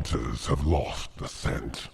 hunters have lost the scent.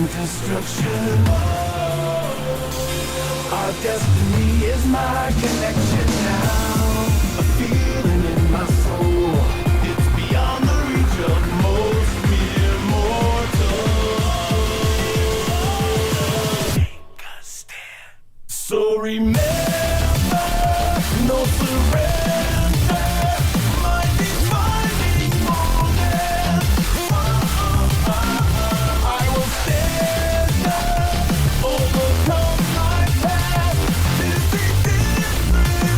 Destruction. Our destiny is my connection now. A feeling in my soul. It's beyond the reach of most mere mortals. Take a stand. So remember, no surrender. Might be finding moment. I will stand up, overcome my past. This is different.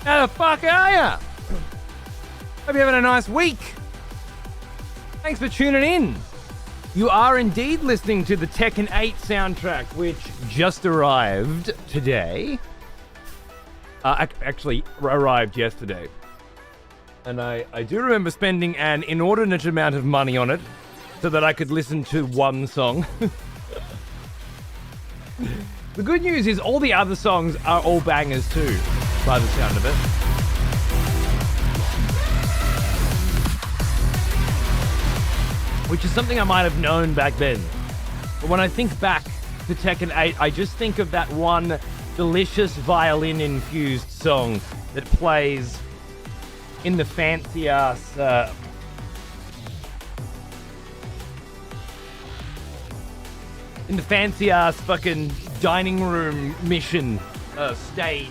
How the fuck are ya? Hope you're having a nice week. Thanks for tuning in. You are indeed listening to the Tekken 8 soundtrack, which just arrived today. Actually, arrived yesterday. And I do remember spending an inordinate amount of money on it so that I could listen to one song. The good news is all the other songs are all bangers too, by the sound of it. Which is something I might have known back then. But when I think back to Tekken 8, I just think of that one delicious violin-infused song that plays in the fancy-ass... in the fancy-ass fucking dining room mission stage.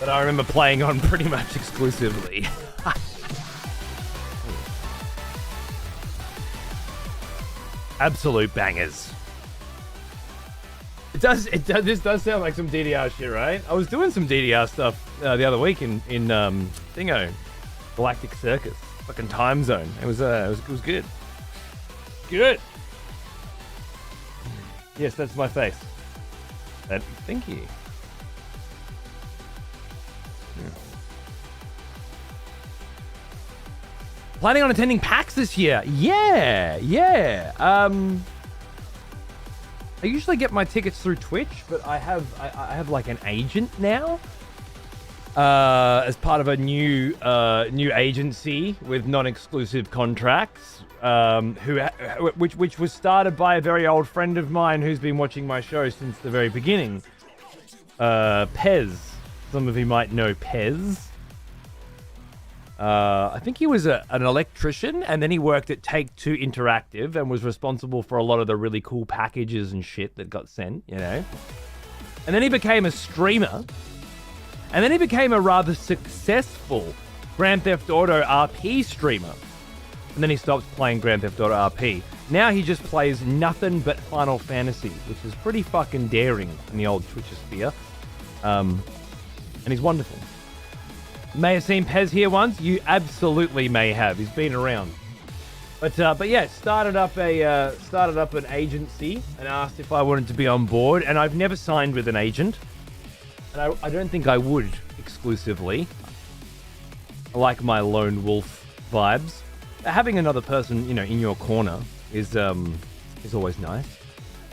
That I remember playing on pretty much exclusively. Absolute bangers. This does sound like some DDR shit, right? I was doing some DDR stuff the other week in Thingo, Galactic Circus, fucking time zone. It was good. Good. Yes, that's my face. Thank you. Yeah. Planning on attending PAX this year? Yeah. I usually get my tickets through Twitch, but I have like an agent now. As part of a new agency with non-exclusive contracts, which was started by a very old friend of mine who's been watching my show since the very beginning. Pez. Some of you might know Pez. I think he was an electrician, and then he worked at Take-Two Interactive and was responsible for a lot of the really cool packages and shit that got sent, you know. And then he became a streamer, and then he became a rather successful Grand Theft Auto RP streamer. And then he stopped playing Grand Theft Auto RP. Now he just plays nothing but Final Fantasy, which is pretty fucking daring in the old Twitchosphere. And he's wonderful. May have seen Pez here once. You absolutely may have. He's been around. But yeah, started up an agency and asked if I wanted to be on board. And I've never signed with an agent, and I don't think I would exclusively. I like my lone wolf vibes. Having another person, you know, in your corner is always nice,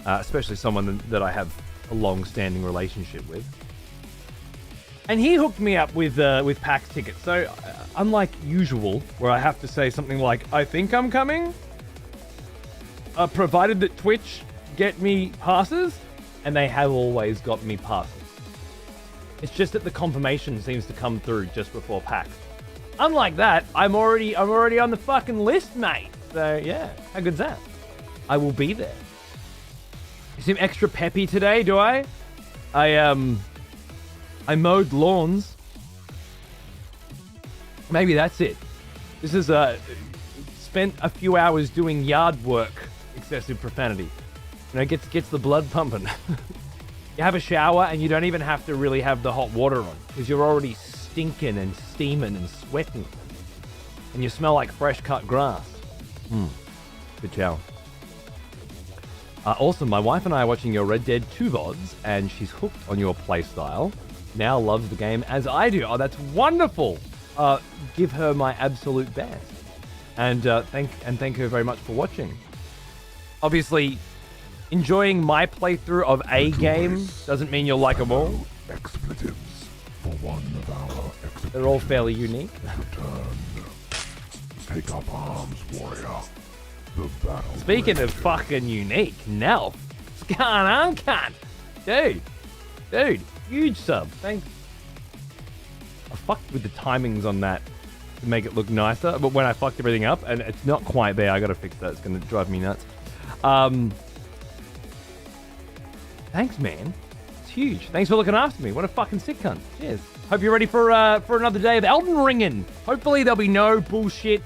especially someone that I have a long-standing relationship with. And he hooked me up with PAX tickets. So, unlike usual, where I have to say something like, I think I'm coming, provided that Twitch get me passes, and they have always got me passes. It's just that the confirmation seems to come through just before PAX. Unlike that, I'm already on the fucking list, mate. So, yeah, how good's that? I will be there. You seem extra peppy today, do I? I mowed lawns. Maybe that's it. This is spent a few hours doing yard work. Excessive profanity. You know, gets the blood pumping. You have a shower and you don't even have to really have the hot water on because you're already stinking and steaming and sweating. And you smell like fresh cut grass. Good shower. Also, my wife and I are watching your Red Dead 2 VODs, and she's hooked on your playstyle. Now loves the game as I do. Oh, that's wonderful. Give her my absolute best. And thank her very much for watching. Obviously, enjoying my playthrough of a game doesn't mean you'll like them all. Expletives for one of our executives. They're all fairly unique. Take up arms, warrior. The battle. Speaking of fucking unique, Nelf. What's going on, cunt? Dude, huge sub. Thanks. I fucked with the timings on that to make it look nicer, but when I fucked everything up, and it's not quite there, I gotta fix that. It's gonna drive me nuts. Thanks, man. It's huge. Thanks for looking after me. What a fucking sick cunt. Cheers. Hope you're ready for another day of Elden Ringing. Hopefully there'll be no bullshit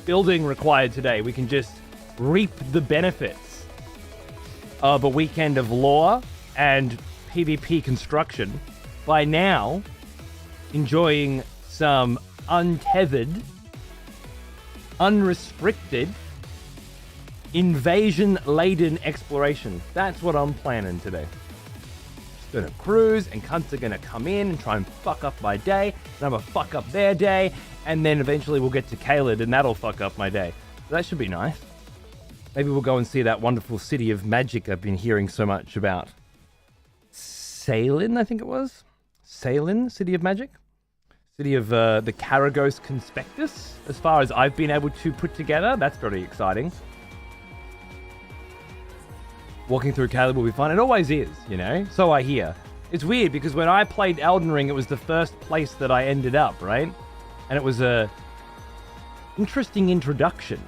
building required today. We can just reap the benefits of a weekend of lore and PvP construction by now enjoying some untethered, unrestricted, invasion-laden exploration. That's what I'm planning today. Just gonna cruise, and cunts are gonna come in and try and fuck up my day, and I'm gonna fuck up their day, and then eventually we'll get to Caelid, and that'll fuck up my day. So that should be nice. Maybe we'll go and see that wonderful city of magic I've been hearing so much about. Caelid, I think it was. Caelid, City of Magic. City of the Caragos Conspectus, as far as I've been able to put together. That's pretty exciting. Walking through Caelid will be fun. It always is, you know? So I hear. It's weird, because when I played Elden Ring, it was the first place that I ended up, right? And it was a interesting introduction.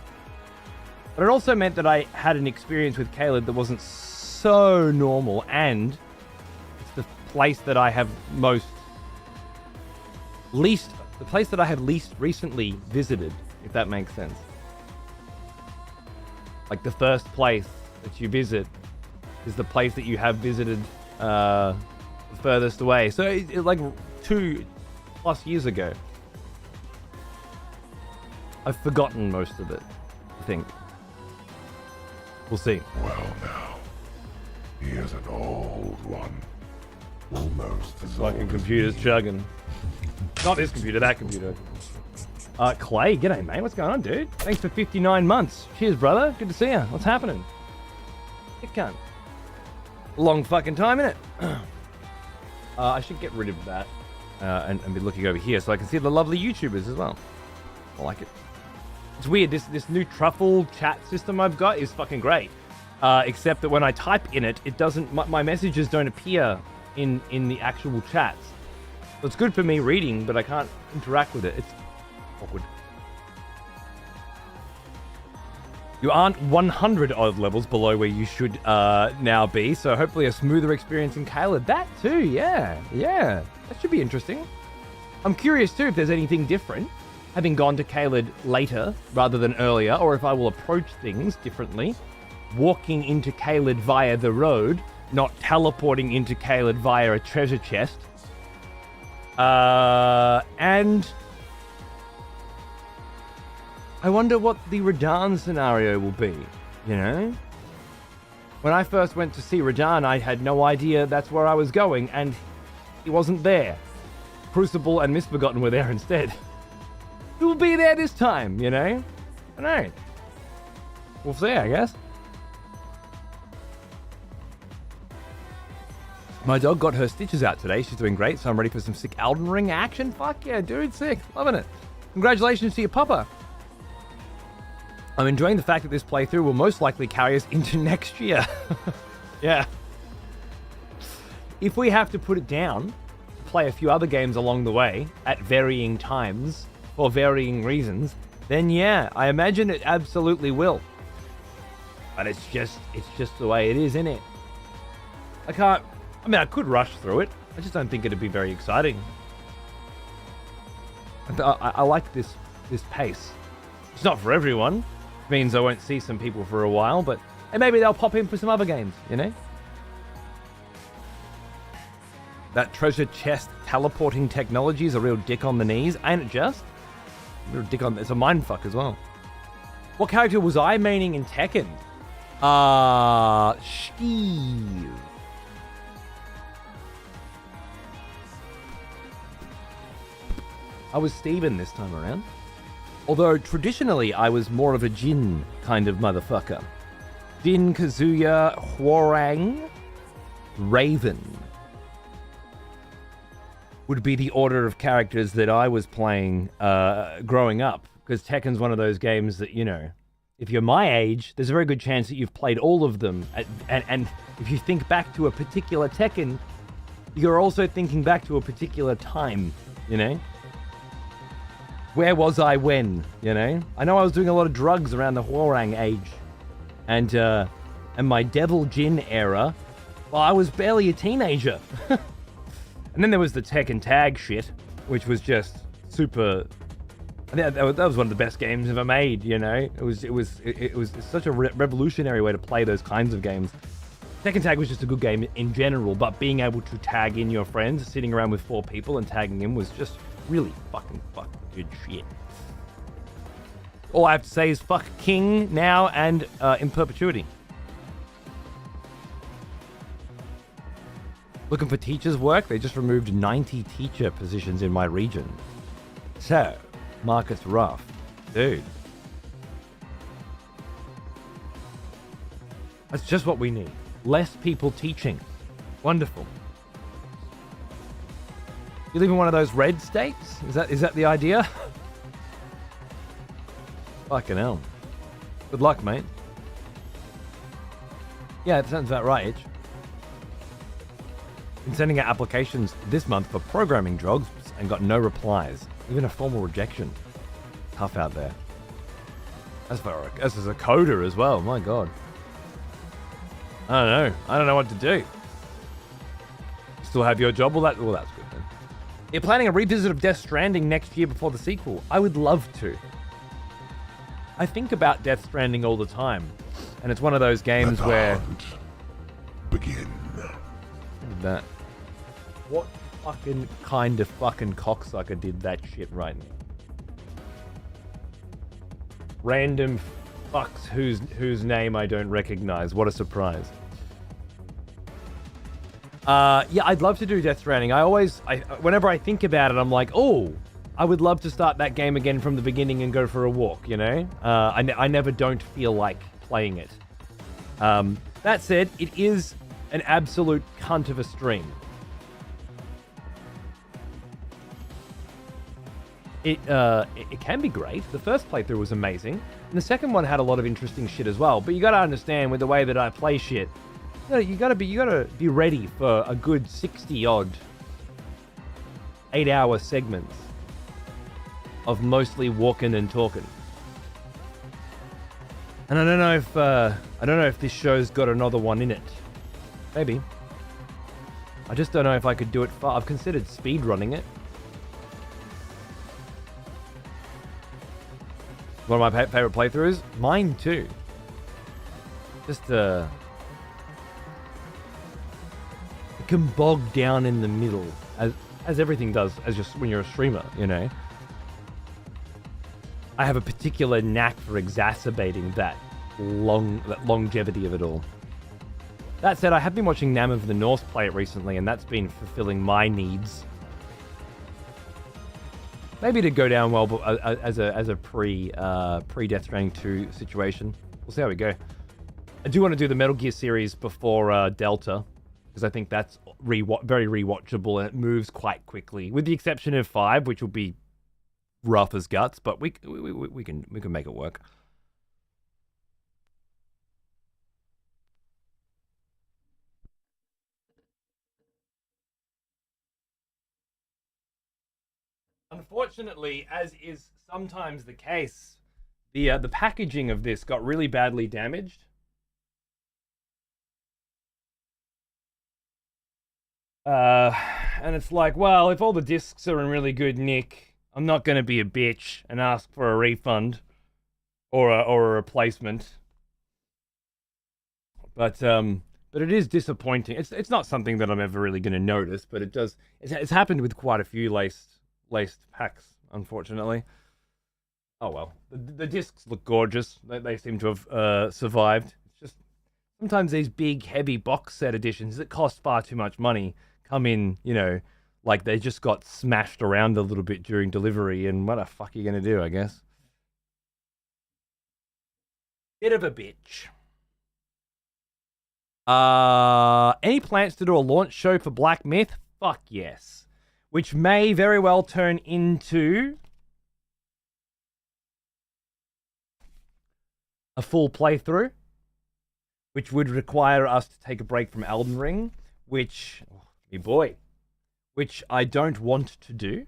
But it also meant that I had an experience with Caelid that wasn't so normal, and it's the place that I have least recently visited, if that makes sense. Like, the first place that you visit is the place that you have visited the furthest away. So it like 2+ years ago. I've forgotten most of it, I think. We'll see. Well now, he is an old one. Almost as Fucking old computer's chugging. Not this computer, that computer. Clay, g'day, mate. What's going on, dude? Thanks for 59 months. Cheers, brother. Good to see you. What's happening? It can't. Long fucking time, innit? I should get rid of that and be looking over here so I can see the lovely YouTubers as well. I like it. It's weird. This new truffle chat system I've got is fucking great. Except that when I type in it, it doesn't. My messages don't appear in the actual chats. So it's good for me reading, but I can't interact with it. It's awkward. You aren't 100 odd levels below where you should now be, so hopefully a smoother experience in Caelid. That too, yeah. That should be interesting. I'm curious too if there's anything different, having gone to Caelid later rather than earlier, or if I will approach things differently, walking into Caelid via the road, not teleporting into Caelid via a treasure chest. And I wonder what the Radahn scenario will be, you know? When I first went to see Radahn, I had no idea that's where I was going, and he wasn't there. Crucible and Misbegotten were there instead. Who will be there this time, you know? I don't know. We'll see, I guess. My dog got her stitches out today. She's doing great, so I'm ready for some sick Elden Ring action. Fuck yeah, dude, sick. Loving it. Congratulations to your papa. I'm enjoying the fact that this playthrough will most likely carry us into next year. Yeah. If we have to put it down, play a few other games along the way at varying times for varying reasons, then yeah, I imagine it absolutely will. But it's just the way it is, isn't it? I could rush through it. I just don't think it'd be very exciting. I like this pace. It's not for everyone. It means I won't see some people for a while, but and maybe they'll pop in for some other games, you know? That treasure chest teleporting technology is a real dick on the knees, ain't it just? A real dick on... It's a mindfuck as well. What character was I maining in Tekken? Steve. I was Steven this time around. Although traditionally I was more of a Jin kind of motherfucker. Jin, Kazuya, Hwoarang, Raven would be the order of characters that I was playing growing up. Because Tekken's one of those games that, you know, if you're my age, there's a very good chance that you've played all of them. And if you think back to a particular Tekken, you're also thinking back to a particular time, you know? Where was I when, you know? I know I was doing a lot of drugs around the Hwoarang age. And my Devil Jin era, well, I was barely a teenager. And then there was the Tekken Tag shit, which was just super... That was one of the best games ever made, you know? It was such a revolutionary way to play those kinds of games. Tekken Tag was just a good game in general, but being able to tag in your friends, sitting around with 4 people and tagging in was just really fucking good shit. All I have to say is fuck King now and in perpetuity. Looking for teachers' work? They just removed 90 teacher positions in my region. So, market's rough. Dude. That's just what we need. Less people teaching. Wonderful. You live in one of those red states? Is that the idea? Fucking hell. Good luck, mate. Yeah, it sounds about right, Itch. Been sending out applications this month for programming jobs and got no replies. Even a formal rejection. Tough out there. As a coder as well, my god. I don't know what to do. You still have your job? Well, that's good then. You're planning a revisit of Death Stranding next year before the sequel. I would love to. I think about Death Stranding all the time. And it's one of those games where... begin. That. What fucking kind of fucking cocksucker did that shit right now? Random fucks whose name I don't recognize. What a surprise. Yeah, I'd love to do Death Stranding. Whenever I think about it, I'm like, oh, I would love to start that game again from the beginning and go for a walk, you know? I never don't feel like playing it. That said, it is an absolute cunt of a stream. It can be great. The first playthrough was amazing, and the second one had a lot of interesting shit as well. But you gotta understand, with the way that I play shit, you gotta be ready for a good 60 odd 8-hour segments of mostly walking and talking. And I don't know if this show's got another one in it. Maybe. I just don't know if I could do it far. I've considered speedrunning it. One of my favorite playthroughs? Mine too. Just, it can bog down in the middle, as everything does, when you're a streamer, you know? I have a particular knack for exacerbating that longevity of it all. That said, I have been watching Nam of the North play it recently, and that's been fulfilling my needs. Maybe to go down well, but as a pre Death Stranding 2 situation. We'll see how we go. I do want to do the Metal Gear series before Delta, because I think that's very rewatchable and it moves quite quickly, with the exception of 5, which will be rough as guts, but we can make it work. Unfortunately, as is sometimes the case, the packaging of this got really badly damaged. And it's like, well, if all the discs are in really good nick, I'm not going to be a bitch and ask for a refund or a replacement. But it is disappointing. It's not something that I'm ever really going to notice, but it's happened with quite a few laced packs, unfortunately. Oh well, the discs look gorgeous. They seem to have survived. It's just sometimes these big, heavy box set editions that cost far too much money come in, you know, like they just got smashed around a little bit during delivery, and what the fuck are you gonna do, I guess? Bit of a bitch. Any plans to do a launch show for Black Myth? Fuck yes. Which may very well turn into a full playthrough, which would require us to take a break from Elden Ring, which I don't want to do.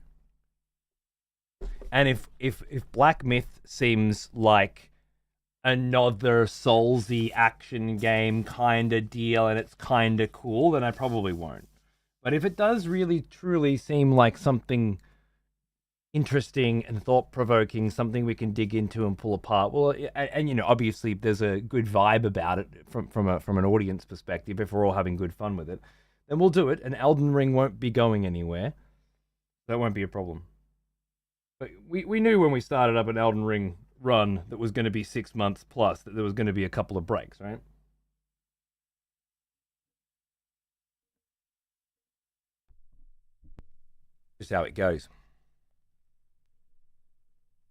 And if Black Myth seems like another Soulsy action game kind of deal and it's kind of cool, then I probably won't. But if it does really truly seem like something interesting and thought-provoking, something we can dig into and pull apart. Well, and you know, obviously, there's a good vibe about it from an audience perspective. If we're all having good fun with it, then we'll do it. And Elden Ring won't be going anywhere. That won't be a problem. But we knew when we started up an Elden Ring run that was going to be 6 months plus, that there was going to be a couple of breaks, right? Just how it goes.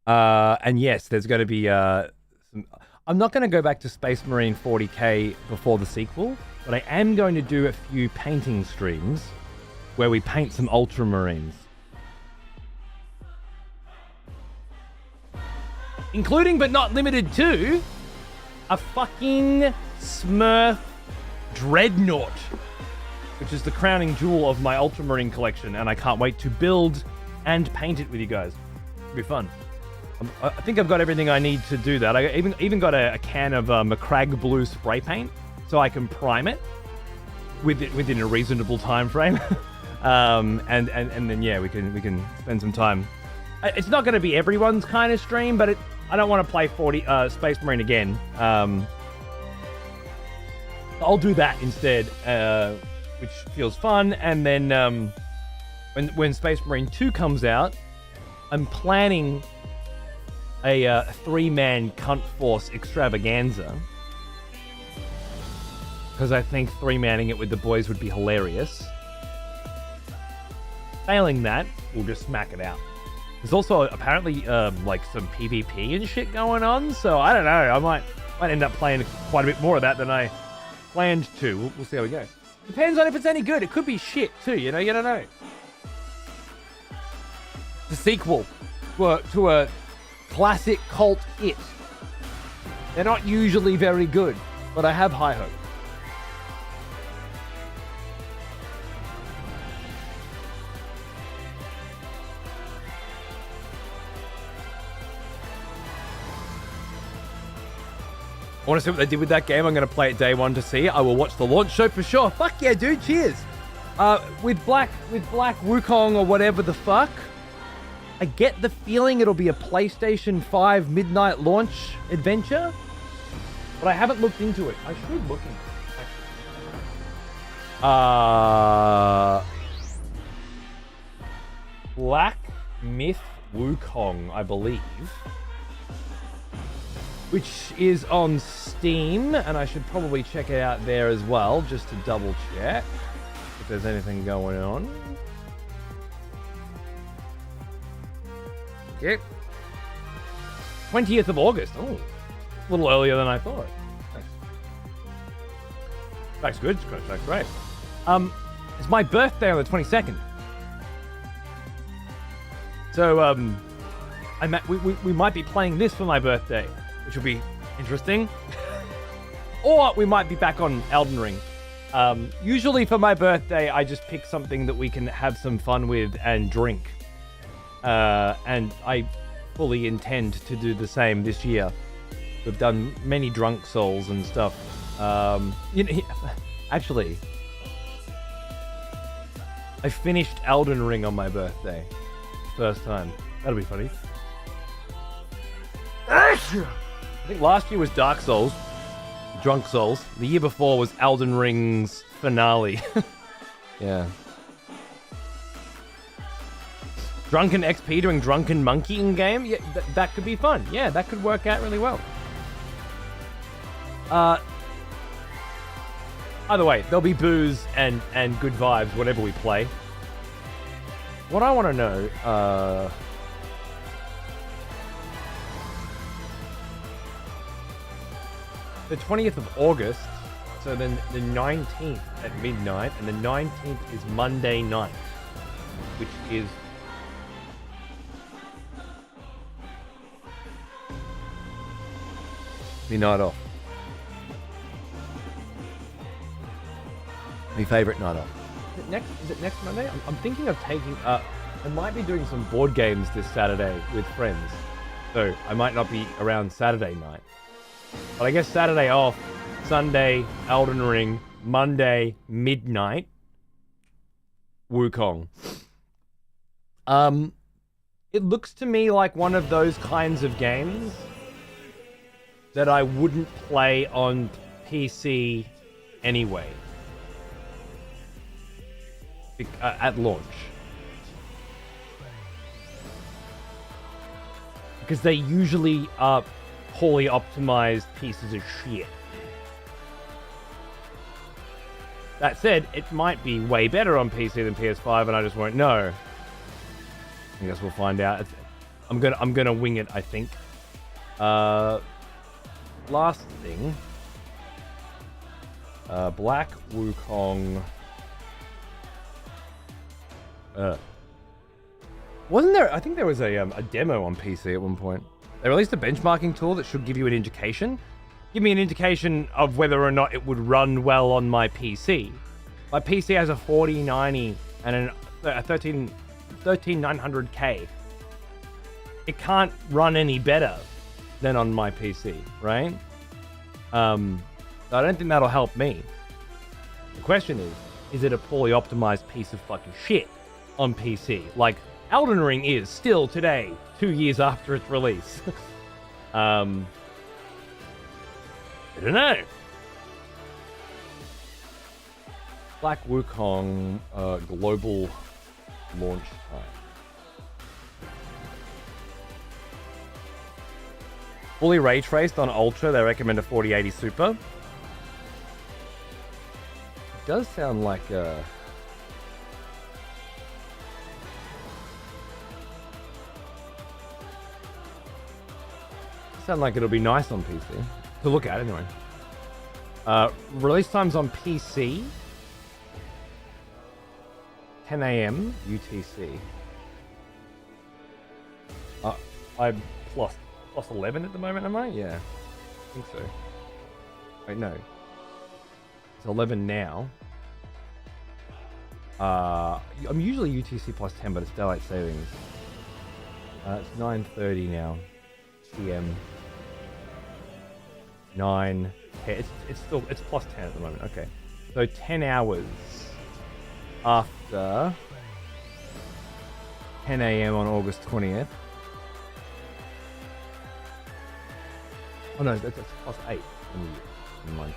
And yes, there's going to be some... I'm not going to go back to Space Marine 40k before the sequel, but I am going to do a few painting streams where we paint some Ultramarines. Including, but not limited to, a fucking Smurf Dreadnought, which is the crowning jewel of my Ultramarine collection, and I can't wait to build and paint it with you guys. It'll be fun. I think I've got everything I need to do that. I even got a can of Macragge Blue spray paint, so I can prime it within a reasonable time frame. And then yeah, we can spend some time. It's not going to be everyone's kind of stream, but I don't want to play Space Marine again. I'll do that instead, which feels fun. And then when Space Marine 2 comes out, I'm planning a 3-man cunt force extravaganza, because I think 3-manning it with the boys would be hilarious. Failing that, we'll just smack it out. There's also apparently like some PvP and shit going on, so I don't know. I might end up playing quite a bit more of that than I planned to. We'll see how we go. Depends on if it's any good. It could be shit too, you know. You don't know. The sequel to a classic cult hit. They're not usually very good, but I have high hope. I want to see what they did with that game. I'm going to play it day one to see. I will watch the launch show for sure. Fuck yeah, dude. Cheers. With Black Wukong or whatever the fuck, I get the feeling it'll be a PlayStation 5 midnight launch adventure, but I haven't looked into it. I should look into it. Black Myth Wukong, I believe, which is on Steam, and I should probably check it out there as well, just to double check if there's anything going on. Okay. 20th of August. Oh, a little earlier than I thought. Thanks. That's good. That's great. It's my birthday on the 22nd. So, we might be playing this for my birthday, which will be interesting. Or we might be back on Elden Ring. Usually for my birthday, I just pick something that we can have some fun with and drink. And I fully intend to do the same this year. We've done many drunk souls and stuff. Actually, I finished Elden Ring on my birthday. First time. That'll be funny. I think last year was Dark Souls. Drunk Souls. The year before was Elden Ring's finale. Yeah. Drunken XP doing Drunken Monkey in game? Yeah, that could be fun. Yeah, that could work out really well. Either way, there'll be booze and good vibes whenever we play. What I want to know, the 20th of August, so then the 19th at midnight, and the 19th is Monday night, which is my night off. My favorite night off. Is it next Monday? I'm thinking of taking... I might be doing some board games this Saturday with friends. So I might not be around Saturday night. But I guess Saturday off, Sunday, Elden Ring, Monday, midnight, Wukong. It looks to me like one of those kinds of games that I wouldn't play on PC anyway. At launch. Because they usually are poorly optimized pieces of shit. That said, it might be way better on PC than PS5, and I just won't know. I guess we'll find out. I'm gonna wing it, I think. Last thing. Black Wukong. Wasn't there? I think there was a demo on PC at one point. They released a benchmarking tool that should give you an indication. Give me an indication of whether or not it would run well on my PC. My PC has a 4090 and a 13900K. It can't run any better than on my PC, right? So I don't think that'll help me. The question is it a poorly optimized piece of fucking shit on PC? Like Elden Ring is still today, 2 years after its release. I don't know. Black Wukong global launch time. Fully ray traced on Ultra, they recommend a 4080 Super. It does sound like it'll be nice on PC to look at anyway. Release times on PC 10 a.m. UTC. I'm plus 11 at the moment, am I? Yeah, I think so. Wait, no. It's 11 now. I'm usually UTC plus 10, but it's daylight savings. It's 9:30 now. PM. 9. It's plus 10 at the moment. Okay, so 10 hours after 10 a.m. on August 20th. Oh no, that's plus 8. Never mind.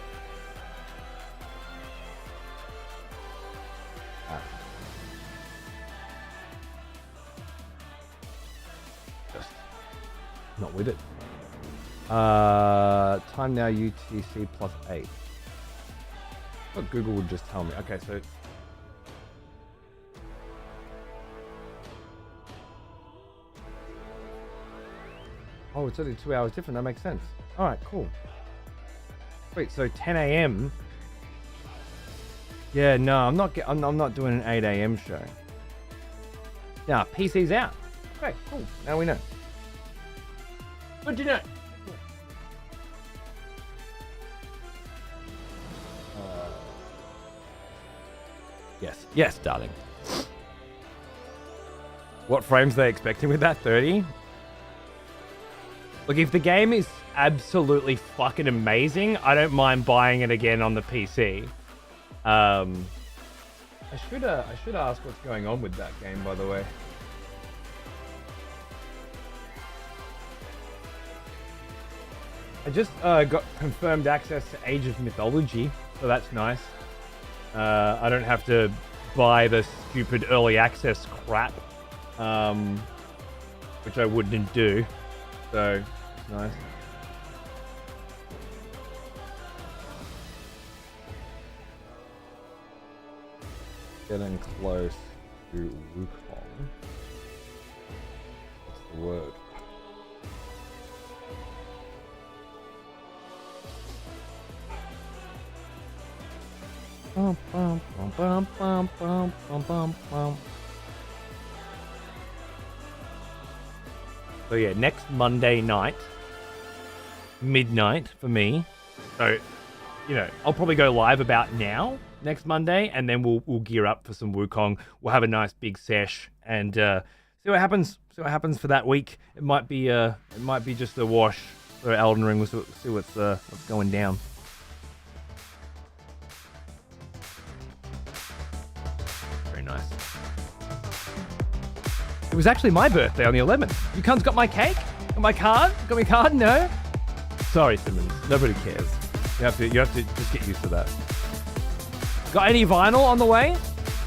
Just not with it. Time now UTC plus 8. What Google would just tell me. Okay, so oh, it's only 2 hours different. That makes sense. All right, cool. Wait, so 10 a.m. Yeah, no, I'm not doing an 8 a.m. show. Yeah, PC's out. Okay, cool. Now we know. Good to know. Yes, darling. What frames are they expecting with that? 30? Look, if the game is absolutely fucking amazing, I don't mind buying it again on the PC. I should ask what's going on with that game, by the way. I just got confirmed access to Age of Mythology, so that's nice. I don't have to buy the stupid early access crap, which I wouldn't do. So, it's nice. Getting close to Wukong. What's the word? Bum, bum, bum, bum, bum, bum, bum, bum, bum. So yeah, next Monday night, midnight for me. So, you know, I'll probably go live about now next Monday, and then we'll gear up for some Wukong. We'll have a nice big sesh and see what happens. See what happens for that week. It might be just a wash for Elden Ring. We'll see what's going down. Very nice. It was actually my birthday on the 11th. You cunts got my cake? Got my card? Got my card? No? Sorry, Simmons. Nobody cares. You have to just get used to that. Got any vinyl on the way?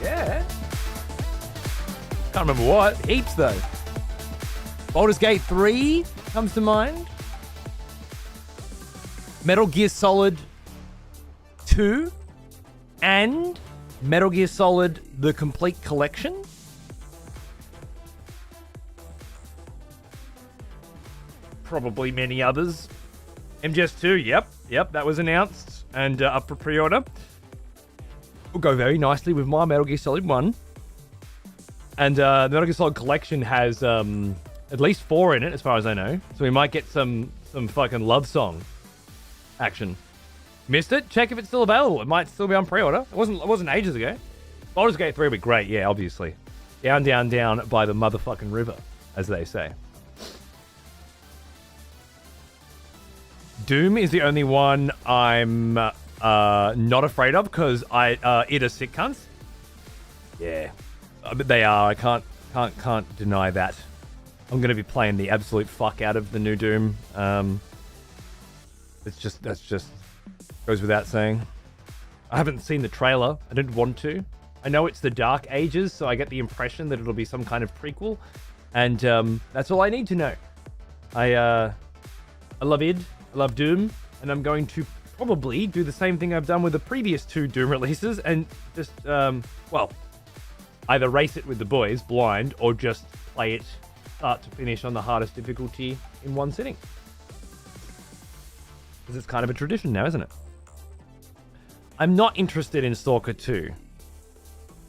Yeah. Can't remember what. Heaps, though. Baldur's Gate 3 comes to mind. Metal Gear Solid 2 and Metal Gear Solid The Complete Collection. Probably many others. MGS2, yep, that was announced and up for pre-order. Will go very nicely with my Metal Gear Solid 1. And the Metal Gear Solid Collection has at least 4 in it, as far as I know. So we might get some fucking love song action. Missed it? Check if it's still available. It might still be on pre-order. It wasn't ages ago. Baldur's Gate 3 will be great, yeah, obviously. Down, down, down by the motherfucking river, as they say. Doom is the only one I'm not afraid of because it are sick cunts. Yeah, but they are. I can't deny that. I'm gonna be playing the absolute fuck out of the new Doom. That's just goes without saying. I haven't seen the trailer. I didn't want to. I know it's the Dark Ages, so I get the impression that it'll be some kind of prequel, and that's all I need to know. I love id. I love Doom, and I'm going to probably do the same thing I've done with the previous 2 Doom releases and just, either race it with the boys blind or just play it start to finish on the hardest difficulty in one sitting. Because it's kind of a tradition now, isn't it? I'm not interested in Stalker 2.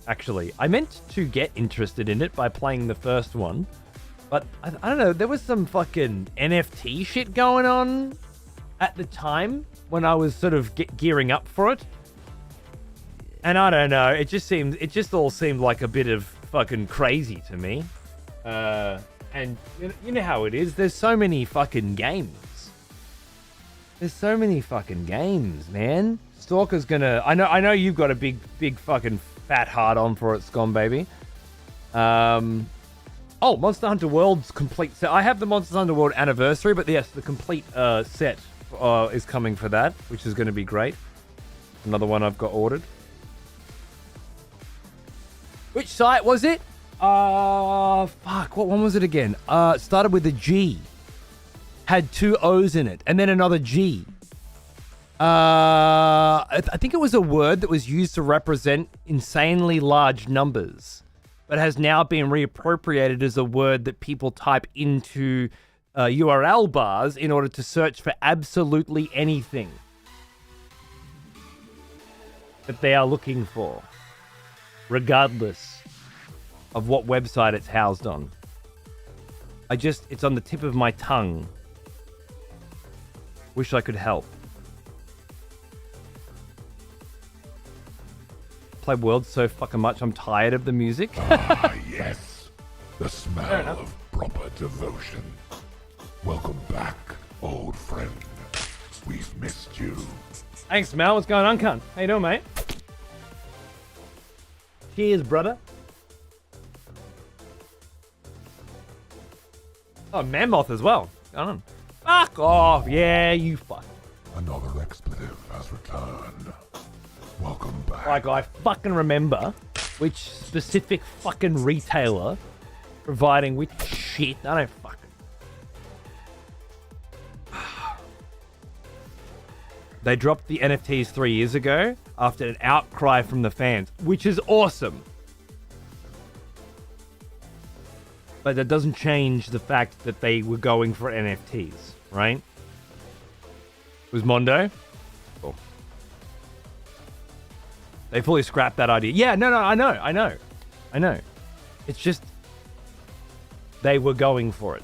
Actually, I meant to get interested in it by playing the first one, but I don't know, there was some fucking NFT shit going on at the time when I was sort of gearing up for it. And I don't know, it just all seemed like a bit of fucking crazy to me. And you know how it is, there's so many fucking games. There's so many fucking games, man. Stalker's gonna, I know you've got a big fucking fat hard on for it, Scon baby. Oh, Monster Hunter World's complete set. I have the Monster Hunter World Anniversary, but yes, the complete set is coming for that, which is going to be great. Another one I've got ordered. Which site was it? Fuck, what one was it again? Started with a G. Had 2 O's in it, and then another G. I think it was a word that was used to represent insanely large numbers, but has now been reappropriated as a word that people type into URL bars in order to search for absolutely anything that they are looking for, regardless of what website it's housed on. It's on the tip of my tongue. Wish I could help. Play World so fucking much, I'm tired of the music. Ah, yes. The smell of proper devotion. Welcome back, old friend. We've missed you. Thanks, Mel. What's going on, cunt? How you doing, mate? Cheers, brother. Oh, Mammoth as well. Going on. Fuck off. Yeah, you fuck. Another expletive has returned. Welcome back. Like, I fucking remember which specific fucking retailer providing which shit. I don't fucking. They dropped the NFTs 3 years ago after an outcry from the fans, which is awesome. But that doesn't change the fact that they were going for NFTs, right? It was Mondo? Cool. They fully scrapped that idea. Yeah, no, I know. It's just they were going for it.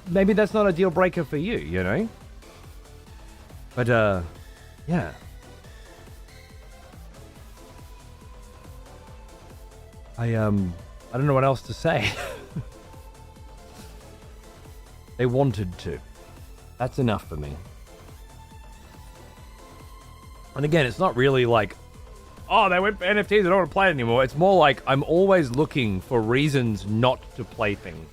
Maybe that's not a deal breaker for you, you know? But, yeah. I don't know what else to say. They wanted to. That's enough for me. And again, it's not really like, oh, they went for NFTs, I don't want to play it anymore. It's more like I'm always looking for reasons not to play things.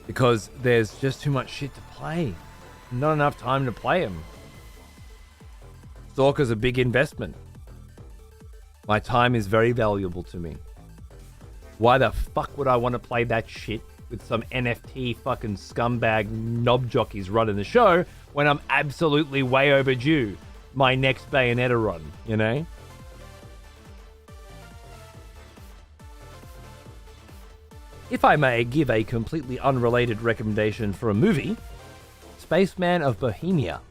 Because there's just too much shit to play. Not enough time to play them. Stalker's a big investment. My time is very valuable to me. Why the fuck would I want to play that shit with some NFT fucking scumbag knob jockeys running the show when I'm absolutely way overdue my next Bayonetta run, you know? If I may give a completely unrelated recommendation for a movie, Spaceman of Bohemia.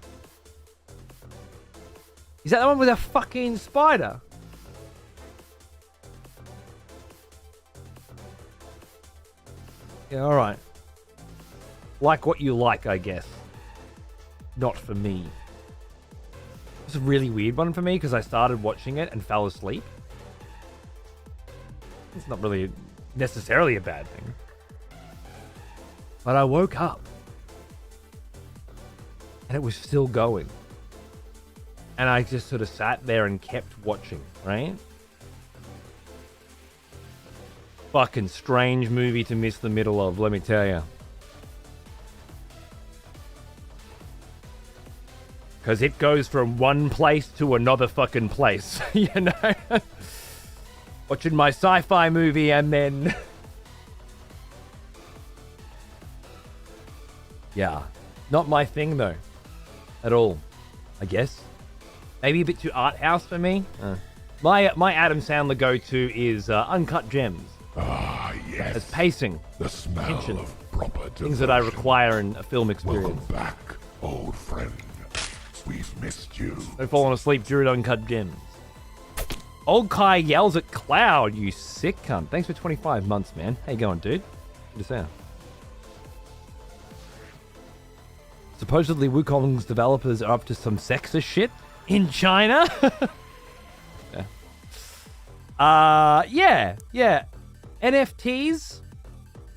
Is that the one with a fucking spider? Yeah, alright. Like what you like, I guess. Not for me. It's a really weird one for me because I started watching it and fell asleep. It's not really necessarily a bad thing. But I woke up. And it was still going. And I just sort of sat there and kept watching, right? Fucking strange movie to miss the middle of, let me tell you. Because it goes from one place to another fucking place, you know? Watching my sci-fi movie and then... yeah. Not my thing, though. At all, I guess. Maybe a bit too art house for me. My Adam Sandler go-to is Uncut Gems. Ah, yes. As pacing. The smell tension, of proper devotion. things that I require in a film experience. Welcome back, old friend. We've missed you. I've fallen asleep during Uncut Gems. Old Kai yells at Cloud, you sick cunt. Thanks for 25 months, man. How you going, dude? Good to see you. Supposedly Wukong's developers are up to some sexist shit in China. Yeah. NFTs,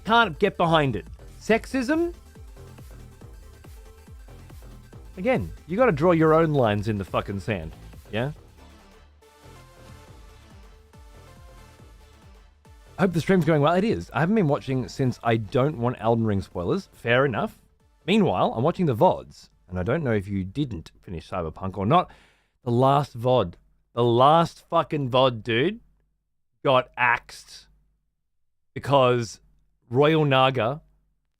can't get behind it. Sexism? Again, you gotta draw your own lines in the fucking sand. Yeah? I hope the stream's going well. It is. I haven't been watching since I don't want Elden Ring spoilers. Fair enough. Meanwhile, I'm watching the VODs, and I don't know if you didn't finish Cyberpunk or not. The last VOD. The last fucking VOD, dude, got axed because Royal Naga,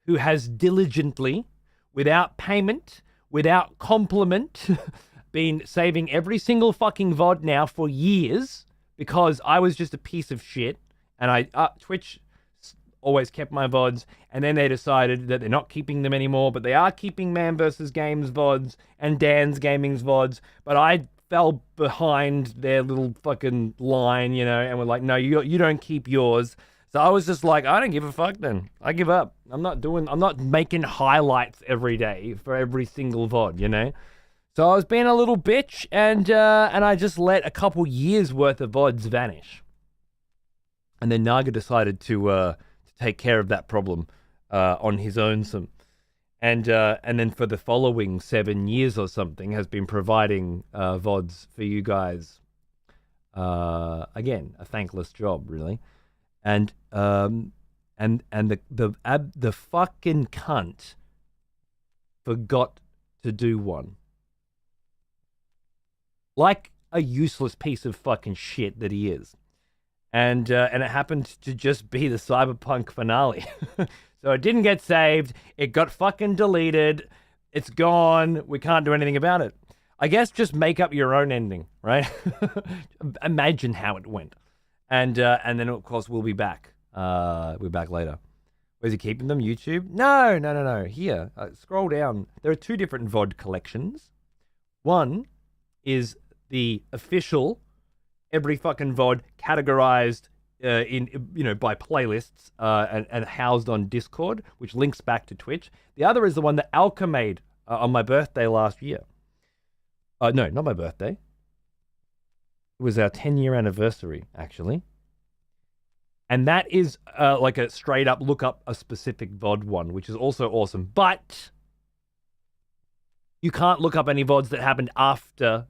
who has diligently, without payment, without compliment, been saving every single fucking VOD now for years because I was just a piece of shit, and Twitch always kept my VODs, and then they decided that they're not keeping them anymore, but they are keeping Man vs. Games VODs and Dan's Gaming's VODs, but I fell behind their little fucking line, you know, and we're like, no, you don't keep yours. So I was just like, I don't give a fuck then. I give up. I'm not making highlights every day for every single VOD, you know? So I was being a little bitch, and I just let a couple years worth of VODs vanish. And then Naga decided to take care of that problem on his own. And then for the following 7 years or something, has been providing VODs for you guys. Again, a thankless job, really. And the fucking cunt forgot to do one. Like a useless piece of fucking shit that he is. And it happened to just be the Cyberpunk finale. So it didn't get saved. It got fucking deleted. It's gone. We can't do anything about it. I guess just make up your own ending, right? Imagine how it went. And then, of course, we'll be back. We're back later. Where's he keeping them? YouTube? No. Here. Scroll down. There are 2 different VOD collections. One is the official... every fucking VOD categorized by playlists and housed on Discord, which links back to Twitch. The other is the one that Alka made on my birthday last year. No, not my birthday. It was our 10-year anniversary, actually. And that is like a straight up look up a specific VOD one, which is also awesome. But You can't look up any VODs that happened after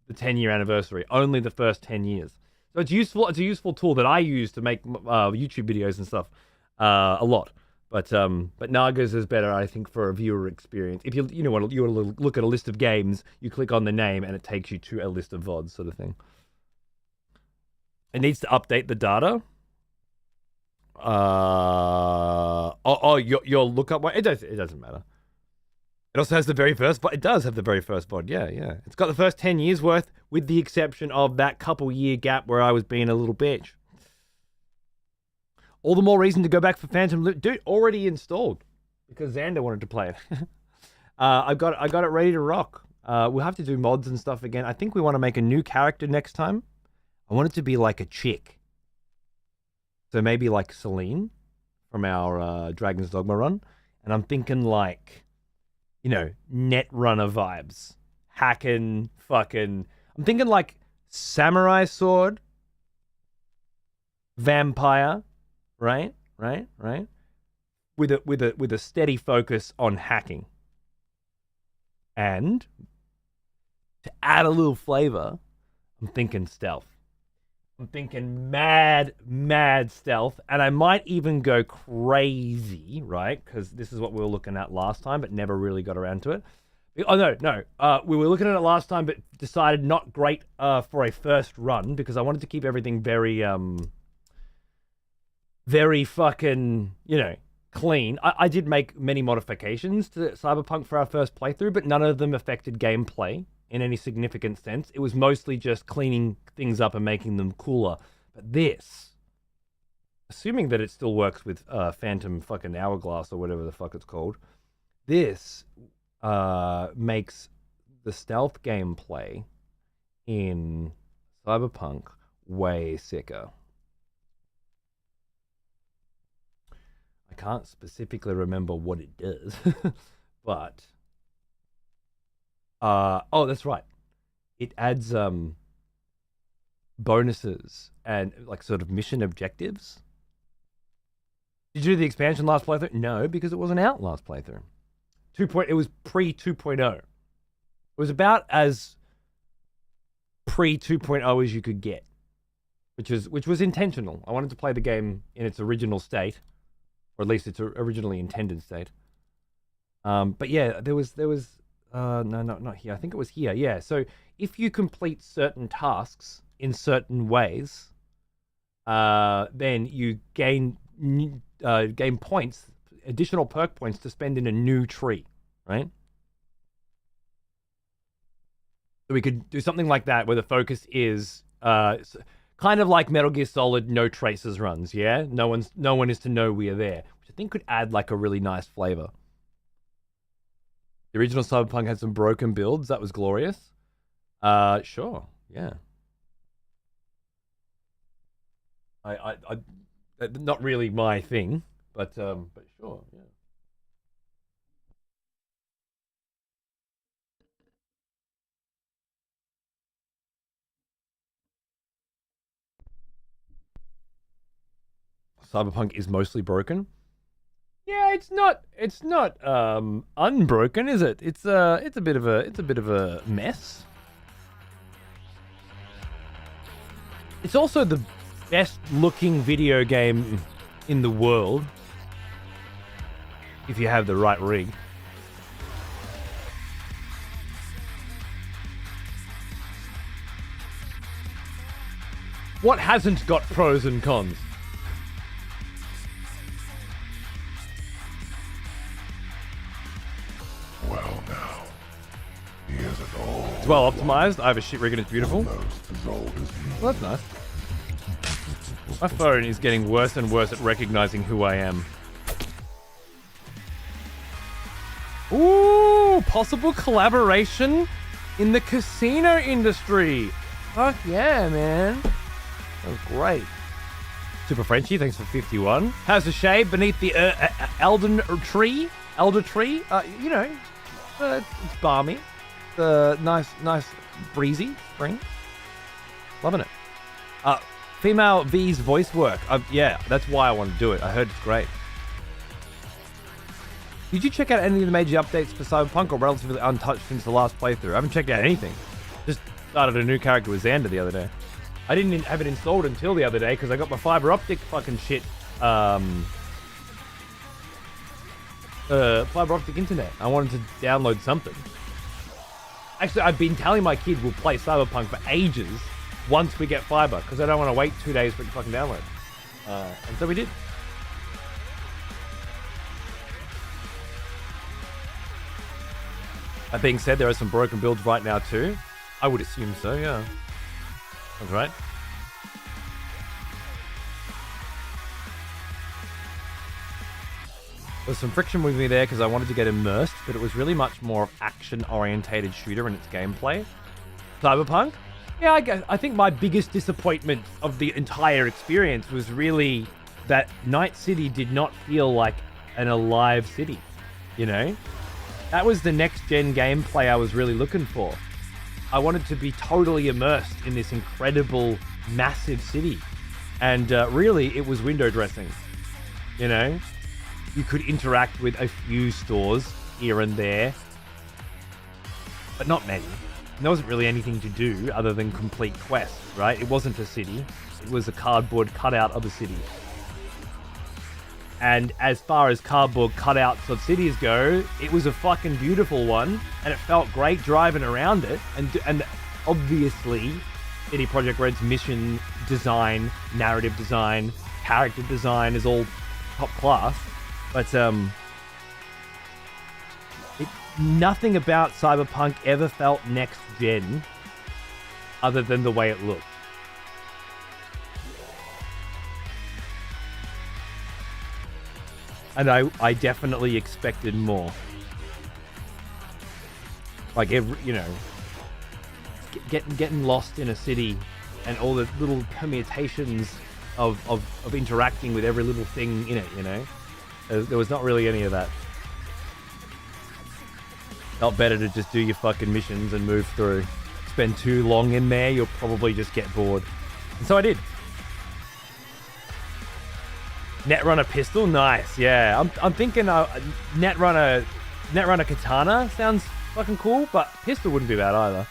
the 10-year anniversary. Only the first 10 years. So it's useful. It's a useful tool that I use to make YouTube videos and stuff a lot. But Naga's is better, I think, for a viewer experience. If you want to look at a list of games, you click on the name and it takes you to a list of VODs, sort of thing. It needs to update the data. Your lookup one. It doesn't matter. It also has the very first. It does have the very first VOD. Yeah. It's got the first 10 years worth, with the exception of that couple year gap where I was being a little bitch. All the more reason to go back for Phantom Loop. Dude, already installed because Xander wanted to play it. I got it ready to rock. We'll have to do mods and stuff again. I think we want to make a new character next time. I want it to be like a chick. So maybe like Celine from our Dragon's Dogma run. And I'm thinking like, Netrunner vibes. Hacking, fucking. I'm thinking like samurai sword, vampire, right? With a steady focus on hacking. And to add a little flavor, I'm thinking stealth. I'm thinking mad stealth, and I might even go crazy, right? Because this is what we were looking at last time, but never really got around to it. Oh, no. We were looking at it last time, but decided not great for a first run, because I wanted to keep everything very fucking, clean. I did make many modifications to Cyberpunk for our first playthrough, but none of them affected gameplay in any significant sense. It was mostly just cleaning things up and making them cooler. But this, assuming that it still works with Phantom fucking Hourglass or whatever the fuck it's called, this makes the stealth gameplay in Cyberpunk way sicker. I can't specifically remember what it does, but that's right. It adds bonuses and like sort of mission objectives. Did you do the expansion last playthrough? No, because it wasn't out last playthrough. It was pre 2.0. It was about as pre 2.0 as you could get, which was intentional. I wanted to play the game in its original state, or at least its originally intended state. But yeah, there was no, not here. I think it was here. Yeah. So if you complete certain tasks in certain ways, then you gain points, additional perk points to spend in a new tree, right? So we could do something like that where the focus is kind of like Metal Gear Solid No Traces runs. Yeah, no one is to know we are there, which I think could add like a really nice flavor. The original Cyberpunk had some broken builds. That was glorious. Sure. Yeah. I not really my thing, but sure. Yeah. Cyberpunk is mostly broken. Yeah, it's not unbroken, is it? It's a bit of a mess. It's also the best looking video game in the world if you have the right rig. What hasn't got pros and cons? Well, now, he is an old. It's well optimized. I have a shit rig and it's beautiful. Almost as old as me. Well, that's nice. My phone is getting worse and worse at recognizing who I am. Ooh, possible collaboration in the casino industry. Fuck yeah, man. That was great. Super Frenchie, thanks for 51. Has a shade beneath the Elden Tree. Elder Tree. It's balmy. Nice breezy spring. Loving it. Female V's voice work. Yeah, that's why I want to do it. I heard it's great. Did you check out any of the major updates for Cyberpunk, or relatively untouched since the last playthrough? I haven't checked out anything. Just started a new character with Xander the other day. I didn't have it installed until the other day because I got my fiber optic fucking shit. Fiber optic internet. I wanted to download something. Actually, I've been telling my kid we'll play Cyberpunk for ages once we get fiber, because I don't want to wait 2 days for it to fucking download. And so we did. That being said, there are some broken builds right now too. I would assume so, yeah. That's right. There's some friction with me there because I wanted to get immersed, but it was really much more action-orientated shooter in its gameplay. Cyberpunk? Yeah, I think my biggest disappointment of the entire experience was really that Night City did not feel like an alive city, you know? That was the next-gen gameplay I was really looking for. I wanted to be totally immersed in this incredible, massive city. And really, it was window dressing, you know? You could interact with a few stores here and there, but not many. There wasn't really anything to do other than complete quests, right? It wasn't a city. It was a cardboard cutout of a city. And as far as cardboard cutouts of cities go, it was a fucking beautiful one, and it felt great driving around it. And obviously, CD Projekt Red's mission design, narrative design, character design is all top class. But nothing about Cyberpunk ever felt next gen, other than the way it looked. And I definitely expected more. Like, getting lost in a city and all the little permutations of interacting with every little thing in it, you know? There was not really any of that. Felt better to just do your fucking missions and move through. Spend too long in there, you'll probably just get bored. And so I did. Netrunner pistol, nice. Yeah, I'm thinking Netrunner katana sounds fucking cool, but pistol wouldn't be bad either.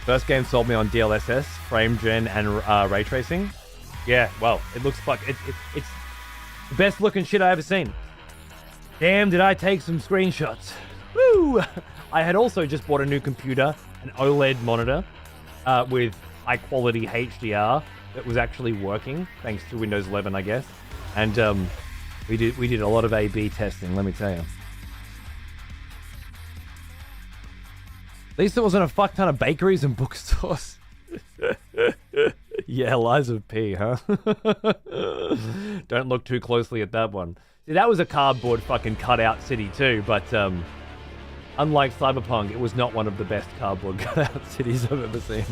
First game sold me on DLSS, frame gen, and ray tracing. Yeah, well, it looks like it's the best looking shit I ever seen. Damn, did I take some screenshots. Woo! I had also just bought a new computer, an OLED monitor, with high quality HDR that was actually working thanks to Windows 11, I guess. And we did a lot of A/B testing, let me tell you. At least there wasn't a fuck ton of bakeries and bookstores. Yeah, Liza P, huh? Don't look too closely at that one. See, that was a cardboard fucking cutout city too, but unlike Cyberpunk, it was not one of the best cardboard cutout cities I've ever seen.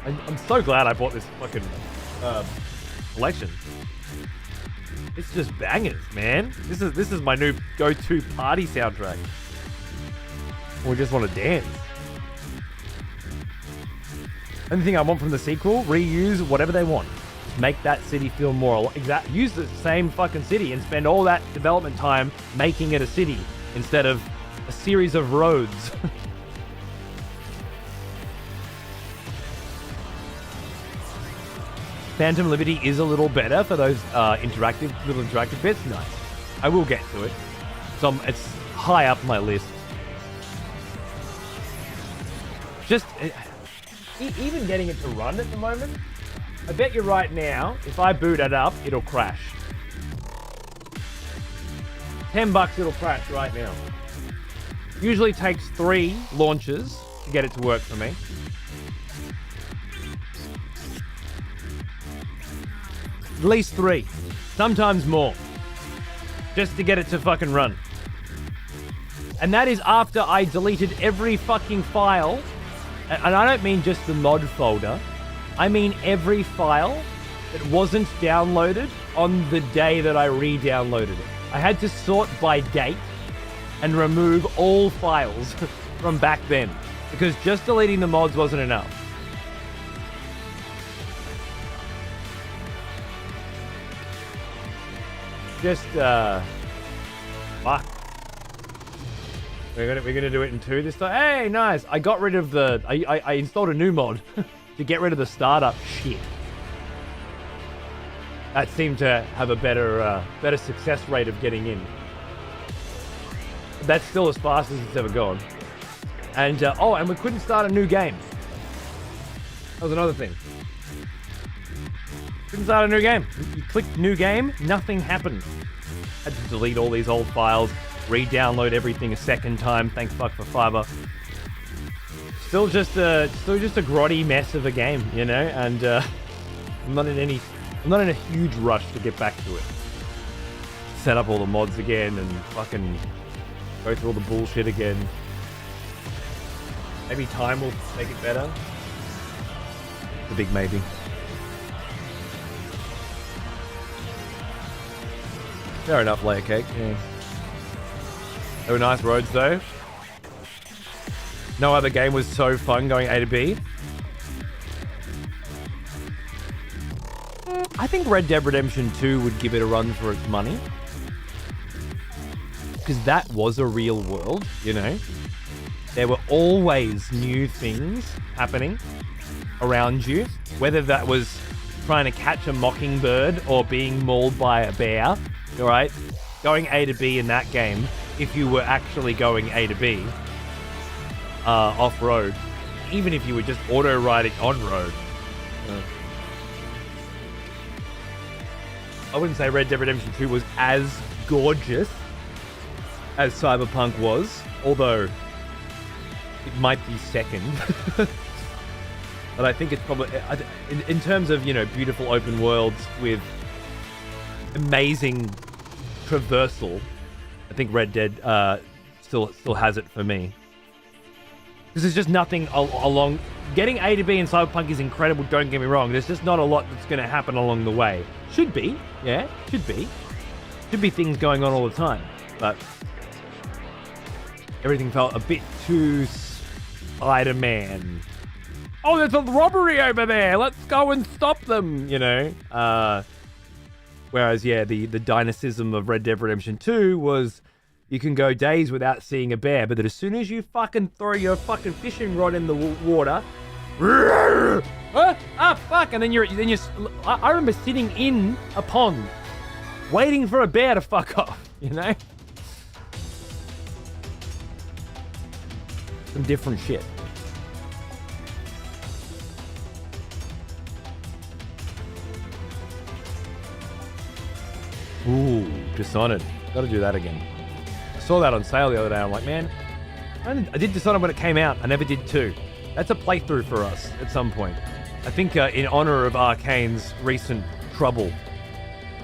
And I'm so glad I bought this fucking collection. It's just bangers, man. This is my new go-to party soundtrack. We just want to dance. Only thing I want from the sequel, reuse whatever they want. Just make that city feel more use the same fucking city and spend all that development time making it a city instead of a series of roads. Phantom Liberty is a little better for those little interactive bits. Nice. I will get to it. So it's high up my list. Just even getting it to run at the moment, I bet you right now, if I boot it up, it'll crash. $10 it'll crash right now. Usually takes 3 launches to get it to work for me. At least 3, sometimes more, just to get it to fucking run. And that is after I deleted every fucking file, and I don't mean just the mod folder, I mean every file that wasn't downloaded on the day that I re-downloaded it. I had to sort by date and remove all files from back then, because just deleting the mods wasn't enough. just fuck. We're gonna do it in 2 this time. Hey, nice. I got rid of the. I installed a new mod to get rid of the startup shit. That seemed to have a better success rate of getting in. That's still as fast as it's ever gone. And and we couldn't start a new game. That was another thing. Couldn't start a new game. You clicked new game, nothing happened. Had to delete all these old files, re-download everything a second time. Thank fuck for fiber. Still just a grotty mess of a game, you know. And I'm not in a huge rush to get back to it. Set up all the mods again and fucking go through all the bullshit again. Maybe time will make it better. It's a big maybe. Fair enough, layer cake. Yeah. They were nice roads though. No other game was so fun going A to B. I think Red Dead Redemption 2 would give it a run for its money. Because that was a real world, you know. There were always new things happening around you. Whether that was trying to catch a mockingbird or being mauled by a bear, all right? Going A to B in that game, if you were actually going A to B off-road, even if you were just auto-riding on-road. I wouldn't say Red Dead Redemption 2 was as gorgeous as Cyberpunk was, although it might be second. But I think it's probably, in terms of, you know, beautiful open worlds with amazing traversal, I think Red Dead still has it for me. Because there's just nothing along... Getting A to B in Cyberpunk is incredible, don't get me wrong. There's just not a lot that's going to happen along the way. Should be, yeah, should be. Should be things going on all the time. But everything felt a bit too Spider-Man. Oh, there's a robbery over there. Let's go and stop them, you know. Whereas, yeah, the dynamism of Red Dead Redemption 2 was you can go days without seeing a bear, but that as soon as you fucking throw your fucking fishing rod in the water, fuck, and then I remember sitting in a pond waiting for a bear to fuck off, you know? Some different shit. Ooh, Dishonored. Gotta do that again. I saw that on sale the other day. I'm like, man, I did Dishonored when it came out. I never did 2. That's a playthrough for us at some point. I think in honor of Arcane's recent trouble,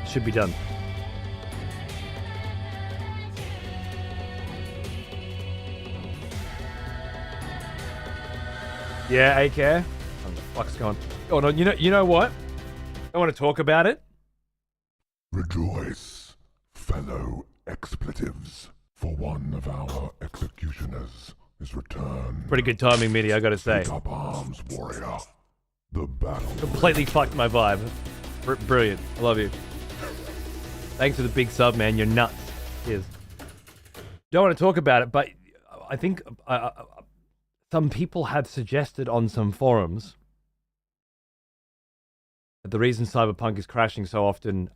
it should be done. Yeah, A-Care. What the fuck's going on? Oh, no, you know what? I want to talk about it. Rejoice, fellow expletives, for one of our executioners is returned. Pretty good timing, Mitty, I gotta say. Take up arms, warrior. The battle completely fucked my vibe. Brilliant. I love you. Thanks for the big sub, man. You're nuts. Cheers. Don't want to talk about it, but I think some people have suggested on some forums that the reason Cyberpunk is crashing so often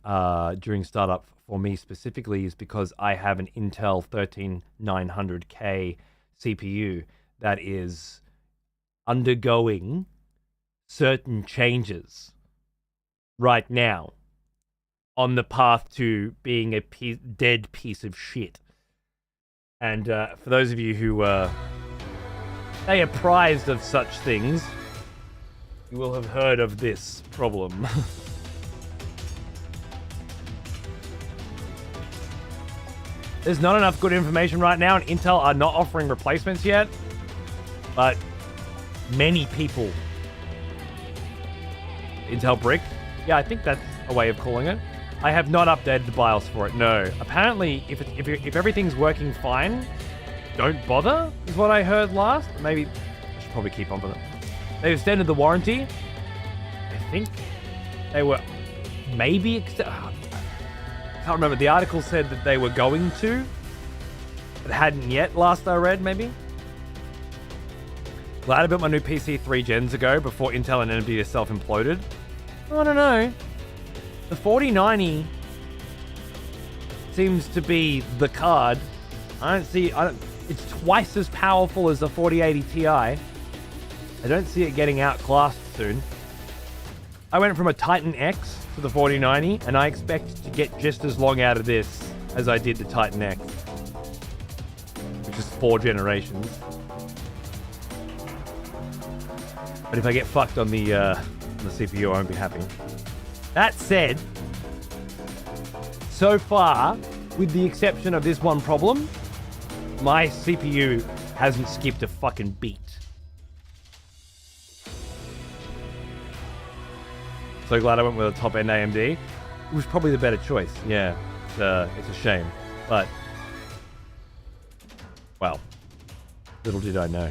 during startup for me specifically is because I have an Intel 13900K CPU that is undergoing certain changes right now on the path to being a dead piece of shit. And for those of you who stay apprised of such things, you will have heard of this problem. There's not enough good information right now, and Intel are not offering replacements yet, but many people... Intel Brick? Yeah, I think that's a way of calling it. I have not updated the BIOS for it, no. Apparently, if everything's working fine, don't bother, is what I heard last. Maybe I should probably keep on with it. They extended the warranty. I think they were maybe Can't remember. The article said that they were going to, but hadn't yet. Last I read, maybe. Glad I built my new PC 3 gens ago before Intel and NVIDIA self-imploded. I don't know. The 4090 seems to be the card. It's twice as powerful as the 4080 Ti. I don't see it getting outclassed soon. I went from a Titan X to the 4090, and I expect to get just as long out of this as I did the Titan X, which is 4 generations. But if I get fucked on the CPU, I won't be happy. That said, so far, with the exception of this one problem, my CPU hasn't skipped a fucking beat. So glad I went with a top-end AMD. It was probably the better choice. Yeah, it's a shame. But, well, little did I know.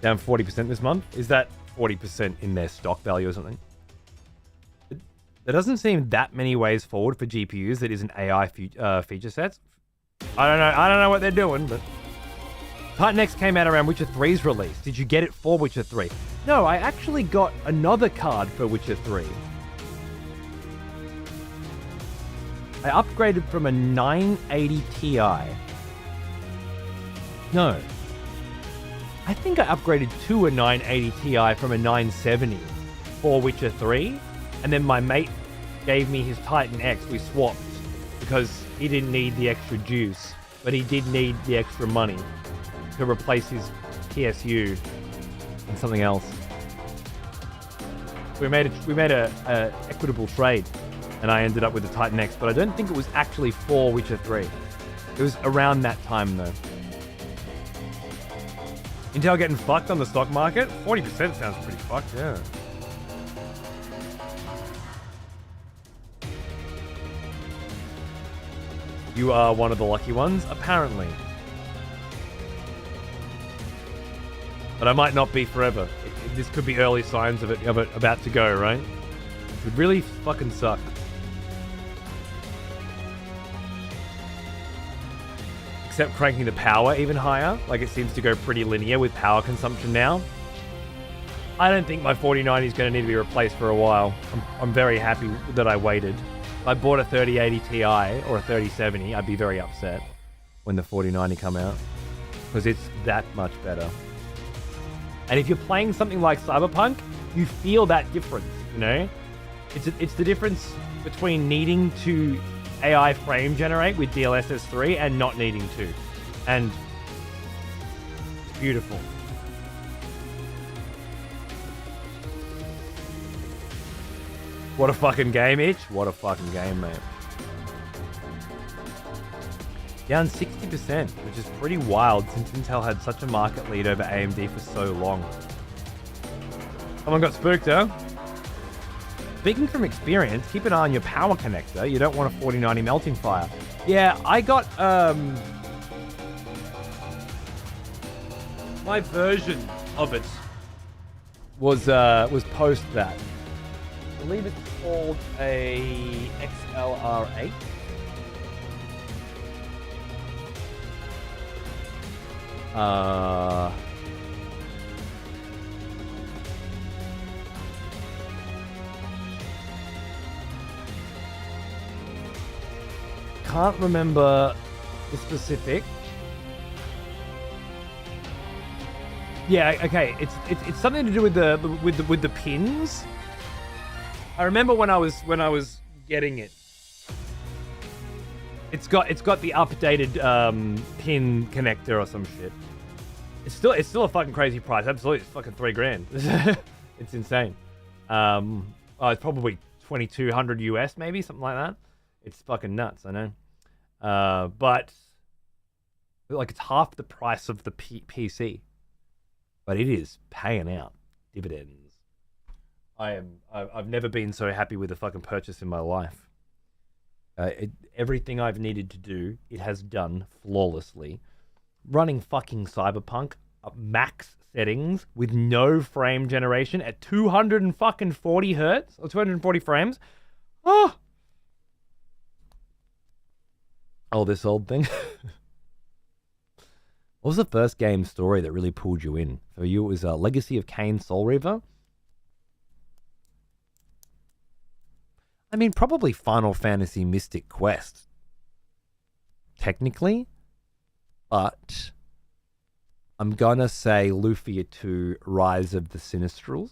Down 40% this month? Is that 40% in their stock value or something? There doesn't seem that many ways forward for GPUs that isn't AI feature sets. I don't know what they're doing, but... Titan X came out around Witcher 3's release. Did you get it for Witcher 3? No, I actually got another card for Witcher 3. I upgraded from a 980 Ti. No. I think I upgraded to a 980 Ti from a 970 for Witcher 3. And then my mate gave me his Titan X. We swapped because he didn't need the extra juice, but he did need the extra money to replace his PSU and something else. We made a equitable trade, and I ended up with the Titan X, but I don't think it was actually for Witcher 3. It was around that time though. Intel getting fucked on the stock market? 40% sounds pretty fucked, yeah. You are one of the lucky ones, apparently. But I might not be forever. This could be early signs of it about to go, right? It would really fucking suck. Except cranking the power even higher. Like it seems to go pretty linear with power consumption now. I don't think my 4090 is going to need to be replaced for a while. I'm very happy that I waited. If I bought a 3080 Ti or a 3070, I'd be very upset when the 4090 come out. Because it's that much better. And if you're playing something like Cyberpunk, you feel that difference, you know? It's the difference between needing to AI frame generate with DLSS 3 and not needing to. And it's beautiful. What a fucking game, Itch. What a fucking game, mate. Down 60%, which is pretty wild since Intel had such a market lead over AMD for so long. Someone got spooked, huh? Speaking from experience, keep an eye on your power connector. You don't want a 4090 melting fire. Yeah, I got, my version of it was post that. I believe it's called a XLR8. Can't remember the specific. Yeah, okay. It's something to do with the pins. I remember when I was getting it. It's got the updated pin connector or some shit. It's still a fucking crazy price. Absolutely, it's fucking $3,000. It's insane. It's probably 2,200 US, maybe something like that. It's fucking nuts, I know. But like it's half the price of the PC, but it is paying out dividends. I've never been so happy with a fucking purchase in my life. Everything I've needed to do, it has done flawlessly. Running fucking Cyberpunk at max settings with no frame generation at 240 hertz or 240 frames. Oh, Oh, this old thing. What was the first game story that really pulled you in? For you, it was Legacy of Kain Soul Reaver. I mean, probably Final Fantasy Mystic Quest. Technically. But I'm gonna say Lufia 2 Rise of the Sinistrals.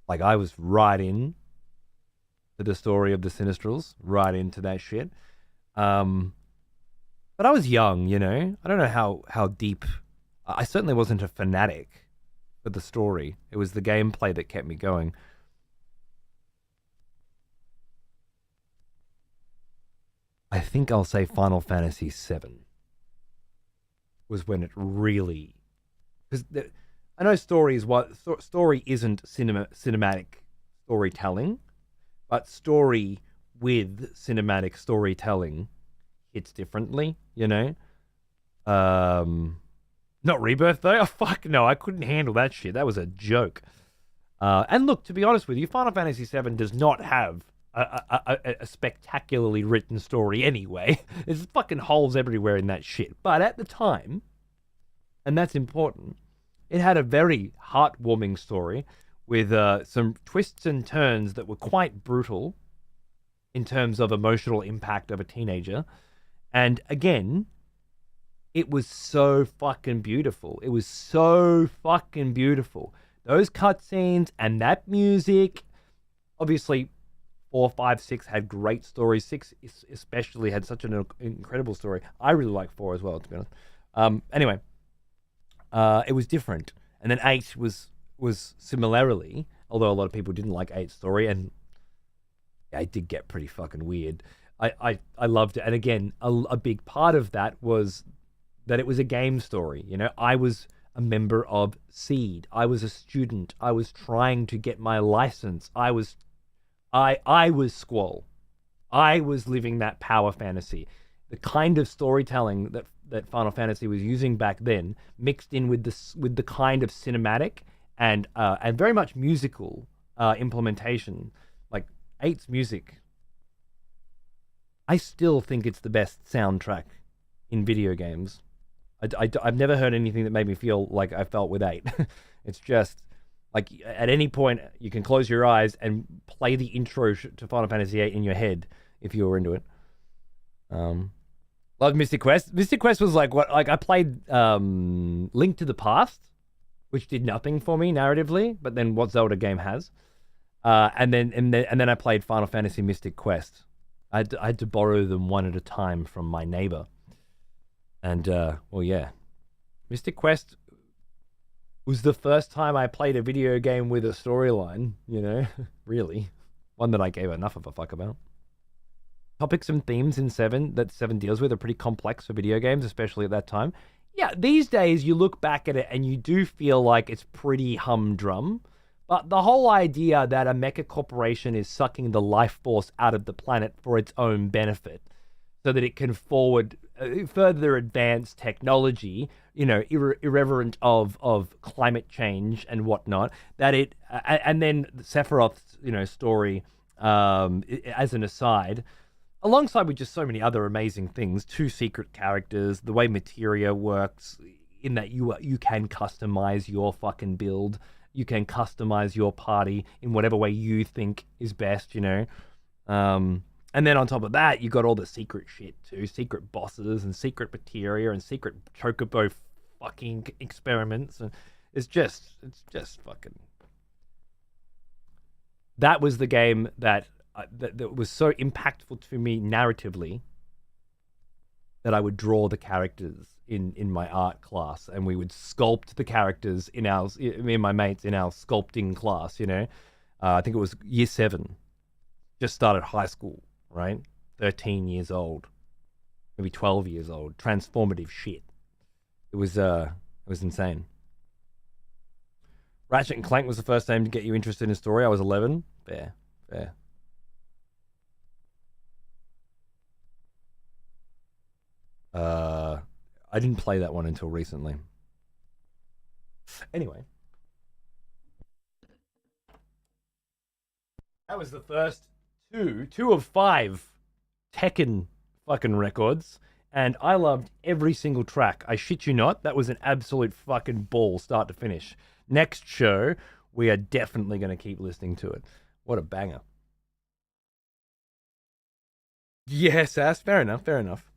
Like, I was right in to the story of the Sinistrals. Right into that shit. But I was young, you know. I don't know how deep. I certainly wasn't a fanatic for the story. It was the gameplay that kept me going. I think I'll say Final Fantasy VII was when it really, because I know story isn't cinematic storytelling, but story with cinematic storytelling hits differently, you know. Not Rebirth though. Oh, fuck no, I couldn't handle that shit. That was a joke. And look, to be honest with you, Final Fantasy VII does not have a spectacularly written story anyway. There's fucking holes everywhere in that shit. But at the time, and that's important, it had a very heartwarming story with some twists and turns that were quite brutal in terms of emotional impact of a teenager. And again, it was so fucking beautiful. It was so fucking beautiful. Those cutscenes and that music, obviously 4, 5, 6 had great stories. 6 especially had such an incredible story. I really like 4 as well, to be honest. Anyway, it was different. And then 8 was similarly, although a lot of people didn't like 8's story, and yeah, it did get pretty fucking weird. I loved it. And again, a big part of that was that it was a game story. You know, I was a member of Seed. I was a student. I was trying to get my license. I was Squall. I was living that power fantasy. The kind of storytelling that Final Fantasy was using back then, mixed in with the kind of cinematic and very much musical implementation. Like 8's music, I still think it's the best soundtrack in video games. I've never heard anything that made me feel like I felt with 8. It's just like at any point you can close your eyes and play the intro to Final Fantasy 8 in your head if you were into it. Love Mystic Quest. Mystic Quest was like what, like I played Link to the Past, which did nothing for me narratively, but then what Zelda game has. And then I played Final Fantasy Mystic Quest. I had to borrow them one at a time from my neighbor. And well, yeah, Mystic Quest was the first time I played a video game with a storyline, you know, really. One that I gave enough of a fuck about. Topics and themes in 7 that 7 deals with are pretty complex for video games, especially at that time. Yeah, these days you look back at it and you do feel like it's pretty humdrum. But the whole idea that a mecha corporation is sucking the life force out of the planet for its own benefit so that it can further advance technology, you know, irreverent of climate change and whatnot, that it, and then Sephiroth's, you know, story as an aside, alongside with just so many other amazing things, 2 secret characters, the way materia works in that you can customize your fucking build, you can customize your party in whatever way you think is best, you know. And then on top of that, you got all the secret shit too, secret bosses and secret materia and secret chocobo fucking experiments, and it's just fucking. That was the game that was so impactful to me narratively that I would draw the characters in my art class, and we would sculpt the characters me and my mates in our sculpting class, you know. I think it was year 7, just started high school, right? 13 years old, maybe 12 years old, transformative shit. It was insane. Ratchet and Clank was the first game to get you interested in story. I was 11. Fair. I didn't play that one until recently. Anyway. That was the first two of 5 Tekken fucking records, and I loved every single track. I shit you not, that was an absolute fucking ball, start to finish. Next show, we are definitely going to keep listening to it. What a banger. Yes, Ass, fair enough, fair enough.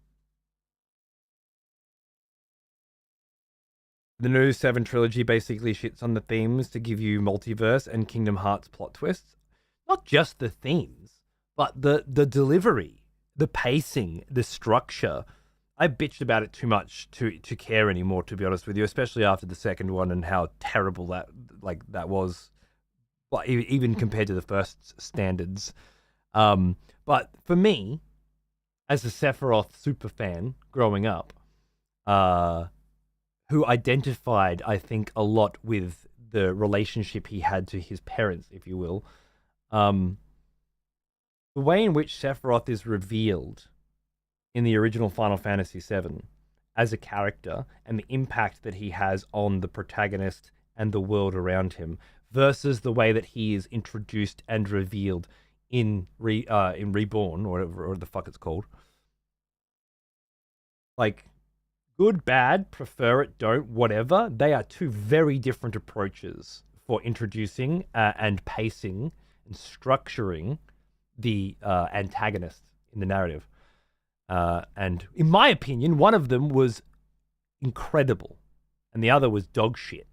The new 7 trilogy basically shits on the themes to give you multiverse and Kingdom Hearts plot twists. Not just the themes, but the delivery, the pacing, the structure. I bitched about it too much to care anymore, to be honest with you, especially after the second one and how terrible that was, well, even compared to the first standards. But for me, as a Sephiroth super fan growing up, who identified, I think, a lot with the relationship he had to his parents, if you will. The way in which Sephiroth is revealed in the original Final Fantasy VII as a character and the impact that he has on the protagonist and the world around him versus the way that he is introduced and revealed in Reborn, or whatever the fuck it's called. Like, good, bad, prefer it, don't, whatever. They are two very different approaches for introducing and pacing and structuring the antagonist in the narrative. And in my opinion, one of them was incredible and the other was dog shit.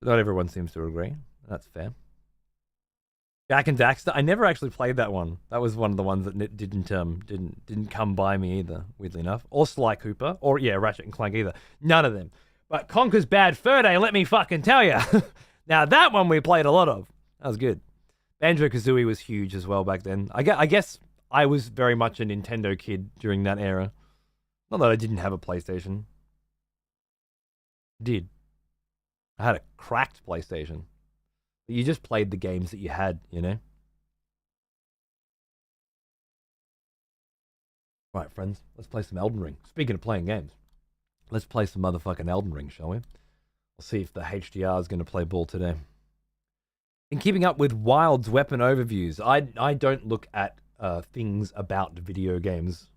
Not everyone seems to agree. That's fair. Jak and Daxter, I never actually played that one. That was one of the ones that didn't come by me either, weirdly enough. Or Sly Cooper, or Ratchet and Clank either. None of them. But Conker's Bad Fur Day, let me fucking tell you. Now that one we played a lot of. That was good. Banjo-Kazooie was huge as well back then. I guess I was very much a Nintendo kid during that era. Not that I didn't have a PlayStation. I did. I had a cracked PlayStation. But you just played the games that you had, you know? Right, friends, let's play some Elden Ring. Speaking of playing games, let's play some motherfucking Elden Ring, shall we? We'll see if the HDR is going to play ball today. In keeping up with Wild's weapon overviews, I don't look at things about video games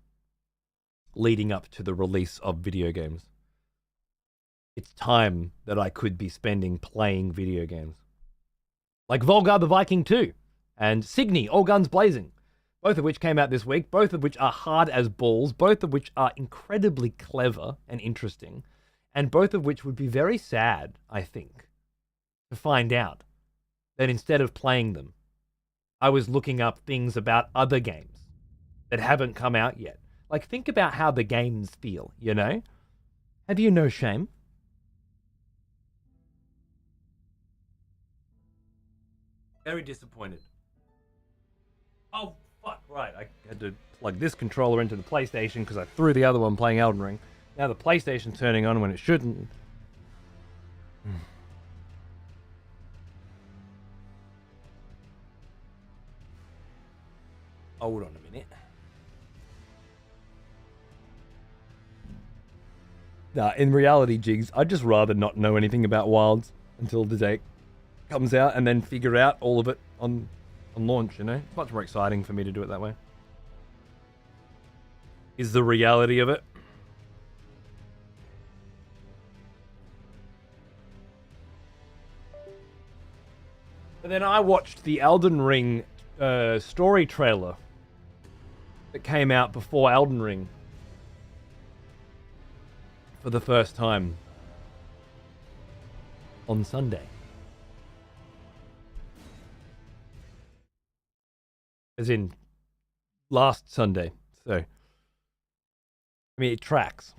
leading up to the release of video games. It's time that I could be spending playing video games. Like Volgar the Viking 2 and Signy, All Guns Blazing, both of which came out this week, both of which are hard as balls, both of which are incredibly clever and interesting, and both of which would be very sad, I think, to find out that instead of playing them, I was looking up things about other games that haven't come out yet. Like, think about how the games feel, you know? Have you no shame? Very disappointed. Oh, fuck, right. I had to plug this controller into the PlayStation because I threw the other one playing Elden Ring. Now the PlayStation's turning on when it shouldn't. Hold on a minute. Nah, in reality, Jigs, I'd just rather not know anything about Wilds until the day comes out and then figure out all of it on launch, you know? It's much more exciting for me to do it that way. Is the reality of it. But then I watched the Elden Ring story trailer that came out before Elden Ring for the first time on Sunday. As in last Sunday. So, I mean, it tracks.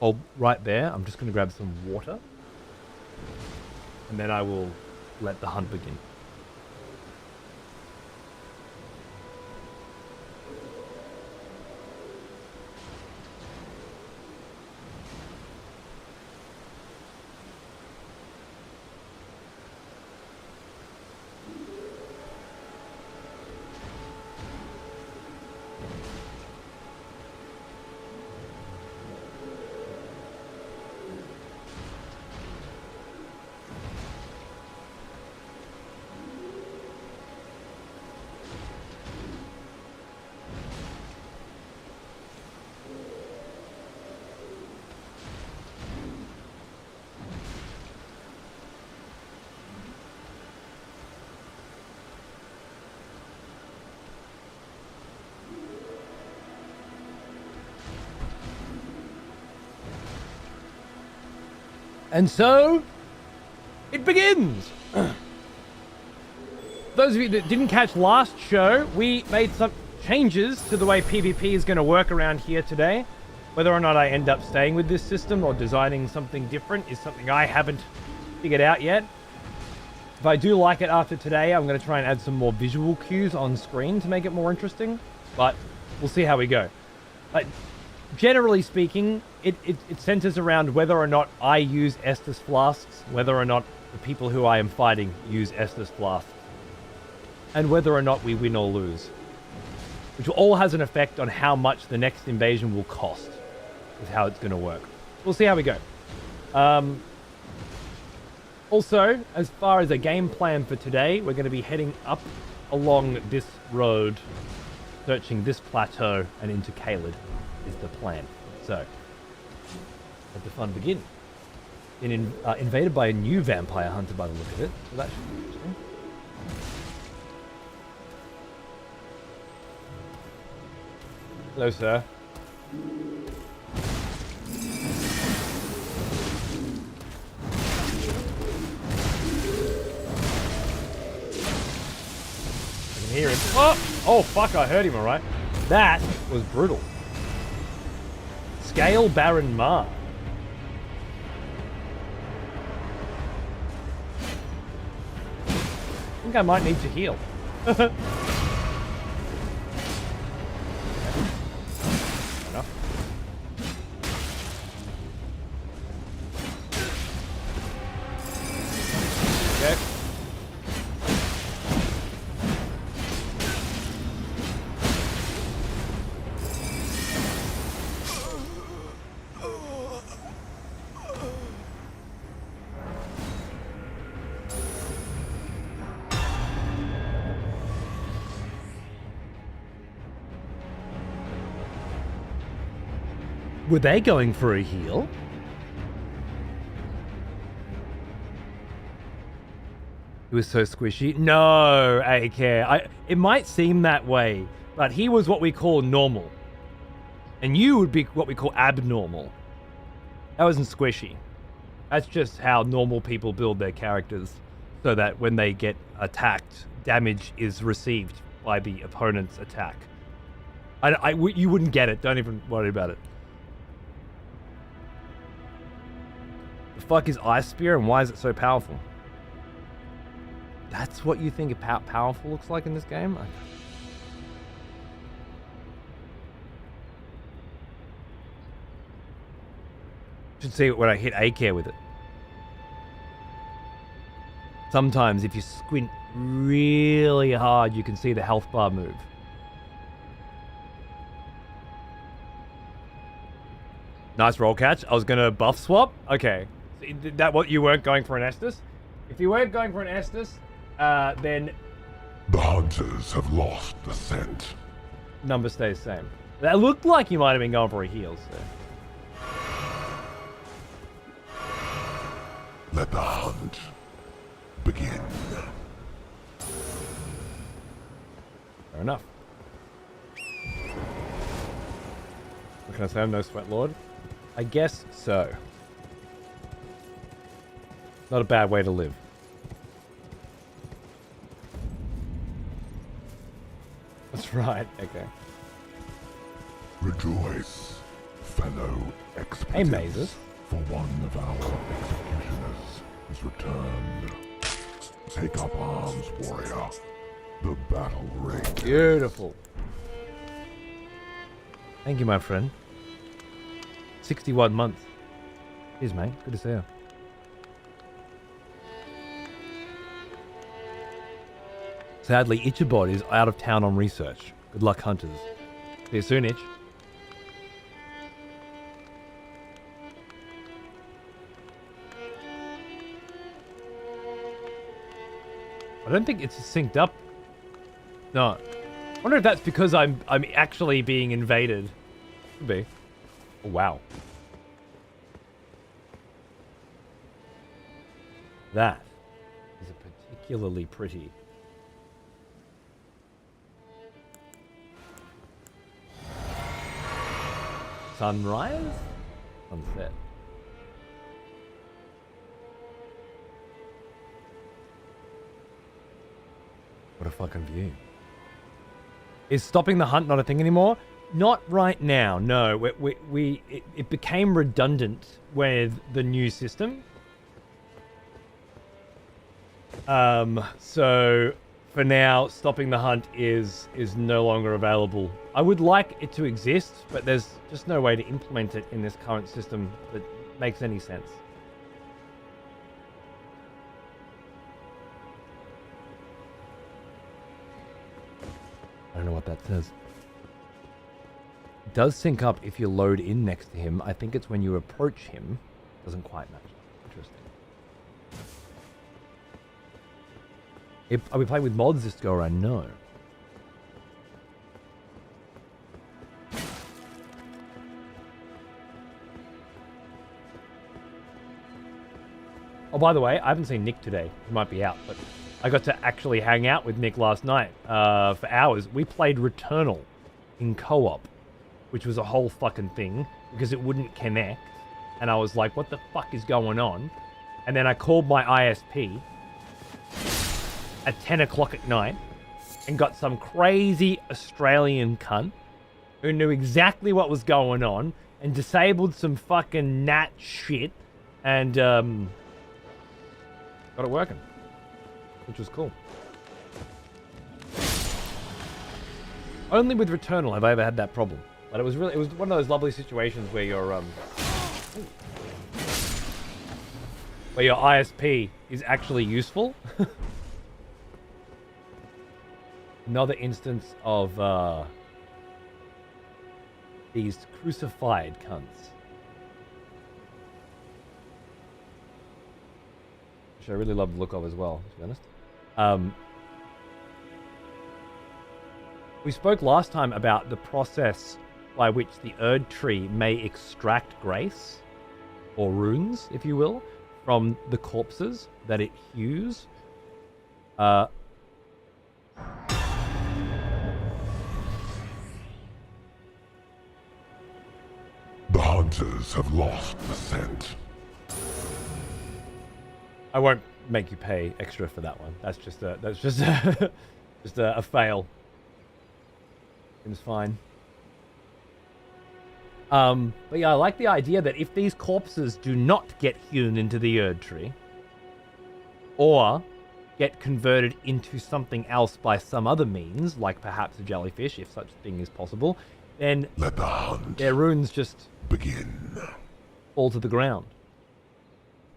Oh, right there. I'm just going to grab some water. And then I will let the hunt begin. And so, it begins! Those of you that didn't catch last show, we made some changes to the way PvP is going to work around here today. Whether or not I end up staying with this system or designing something different is something I haven't figured out yet. If I do like it after today, I'm going to try and add some more visual cues on screen to make it more interesting. But we'll see how we go. Generally speaking, it centers around whether or not I use Estus flasks, whether or not the people who I am fighting use Estus flasks, and whether or not we win or lose. Which all has an effect on how much the next invasion will cost, is how it's going to work. We'll see how we go. Also, as far as a game plan for today, we're going to be heading up along this road, searching this plateau and into Caelid is the plan. So, let the fun begin. Been invaded by a new vampire hunter by the look of it, so that should be interesting. Hello, sir. I can hear him. Oh, fuck, I heard him, alright. That was brutal. Scale Baron Ma. I think I might need to heal. Were they going for a heal? It was so squishy. No, AK. It might seem that way, but he was what we call normal. And you would be what we call abnormal. That wasn't squishy. That's just how normal people build their characters, so that when they get attacked, damage is received by the opponent's attack. You wouldn't get it. Don't even worry about it. The fuck is Ice Spear and why is it so powerful? That's what you think powerful looks like in this game? Okay. Should see it when I hit AK with it. Sometimes if you squint really hard, you can see the health bar move. Nice roll catch. I was going to buff swap. Okay. That what you weren't going for an Estus? If you weren't going for an Estus, then The hunters have lost the scent. number stays same. That looked like you might have been going for a heal, so. Let the hunt begin. Fair enough. What can I say? I'm no sweat lord. I guess so. Not a bad way to live. That's right. Okay. Rejoice, fellow experts. Hey, Mazes. For one of our executioners is returned. Take up arms, warrior. The battle rages. Beautiful. Thank you, my friend. 61 months. Cheers, mate. Good to see you. Sadly, Ichabod is out of town on research. Good luck, hunters. See you soon, Itch. I don't think it's synced up. No. I wonder if that's because I'm actually being invaded. Could be. Oh, wow. That is a particularly pretty. Sunrise? Sunset. What a fucking view. Is stopping the hunt not a thing anymore? Not right now, no. It became redundant with the new system. So for now, stopping the hunt is no longer available. I would like it to exist, but there's just no way to implement it in this current system that makes any sense. I don't know what that says. It does sync up if you load in next to him. I think it's when you approach him. Doesn't quite match. Interesting. Are we playing with mods this go around? No. Oh, by the way, I haven't seen Nick today. He might be out, but I got to actually hang out with Nick last night for hours. We played Returnal in co-op, which was a whole fucking thing because it wouldn't connect. And I was like, what the fuck is going on? And then I called my ISP at 10 o'clock at night and got some crazy Australian cunt who knew exactly what was going on and disabled some fucking nat shit and got it working, which was cool. Only with Returnal have I ever had that problem. But it was one of those lovely situations where your ISP is actually useful. Another instance of these crucified cunts. Which I really love the look of as well, to be honest. We spoke last time about the process by which the Erdtree may extract grace, or runes, if you will, from the corpses that it hews. The hunters have lost the scent. I won't make you pay extra for that one. That's just a fail. Seems fine. But yeah, I like the idea that if these corpses do not get hewn into the Erdtree, or get converted into something else by some other means, like perhaps a jellyfish, if such a thing is possible, then let the hunt their runes just begin. Fall to the ground.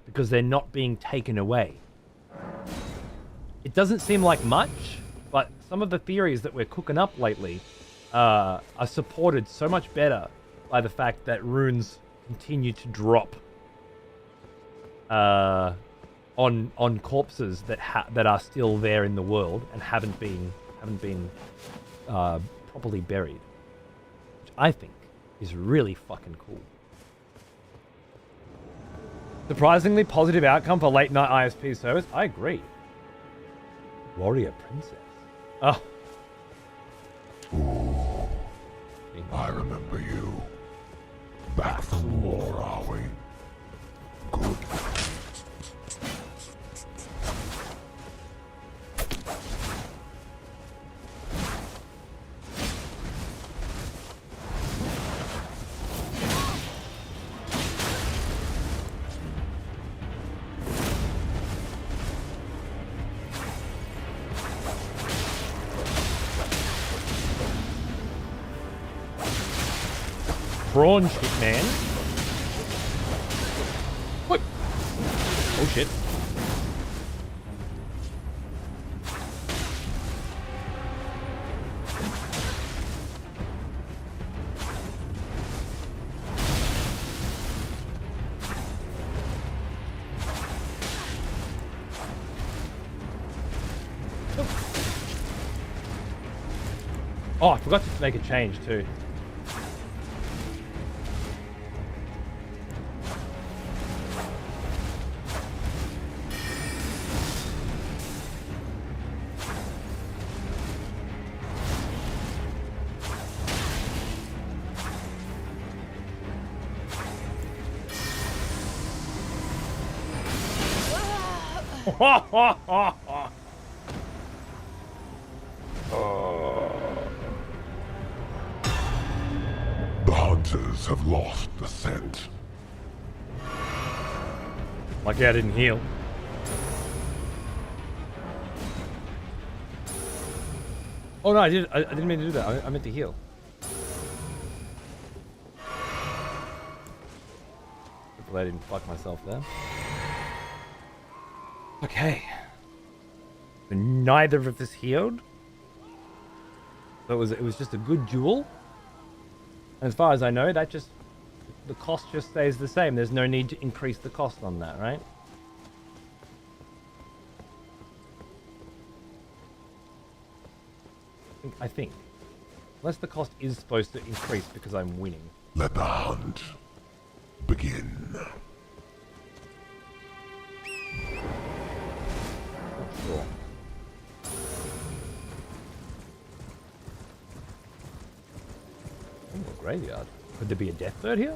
Because they're not being taken away. It doesn't seem like much, but some of the theories that we're cooking up lately are supported so much better by the fact that runes continue to drop on corpses that are still there in the world and haven't been properly buried, which I think is really fucking cool. Surprisingly positive outcome for late night ISP service. I agree. Warrior princess. Oh. Ooh, I remember you. Back from war, are we? Good. Prawn shit, man. What? Oh shit. Oh, I forgot to make a change too. The hunters have lost the scent. Lucky I didn't heal. Oh no, I didn't mean to do that. I meant to heal. Hopefully I didn't fuck myself there. Okay. So neither of us healed. So it was just a good duel. As far as I know, that just the cost just stays the same. There's no need to increase the cost on that, right? I think. Unless the cost is supposed to increase because I'm winning. Let the hunt begin. Sure. Oh, graveyard. Could there be a deathbird here?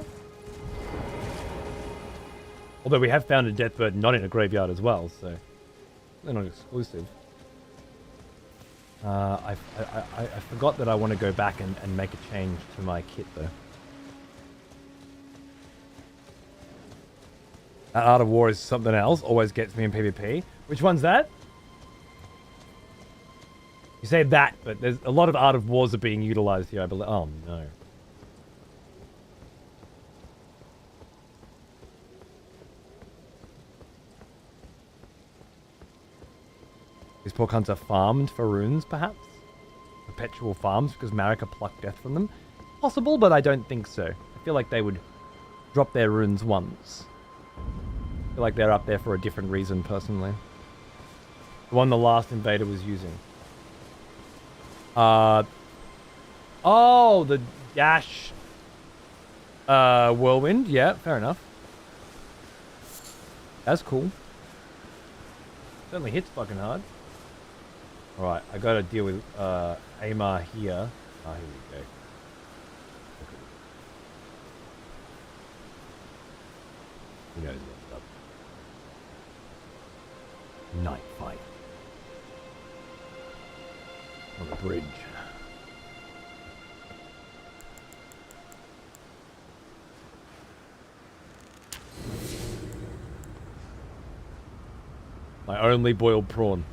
Although we have found a deathbird not in a graveyard as well, so they're not exclusive. I forgot that I want to go back and make a change to my kit though. That Art of War is something else. Always gets me in PvP. Which one's that? You say that, but there's a lot of Art of Wars are being utilized here, I believe. Oh no. These poor cunts are farmed for runes, perhaps? Perpetual farms because Marika plucked death from them? Possible, but I don't think so. I feel like they would drop their runes once. I feel like they're up there for a different reason, personally. The one the last invader was using. Oh, the dash whirlwind. Yeah, fair enough. That's cool. Certainly hits fucking hard. Alright, I gotta deal with Amar here. Ah, here we go. Who knows what's up? Night fight. On the bridge. My only boiled prawn.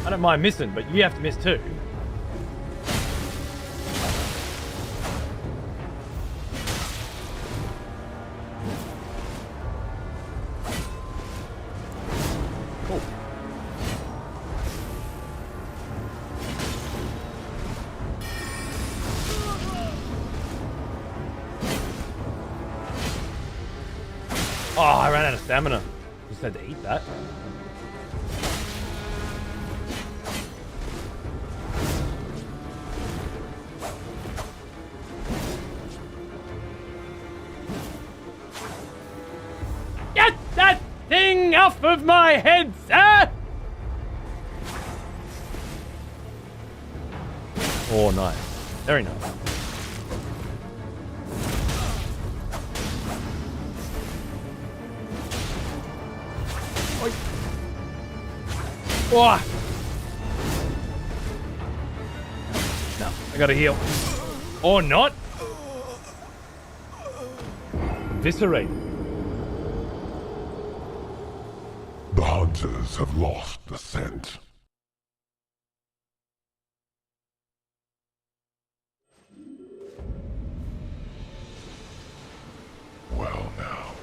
I don't mind missing, but you have to miss too. Cool. Oh, I ran out of stamina. Just had to eat that. Get that thing off of my head, sir! Oh, nice. Very nice. Oi. Oh. No, I gotta heal. Or not. Eviscerate. The hunters have lost the scent. Well now,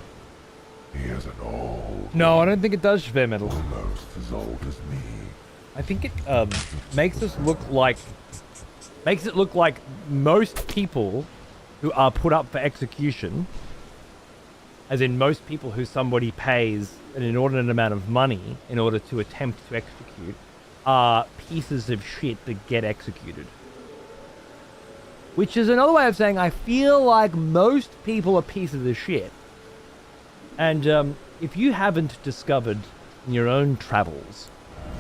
he is an old, No, I don't think it does, Spare Metal. almost as old as me. I think it makes it look like most people who are put up for execution, as in most people who somebody pays an inordinate amount of money in order to attempt to execute, are pieces of shit that get executed. Which is another way of saying I feel like most people are pieces of shit. And if you haven't discovered in your own travels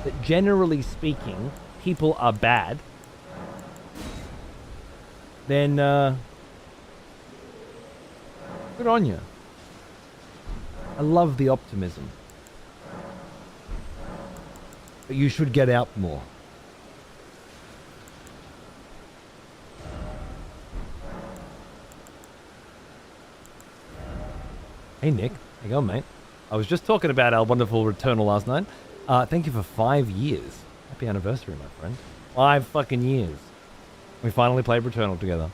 that generally speaking, people are bad, then good on you. I love the optimism. But you should get out more. Hey Nick, how you going, mate? I was just talking about our wonderful Returnal last night. Thank you for 5 years. Happy anniversary, my friend. 5 fucking years. We finally played Returnal together.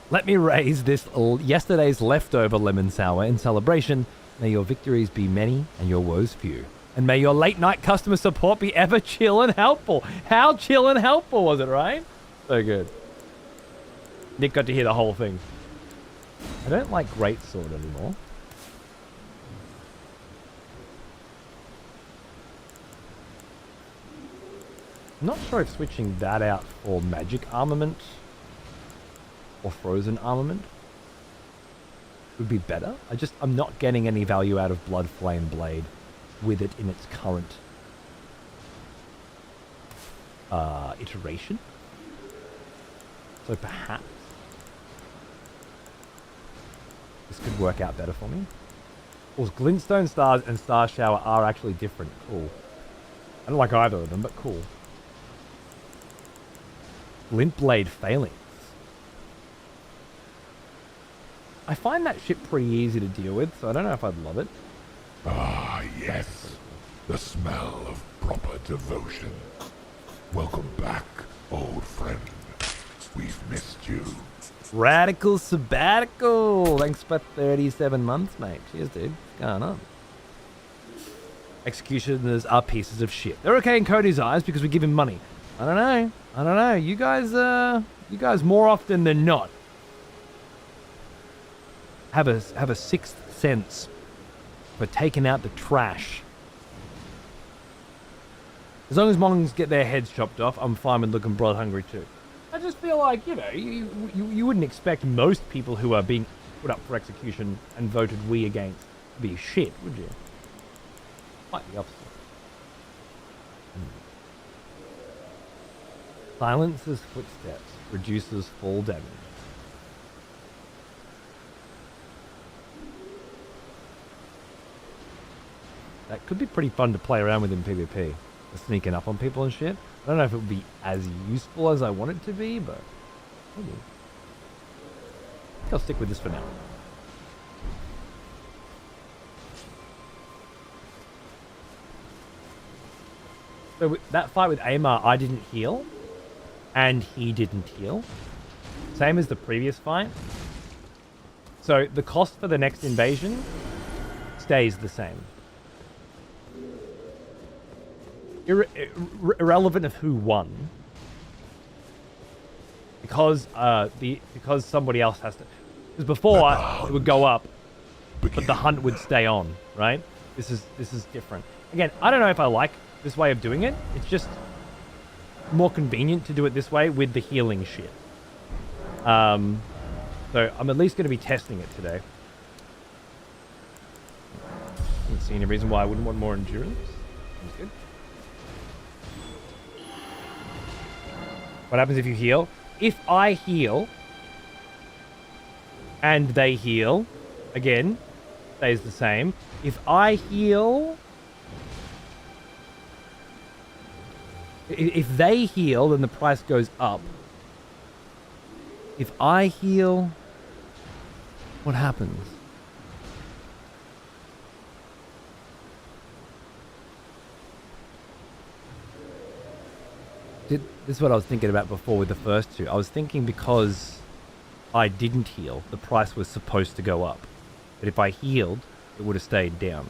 Let me raise this yesterday's leftover lemon sour in celebration. May your victories be many and your woes few. And may your late night customer support be ever chill and helpful. How chill and helpful was it, right? So good. Nick got to hear the whole thing. I don't like Greatsword anymore. I'm not sure if switching that out for magic armament or frozen armament would be better. I'm not getting any value out of Blood Flame Blade with it in its current iteration. So perhaps this could work out better for me. Well, Glintstone Stars and Star Shower are actually different. Cool. I don't like either of them, but cool. Glint Blade Phalanx. I find that shit pretty easy to deal with, so I don't know if I'd love it. Ah, yes. The smell of proper devotion. Welcome back, old friend. We've missed you. Radical Sabbatical. Thanks for 37 months, mate. Cheers, dude. What's going on? Executioners are pieces of shit. They're okay in Cody's eyes because we give him money. I don't know. You guys more often than not have a sixth sense for taking out the trash. As long as Mongs get their heads chopped off, I'm fine with looking blood hungry too. I just feel like, you wouldn't expect most people who are being put up for execution and voted we against to be shit, would you? Quite the opposite. Silences footsteps, reduces fall damage. That could be pretty fun to play around with in PvP. Sneaking up on people and shit. I don't know if it would be as useful as I want it to be, but maybe. I think I'll stick with this for now. So with that fight with Amar, I didn't heal. And he didn't heal. Same as the previous fight. So the cost for the next invasion stays the same. Irrelevant of who won. Because somebody else has to. Because before it would go up, but the hunt would stay on, right? This is different. Again, I don't know if I like this way of doing it. It's just more convenient to do it this way with the healing shit. So I'm at least going to be testing it today. I don't see any reason why I wouldn't want more endurance. Seems good. What happens if you heal? If I heal and they heal, again, stays the same. If I heal... If they heal, then the price goes up. If I heal, what happens? This is what I was thinking about before with the first two. I was thinking because I didn't heal, the price was supposed to go up. But if I healed, it would have stayed down.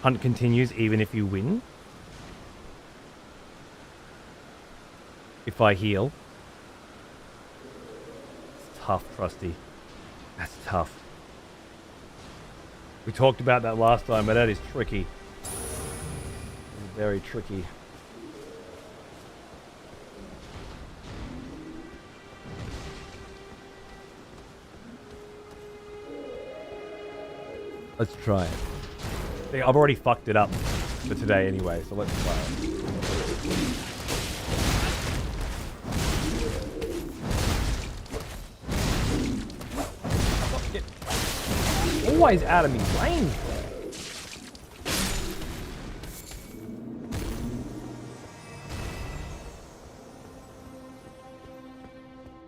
Hunt continues even if you win. If I heal. It's tough, Trusty. That's tough. We talked about that last time, but that is tricky. It's very tricky. Let's try it. See, I've already fucked it up for today anyway, so let's try it. Always out of me range.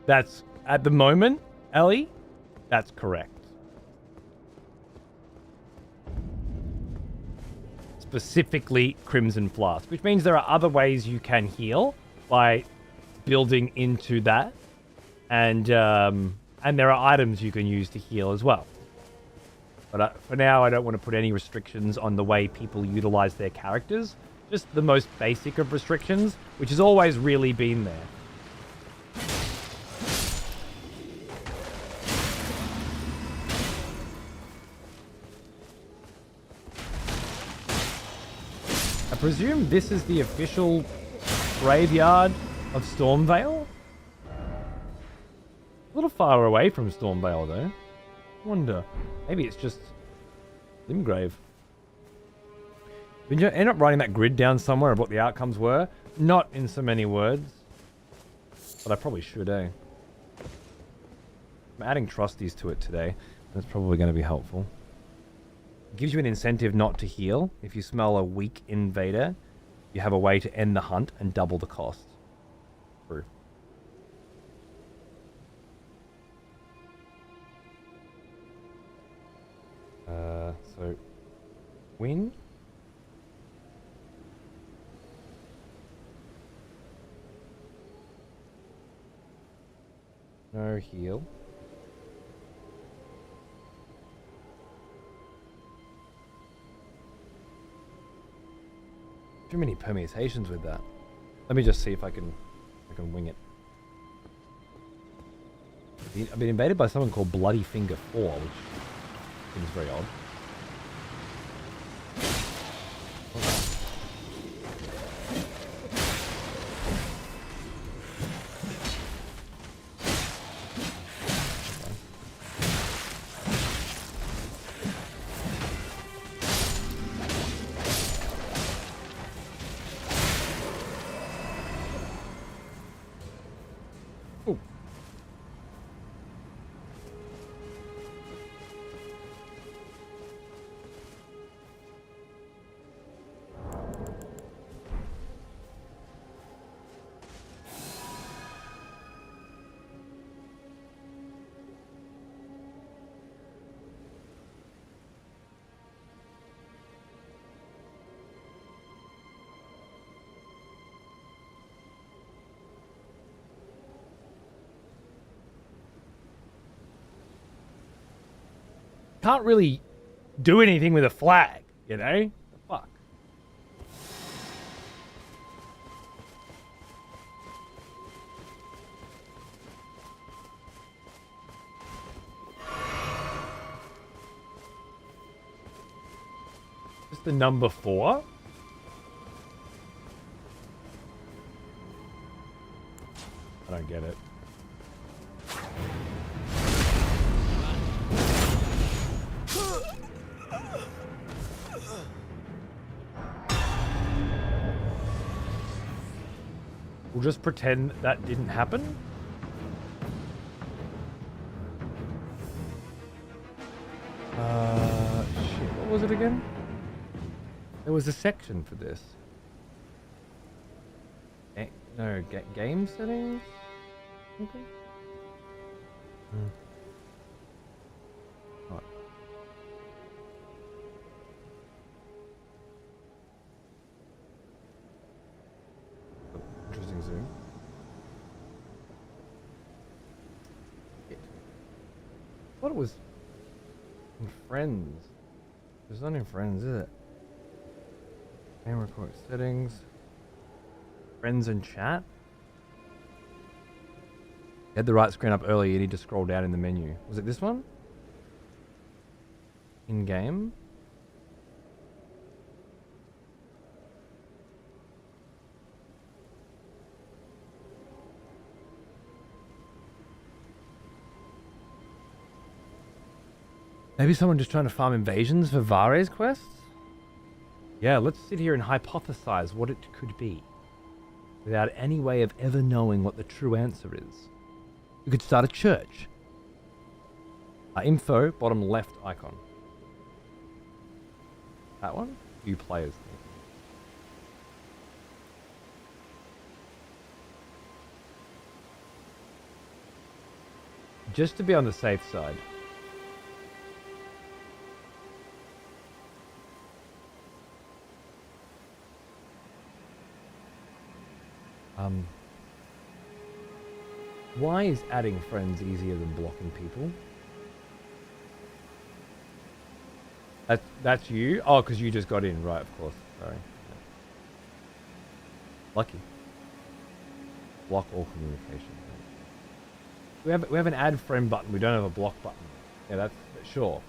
That's, at the moment, Ellie, that's correct. Specifically Crimson Flask, which means there are other ways you can heal by building into that. And there are items you can use to heal as well. But for now, I don't want to put any restrictions on the way people utilize their characters. Just the most basic of restrictions, which has always really been there. I presume this is the official graveyard of Stormvale? A little far away from Stormvale, though. I wonder. Maybe it's just Limgrave. Did you end up writing that grid down somewhere of what the outcomes were? Not in so many words. But I probably should, eh? I'm adding trusties to it today. That's probably going to be helpful. It gives you an incentive not to heal. If you smell a weak invader, you have a way to end the hunt and double the cost. True. So, win. No heal. Too many permutations with that. Let me just see if I can wing it. I've been invaded by someone called Bloody Finger 4, which seems very odd. Can't really do anything with a flag, you know? The fuck. Just the number 4? I don't get it. We'll just pretend that didn't happen. Shit, what was it again? There was a section for this. No, game settings? Okay. Right. Interesting zoom. I thought it was in Friends. It's not in Friends, is it? Game record settings. Friends and chat. You had the right screen up earlier, you need to scroll down in the menu. Was it this one? In game? Maybe someone just trying to farm invasions for Vare's quests? Yeah, let's sit here and hypothesize what it could be, without any way of ever knowing what the true answer is. We could start a church. Info, bottom left icon. That one? View players. Just to be on the safe side. Why is adding friends easier than blocking people? That's you? Oh, because you just got in, right, of course. Sorry. Yeah. Lucky. Block all communication. We have an add friend button, we don't have a block button. Yeah, that's sure.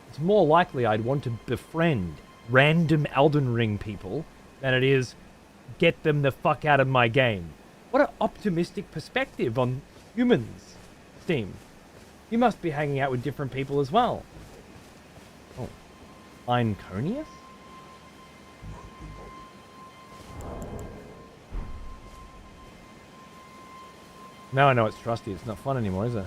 It's more likely I'd want to befriend random Elden Ring people than it is get them the fuck out of my game. What an optimistic perspective on humans, Steam. You must be hanging out with different people as well. Oh. Einconius? Now I know it's trusty. It's not fun anymore, is it?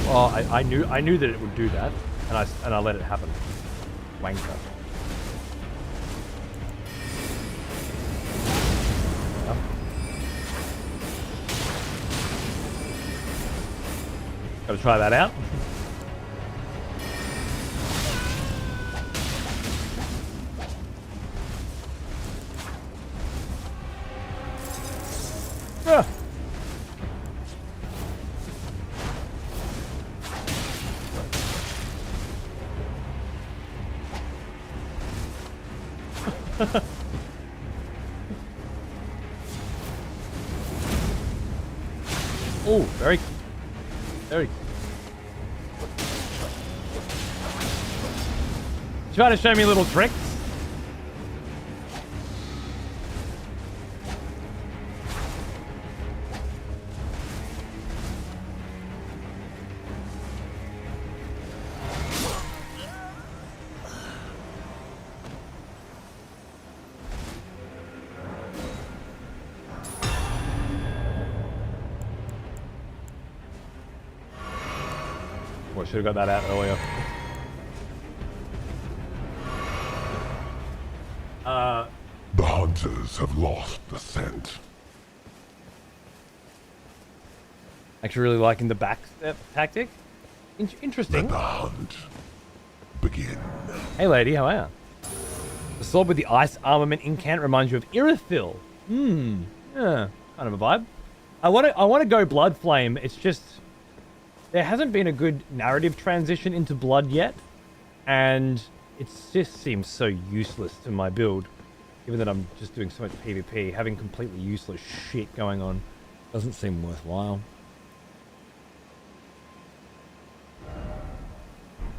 Well, I knew that it would do that, and I let it happen. Wanker. Yep. Gotta try that out. Ah. Oh, very. Try to show me little tricks. Well, should have got that out earlier. The hunters have lost the scent. Actually really liking the backstep tactic. Interesting. Let the hunt begin. Hey lady, how are you? The sword with the ice armament incant reminds you of Irithil. Yeah, kind of a vibe. I want to go Blood Flame. It's just there hasn't been a good narrative transition into Blood yet, and it just seems so useless to my build. Given that I'm just doing so much PvP, having completely useless shit going on doesn't seem worthwhile.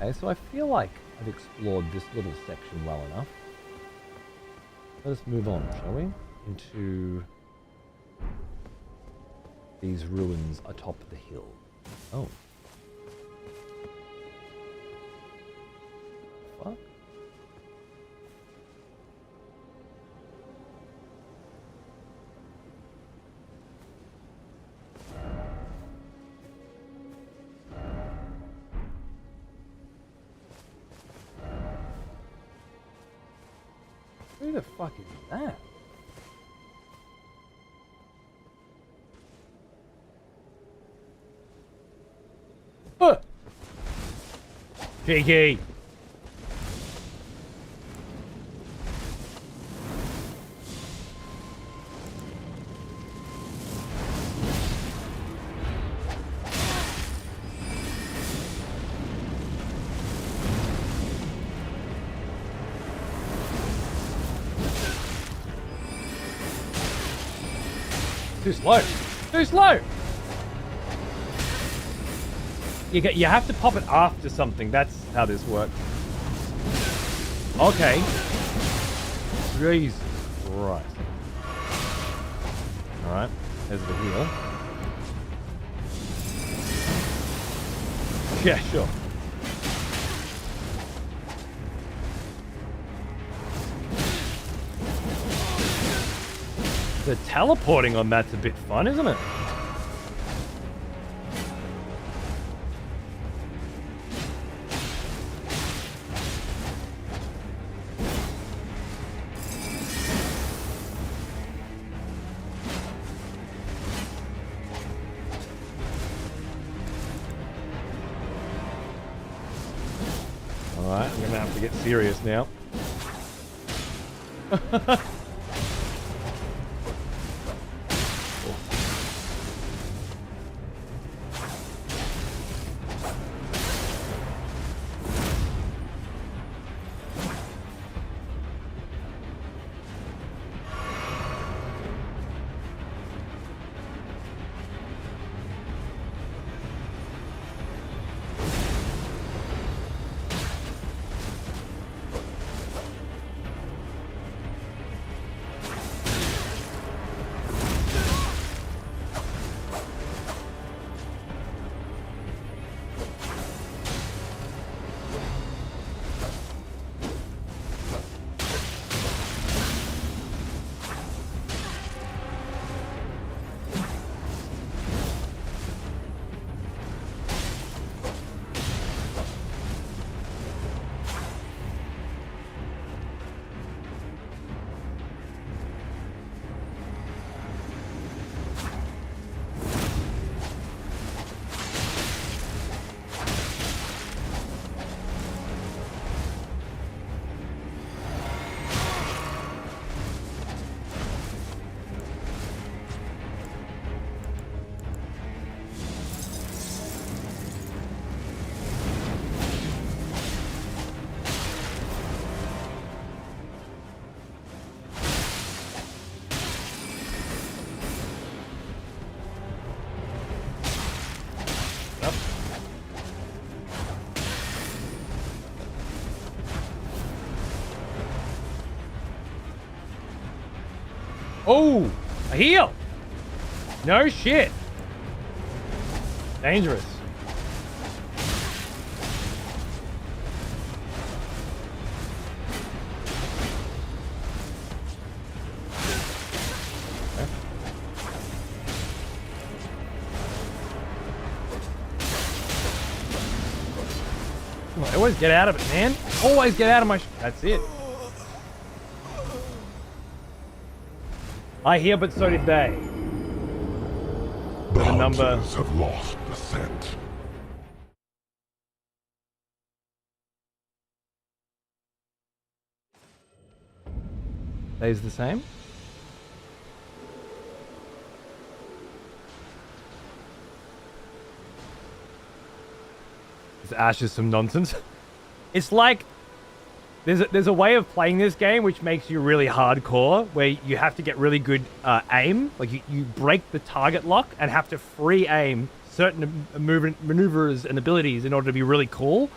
Okay, so I feel like I've explored this little section well enough. Let us move on, shall we? Into these ruins atop the hill. Oh. Fuck. Who the fuck is that? Cheeky! Too slow! Too slow! You have to pop it after something. That's how this works. Okay. Jesus Christ. Alright, there's the heal. Yeah, sure. The teleporting on that's a bit fun, isn't it? Alright, I'm gonna have to get serious now. Oh, a heal. No shit. Dangerous. I always get out of it, man. Always get out of my... That's it. I hear, but so did they. The number... hunters have lost the scent. Stays the same? This Ash is some nonsense. It's like there's a way of playing this game which makes you really hardcore, where you have to get really good aim. Like you break the target lock and have to free aim certain maneuvers and abilities in order to be really cool.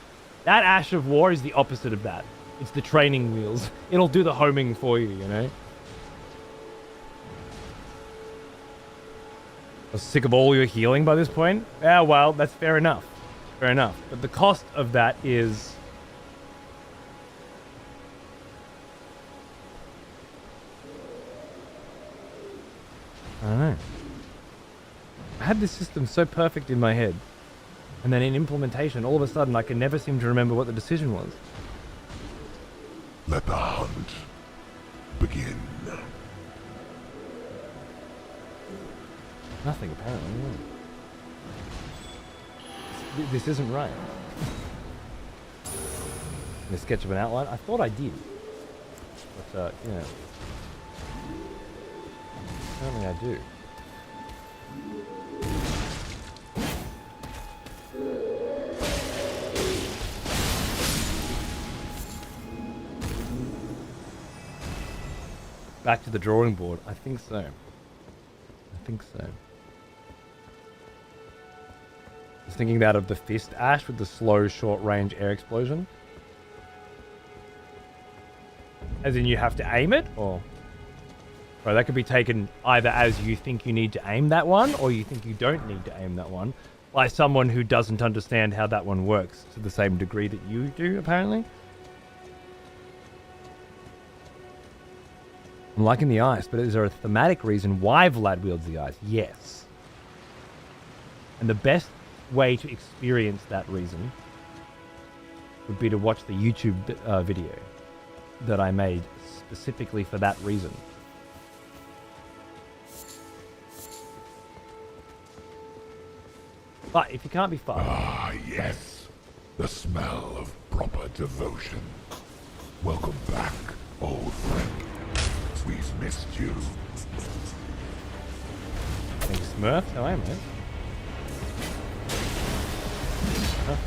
That Ash of War is the opposite of that. It's the training wheels. It'll do the homing for you, you know? I was sick of all your healing by this point. Yeah, well, that's fair enough. Fair enough. But the cost of that is... I don't know. I had this system so perfect in my head. And then in implementation, all of a sudden, I can never seem to remember what the decision was. Let the hunt begin. Nothing, apparently. Yeah. This isn't right. In a sketch of an outline? I thought I did. But, you know. Apparently I do. Back to the drawing board. I think so. I think so. I was thinking that of the fist Ash with the slow, short-range air explosion. As in you have to aim it, or... Right, that could be taken either as you think you need to aim that one, or you think you don't need to aim that one, by someone who doesn't understand how that one works to the same degree that you do, apparently. I'm liking the ice, but is there a thematic reason why Vlad wields the ice? Yes. And the best way to experience that reason would be to watch the YouTube video that I made specifically for that reason. But if you can't be fucked... Ah, yes. The smell of proper devotion. Welcome back, old friend. We've missed you. Thanks, Smurf. How am I? Huh?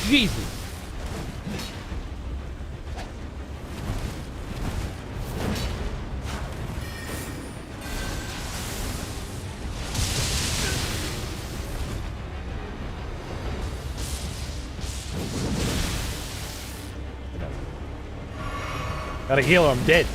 Jesus. Gotta heal or I'm dead.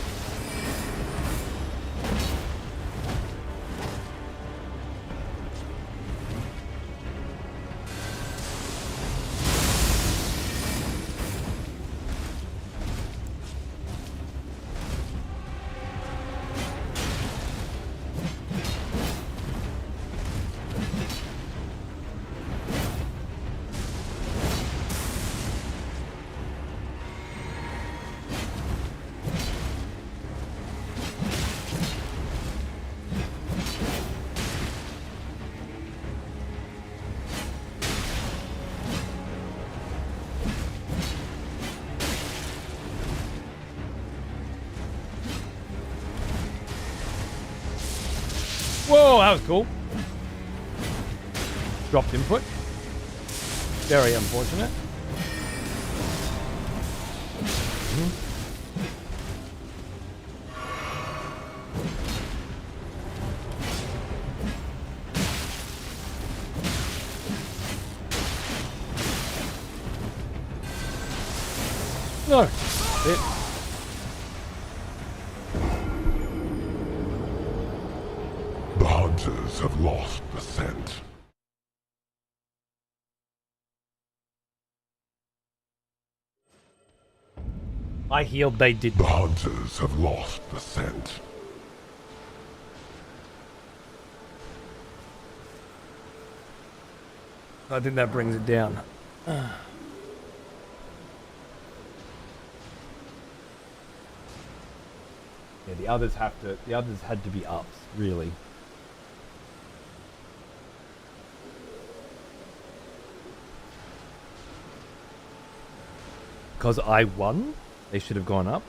Whoa, that was cool. Dropped input. Very unfortunate. No. It. The hunters have lost the scent. I healed, they did. The hunters have lost the scent. I think that brings it down. Yeah, the others had to be ups, really. Because I won, they should have gone up.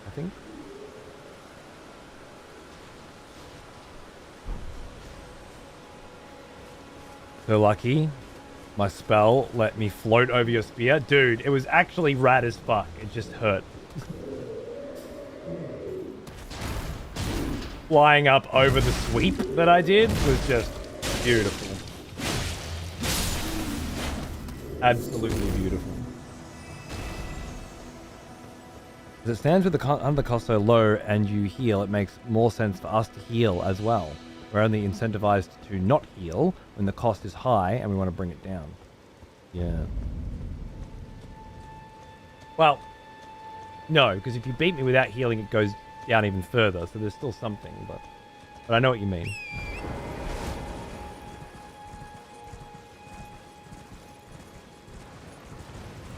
I think. So lucky. My spell let me float over your spear. Dude, it was actually rad as fuck. It just hurt. Flying up over the sweep that I did was just beautiful. Absolutely beautiful. As it stands with under the cost so low and you heal, it makes more sense for us to heal as well. We're only incentivized to not heal when the cost is high and we want to bring it down. Yeah. Well, no, because if you beat me without healing, it goes down even further. So there's still something, but I know what you mean.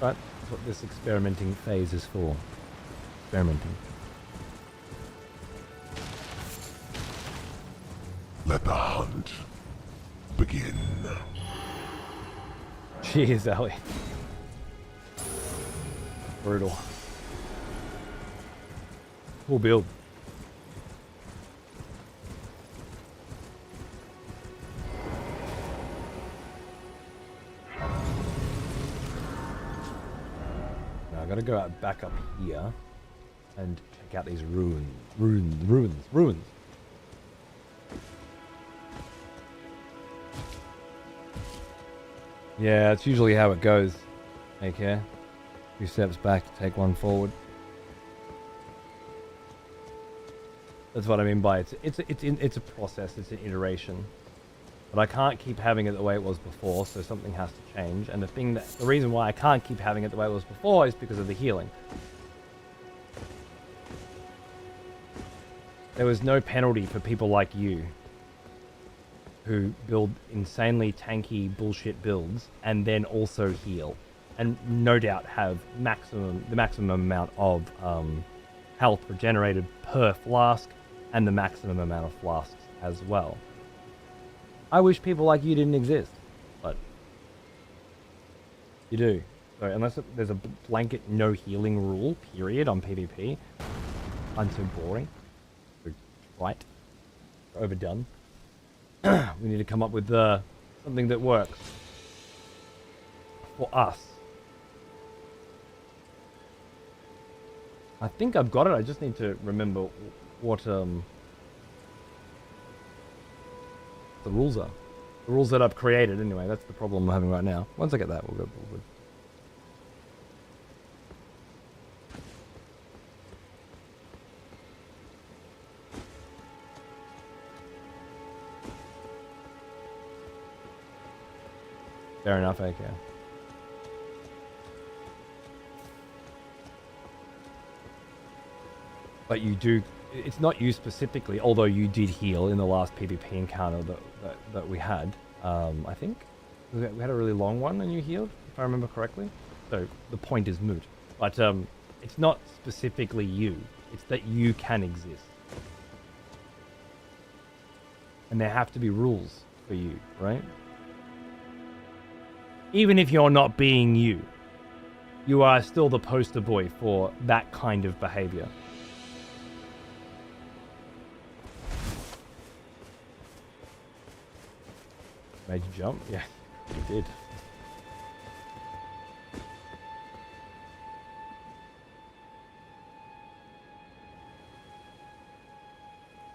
Right, that's what this experimenting phase is for. Experimenting. Let the hunt begin. Jeez, Ellie. Brutal. Cool build. Now I gotta go out back up here and check out these ruins. Yeah, it's usually how it goes. Take care. 2 steps back to take 1 forward. That's what I mean by it's a process. It's an iteration. But I can't keep having it the way it was before, so something has to change. And the reason why I can't keep having it the way it was before is because of the healing. There was no penalty for people like you who build insanely tanky bullshit builds and then also heal, and no doubt have the maximum amount of health regenerated per flask and the maximum amount of flasks as well. I wish people like you didn't exist, but you do. So unless there's a blanket no healing rule period on PvP, I'm so boring. Right, overdone. We need to come up with something that works for us. I think I've got it. I just need to remember what the rules are. The rules that I've created, anyway. That's the problem I'm having right now. Once I get that, we'll go forward. Fair enough, okay. But you do, it's not you specifically, although you did heal in the last PvP encounter that we had. I think we had a really long one and you healed, if I remember correctly. So the point is moot. But it's not specifically you. It's that you can exist. And there have to be rules for you, right? Even if you're not being you, you are still the poster boy for that kind of behavior. Made you jump? Yeah, you did.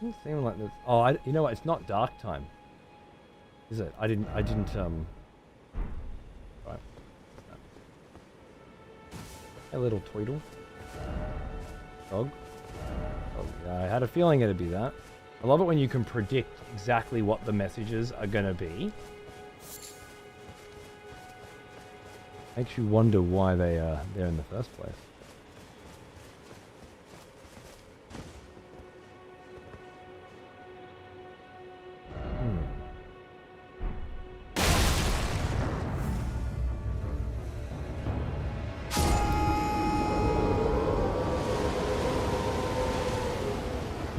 Doesn't seem like this. Oh, you know what? It's not dark time, is it? I didn't. Right. Hey, little Tweedle. Dog. Oh, yeah, I had a feeling it'd be that. I love it when you can predict exactly what the messages are going to be. Makes you wonder why they are there in the first place.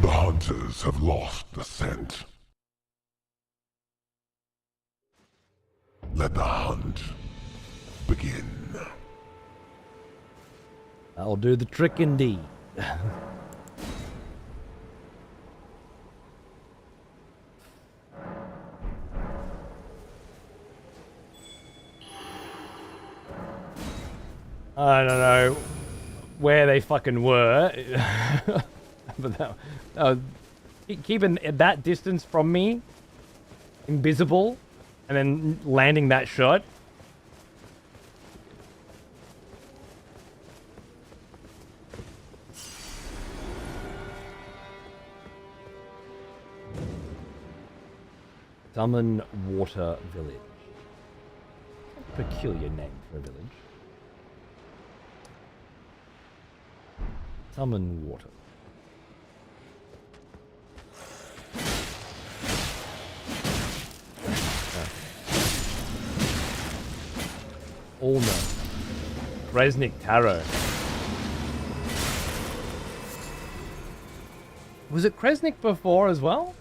Hunters have lost the scent. Let the hunt begin. I'll do the trick indeed. I don't know where they fucking were. But that keeping that distance from me, invisible, and then landing that shot. Summon Water Village. Peculiar name for a village. Summon water. All no. Resnick Tarot. Was it Kresnik before as well?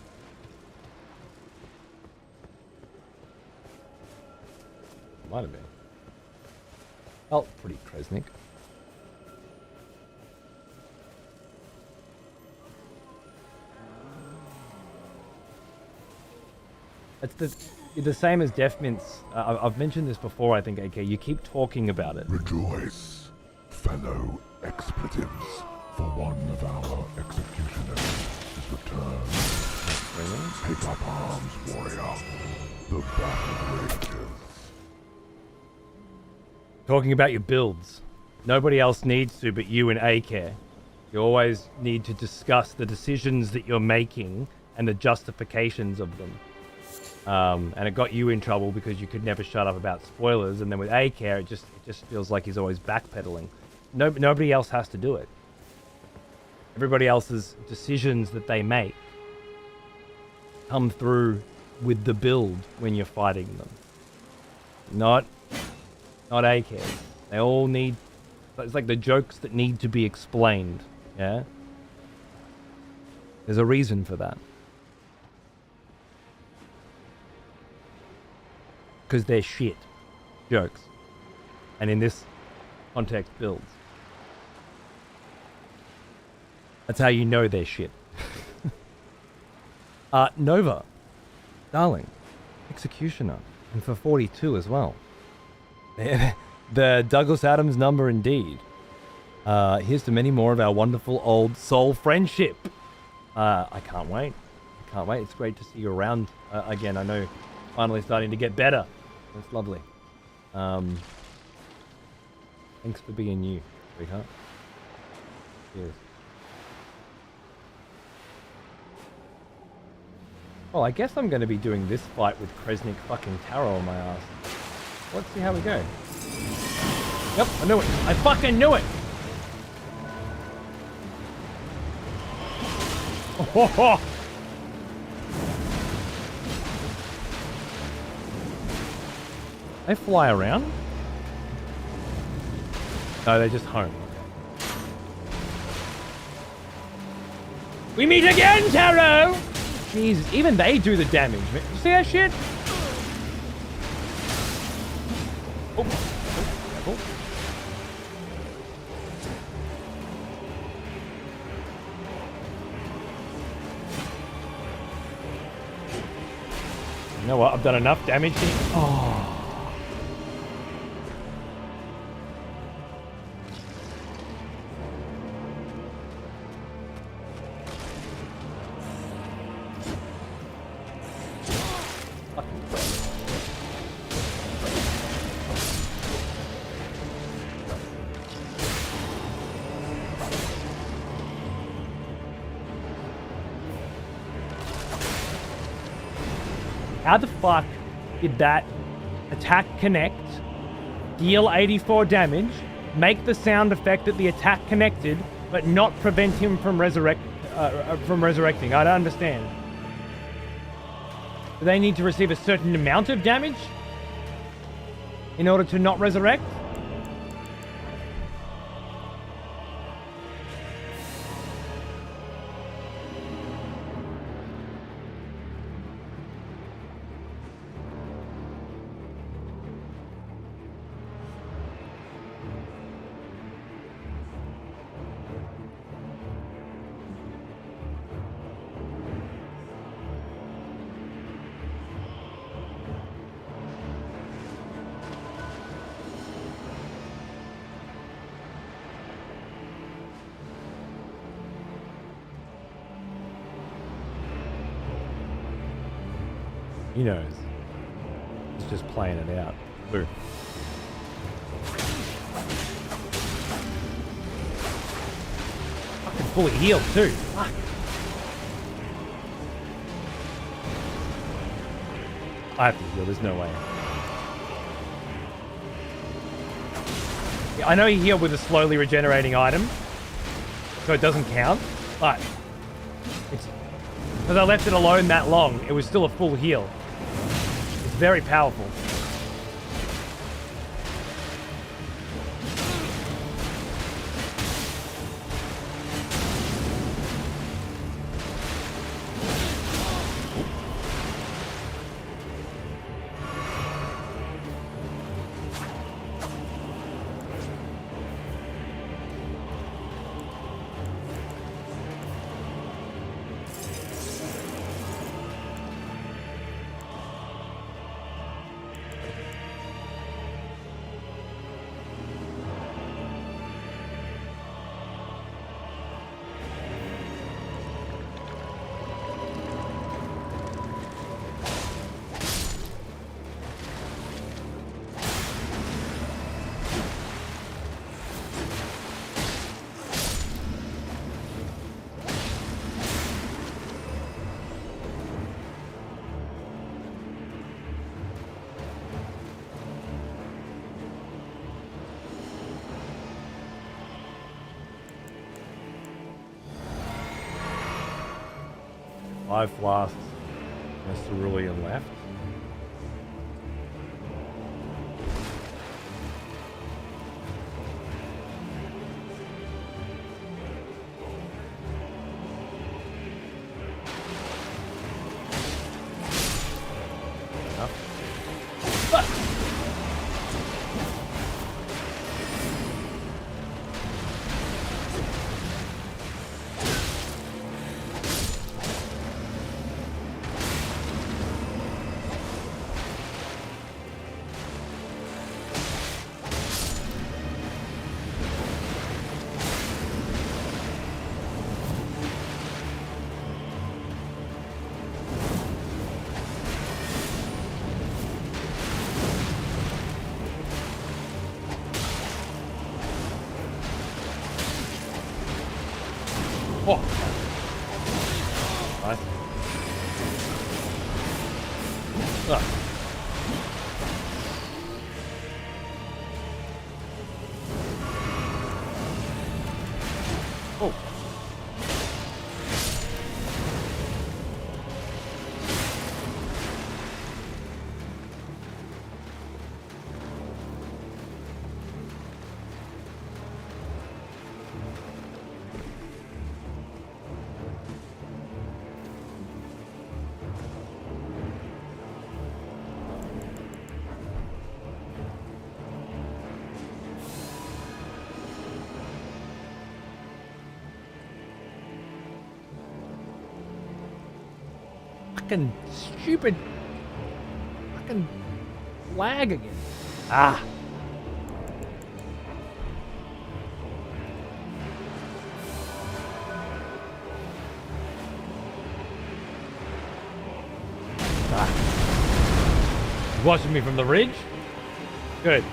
Might have been. Felt pretty Kresnik. It's the same as Death Mints. I've mentioned this before, I think, AK. You keep talking about it. Rejoice, fellow expletives, for one of our executioners is returned. Take up arms, warrior. The battle rages. Talking about your builds. Nobody else needs to but you and AK. You always need to discuss the decisions that you're making and the justifications of them. And it got you in trouble because you could never shut up about spoilers. And then with AK, it just feels like he's always backpedaling. Nobody else has to do it. Everybody else's decisions that they make come through with the build when you're fighting them. Not AKs. They all need... It's like the jokes that need to be explained. Yeah? There's a reason for that. Because they're shit jokes. And in this context, builds. That's how you know they're shit. Nova. Darling. Executioner. And for 42 as well. The Douglas Adams number indeed. Here's to many more of our wonderful old soul friendship. I can't wait. I can't wait. It's great to see you around again. I know finally starting to get better. That's lovely. Thanks for being you, sweetheart. Cheers. Well, I guess I'm going to be doing this fight with Kresnik fucking Tarot on my ass. Let's see how we go. Yep, I knew it. I fucking knew it! Oh, they fly around? No, they're just home. We meet again, Tarot! Jesus, even they do the damage. You see that shit? Oh, careful. You know what? I've done enough damage here. Oh. How the fuck did that attack connect, deal 84 damage, make the sound effect that the attack connected, but not prevent him from resurrecting? I don't understand. Do they need to receive a certain amount of damage in order to not resurrect? He knows. He's just playing it out. Boo. Fucking fully healed too. Fuck. I have to heal. There's no way. I know he healed with a slowly regenerating item, so it doesn't count, but it's because I left it alone that long, it was still a full heal. It's very powerful. Five flasks. There's cerulean left. Oh. Nice. Ah. Oh. Fucking stupid. Fucking lag again. Ah. He's watching me from the ridge? Good.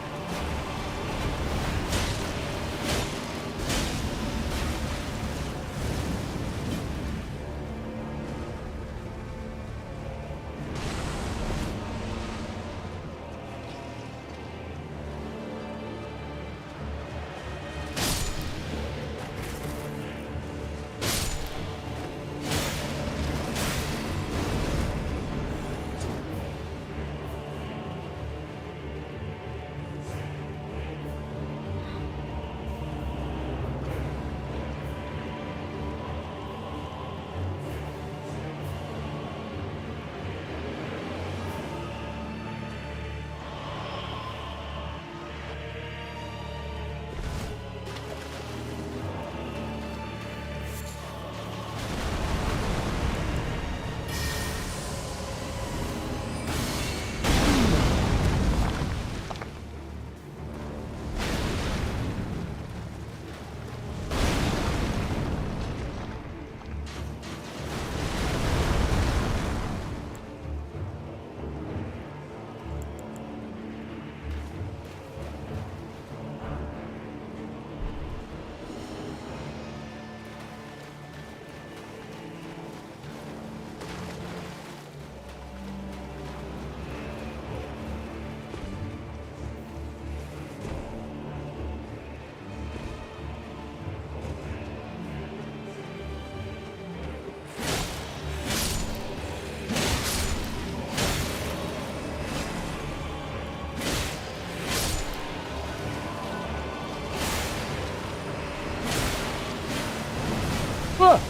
Ugh.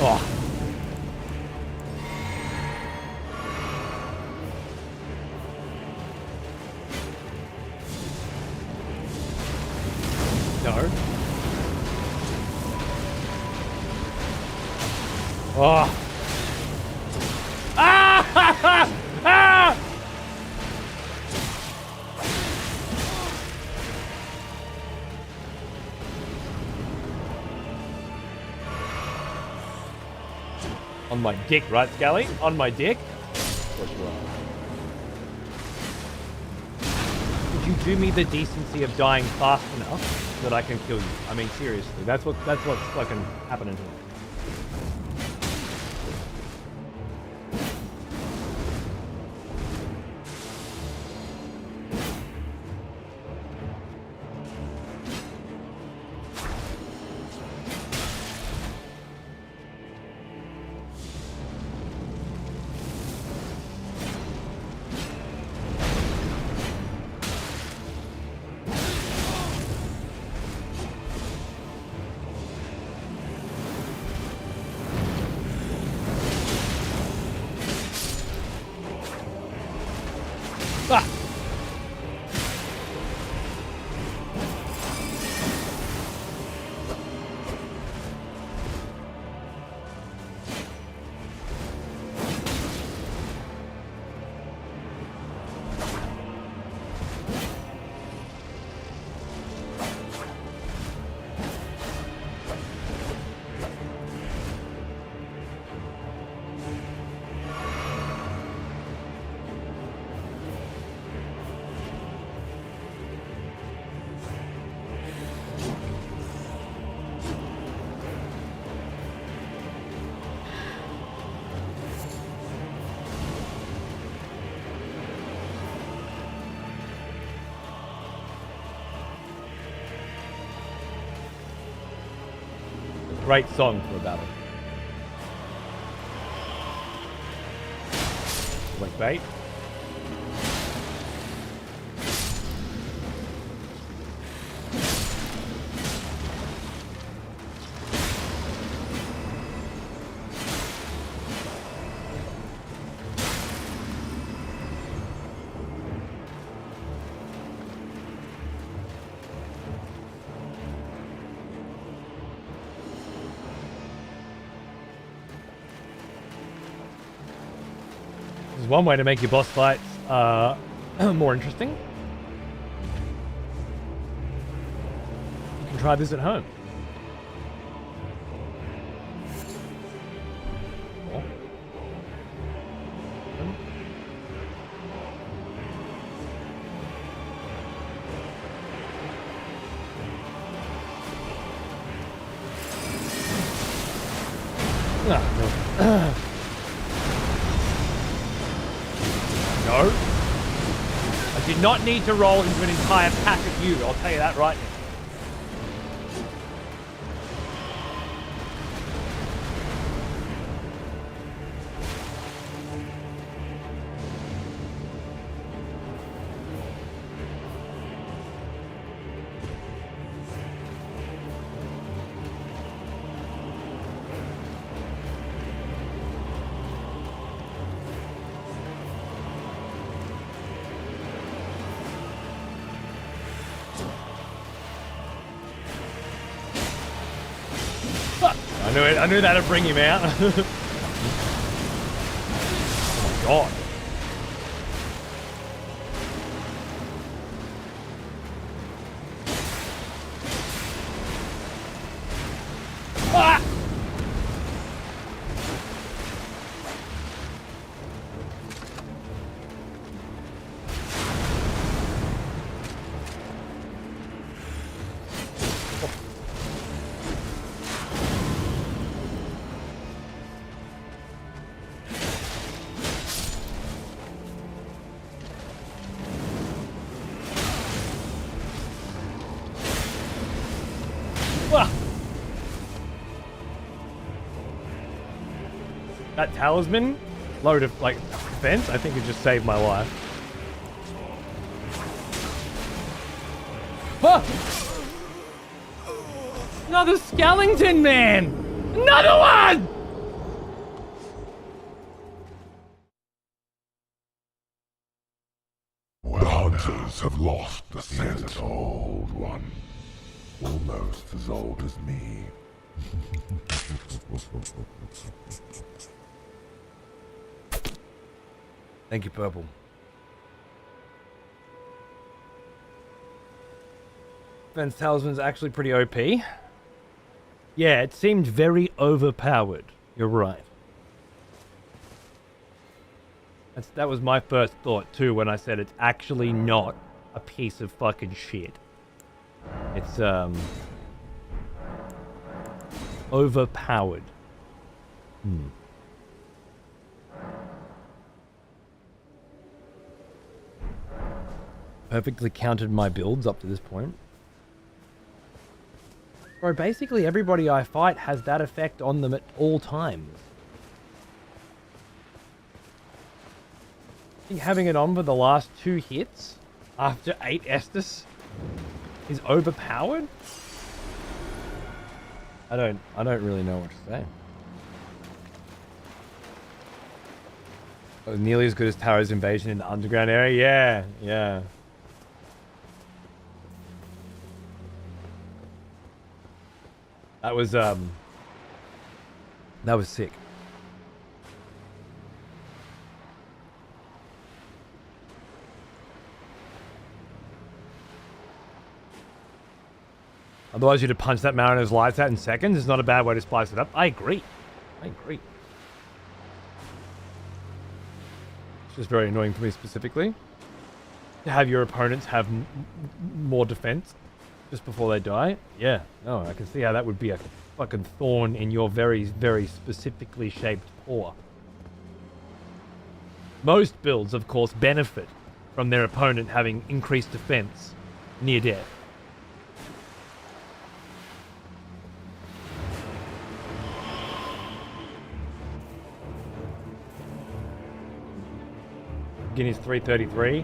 Oh. No. Oh. Ah! Ah! On my dick, right, Scally? On my dick? What you are. Could you do me the decency of dying fast enough so that I can kill you? I mean, seriously, that's what's fucking happening here. Ah! Great song for a battle. Like bait. This is one way to make your boss fights more interesting. You can try this at home. Oh. No. No. I did not need to roll into an entire pack of you, I'll tell you that right now. I knew that'd bring him out. Oh my god. Ah! That talisman load of like defense, I think it just saved my life. Huh! Another skeleton man! Another one! The hunters have lost the scent. Old one. Almost as old as me. Thank you, Purple. Fence Talisman's actually pretty OP. Yeah, it seemed very overpowered. You're right. That was my first thought, too, when I said it's actually not a piece of fucking shit. It's, overpowered. Perfectly counted my builds up to this point. Bro, basically everybody I fight has that effect on them at all times. I think having it on for the last 2 hits after 8 Estus is overpowered? I don't really know what to say. Oh, nearly as good as Taro's invasion in the underground area? Yeah, yeah. That was sick. Otherwise, you'd have punched that Mariner's lights out in seconds. It's not a bad way to spice it up. I agree. I agree. It's just very annoying for me specifically to have your opponents have more defense just before they die. Yeah, no, I can see how that would be a fucking thorn in your very, very specifically shaped paw. Most builds, of course, benefit from their opponent having increased defense near death. Guinea's 333.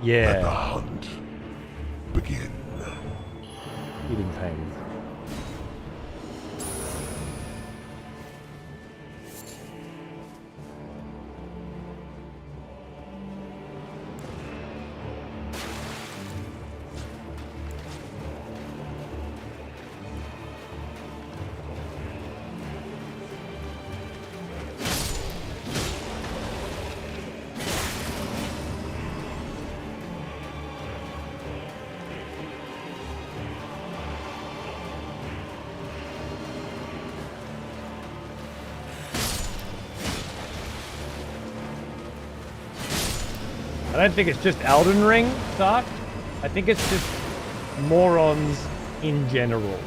Yeah. Let the hunt begin. Eating pains. I don't think it's just Elden Ring, Sark. I think it's just morons in general.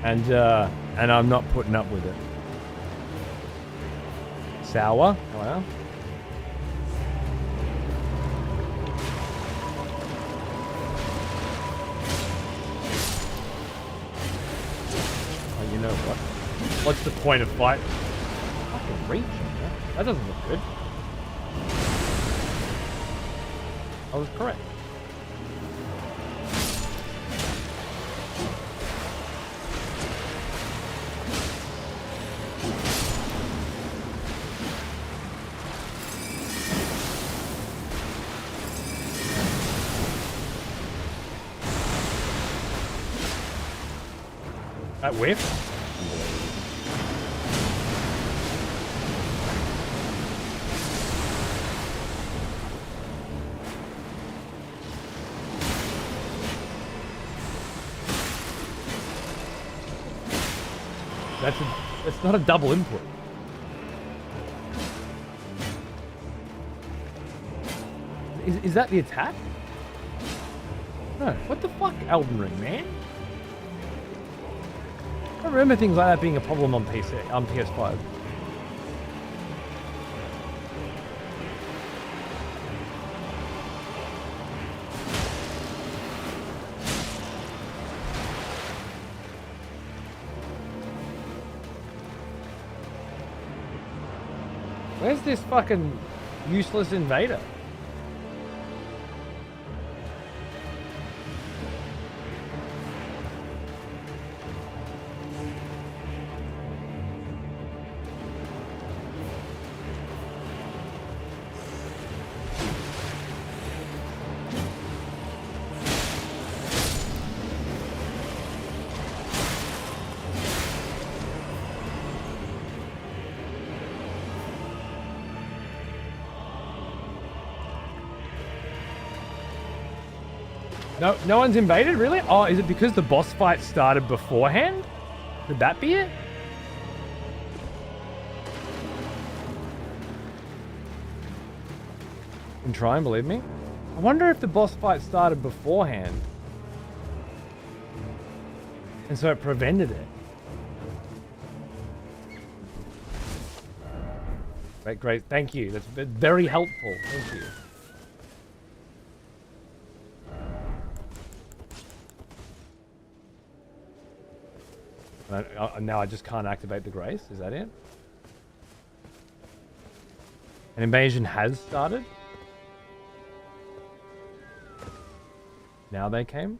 And I'm not putting up with it. Sour? Hello? Oh, you know what? What's the point of fight? Fucking reach. That doesn't look good. I was correct. That whiff? That's not a double input. Is that the attack? No. What the fuck, Elden Ring, man? I don't remember things like that being a problem on PC, on PS5. Where's this fucking useless invader? No one's invaded, really? Oh, is it because the boss fight started beforehand? Could that be it? You can try and believe me. I wonder if the boss fight started beforehand. And so it prevented it. Great. Thank you. That's very helpful. Thank you. Now I just can't activate the grace. Is that it? An invasion has started. Now they came.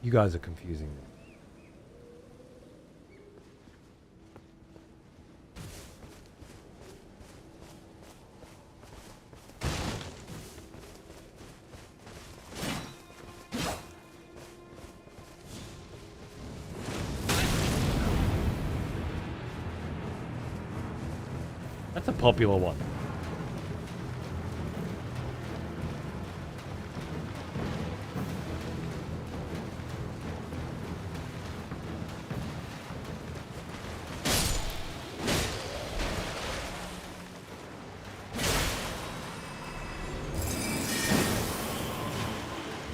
You guys are confusing me. That's a popular one.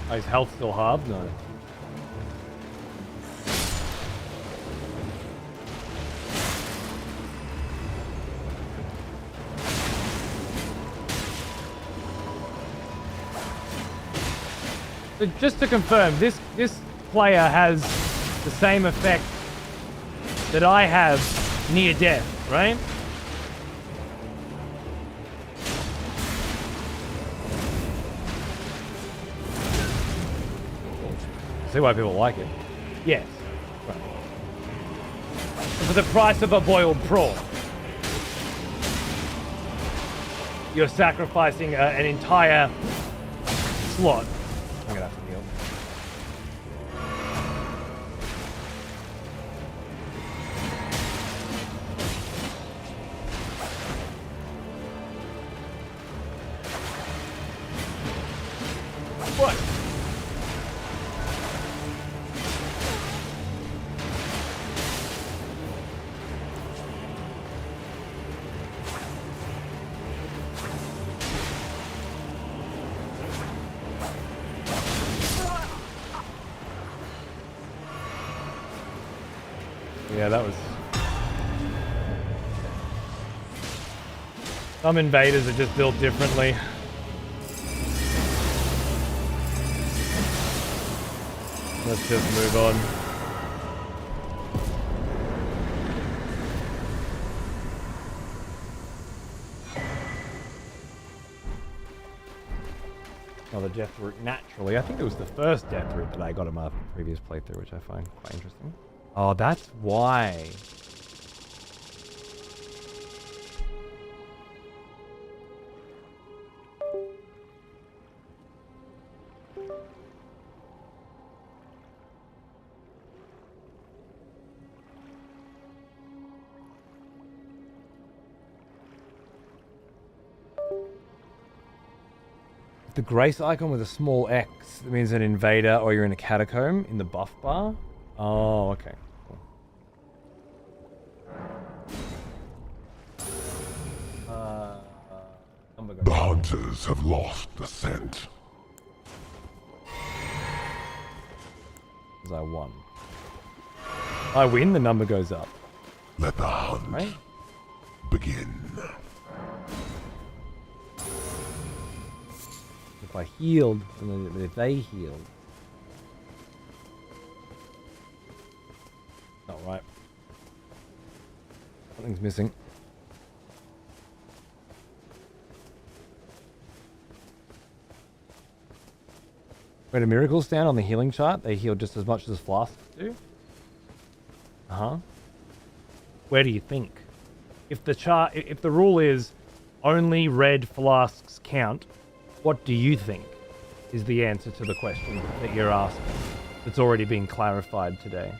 Oh, his health still halved? No. So just to confirm, this player has the same effect that I have near death, right? See why people like it. Yes. Right. For the price of a boiled prawn, you're sacrificing an entire slot. I'm gonna have to heal. What? Yeah, that was... Some invaders are just built differently. Let's just move on. Another death route naturally. I think it was the first death route that I got in my previous playthrough, which I find quite interesting. Oh, that's why. The grace icon with a small X, that means an invader or you're in a catacomb in the buff bar. Oh, okay. The hunters have lost the scent. Because I won. I win, the number goes up. Let the hunt Right? begin. If I healed, and then if they healed. Not right. Something's missing. Where do miracles stand on the healing chart? They heal just as much as flasks do. Uh-huh. Where do you think? If the rule is only red flasks count, what do you think is the answer to the question that you're asking? It's already been clarified today.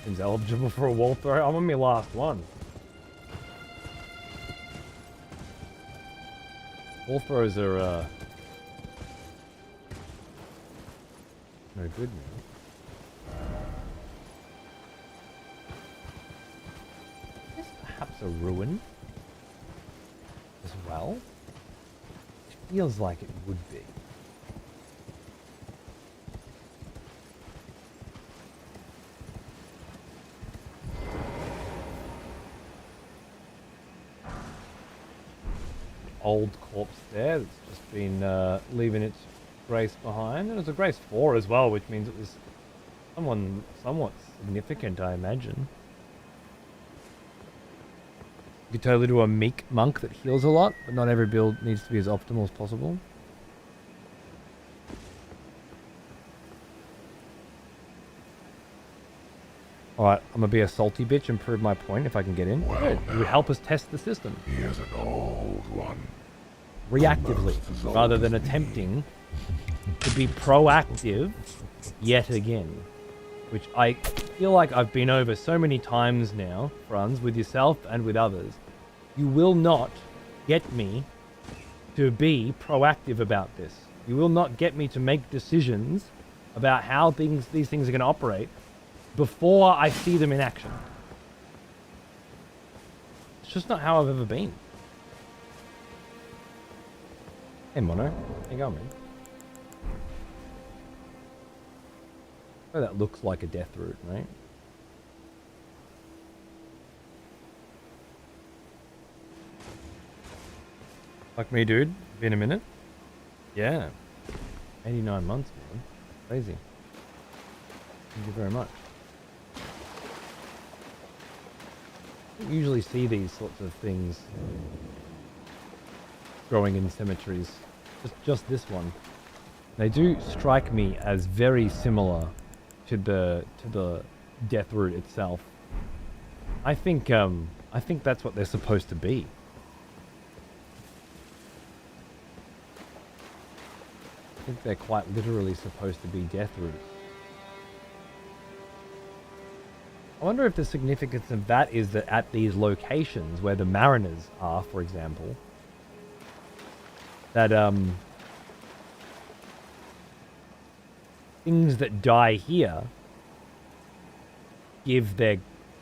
Is eligible for a wall throw? I'm on my last one. Wall throws are no good now. Is perhaps a ruin as well? It feels like it would be. Old corpse there that's just been leaving its grace behind, and it's a grace 4 as well, which means it was someone somewhat significant, I imagine. You could totally do a meek monk that heals a lot, but not every build needs to be as optimal as possible. Alright, I'm gonna be a salty bitch and prove my point if I can get in. Well, Good. You would help us test the system. He is an old one. Reactively, rather than attempting to be proactive yet again. Which I feel like I've been over so many times now, Franz, with yourself and with others. You will not get me to be proactive about this. You will not get me to make decisions about how these things are going to operate before I see them in action. It's just not how I've ever been. Hey, Mono. How you going, man? Oh, that looks like a death route, right? Like me, dude. Been a minute. Yeah. 89 months, man. Crazy. Thank you very much. I don't usually see these sorts of things growing in cemeteries. Just this one. They do strike me as very similar to the death route itself. I think that's what they're supposed to be. I think they're quite literally supposed to be death routes. I wonder if the significance of that is that at these locations where the mariners are, for example, that things that die here give their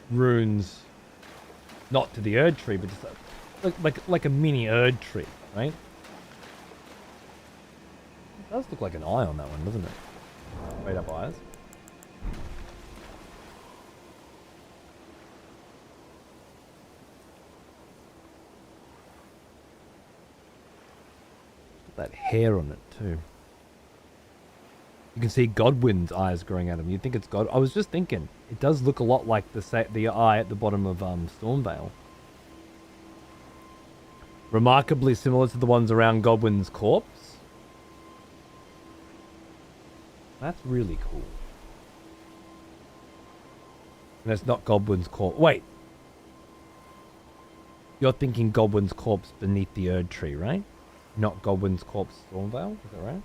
runes not to the Erdtree, but just like a mini Erdtree, right? It does look like an eye on that one, doesn't it? Straight up eyes. That hair on it too. You can see Godwyn's eyes growing at him. You'd think it's God. I was just thinking, it does look a lot like the eye at the bottom of Stormvale. Remarkably similar to the ones around Godwyn's corpse. That's really cool. And it's not Godwyn's corpse. Wait. You're thinking Godwyn's corpse beneath the Erdtree, right? Not Godwyn's corpse Stormvale, is that right?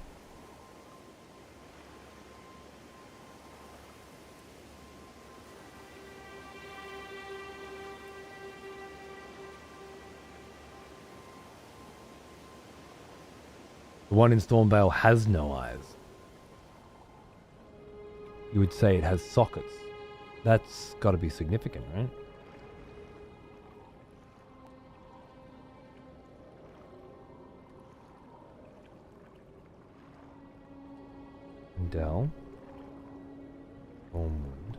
The one in Stormvale has no eyes. You would say it has sockets. That's got to be significant, right? Dell. Stormwind.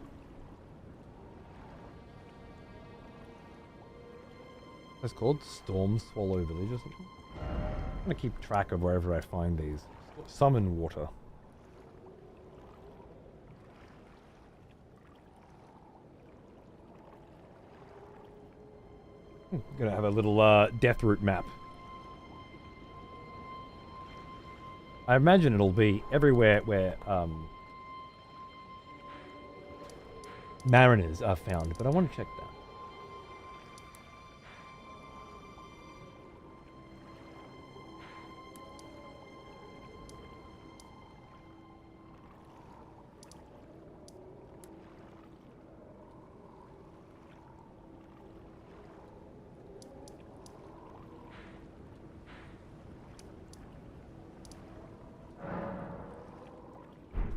It's called Storm Swallow Village or something. I'm gonna keep track of wherever I find these. Summon water. Gonna have a little death route map. I imagine it'll be everywhere where mariners are found, but I want to check that.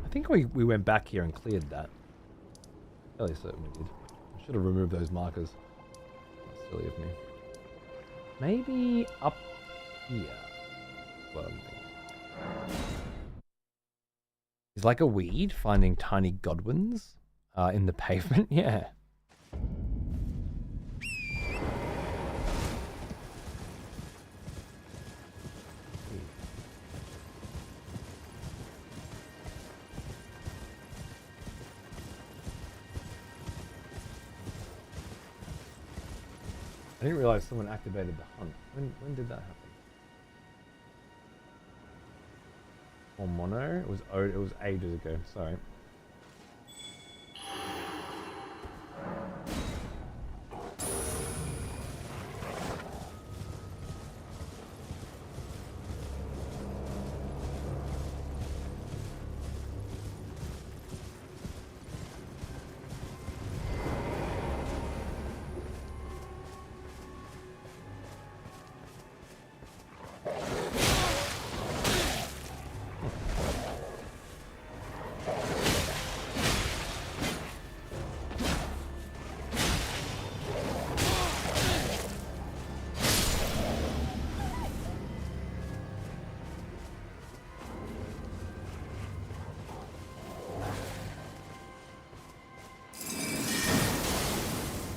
I think we went back here and cleared that. Fairly certain we did. I should have removed those markers. That's silly of me. Maybe up here. What I'm thinking. He's like a weed finding tiny godwins in the pavement. Yeah. I didn't realize someone activated the hunt. When did that happen? Or mono? It was ages ago. Sorry.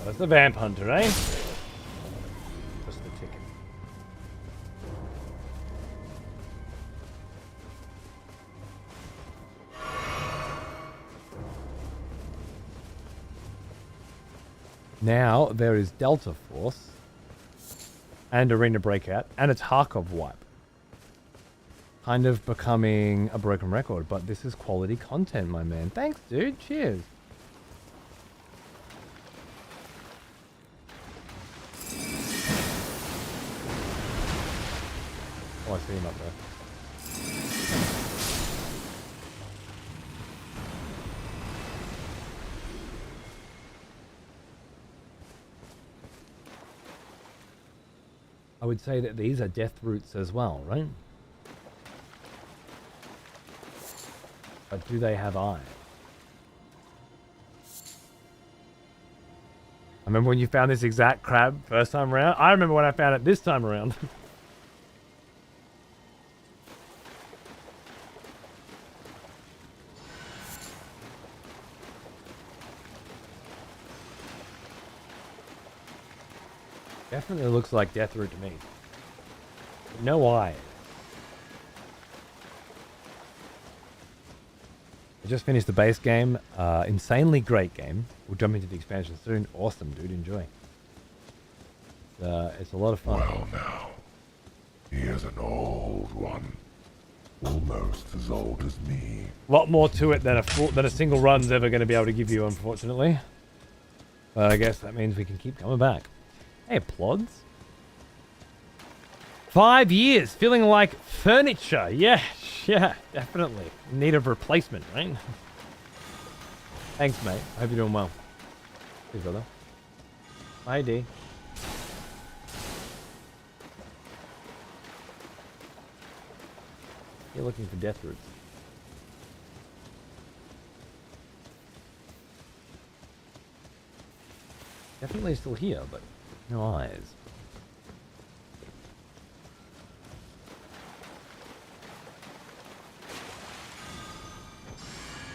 That's the vamp hunter, eh? Just the ticket. Now there is Delta Force and Arena Breakout, and it's Harkov Wipe. Kind of becoming a broken record, but this is quality content, my man. Thanks, dude. Cheers. Oh, I see him up there. I would say that these are death routes as well, right? But do they have eyes? I remember when you found this exact crab first time around. I remember when I found it this time around. Definitely looks like Deathroot to me. No eye. I just finished the base game. Insanely great game. We'll jump into the expansion soon. Awesome, dude. Enjoy. It's a lot of fun. Well now, he is an old one. Almost as old as me. A lot more to it than a single run's ever going to be able to give you, unfortunately. But I guess that means we can keep coming back. Hey, plods. 5 years, feeling like furniture. Yeah, definitely. Need a replacement, right? Thanks, mate. I hope you're doing well. Hey, brother. Hi, D. You're looking for death roots. Definitely still here, but no eyes.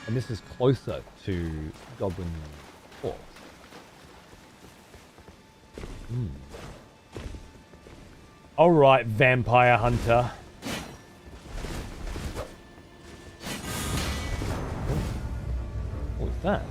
And this is closer to Goblin Force. All right, Vampire Hunter. What's that?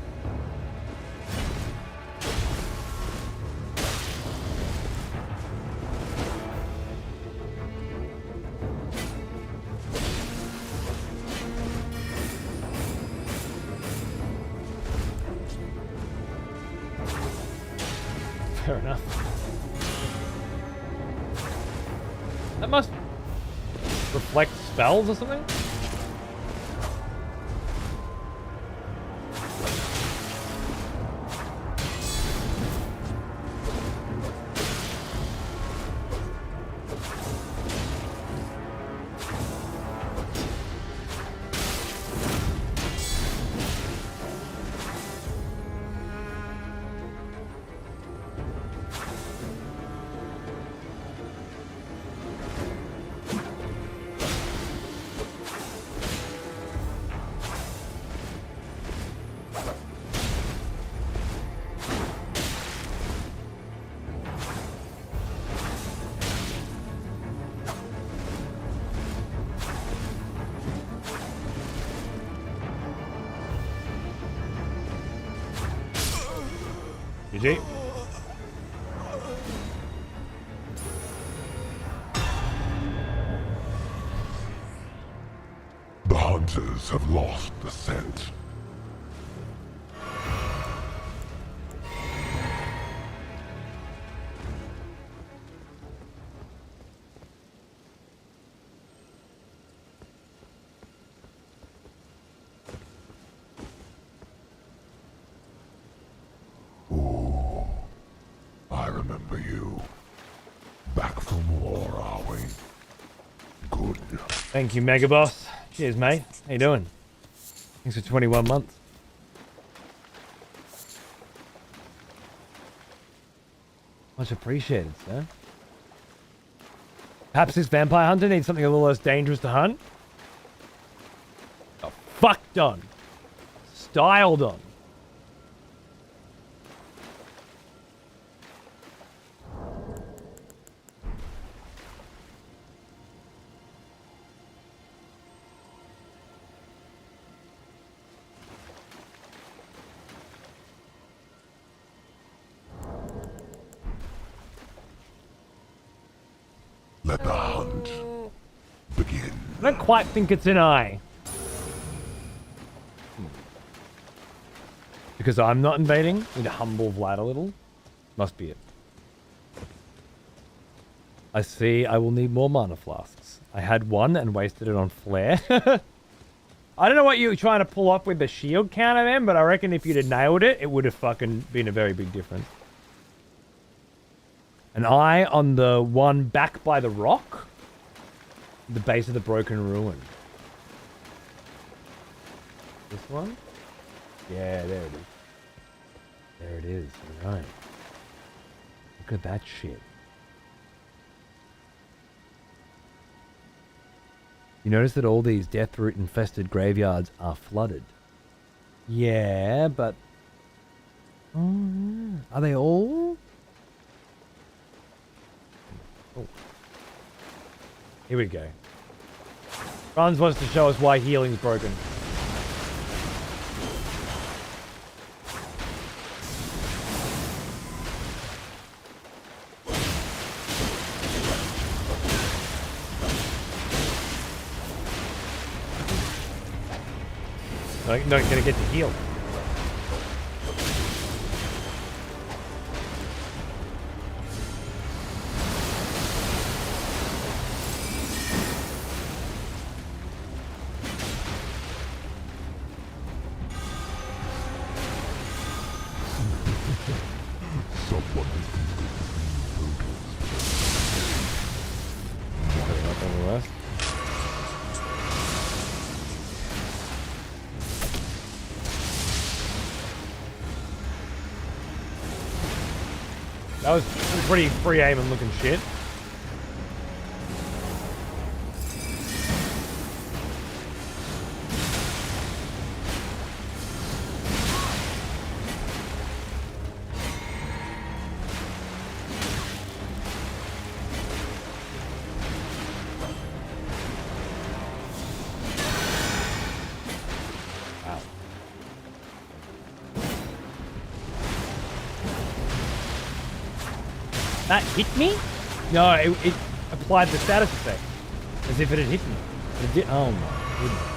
Fair enough. That must reflect spells or something? GG. The hunters have lost the scent. I remember you. Back from war, are we? Good. Thank you, Mega Boss. Cheers, mate. How you doing? Thanks for 21 months. Much appreciated, sir. Perhaps this vampire hunter needs something a little less dangerous to hunt? Oh, fucked on. Styled on. Let the hunt begin. I don't quite think it's an eye. Because I'm not invading? Need to humble Vlad a little? Must be it. I see I will need more mana flasks. I had one and wasted it on flare. I don't know what you were trying to pull up with the shield counter then, but I reckon if you'd have nailed it, it would have fucking been a very big difference. An eye on the one back by the rock? The base of the broken ruin. This one? Yeah, there it is. There it is, right. Look at that shit. You notice that all these deathroot infested graveyards are flooded. Yeah, but... Are they all? Oh. Here we go. Franz wants to show us why healing's broken. Not gonna get to heal. That was some pretty free aiming looking shit. That hit me? No, it applied the status effect. As if it had hit me. It did. Oh my goodness.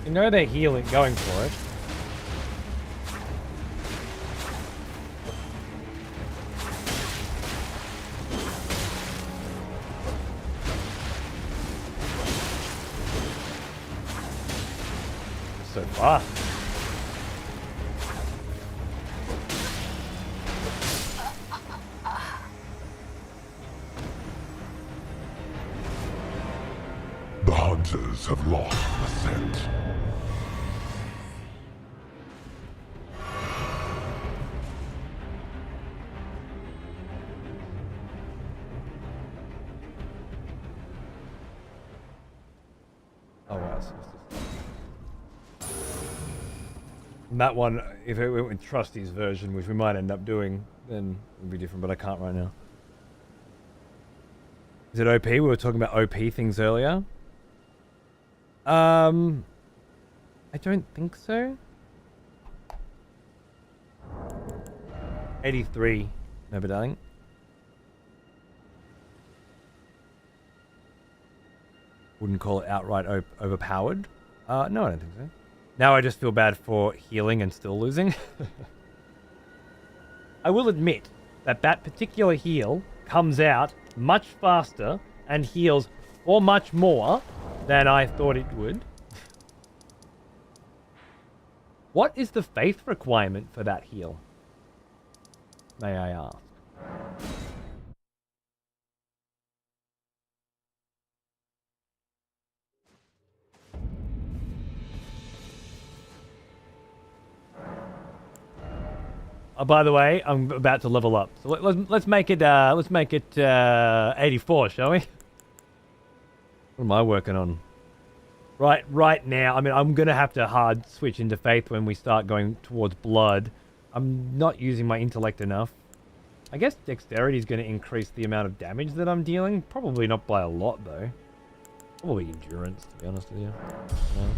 You know they're healing, going for it. So fast. The hunters have lost the scent. Oh wow. And that one, if it went with Trusty's version, which we might end up doing, then it would be different, but I can't right now. Is it OP? We were talking about OP things earlier. I don't think so. 83, no, but darling. Wouldn't call it outright overpowered. No, I don't think so. Now I just feel bad for healing and still losing. I will admit that that particular heal comes out much faster and heals or much more than I thought it would. What is the faith requirement for that heal? May I ask? By the way, I'm about to level up. So let's make it 84, shall we? What am I working on? Right now, I mean, I'm gonna have to hard switch into faith when we start going towards blood. I'm not using my intellect enough. I guess dexterity is gonna increase the amount of damage that I'm dealing. Probably not by a lot though. Probably endurance, to be honest with you. No.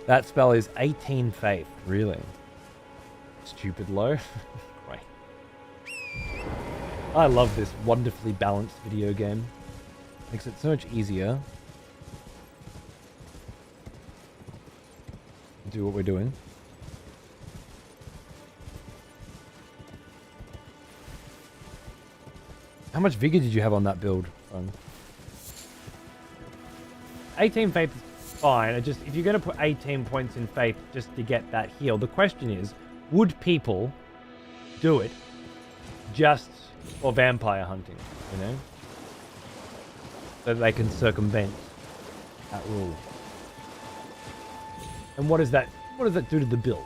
That spell is 18 faith, really. Stupid low. Great. I love this wonderfully balanced video game. Makes it so much easier to do what we're doing. How much vigor did you have on that build? 18 faith is fine. If you're going to put 18 points in faith just to get that heal, the question is, would people do it just for vampire hunting, you know? So that they can circumvent that rule. And what does that do to the build?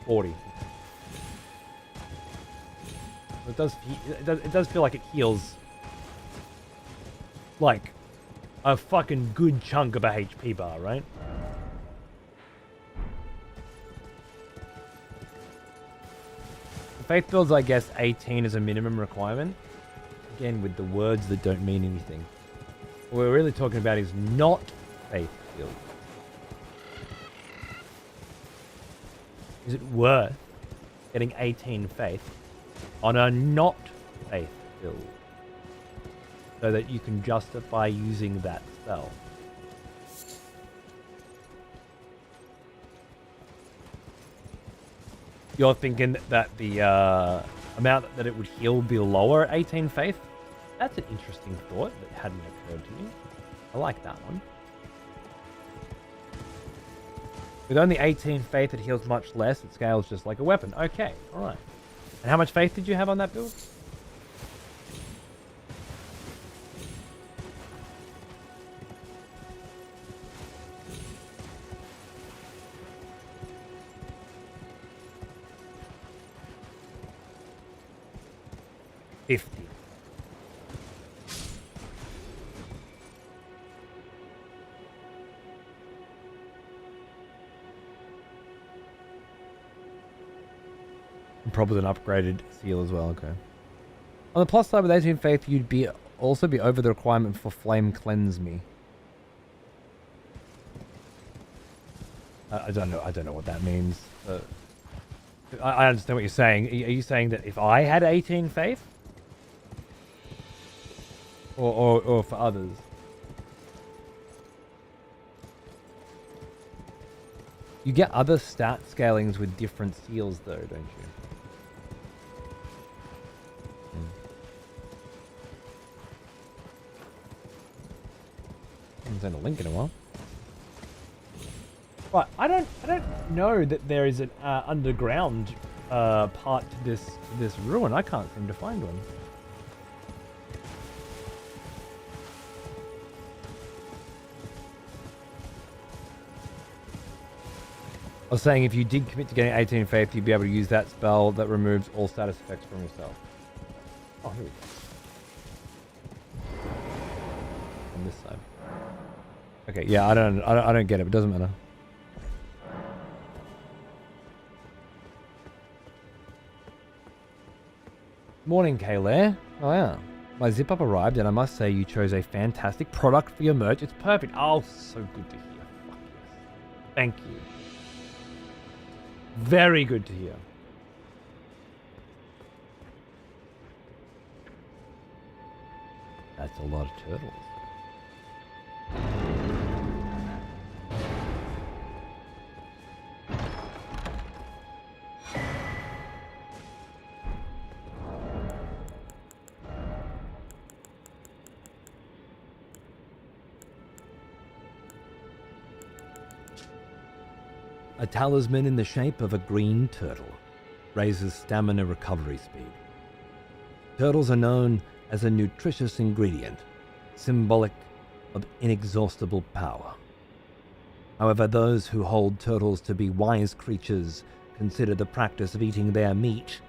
40. It does feel like it heals like a fucking good chunk of a HP bar, right? Faith builds, I guess, 18 is a minimum requirement. Again, with the words that don't mean anything. What we're really talking about is not faith build. Is it worth getting 18 faith on a not faith build so that you can justify using that spell? You're thinking that the amount that it would heal would be lower at 18 faith? That's an interesting thought that hadn't occurred to me. I like that one. With only 18 faith, it heals much less. It scales just like a weapon. Okay, alright. And how much faith did you have on that build? $50. And probably an upgraded seal as well, okay. On the plus side, with 18 faith, you'd also be over the requirement for flame cleanse me. I don't know what that means. I understand what you're saying. Are you saying that if I had 18 faith? Or for others? You get other stat scalings with different seals though, don't you? I haven't seen a link in a while. But I don't know that there is an underground part to this ruin. I can't seem to find one. I was saying if you did commit to getting 18 faith, you'd be able to use that spell that removes all status effects from yourself. Oh, here we go. On this side. Okay, yeah, I don't get it, but it doesn't matter. Morning, Caelid. Oh yeah. My zip up arrived and I must say you chose a fantastic product for your merch. It's perfect. Oh, so good to hear. Fuck yes. Thank you. Very good to hear. That's a lot of turtles. A talisman in the shape of a green turtle raises stamina recovery speed. Turtles are known as a nutritious ingredient, symbolic of inexhaustible power. However, those who hold turtles to be wise creatures consider the practice of eating their meat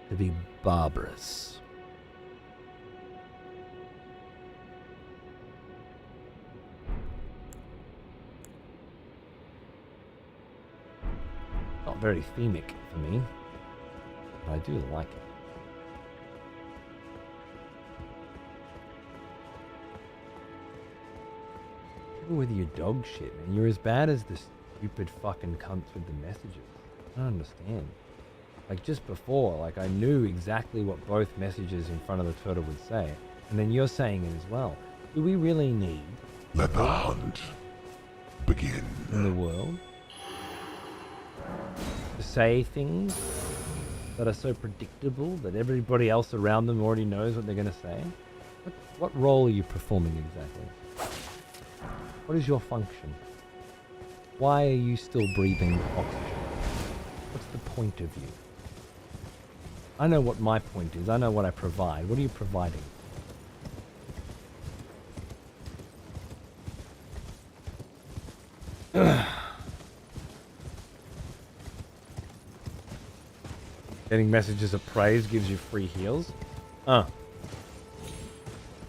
to be barbarous. Not very themic for me, but I do like it. People with your dog shit, man. You're as bad as the stupid fucking cunts with the messages. I don't understand. Like just before, like I knew exactly what both messages in front of the turtle would say. And then you're saying it as well. Do we really need Let the hunt begin. in the world to say things that are so predictable that everybody else around them already knows what they're going to say? What role are you performing exactly? What is your function? Why are you still breathing oxygen? What's the point of you? I know what my point is. I know what I provide. What are you providing? Getting messages of praise gives you free heals. And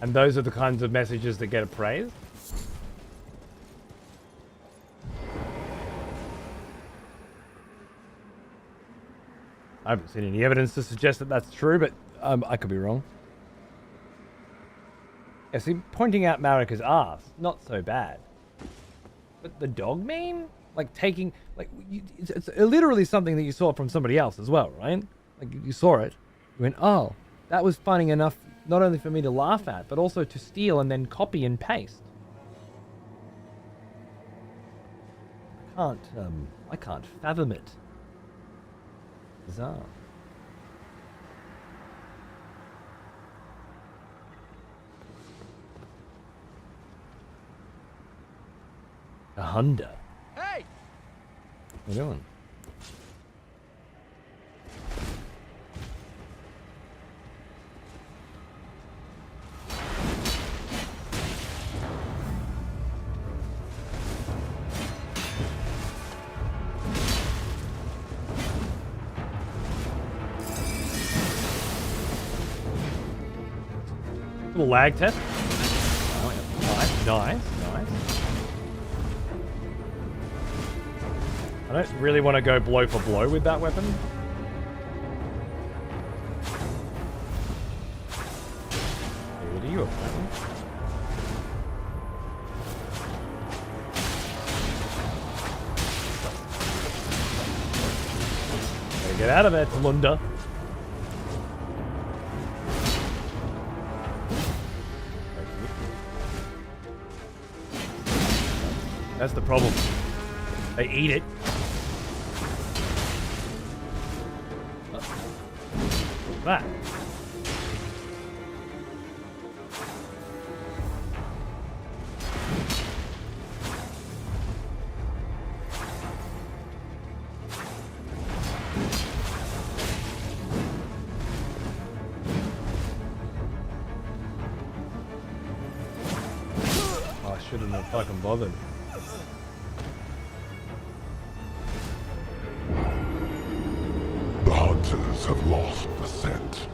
those are the kinds of messages that get appraised? I haven't seen any evidence to suggest that that's true, but I could be wrong. Yeah, see, pointing out Marika's ass, not so bad. But the dog meme? Like taking, like, it's literally something that you saw from somebody else as well, right? Like, you saw it. You went, oh, that was funny enough, not only for me to laugh at, but also to steal and then copy and paste. I can't fathom it. Bizarre. A Honda. Hey! What are you doing? Little lag test. Oh, yeah. Nice. I don't really want to go blow for blow with that weapon. What are you applying? Gotta get out of there, Talunda. That's the problem. They eat it. That. Oh, I shouldn't have fucking bothered. The hunters have lost the scent.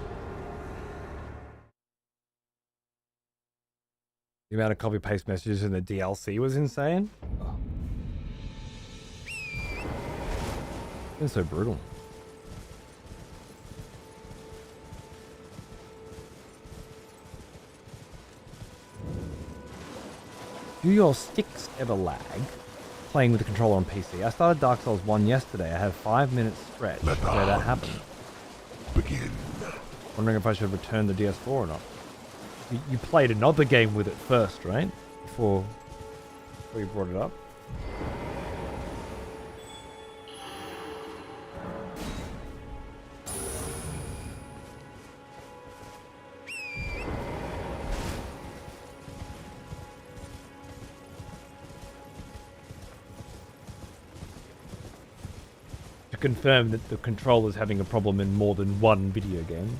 The amount of copy-paste messages in the DLC was insane. Oh. It's so brutal. Do your sticks ever lag? Playing with the controller on PC. I started Dark Souls 1 yesterday. I had a 5-minute stretch where that happened. Begin. Wondering if I should return the DS4 or not. You played another game with it first, right? Before you brought it up? To confirm that the controller's having a problem in more than one video game.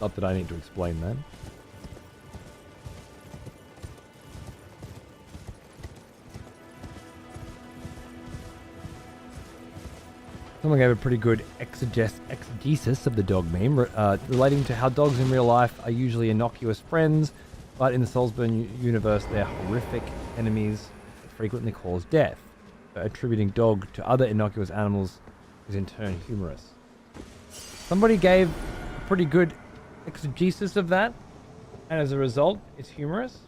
Not that I need to explain that. Someone gave a pretty good exegesis of the dog meme, relating to how dogs in real life are usually innocuous friends, but in the Soulsborne universe they're horrific enemies that frequently cause death. Attributing dog to other innocuous animals is in turn humorous. Somebody gave a pretty good exegesis of that, and as a result, it's humorous.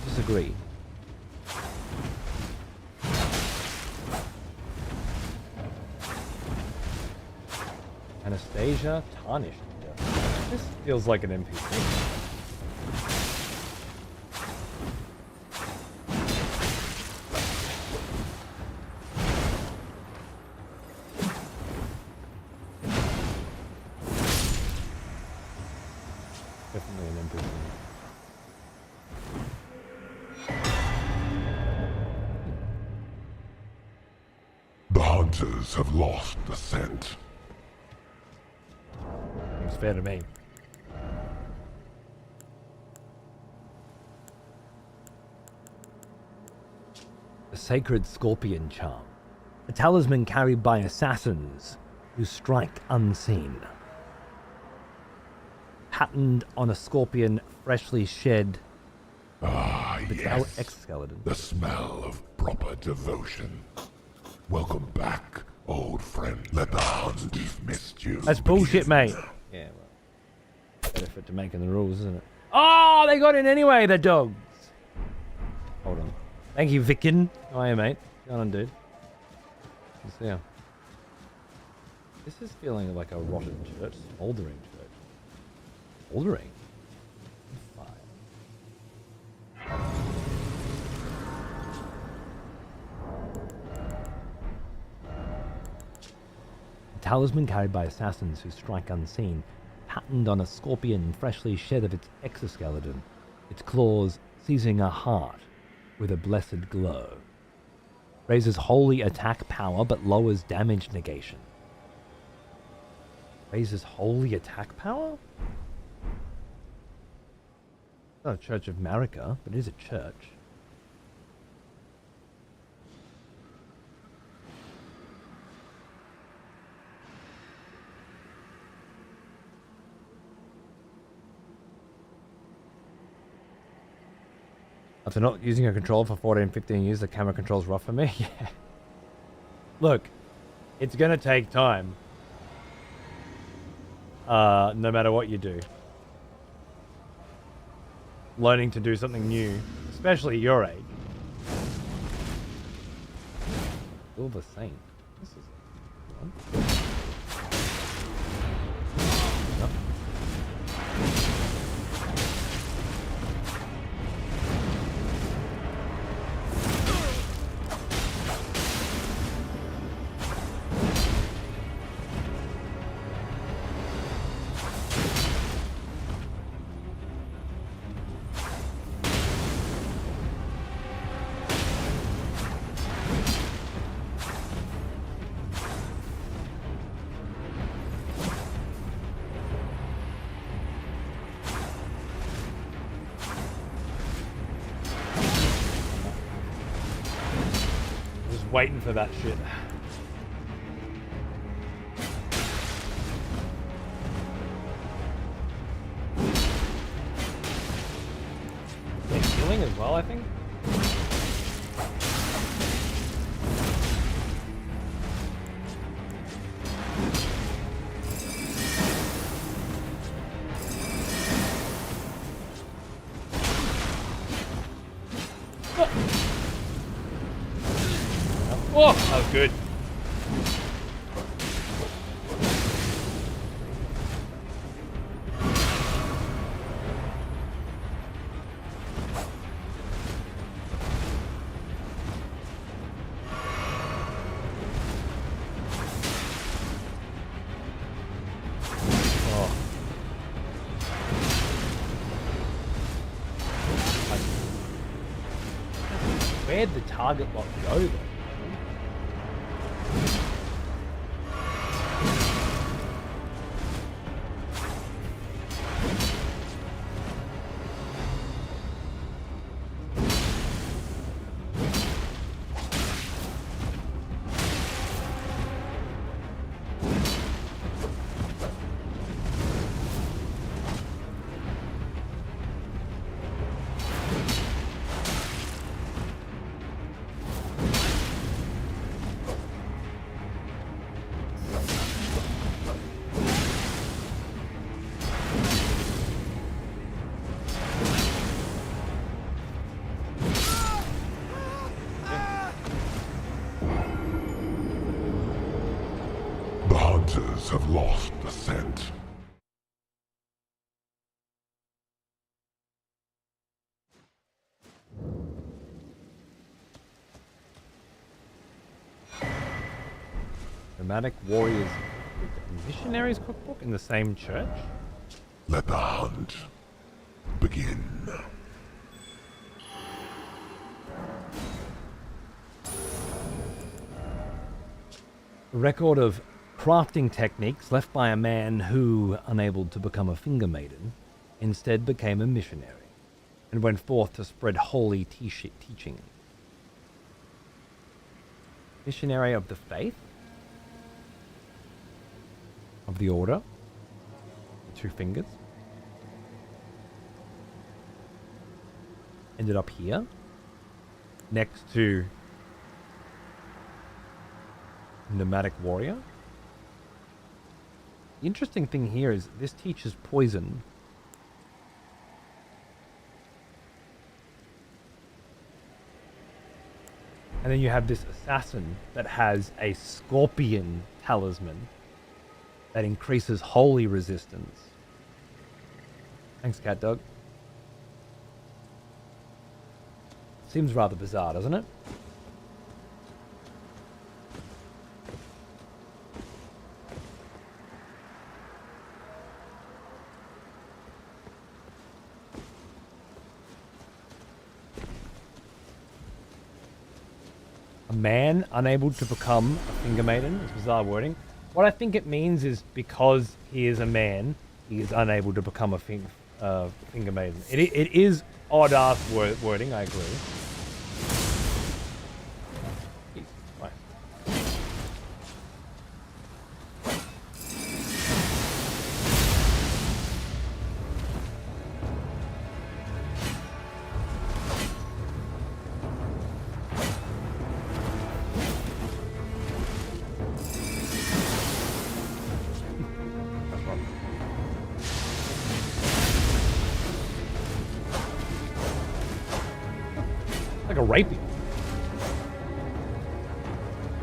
Disagree. Anastasia Tarnished. This feels like an NPC. Definitely an NPC. The hunters have lost the scent. Seems fair to me. The Sacred Scorpion Charm. A talisman carried by assassins who strike unseen. Patterned on a scorpion freshly shed. Ah, yes. Exoskeleton. The smell of proper devotion. Welcome back, old friend. Let the hunters missed you. That's bullshit, mate. Yeah, well. Benefit to making the rules, isn't it? Oh, they got in anyway, the dogs. Hold on. Thank you, Vicken. How are you, mate? What's going on, dude? Let's see how. This is feeling like a rotten church. Smoldering church. Smoldering? Fire. A talisman carried by assassins who strike unseen, patterned on a scorpion freshly shed of its exoskeleton, its claws seizing a heart. with a blessed glow. Raises holy attack power but lowers damage negation. Raises holy attack power? It's not a Church of Marika, but it is a church. After not using a controller for 14, 15 years, the camera control's rough for me. Yeah. Look, it's going to take time. No matter what you do. Learning to do something new, especially your age. Silver Saint. This is... Yep. Waiting for that shit. They're healing as well, I think. Oh, that was good. Oh. Where'd the target lock go though? Have lost the scent. Nomadic Warriors Missionaries Cookbook in the same church? Let the hunt begin. A record of crafting techniques left by a man who, unable to become a finger maiden, instead became a missionary and went forth to spread holy teaching. Missionary of the faith? Of the order? The 2 fingers? Ended up here, next to Nomadic Warrior. The interesting thing here is this teaches poison. And then you have this assassin that has a scorpion talisman that increases holy resistance. Thanks, cat dog. Seems rather bizarre, doesn't it? man unable to become a finger maiden. It's bizarre wording. What I think it means is because he is a man, he is unable to become a finger maiden. It is odd ass wording. I agree. Right. Like a rapier.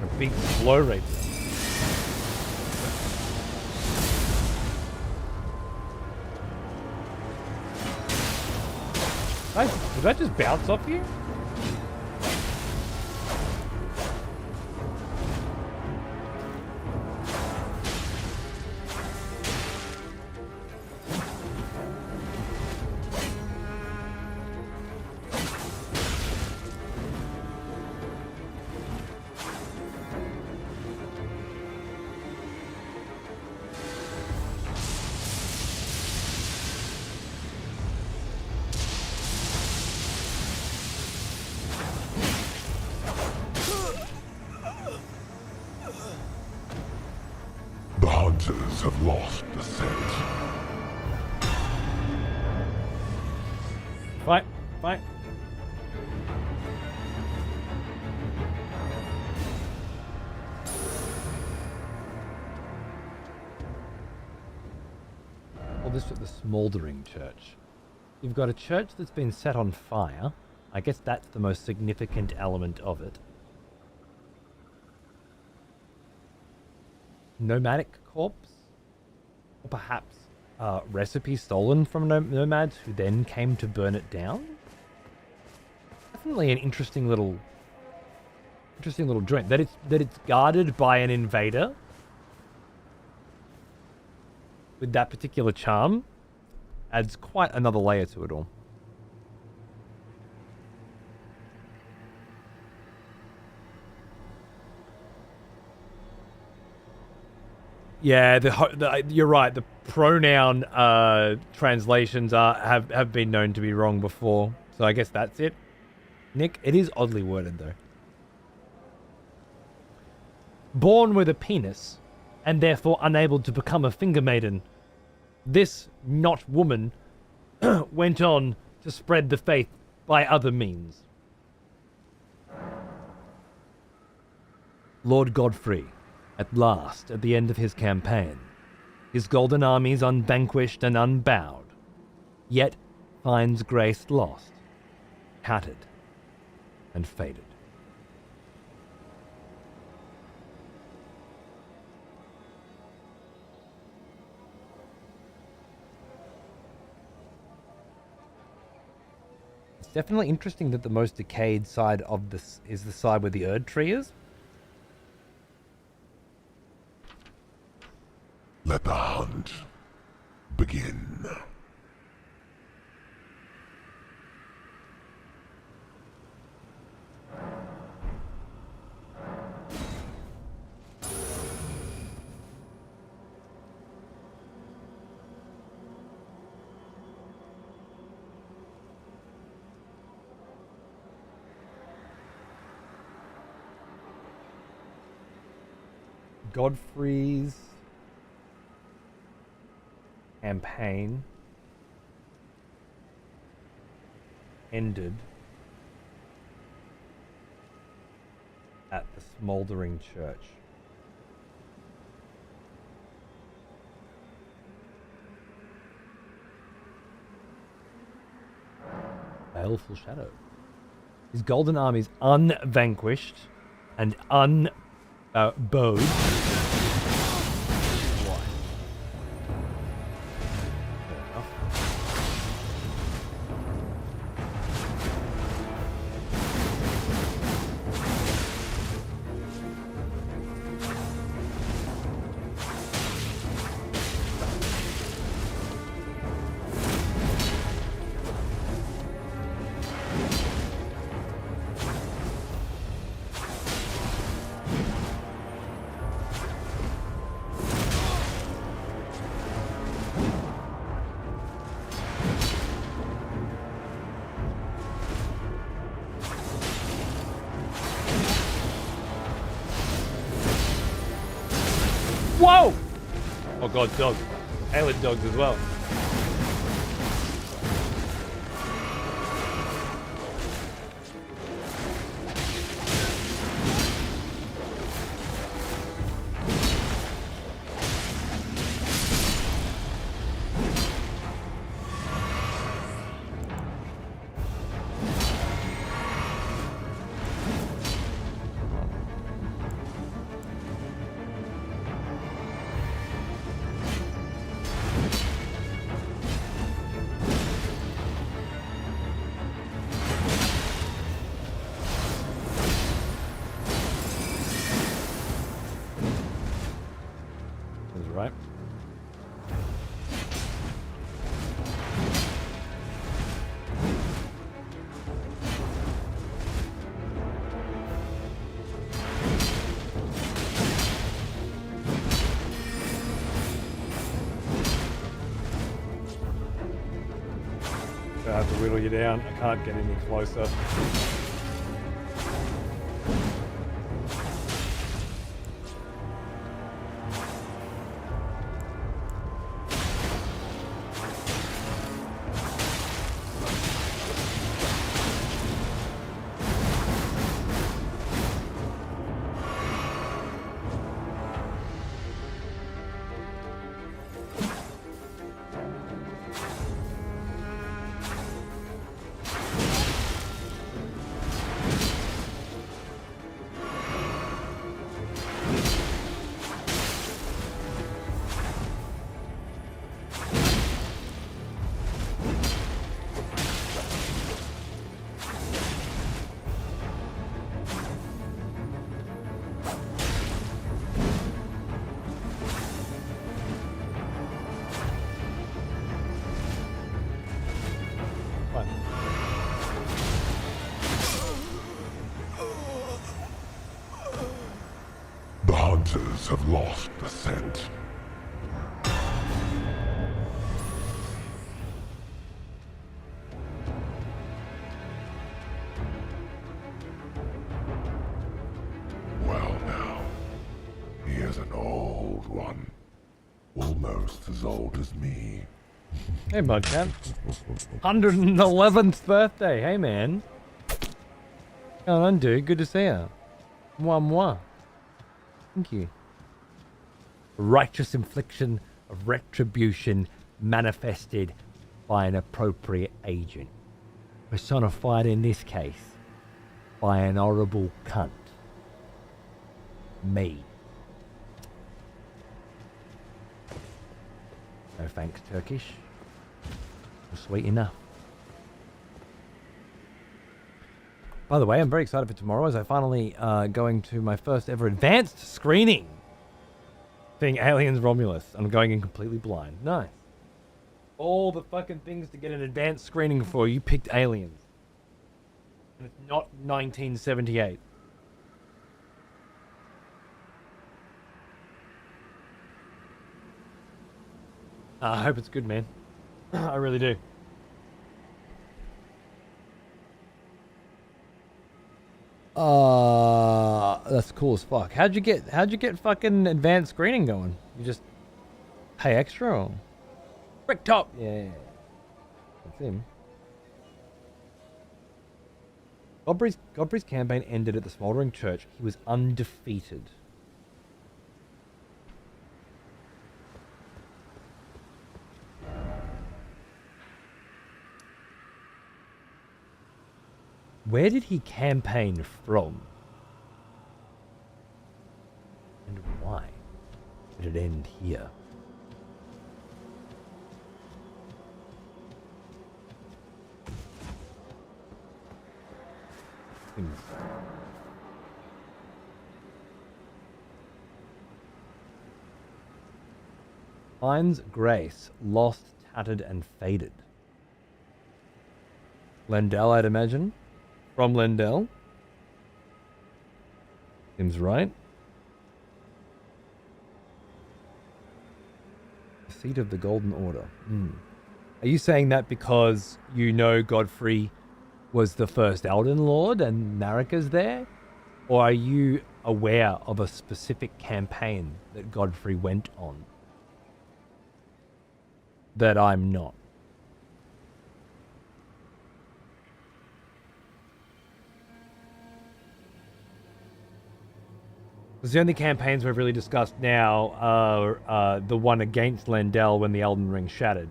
A big, slow rapier. Did that just bounce off you? The hunters have lost the scent. Fight. Well, this is the smoldering church. You've got a church that's been set on fire. I guess that's the most significant element of it. Nomadic corpse? Or perhaps recipe stolen from nomads who then came to burn it down? Definitely an interesting little joint. That it's guarded by an invader with that particular charm adds quite another layer to it all. Yeah, you're right. The pronoun translations have been known to be wrong before, so I guess that's it. Nick, it is oddly worded though. Born with a penis, and therefore unable to become a finger maiden, this not woman went on to spread the faith by other means. Lord Godfrey, at last, at the end of his campaign, his golden armies unvanquished and unbowed, yet finds grace lost, tattered, and faded. It's definitely interesting that the most decayed side of this is the side where the Erdtree is. Let the hunt begin. Godfrey's campaign ended at the smoldering church. Baleful shadow. His golden armies unvanquished and unbowed. Whoa! Oh god, dogs. Caelid dogs as well. Right. I have to whittle you down. I can't get any closer. The hunters have lost the scent. Well now, he is an old one. Almost as old as me. Hey, Mudcat. 111th birthday. Hey, man. What's going on, dude? Good to see you. Moi, moi. Thank you. Righteous infliction of retribution manifested by an appropriate agent. Personified in this case by an horrible cunt. Me. No thanks, Turkish. Sweet enough. By the way, I'm very excited for tomorrow as I finally going to my first ever advanced screening. Being Aliens Romulus. I'm going in completely blind. Nice. All the fucking things to get an advanced screening for, you picked Aliens. And it's not 1978. I hope it's good, man. I really do. That's cool as fuck. How'd you get fucking advanced screening going? You just pay extra or? Brick top! Yeah. That's him. Godfrey's campaign ended at the Smoldering Church. He was undefeated. Where did he campaign from? And why did it end here? Finds Grace, lost, tattered, and faded. Lendell, I'd imagine. From Lendell. Seems right. The seat of the Golden Order. Are you saying that because you know Godfrey was the first Elden Lord and Marika's there? Or are you aware of a specific campaign that Godfrey went on that I'm not. Because the only campaigns we've really discussed now are the one against Lendell when the Elden Ring shattered.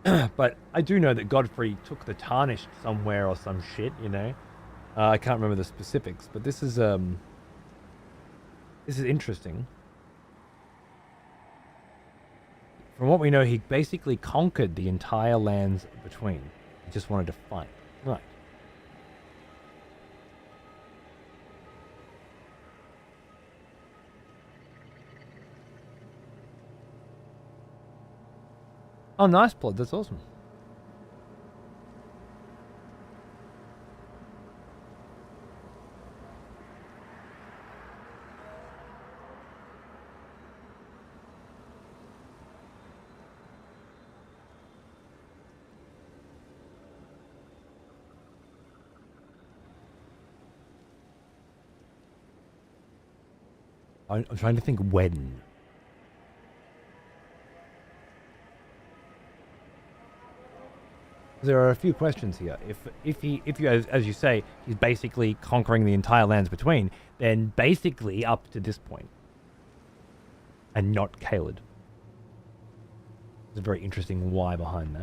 But I do know that Godfrey took the Tarnished somewhere or some shit, you know. I can't remember the specifics, but this is interesting. From what we know, he basically conquered the entire lands between. He just wanted to fight. Right. Oh, nice, Blood. That's awesome. I'm trying to think when. There are a few questions here. If you, as you say, he's basically conquering the entire lands between, then basically up to this point, and not Caelid. There's a very interesting why behind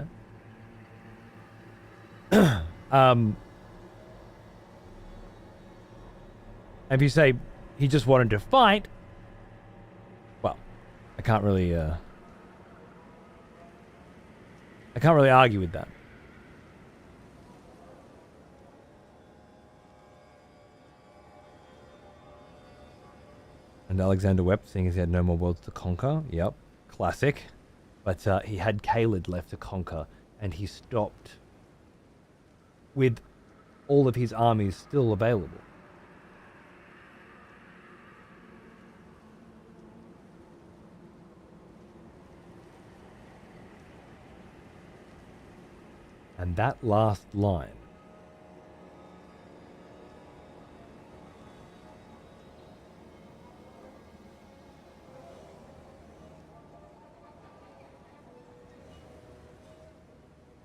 that. If you say he just wanted to fight, well, I can't really argue with that. And Alexander wept, seeing as he had no more worlds to conquer. Yep, classic. But he had Caelid left to conquer, and he stopped with all of his armies still available. And that last line.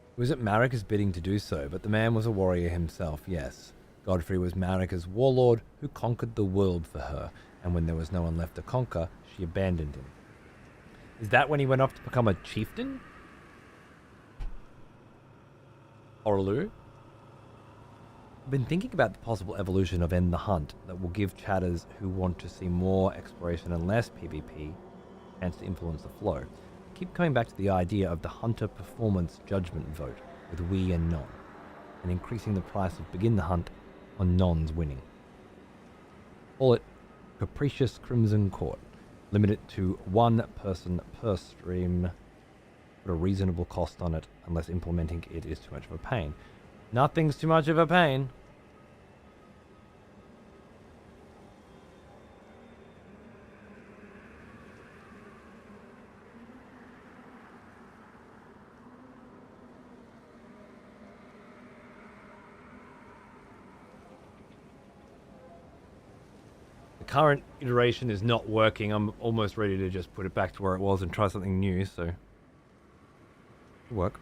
It was at Marika's bidding to do so, but the man was a warrior himself, yes. Godfrey was Marika's warlord who conquered the world for her, and when there was no one left to conquer, she abandoned him. Is that when he went off to become a chieftain? Orlu? I've been thinking about the possible evolution of End the Hunt that will give chatters who want to see more exploration and less PvP a chance to influence the flow. I keep coming back to the idea of the Hunter Performance Judgment vote with we and non, and increasing the price of Begin the Hunt on nons winning. Call it Capricious Crimson Court. Limit it to one person per stream. Put a reasonable cost on it, unless implementing it is too much of a pain. Nothing's too much of a pain. The current iteration is not working. I'm almost ready to just put it back to where it was and try something new, so it'll work.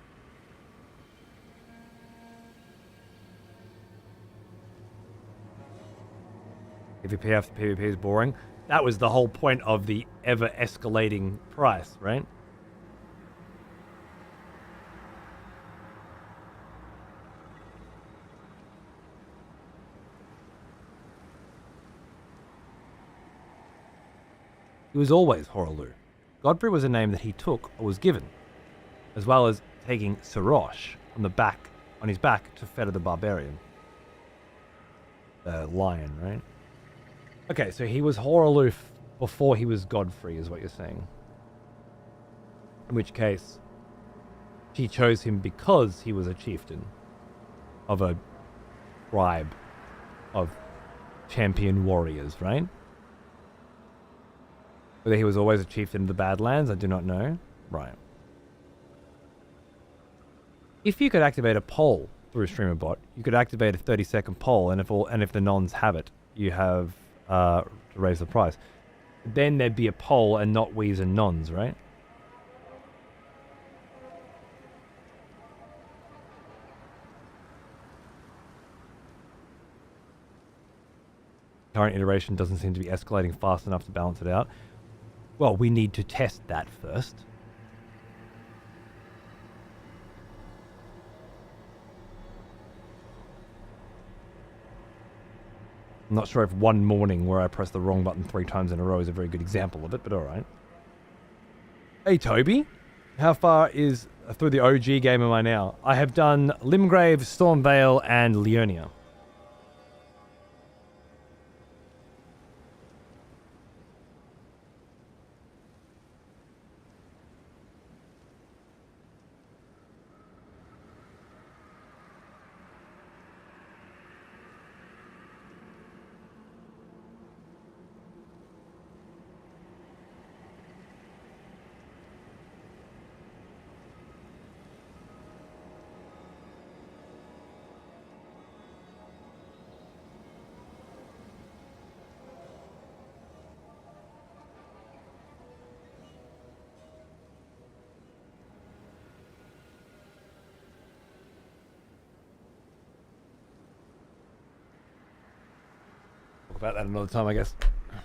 PvP after PvP is boring. That was the whole point of the ever escalating price, right? He was always Horaloo. Godfrey was a name that he took or was given, as well as taking Sirosh on his back to fetter the barbarian. The lion, right? Okay, so he was Horaloo before he was Godfrey, is what you're saying. In which case, she chose him because he was a chieftain of a tribe of champion warriors, right? Whether he was always a chieftain of the Badlands, I do not know. Right. If you could activate a poll through StreamerBot, you could activate a 30-second poll, and if the nons have it, you have to raise the price. Then there'd be a poll and not wees and nons, right? Current iteration doesn't seem to be escalating fast enough to balance it out. Well, we need to test that first. I'm not sure if one morning where I press the wrong button 3 times in a row is a very good example of it, but alright. Hey Toby, how far is through the OG game am I now? I have done Limgrave, Stormvale, and Leonia. About that another time, I guess. I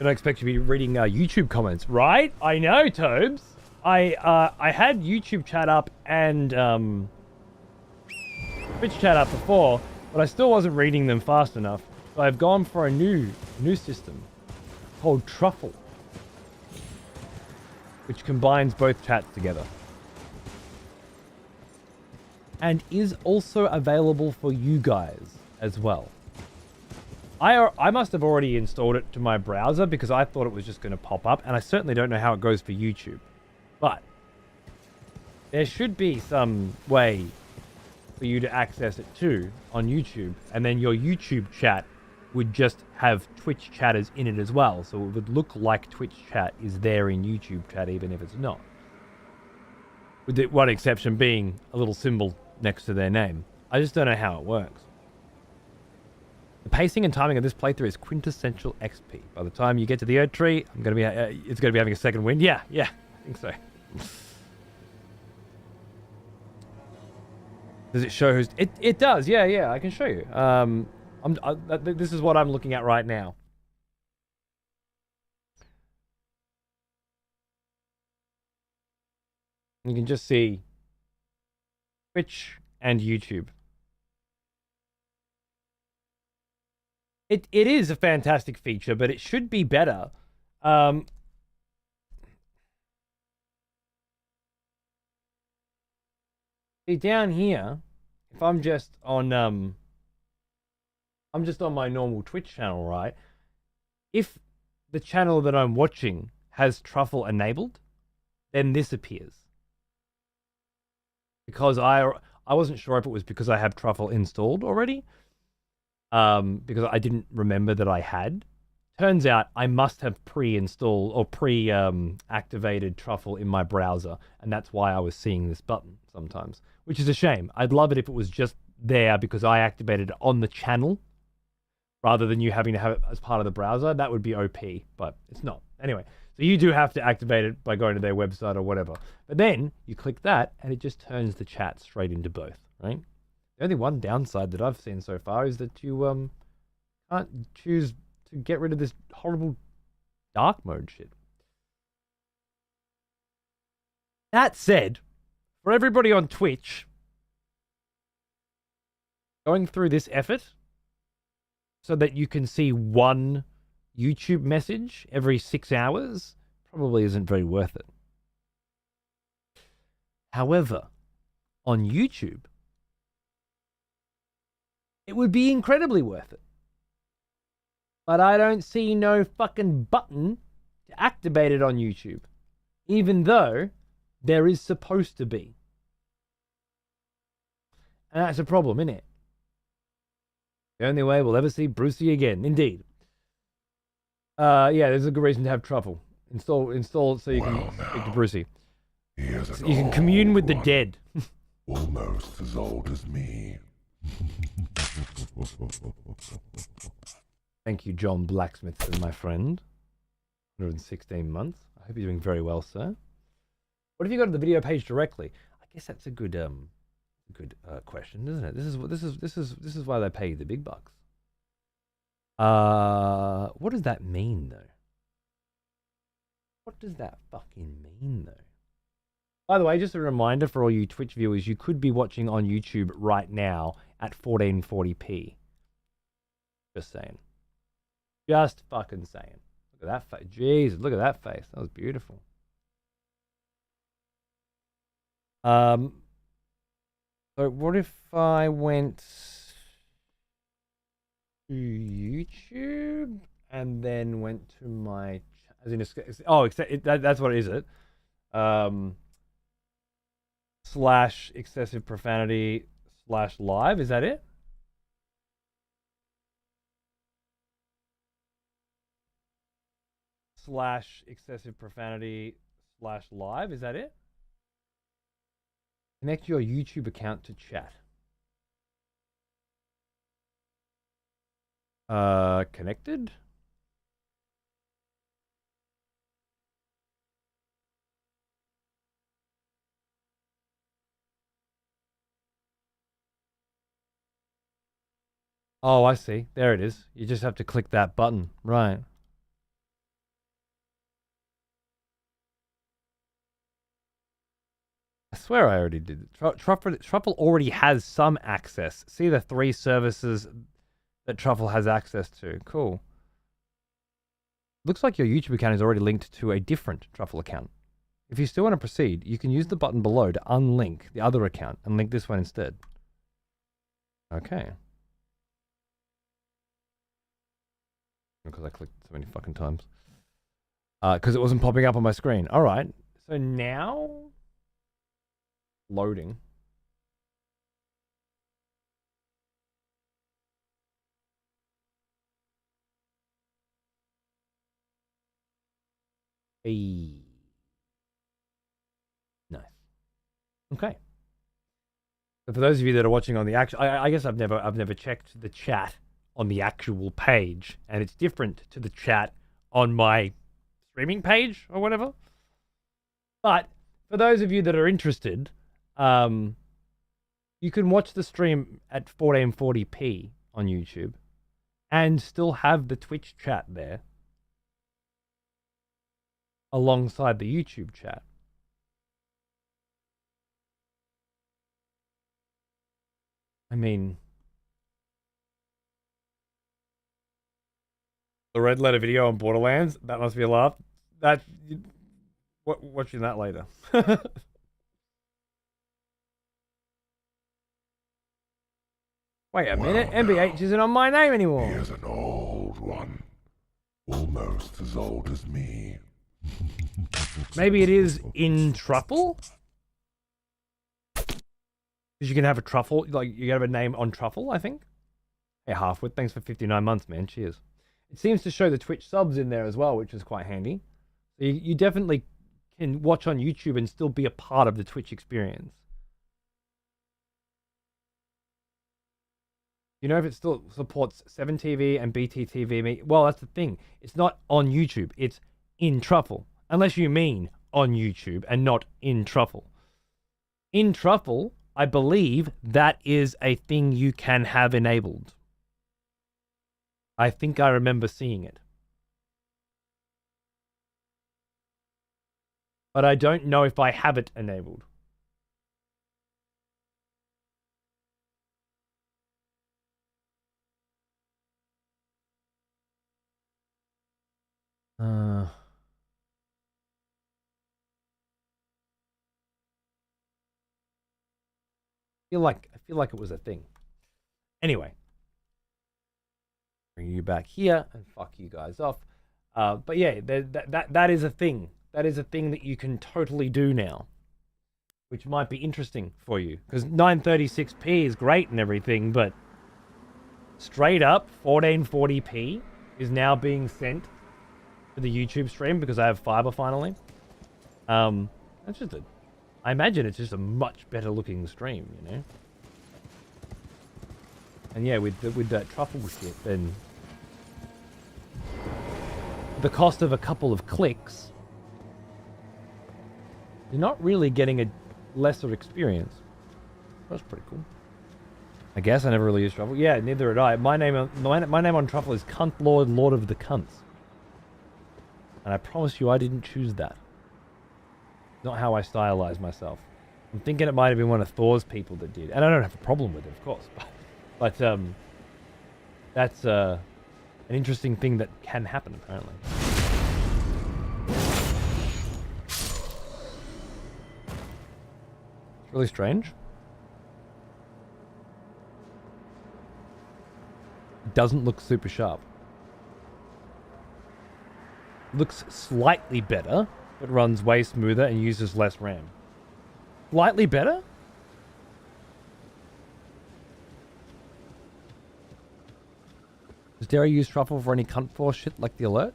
don't expect you to be reading YouTube comments, right? I know, Tobes. I had YouTube chat up and Twitch chat up before, but I still wasn't reading them fast enough. So I've gone for a new system called Truffle, which combines both chats together. And is also available for you guys as well. I must have already installed it to my browser because I thought it was just going to pop up, and I certainly don't know how it goes for YouTube. But there should be some way for you to access it too on YouTube, and then your YouTube chat would just have Twitch chatters in it as well, so it would look like Twitch chat is there in YouTube chat even if it's not. With the one exception being a little symbol next to their name. I just don't know how it works. The pacing and timing of this playthrough is quintessential XP. By the time you get to the Erdtree, I'm gonna be it's gonna be having a second wind. Yeah, I think so. Does it show who's? It does. Yeah. I can show you. This is what I'm looking at right now. You can just see Twitch and YouTube. It is a fantastic feature, but it should be better. See down here, if I'm just on my normal Twitch channel, right? If the channel that I'm watching has Truffle enabled, then this appears. Because I wasn't sure if it was because I have Truffle installed already. Because I didn't remember that I had. Turns out I must have pre-installed or pre-activated Truffle in my browser, and that's why I was seeing this button sometimes, which is a shame. I'd love it if it was just there because I activated it on the channel rather than you having to have it as part of the browser. That would be OP, but it's not. Anyway, so you do have to activate it by going to their website or whatever. But then you click that, and it just turns the chat straight into both, right? The only one downside that I've seen so far is that you can't choose to get rid of this horrible dark mode shit. That said, for everybody on Twitch, going through this effort so that you can see one YouTube message every 6 hours probably isn't very worth it. However, on YouTube, it would be incredibly worth it. But I don't see no fucking button to activate it on YouTube. Even though there is supposed to be. And that's a problem, isn't it? The only way we'll ever see Brucey again. Indeed. Yeah, there's a good reason to have Truffle. Install it so you can speak to Brucey. He is You can commune with the dead. Almost as old as me. Thank you, John Blacksmithson, my friend. 116 months. I hope you're doing very well, sir. What if you go to the video page directly? I guess that's a good question, isn't it? This is why they pay you the big bucks. What does that mean though? What does that fucking mean though? By the way, just a reminder for all you Twitch viewers, you could be watching on YouTube right now at 1440p. Just saying. Just fucking saying. Look at that face. Jesus, look at that face. That was beautiful. So what if I went to YouTube and then went to my that's what it is it / excessive profanity / live, is that it? / excessive profanity / live, is that it? Connect your YouTube account to chat. Connected? Oh, I see. There it is. You just have to click that button. Right. I swear I already did it. Truffle already has some access. See the 3 services that Truffle has access to. Cool. Looks like your YouTube account is already linked to a different Truffle account. If you still want to proceed, you can use the button below to unlink the other account and link this one instead. Okay. Because I clicked so many fucking times. Because it wasn't popping up on my screen. Alright. So now... Loading. Hey. Nice. Okay. So for those of you that are watching on the actual, I guess I've never checked the chat on the actual page, and it's different to the chat on my streaming page or whatever. But for those of you that are interested, you can watch the stream at 1440p on YouTube and still have the Twitch chat there alongside the YouTube chat. I mean, the red letter video on Borderlands, that must be a laugh. Watching that later. Wait a minute, MBH isn't on my name anymore. He is an old one. Almost as old as me. Maybe it is in Truffle? Because you can have a Truffle, like you can have a name on Truffle, I think. Hey, Halfwood, thanks for 59 months, man. Cheers. It seems to show the Twitch subs in there as well, which is quite handy. So you definitely can watch on YouTube and still be a part of the Twitch experience. You know if it still supports 7TV and BTTV? Well, that's the thing. It's not on YouTube. It's in Truffle. Unless you mean on YouTube and not in Truffle. In Truffle, I believe that is a thing you can have enabled. I think I remember seeing it. But I don't know if I have it enabled. I feel like it was a thing. Anyway, bring you back here and fuck you guys off. But yeah, that is a thing. That is a thing that you can totally do now, which might be interesting for you because 936p is great and everything, but straight up 1440p is now being sent to the YouTube stream because I have fiber finally. That's just I imagine it's just a much better looking stream, you know. And yeah, with that truffle shit, then the cost of a couple of clicks, you're not really getting a lesser experience. That's pretty cool. I guess I never really used truffle. Yeah, neither did I. My name on truffle is Cunt Lord, Lord of the Cunts. And I promise you, I didn't choose that. Not how I stylize myself. I'm thinking it might have been one of Thor's people that did, and I don't have a problem with it, of course. But that's an interesting thing that can happen, apparently. It's really strange. It doesn't look super sharp. Looks slightly better, but runs way smoother and uses less RAM. Slightly better? Does Derry use truffle for any cunt force shit like the alerts?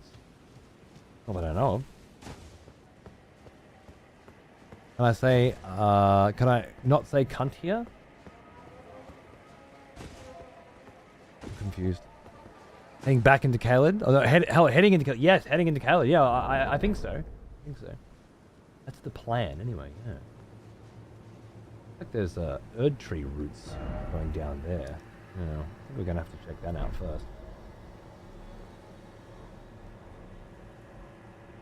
Not that I know of. Can I say, can I not say cunt here? I'm confused. Heading back into Caelid? Oh, no, heading into Caelid. Yes, heading into Caelid. Yeah, I think so. I think so. That's the plan, anyway, yeah. Like there's Erdtree routes going down there. You know, I think we're gonna have to check that out first.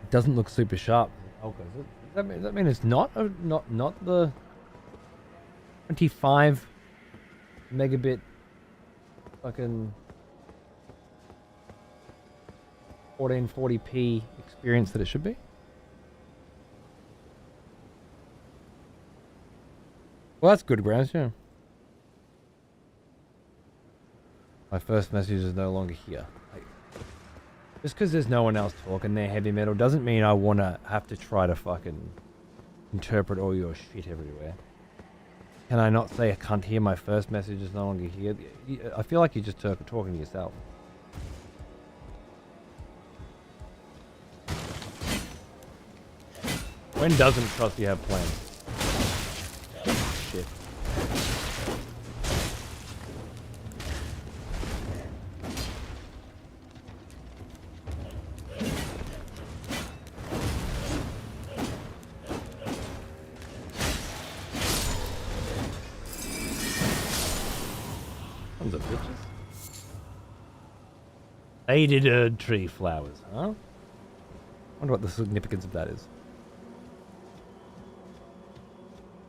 It doesn't look super sharp. Okay, does that mean it's not the 25 megabit fucking 1440p experience that it should be? Well, that's good, Grounds, yeah. My first message is no longer here. Just because there's no one else talking their heavy metal doesn't mean I want to have to try to fucking interpret all your shit everywhere. Can I not say I can't hear my first message is no longer here? I feel like you're just talking to yourself. When doesn't trust you have plans? Shit. Tons of bitches. Faded Erdtree flowers, huh? Wonder what the significance of that is.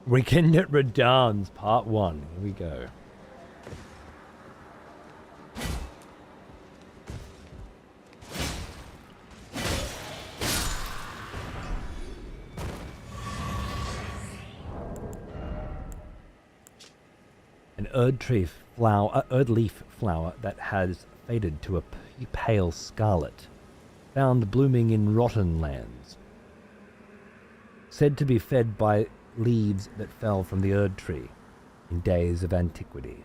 Weekend at Radan's, part 1. Here we go. An Erdtree flower, Erdleaf flower that has faded to a pale scarlet, found blooming in rotten lands. Said to be fed by leaves that fell from the Erdtree in days of antiquity.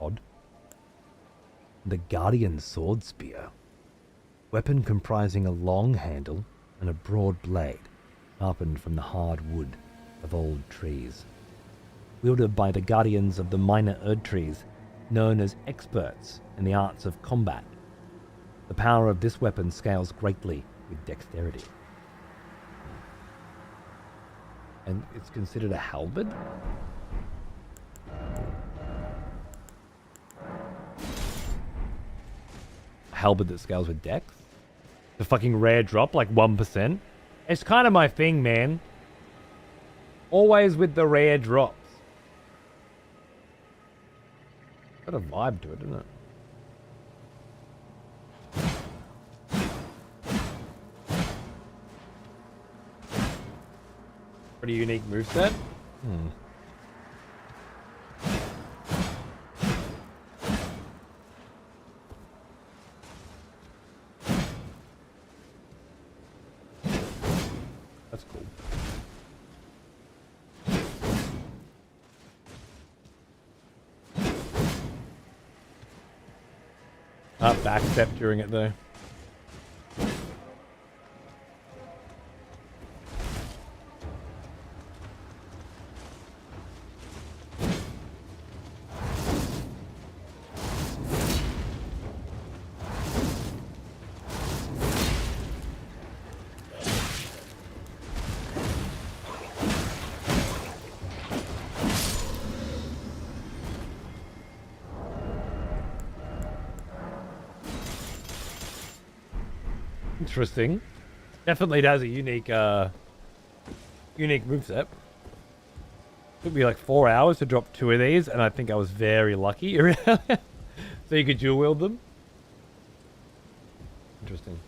Odd. The Guardian Sword Spear. Weapon comprising a long handle and a broad blade, sharpened from the hard wood of old trees. Wielded by the guardians of the minor Erdtrees, known as experts in the arts of combat. The power of this weapon scales greatly with dexterity. And it's considered a halberd? A halberd that scales with dex? The fucking rare drop, like 1%? It's kind of my thing, man. Always with the rare drops. Got a vibe to it, doesn't it? Pretty unique moveset. That's cool. Backstep during it though. Interesting. Definitely has a unique moveset. Took me like 4 hours to drop 2 of these, and I think I was very lucky. So you could dual wield them. Interesting.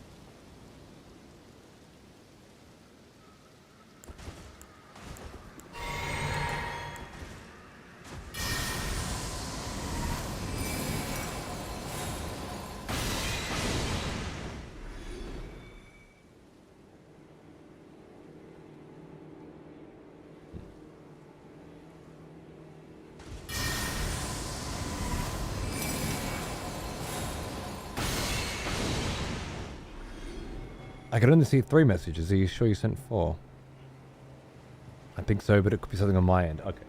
I could only see 3 messages. Are you sure you sent 4? I think so, but it could be something on my end. Okay.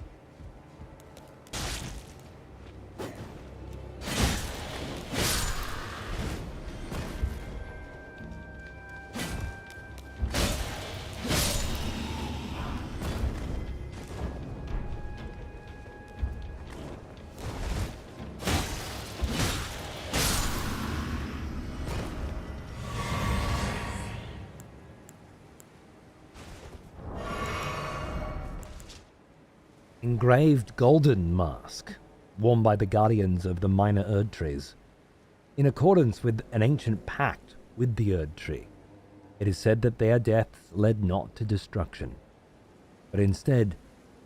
Engraved golden mask, worn by the guardians of the minor Erdtrees. In accordance with an ancient pact with the Erdtree, it is said that their deaths led not to destruction, but instead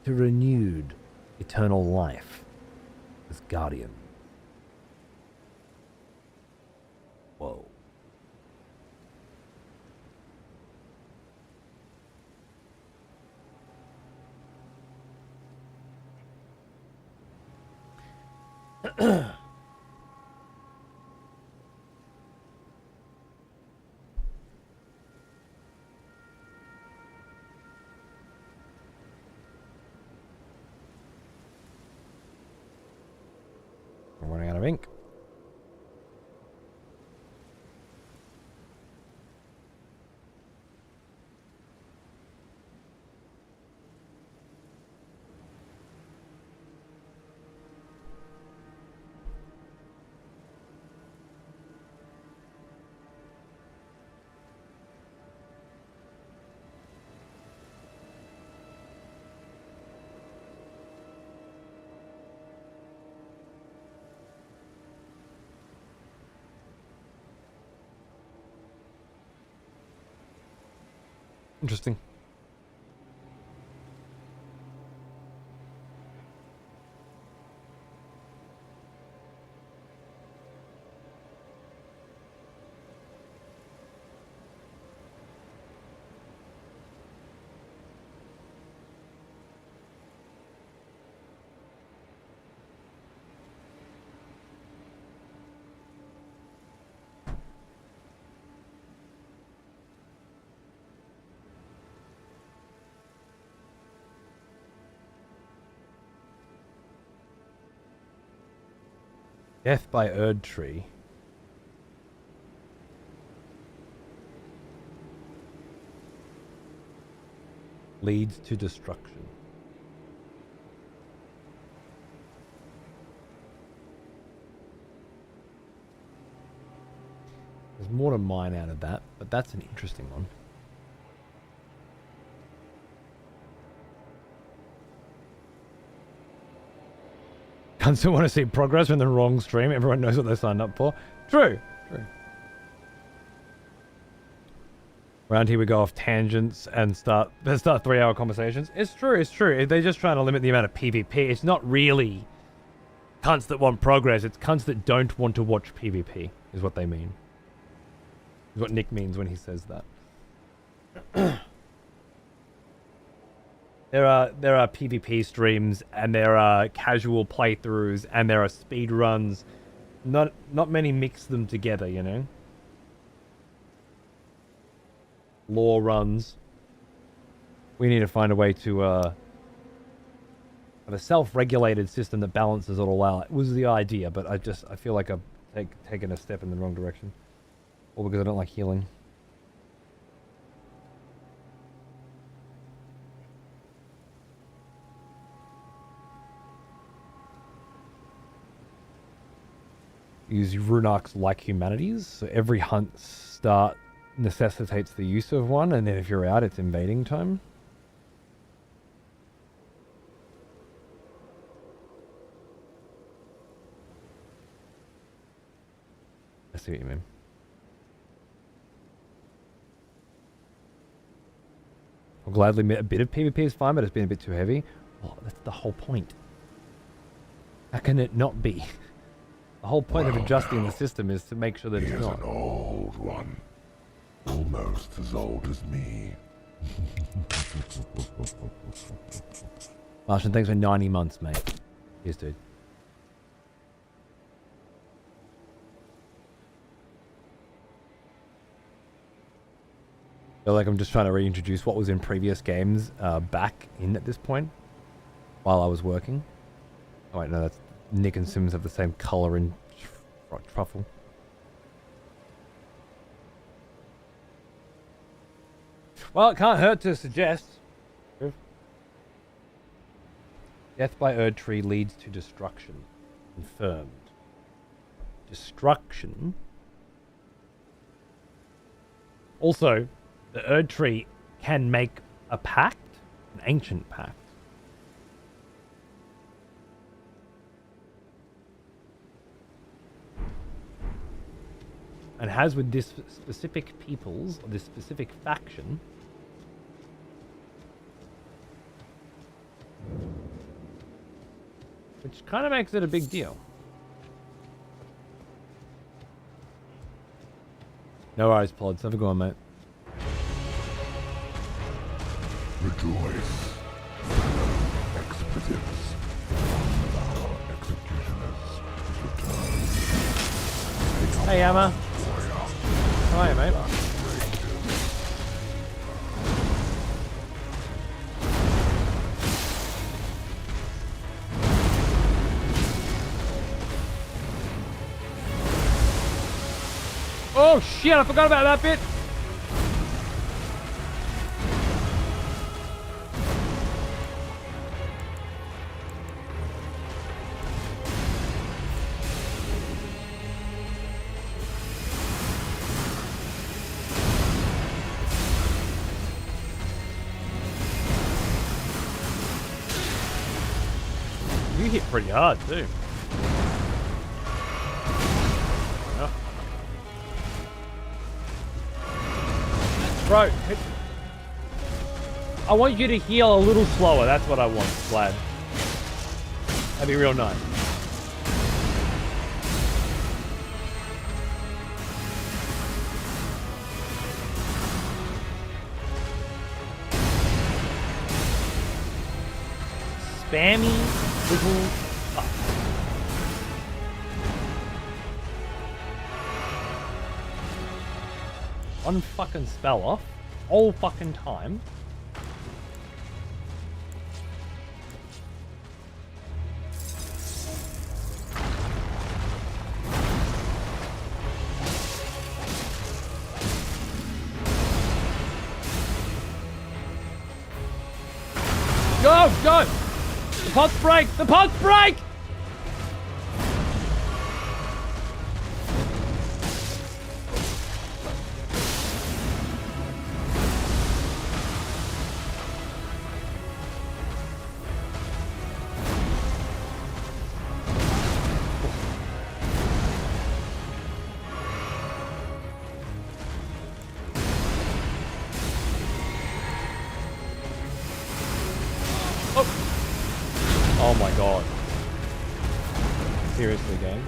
to renewed eternal life as guardian. Whoa. I'm running out of ink. Interesting. Death by Erdtree. Leads to destruction. There's more to mine out of that, but that's an interesting one. Cunts don't want to see progress in the wrong stream. Everyone knows what they signed up for. True. True. Around here we go off tangents and start 3-hour conversations. It's true, it's true. They're just trying to limit the amount of PvP. It's not really cunts that want progress. It's cunts that don't want to watch PvP, is what they mean. Is what Nick means when he says that. There are PvP streams, and there are casual playthroughs, and there are speed runs. Not many mix them together, you know? Lore runs. We need to find a way to have a self-regulated system that balances it all out. It was the idea, but I feel like I've taken a step in the wrong direction. Or because I don't like healing. Use Runarks like humanities. So every hunt start necessitates the use of one, and then if you're out, it's invading time. I see what you mean. I'll gladly admit a bit of PvP is fine, but it's been a bit too heavy. Well, that's the whole point. How can it not be? The whole point of adjusting the system is to make sure that it's not. An old one. Almost as old as me. Martian, thanks for 90 months, mate. Cheers, dude. I feel like I'm just trying to reintroduce what was in previous games back in at this point while I was working. Oh wait, no, that's Nick and Sims have the same color in truffle. Well, it can't hurt to suggest. Death by Erdtree leads to destruction. Confirmed. Destruction? Also, the Erdtree can make a pact, an ancient pact. And has with this specific peoples, or this specific faction, which kind of makes it a big deal. No worries, Plods. Have a good one, mate. Rejoice, expeditives. Our executioners return. Hey, Emma. How are you, mate? Oh shit, I forgot about that bit. You hit pretty hard too. Yeah. Bro, I want you to heal a little slower. That's what I want, Vlad. That'd be real nice. Spammy little fuck. One fucking spell off all fucking time. Go, go! The pots break! The pots break! Oh my god. Seriously, game?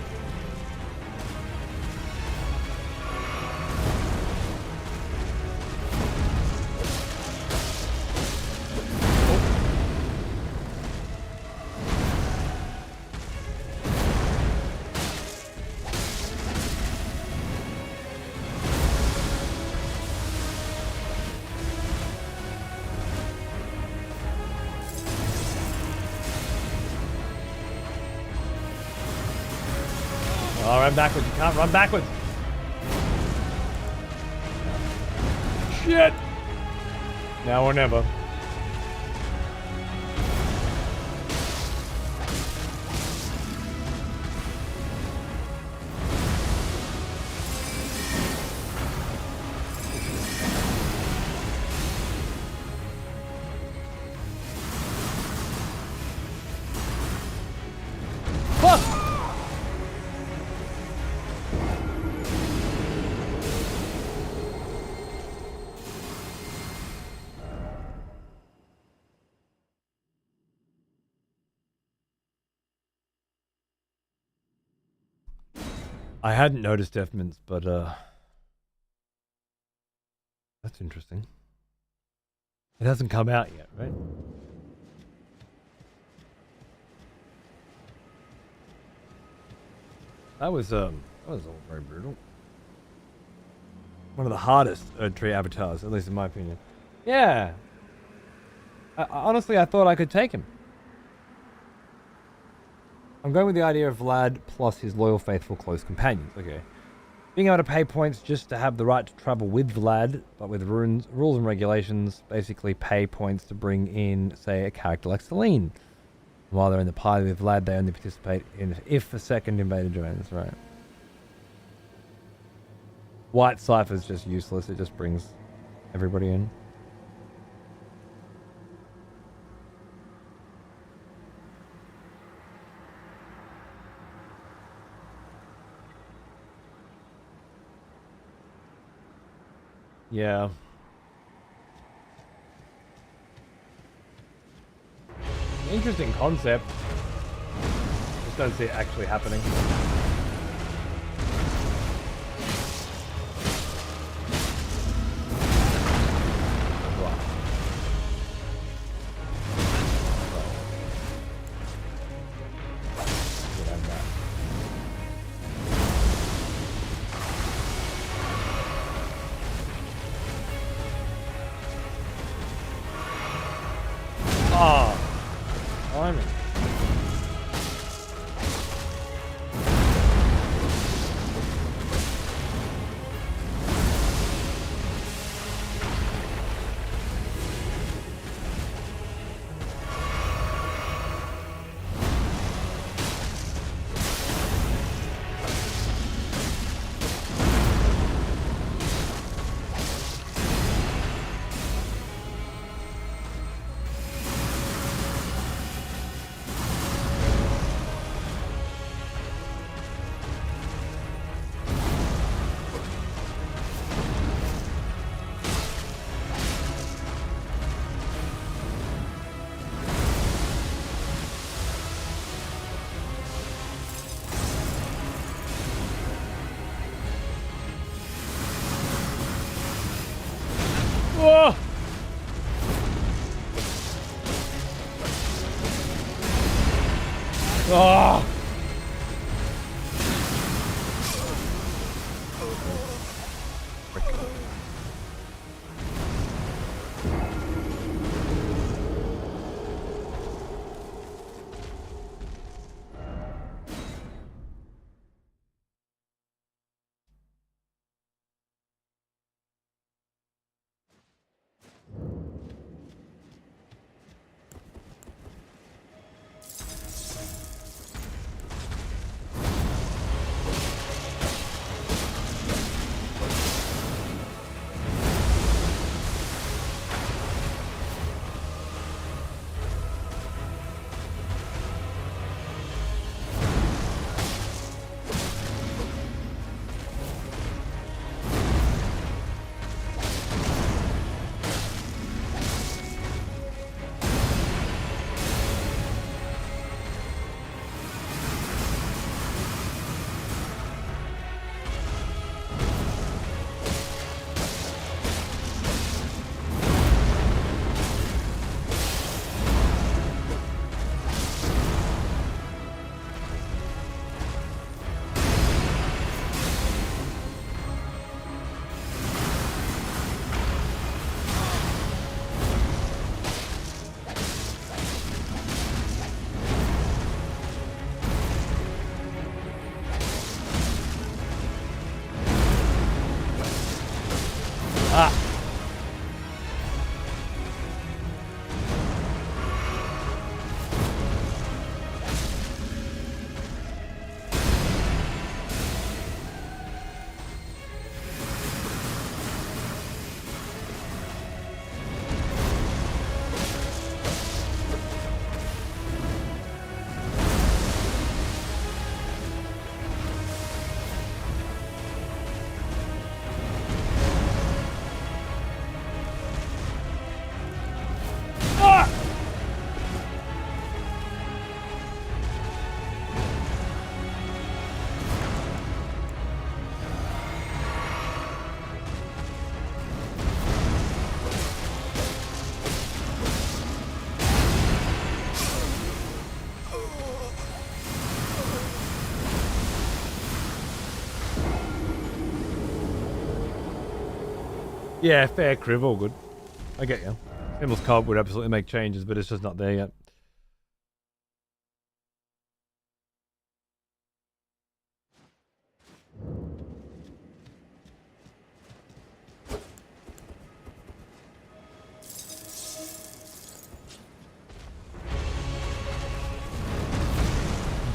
Oh, run backwards. You can't run backwards. Shit. Now or never. I hadn't noticed death mints, but that's interesting. It hasn't come out yet, right? That was all very brutal. One of the hardest Erdtree avatars, at least in my opinion. Yeah. Honestly, I thought I could take him. I'm going with the idea of Vlad plus his loyal, faithful, close companions. Okay. Being able to pay points just to have the right to travel with Vlad, but with rules and regulations, basically pay points to bring in, say, a character like Celine. While they're in the party with Vlad, they only participate in if a second invader joins, right? White Cypher's just useless, it just brings everybody in. Yeah. Interesting concept. Just don't see it actually happening. Whoa! Oh! Yeah, fair, Criv, all good. I get you. Seamless co-op would absolutely make changes, but it's just not there yet.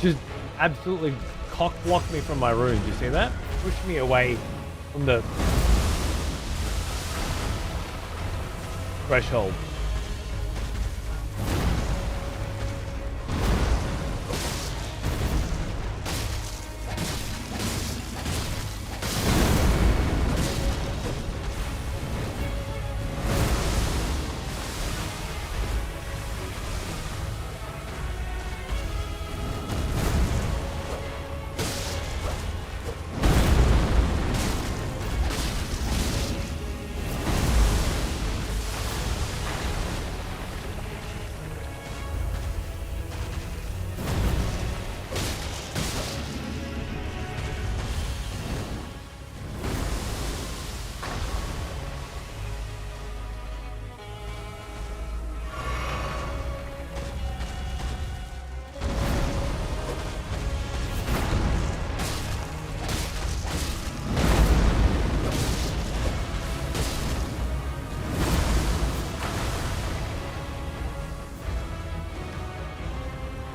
Just absolutely cock-blocked me from my room. Do you see that? Pushed me away from the threshold.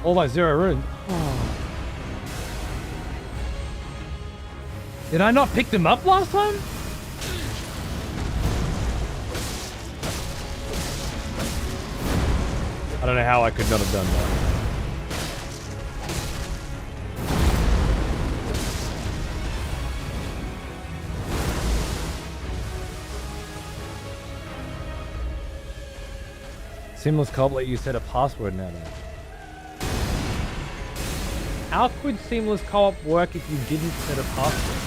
All my 0 runes. Oh. Did I not pick them up last time? I don't know how I could not have done that. Seamless co-op let you set a password now. How could seamless co-op work if you didn't set a password?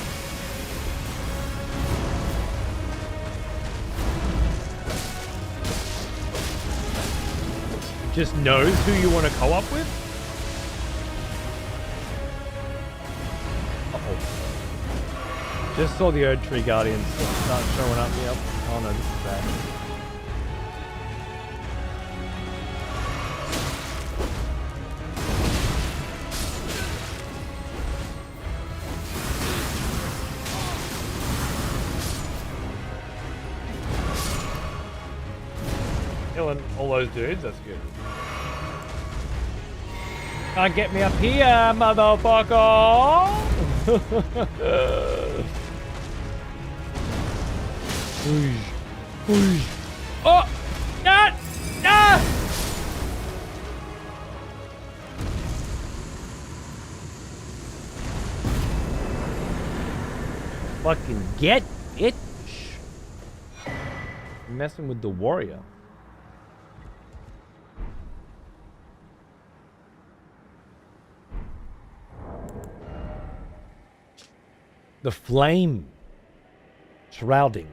It just knows who you want to co-op with? Uh-oh. Just saw the Erdtree Guardians start showing up. Yep. Oh no, this is bad. Killing all those dudes, that's good. Can't get me up here, motherfucker! Oh! Ah! Ah! Fucking get it! Messing with the warrior. The flame shrouding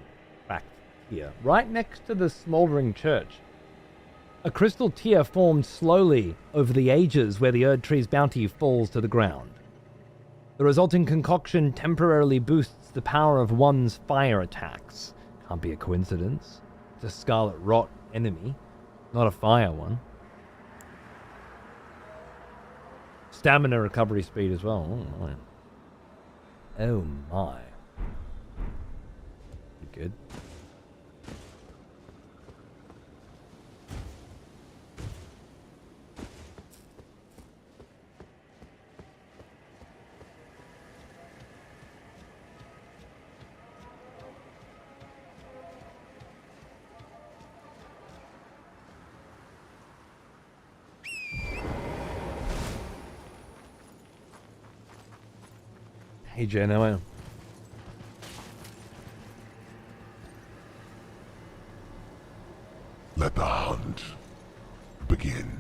back here, right next to the smoldering church. A crystal tier formed slowly over the ages where the Erdtree's bounty falls to the ground. The resulting concoction temporarily boosts the power of one's fire attacks. Can't be a coincidence. It's a Scarlet Rot enemy, not a fire one. Stamina recovery speed as well. Oh, my. Oh my. Good. Hey, Jen, how are you? Let the hunt begin.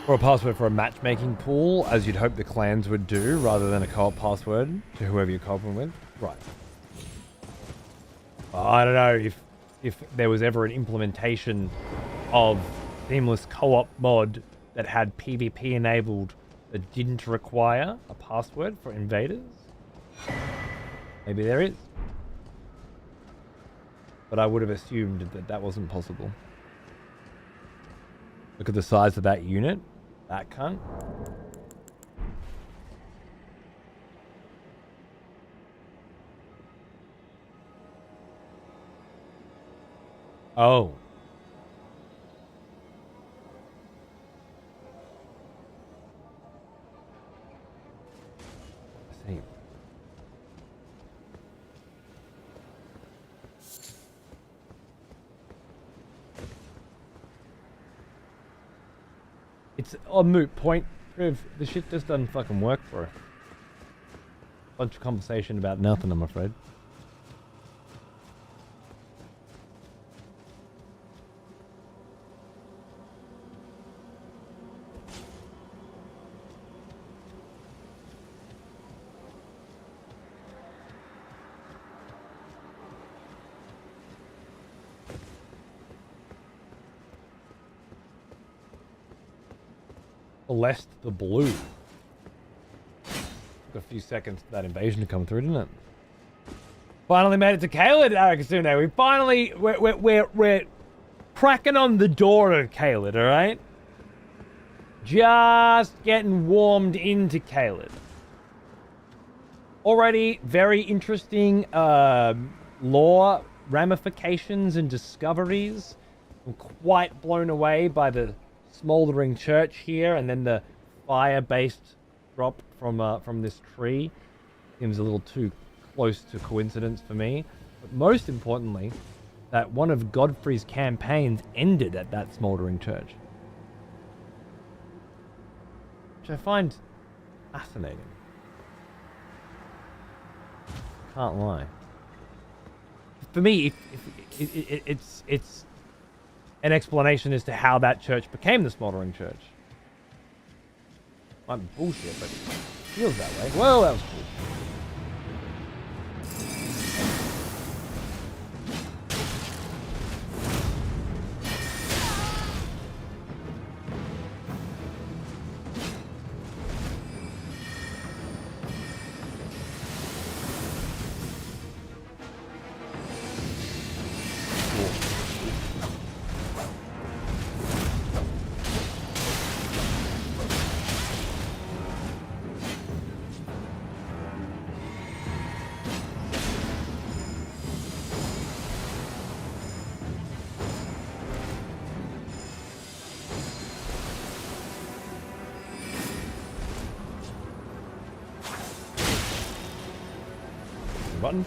Or a password for a matchmaking pool, as you'd hope the clans would do, rather than a co-op password to whoever you're co-oping with. Right. I don't know if there was ever an implementation of seamless co-op mod that had PvP enabled that didn't require a password for invaders. Maybe there is. But I would have assumed that that wasn't possible. Look at the size of that unit. That cunt. Oh. I see. It's a moot point. The shit just doesn't fucking work for her. Bunch of conversation about nothing, I'm afraid. Blessed the blue. Took a few seconds for that invasion to come through, didn't it? Finally made it to Caelid, Arakasune. We finally we're cracking on the door of Caelid, all right? Just getting warmed into Caelid. Already very interesting lore ramifications and discoveries. I'm quite blown away by the smoldering church here, and then the fire-based drop from this tree seems a little too close to coincidence for me. But most importantly, that one of Godfrey's campaigns ended at that smoldering church, which I find fascinating. Can't lie. For me, it's an explanation as to how that church became the smoldering church. Might be bullshit, but it feels that way. Well, that was cool. Button.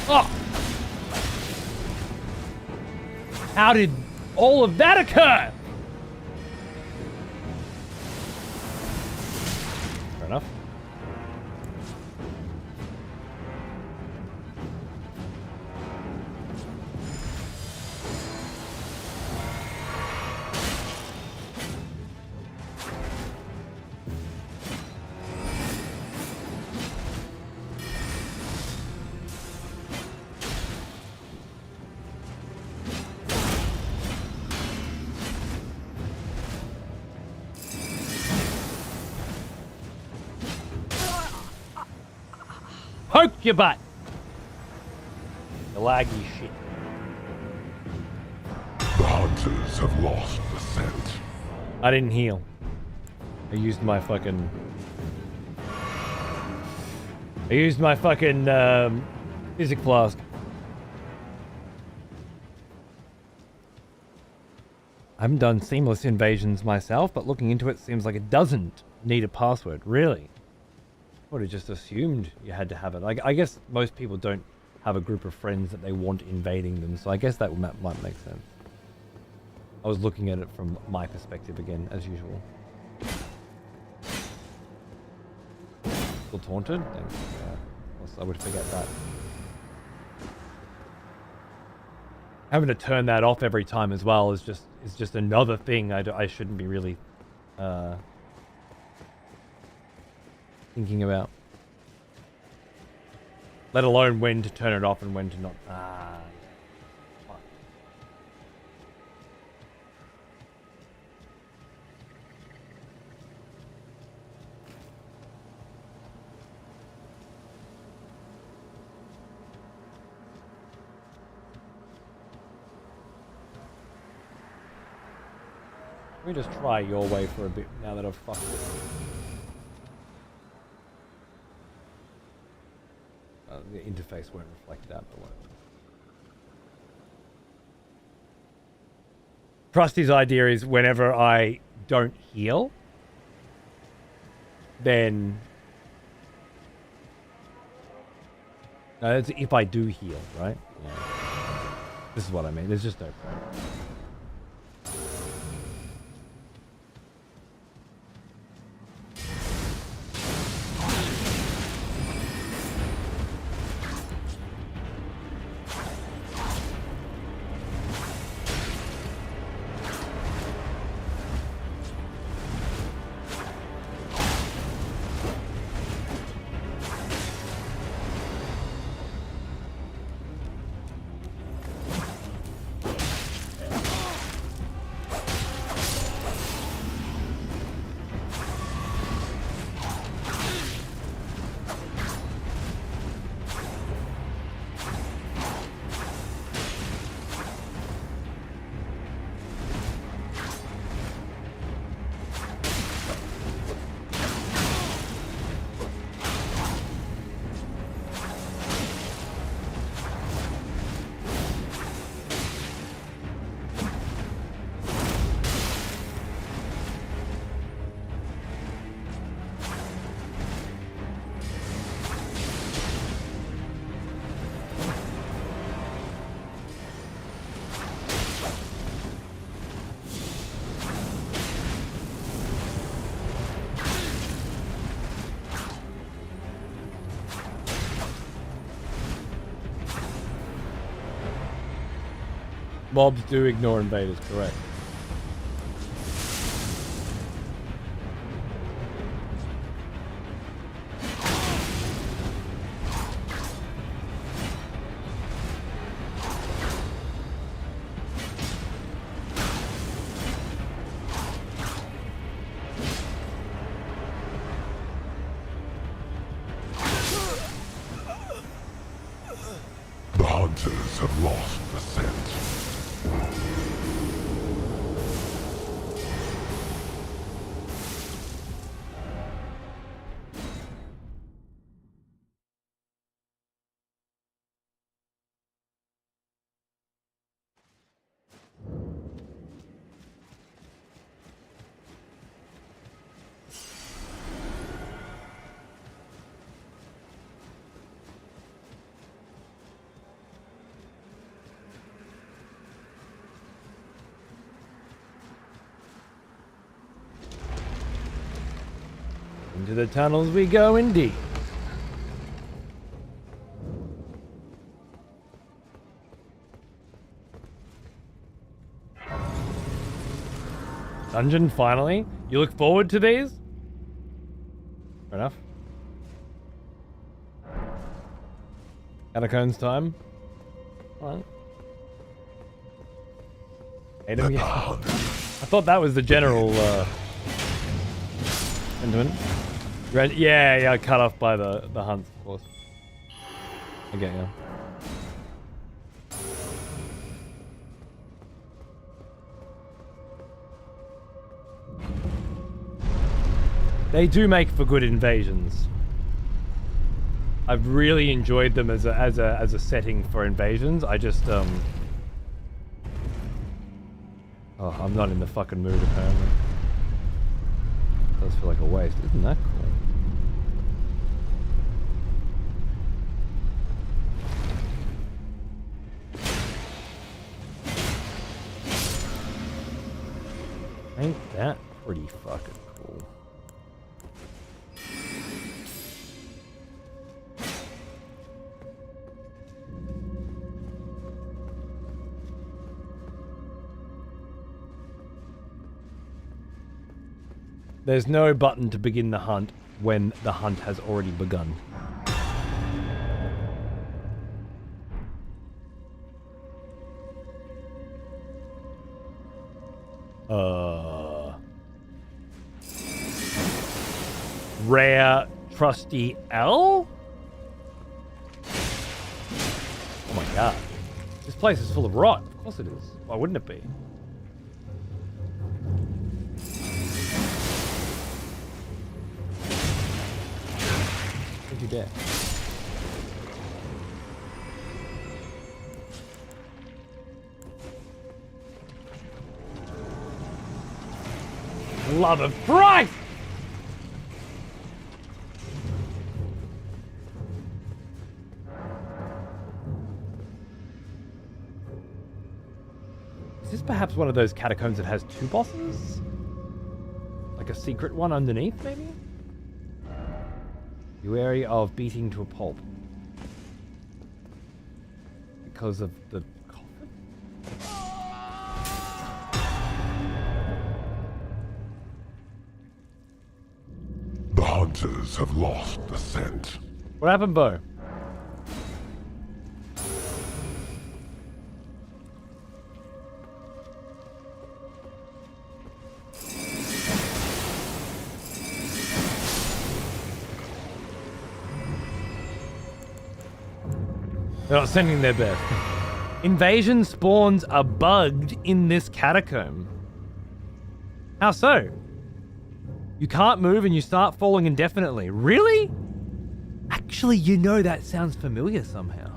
Oh! How did all of that occur? Fair enough. Poke your butt. The laggy shit. The hunters have lost the scent. I didn't heal. I used my fucking physic flask. I haven't done seamless invasions myself, but looking into it seems like it doesn't need a password, really. I would have just assumed you had to have it. I guess most people don't have a group of friends that they want invading them, so I guess that might make sense. I was looking at it from my perspective again, as usual. Still taunted? Thanks. Yeah, I would forget that. Having to turn that off every time as well is just another thing I shouldn't be really thinking about. Let alone when to turn it off and when to not. Let me just try your way for a bit now that I've fucked it. The interface won't reflect that, but whatever. Krusty's idea is whenever I don't heal, then... No, that's if I do heal, right? Yeah. This is what I mean. There's just no point. Mobs do ignore invaders, correct. The hunters have lost the scent. Into the tunnels we go indeed. Dungeon, finally? You look forward to these? Fair enough. Catacombs time. Alright. Hate him, yeah. I thought that was the general sentiment. Yeah, cut off by the hunts, of course. Okay, yeah. They do make for good invasions. I've really enjoyed them as a setting for invasions. I just oh, I'm not in the fucking mood apparently. Does feel like a waste. Isn't that cool? Ain't that pretty fucking cool? There's no button to begin the hunt when the hunt has already begun. Rare Trusty L? Oh my god. This place is full of rot. Of course it is. Why wouldn't it be? Pretty bad. Love of Christ! Is this perhaps one of those catacombs that has two bosses? Like a secret one underneath, maybe? Be wary of beating to a pulp. Because of the coffin? The hunters have lost the scent. What happened, Bo? They're not sending their best. Invasion spawns are bugged in this catacomb. How so? You can't move and you start falling indefinitely. Really? Actually, you know that sounds familiar somehow.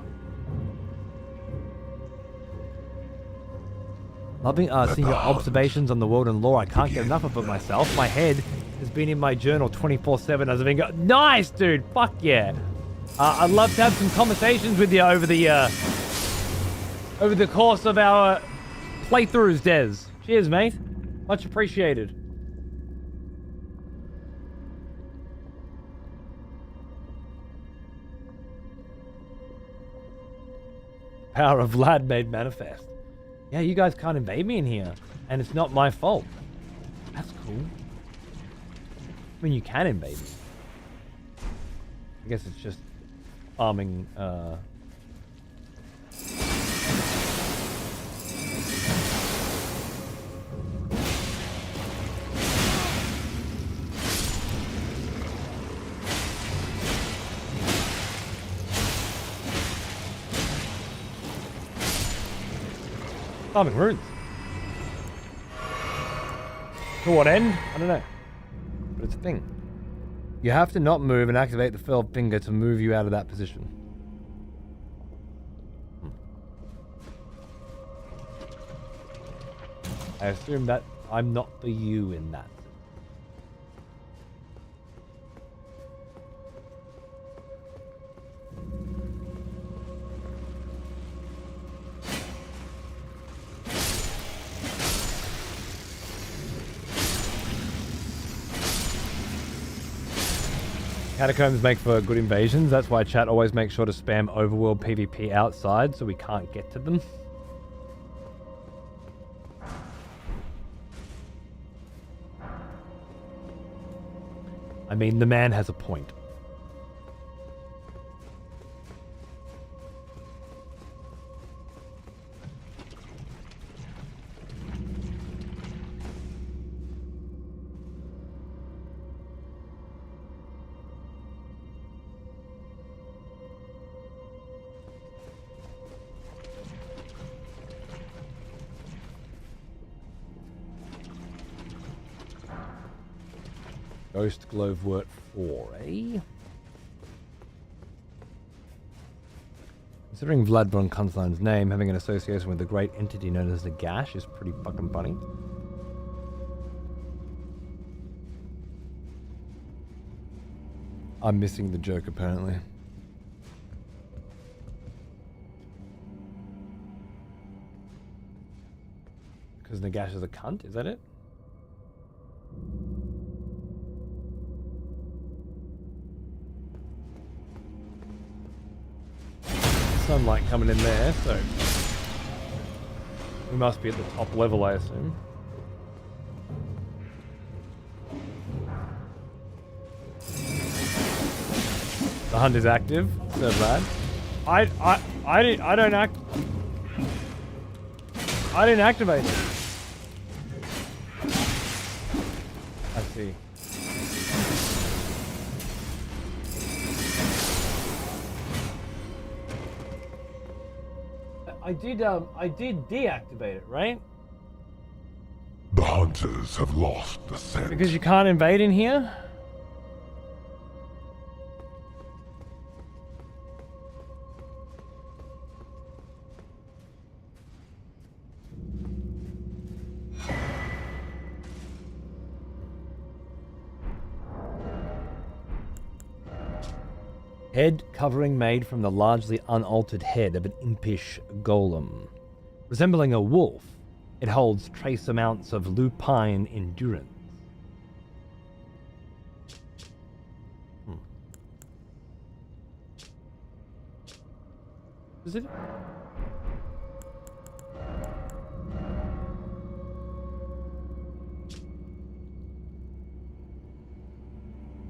Loving seeing your observations on the world and lore. I can't get enough of it myself. My head has been in my journal 24/7 as I've been going. Nice, dude. Fuck yeah. I'd love to have some conversations with you over the course of our playthroughs, Des. Cheers, mate. Much appreciated. Power of Vlad made manifest. Yeah, you guys can't invade me in here, and it's not my fault. That's cool. I mean, you can invade me. I guess it's just farming, farming runes. To what end? I don't know. But it's a thing. You have to not move and activate the furled finger to move you out of that position. I assume that I'm not the you in that. Catacombs make for good invasions. That's why chat always makes sure to spam overworld PvP outside so we can't get to them. I mean, the man has a point. Ghost Glovewort 4, eh? Considering Vlad von Kunstein's name, having an association with the great entity known as the Gash is pretty fucking funny. I'm missing the joke, apparently. Because Nagash is a cunt, is that it? Sunlight coming in there, so we must be at the top level, I assume. The hunt is active, so Vlad. I didn't activate it. I see. I did deactivate it, right? The hunters have lost the scent. Because you can't invade in here? Head covering made from the largely unaltered head of an impish golem. Resembling a wolf, it holds trace amounts of lupine endurance. Is it?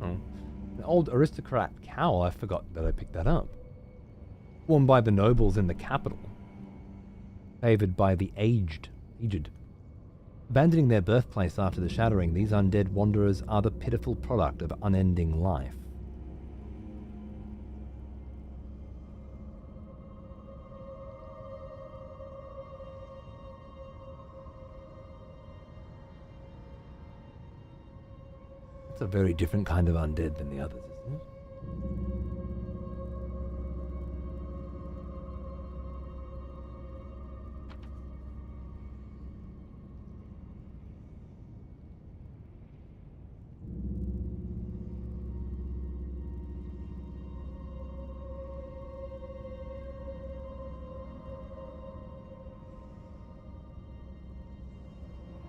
An old aristocrat cowl, I forgot that I picked that up. Worn by the nobles in the capital. Favored by the aged. Abandoning their birthplace after the shattering, these undead wanderers are the pitiful product of unending life. It's a very different kind of undead than the others, isn't it?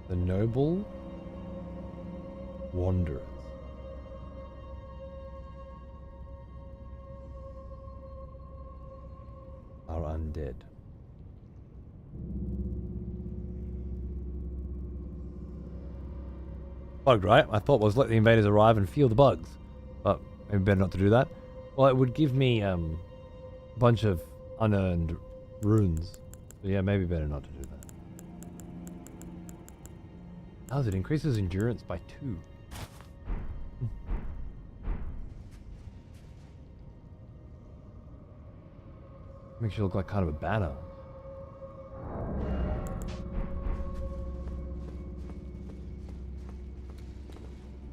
The noble wanderers. Are undead. Bugged, right? My thought was let the invaders arrive and feel the bugs. But maybe better not to do that. Well, it would give me a bunch of unearned runes. So yeah, maybe better not to do that. How's it? Increases endurance by 2. Makes you look like kind of a badass.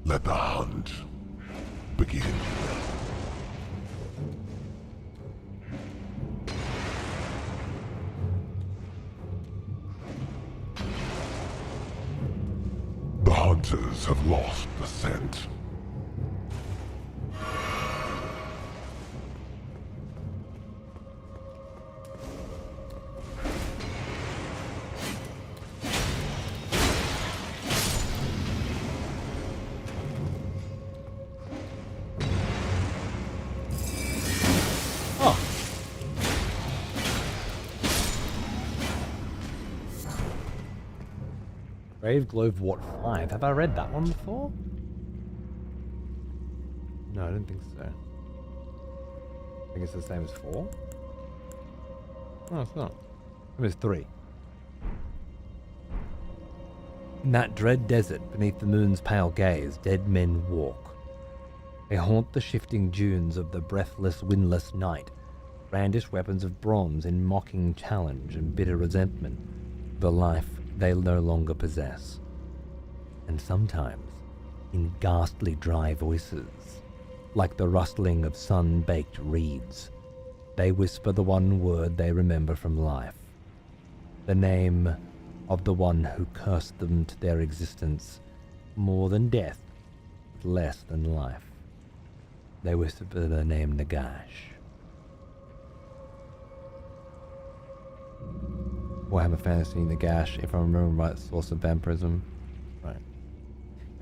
Let the hunt begin. The hunters have lost the scent. Brave Glowwort 5. Have I read that one before? No, I don't think so. I think it's the same as 4. No, it's not. It was 3. In that dread desert, beneath the moon's pale gaze, dead men walk. They haunt the shifting dunes of the breathless, windless night, brandish weapons of bronze in mocking challenge and bitter resentment for the life they no longer possess. And sometimes, in ghastly dry voices, like the rustling of sun-baked reeds, they whisper the one word they remember from life, the name of the one who cursed them to their existence more than death, but less than life. They whisper the name Nagash. Warhammer Fantasy Nagash, if I remember right, source of vampirism. Right.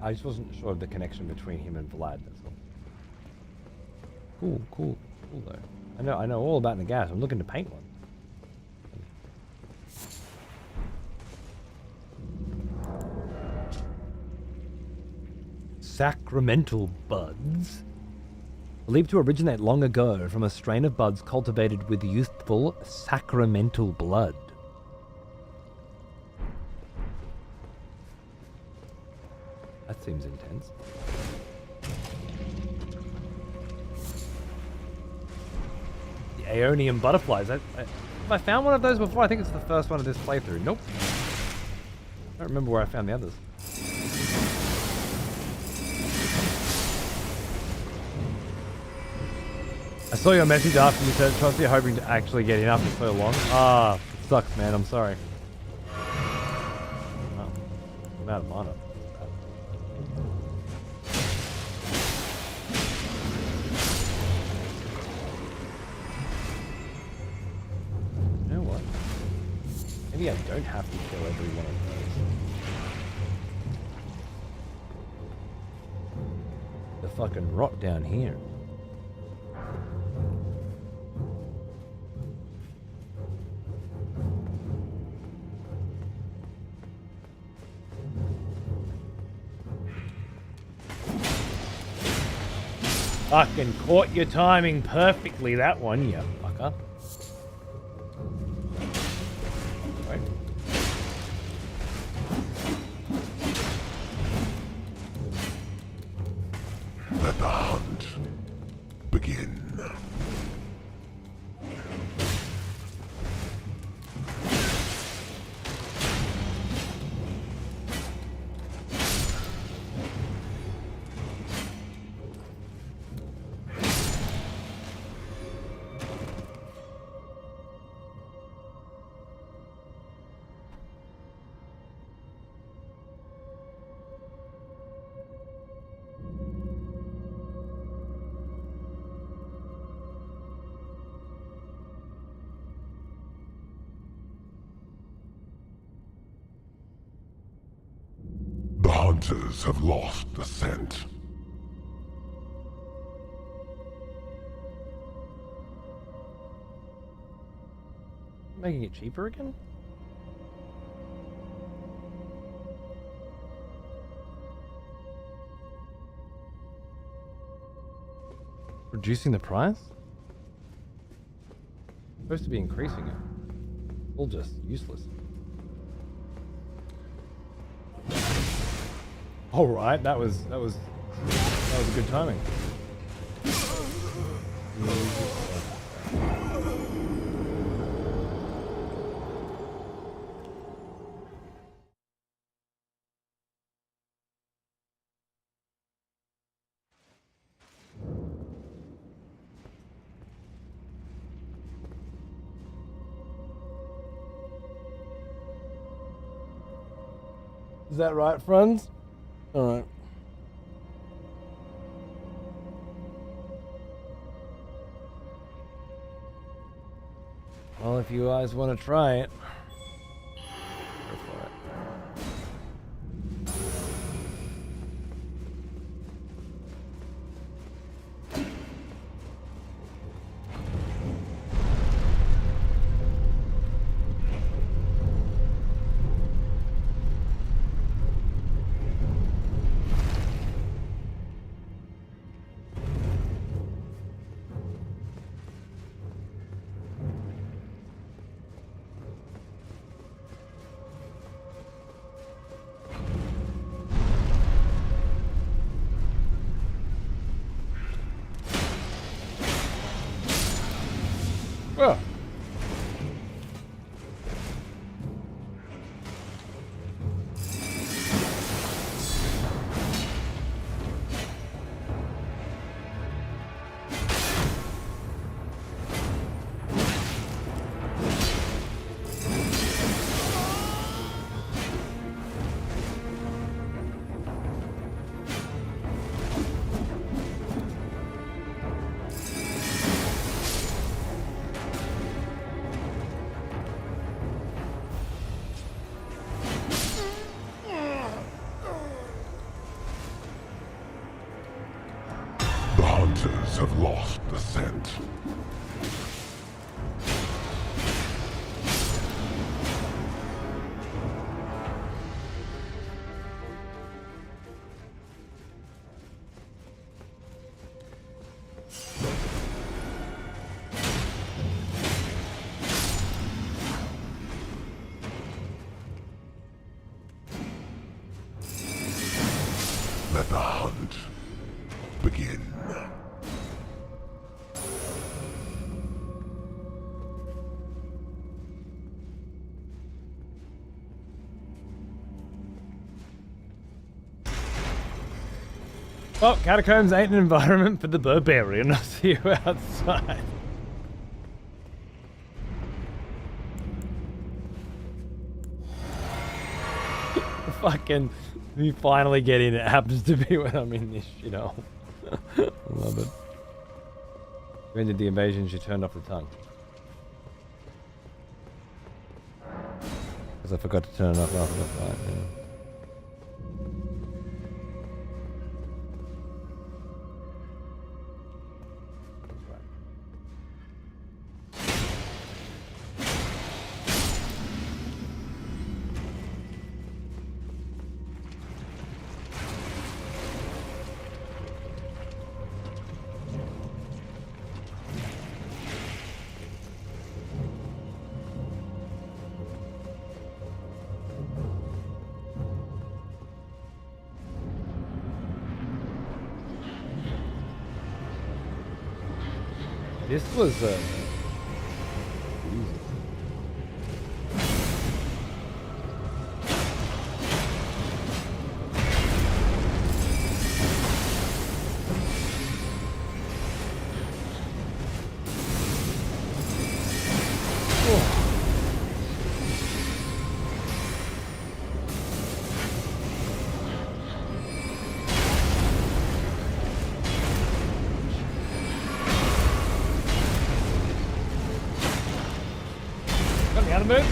I just wasn't sure of the connection between him and Vlad, that's all. Cool though. I know all about Nagash. I'm looking to paint one. Sacramental buds? Believed to originate long ago from a strain of buds cultivated with youthful sacramental blood. That seems intense. The Aeonian butterflies. Have I found one of those before? I think it's the first one of this playthrough. Nope. I don't remember where I found the others. I saw your message after you said trust you're hoping to actually get in after so long. Ah, it sucks, man. I'm sorry. Oh, I'm out of mana. Maybe I don't have to kill every one of those. The fucking rot down here. Fucking caught your timing perfectly, that one, you fucker. Right. Let the hunt begin. The hunters have lost the scent. Making it cheaper again? Reducing the price? Supposed to be increasing it. All just useless. All right, that was good timing. Is that right, friends? All right. Well, if you guys want to try it, go for it. Oh. Hunters have lost the scent. Let the hunt begin. Oh, catacombs ain't an environment for the barbarian. I'll see you outside. Fucking, we finally get in. It happens to be when I'm in this shithole. Love it. You ended the invasion, she turned off the tongue. Because I forgot to turn it off after the fight. Yeah. This was Jesus. How to move?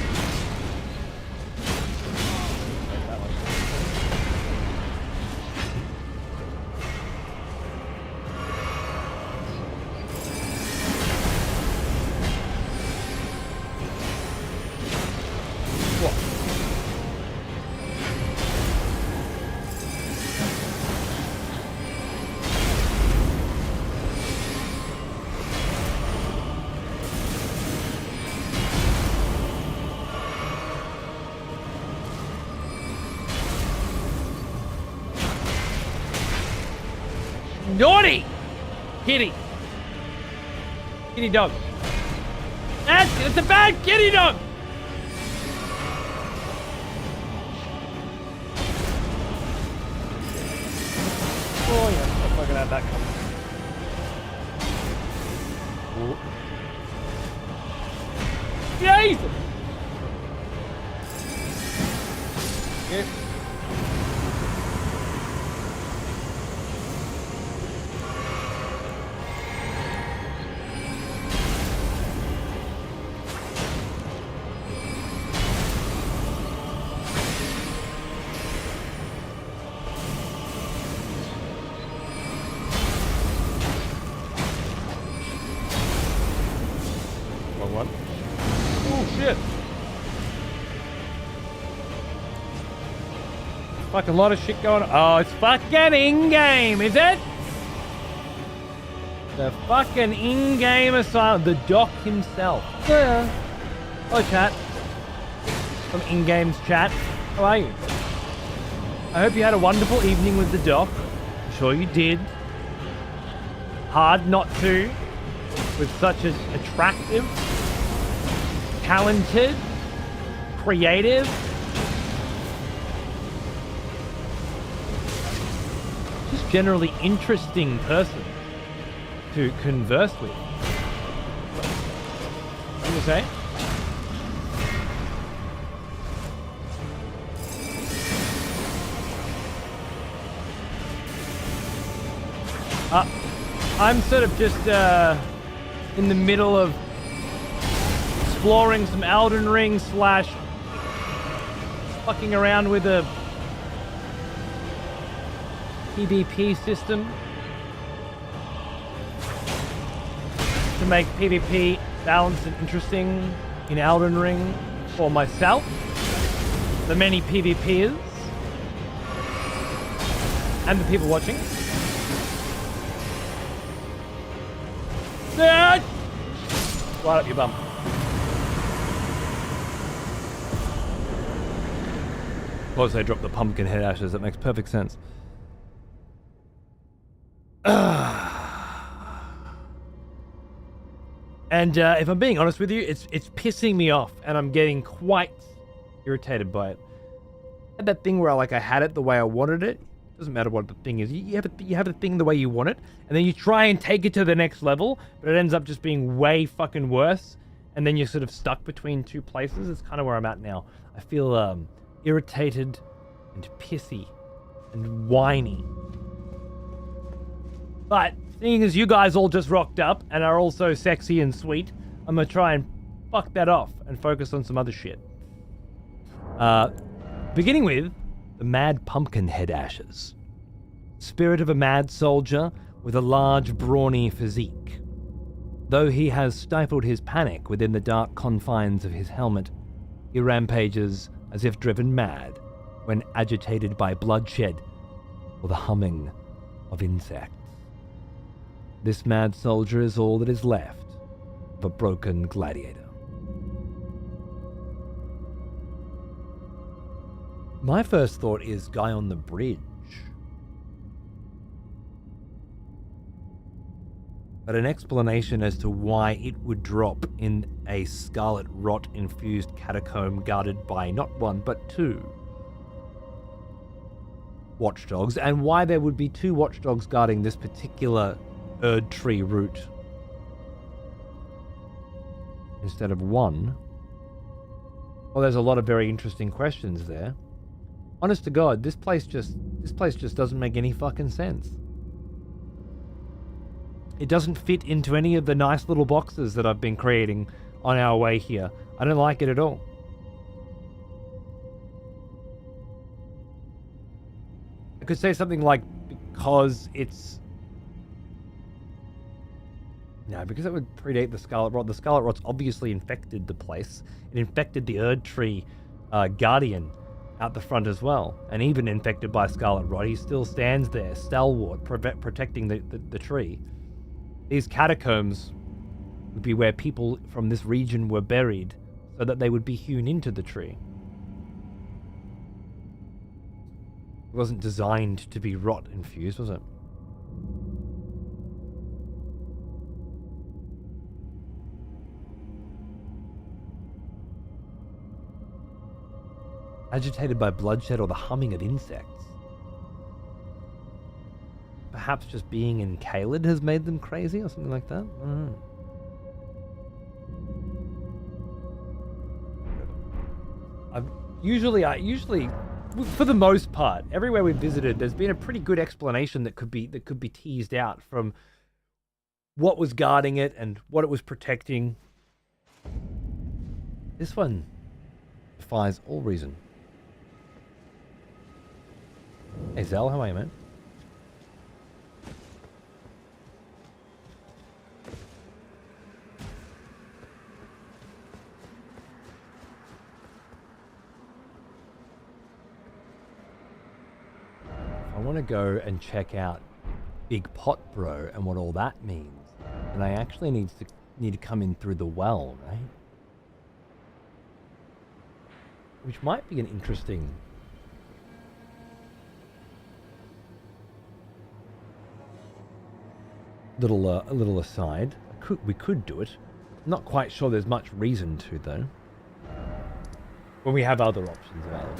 Naughty! Kitty. Kitty dog. It's a bad kitty dog! Oh yeah, I'm not gonna have that coming. Jesus! Yep. One. Oh shit! Fucking lot of shit going on. Oh, it's fucking in-game, is it? The fucking in-game asylum. The doc himself. Yeah. Hello, chat. From in-game's chat. How are you? I hope you had a wonderful evening with the doc. I'm sure you did. Hard not to. With such an attractive, talented, creative, just generally interesting person to converse with. What do you say? I'm sort of just in the middle of exploring some Elden Ring / fucking around with a PvP system to make PvP balanced and interesting in Elden Ring for myself, the many PvPers, and the people watching. Right up your bum. Of course, they dropped the pumpkin head ashes. That makes perfect sense. And if I'm being honest with you, it's pissing me off, and I'm getting quite irritated by it. I had that thing where I had it the way I wanted it. Doesn't matter what the thing is. You have the thing the way you want it, and then you try and take it to the next level, but it ends up just being way fucking worse, and then you're sort of stuck between two places. It's kind of where I'm at now. I feel irritated and pissy and whiny. But seeing as you guys all just rocked up and are all so sexy and sweet, I'm gonna try and fuck that off and focus on some other shit. Beginning with the Mad Pumpkinhead ashes. Spirit of a mad soldier with a large, brawny physique. Though he has stifled his panic within the dark confines of his helmet, he rampages as if driven mad when agitated by bloodshed or the humming of insects. This mad soldier is all that is left of a broken gladiator. My first thought is guy on the bridge. But an explanation as to why it would drop in a scarlet rot-infused catacomb guarded by not one, but two watchdogs, and why there would be two watchdogs guarding this particular Erdtree route instead of one. Well, there's a lot of very interesting questions there. Honest to God, this place just doesn't make any fucking sense. It doesn't fit into any of the nice little boxes that I've been creating on our way here. I don't like it at all. I could say something like, because it's... No, because it would predate the Scarlet Rot. The Scarlet Rot's obviously infected the place. It infected the Erdtree Guardian out the front as well. And even infected by Scarlet Rot, he still stands there, stalwart, protecting the tree. These catacombs would be where people from this region were buried, so that they would be hewn into the tree. It wasn't designed to be rot-infused, was it? Agitated by bloodshed or the humming of insects. Perhaps just being in Caelid has made them crazy or something like that? I don't know. Usually, for the most part, everywhere we've visited, there's been a pretty good explanation that could be teased out from what was guarding it and what it was protecting. This one defies all reason. Hey Zell, how are you, man? I want to go and check out Big Pot Bro and what all that means. And I actually need to come in through the well, right? Which might be an interesting little aside. We could do it. Not quite sure there's much reason to though. When we have other options available.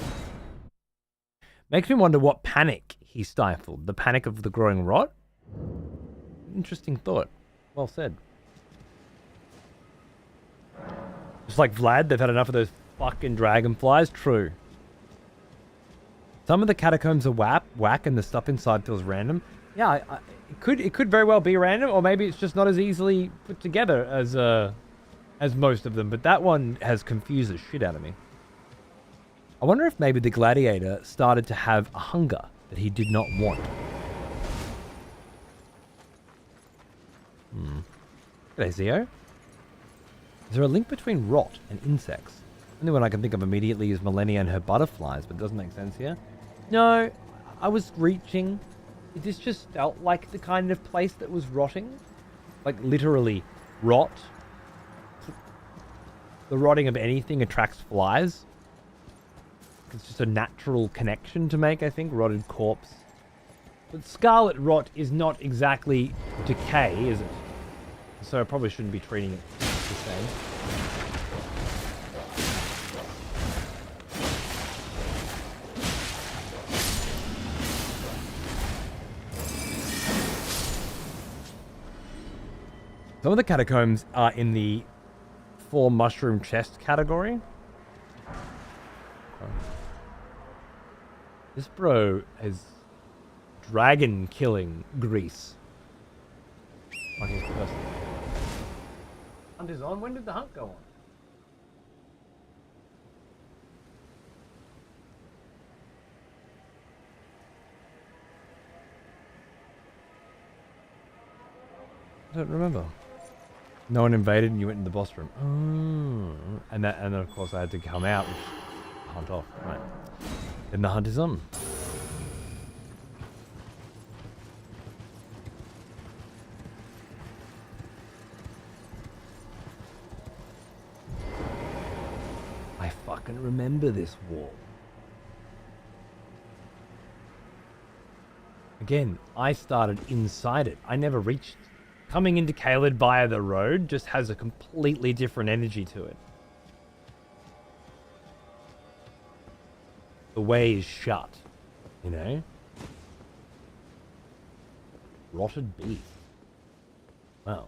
Makes me wonder what panic he stifled. The panic of the growing rot? Interesting thought. Well said. Just like Vlad, they've had enough of those fucking dragonflies. True. Some of the catacombs are whack and the stuff inside feels random. Yeah, it could very well be random, or maybe it's just not as easily put together as most of them. But that one has confused the shit out of me. I wonder if maybe the gladiator started to have a hunger that he did not want. G'day, Zio. Is there a link between rot and insects? The only one I can think of immediately is Millennia and her butterflies, but it doesn't make sense here. No, I was reaching. This just felt like the kind of place that was rotting. Like, literally, rot. The rotting of anything attracts flies. It's just a natural connection to make, I think. Rotted corpse. But scarlet rot is not exactly decay, is it? So I probably shouldn't be treating it the same. Some of the catacombs are in the 4 mushroom chest category. This bro has dragon killing grease on his person. Hunt is on? When did the hunt go on? I don't remember. No one invaded and you went in the boss room. Oh. And then of course I had to come out, which hunt off. Right. Then the hunt is on. I fucking remember this wall. Again, I started inside it. I never reached. Coming into Caelid via the road just has a completely different energy to it. The way is shut, you know? Rotted beef. Wow.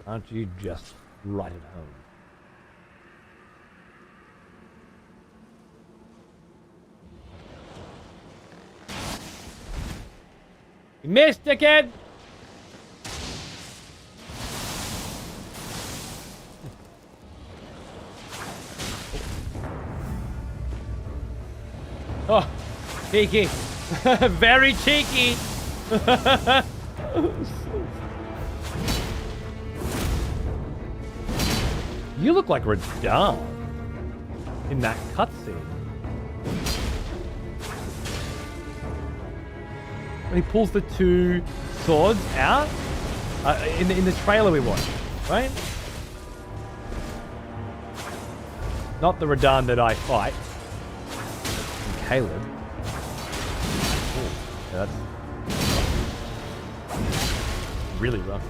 Aren't you just right at home? You missed, dickhead! Oh, cheeky. Very cheeky. You look like Radahn in that cutscene. When he pulls the two swords out in the trailer we watched, right? Not the Radahn that I fight. Caelid. Yeah, that's really rough.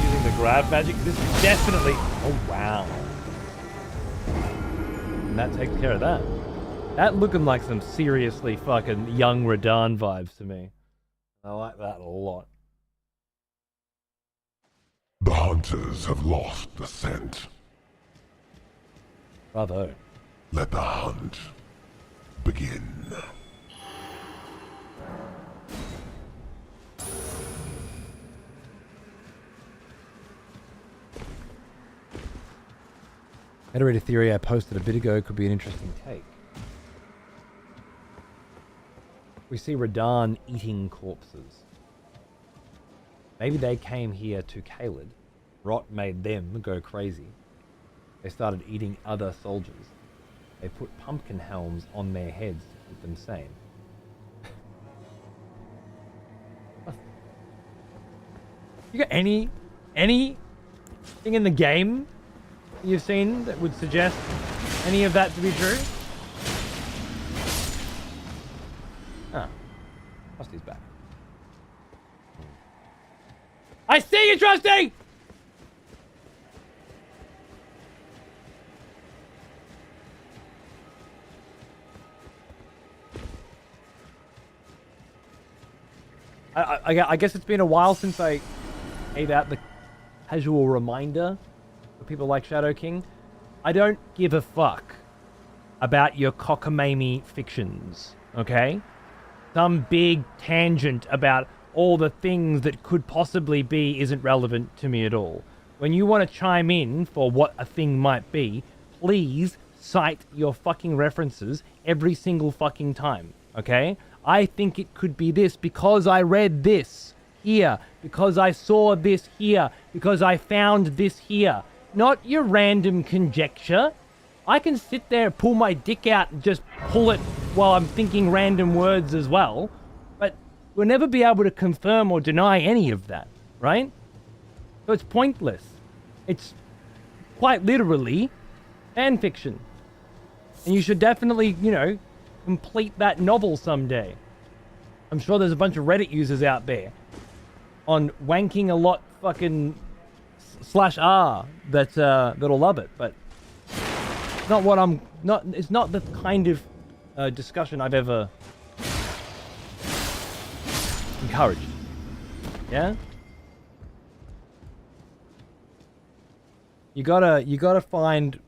Using the grab magic. This is definitely. Oh wow. And that takes care of that. That looking like some seriously fucking young Radahn vibes to me. I like that a lot. The hunters have lost the scent. Bravo. Let the hunt begin. Iterated theory I posted a bit ago could be an interesting take. We see Radahn eating corpses. Maybe they came here to Caelid. Rot made them go crazy. They started eating other soldiers. They put pumpkin helms on their heads to keep them sane. You got anything in the game you've seen that would suggest any of that to be true? Ah, Trusty's back. I see you, Trusty! I guess it's been a while since I gave out the casual reminder for people like Shadow King. I don't give a fuck about your cockamamie fictions, okay? Some big tangent about all the things that could possibly be isn't relevant to me at all. When you want to chime in for what a thing might be, please cite your fucking references every single fucking time, okay? I think it could be this because I read this here, because I saw this here, because I found this here. Not your random conjecture. I can sit there, pull my dick out and just pull it while I'm thinking random words as well, but we'll never be able to confirm or deny any of that, right? So it's pointless. It's quite literally fan fiction. And you should definitely, you know, complete that novel someday. I'm sure there's a bunch of Reddit users out there on wanking a lot fucking /r that that'll love it, but it's not what I'm not. It's not the kind of discussion I've ever encouraged. Yeah. You gotta find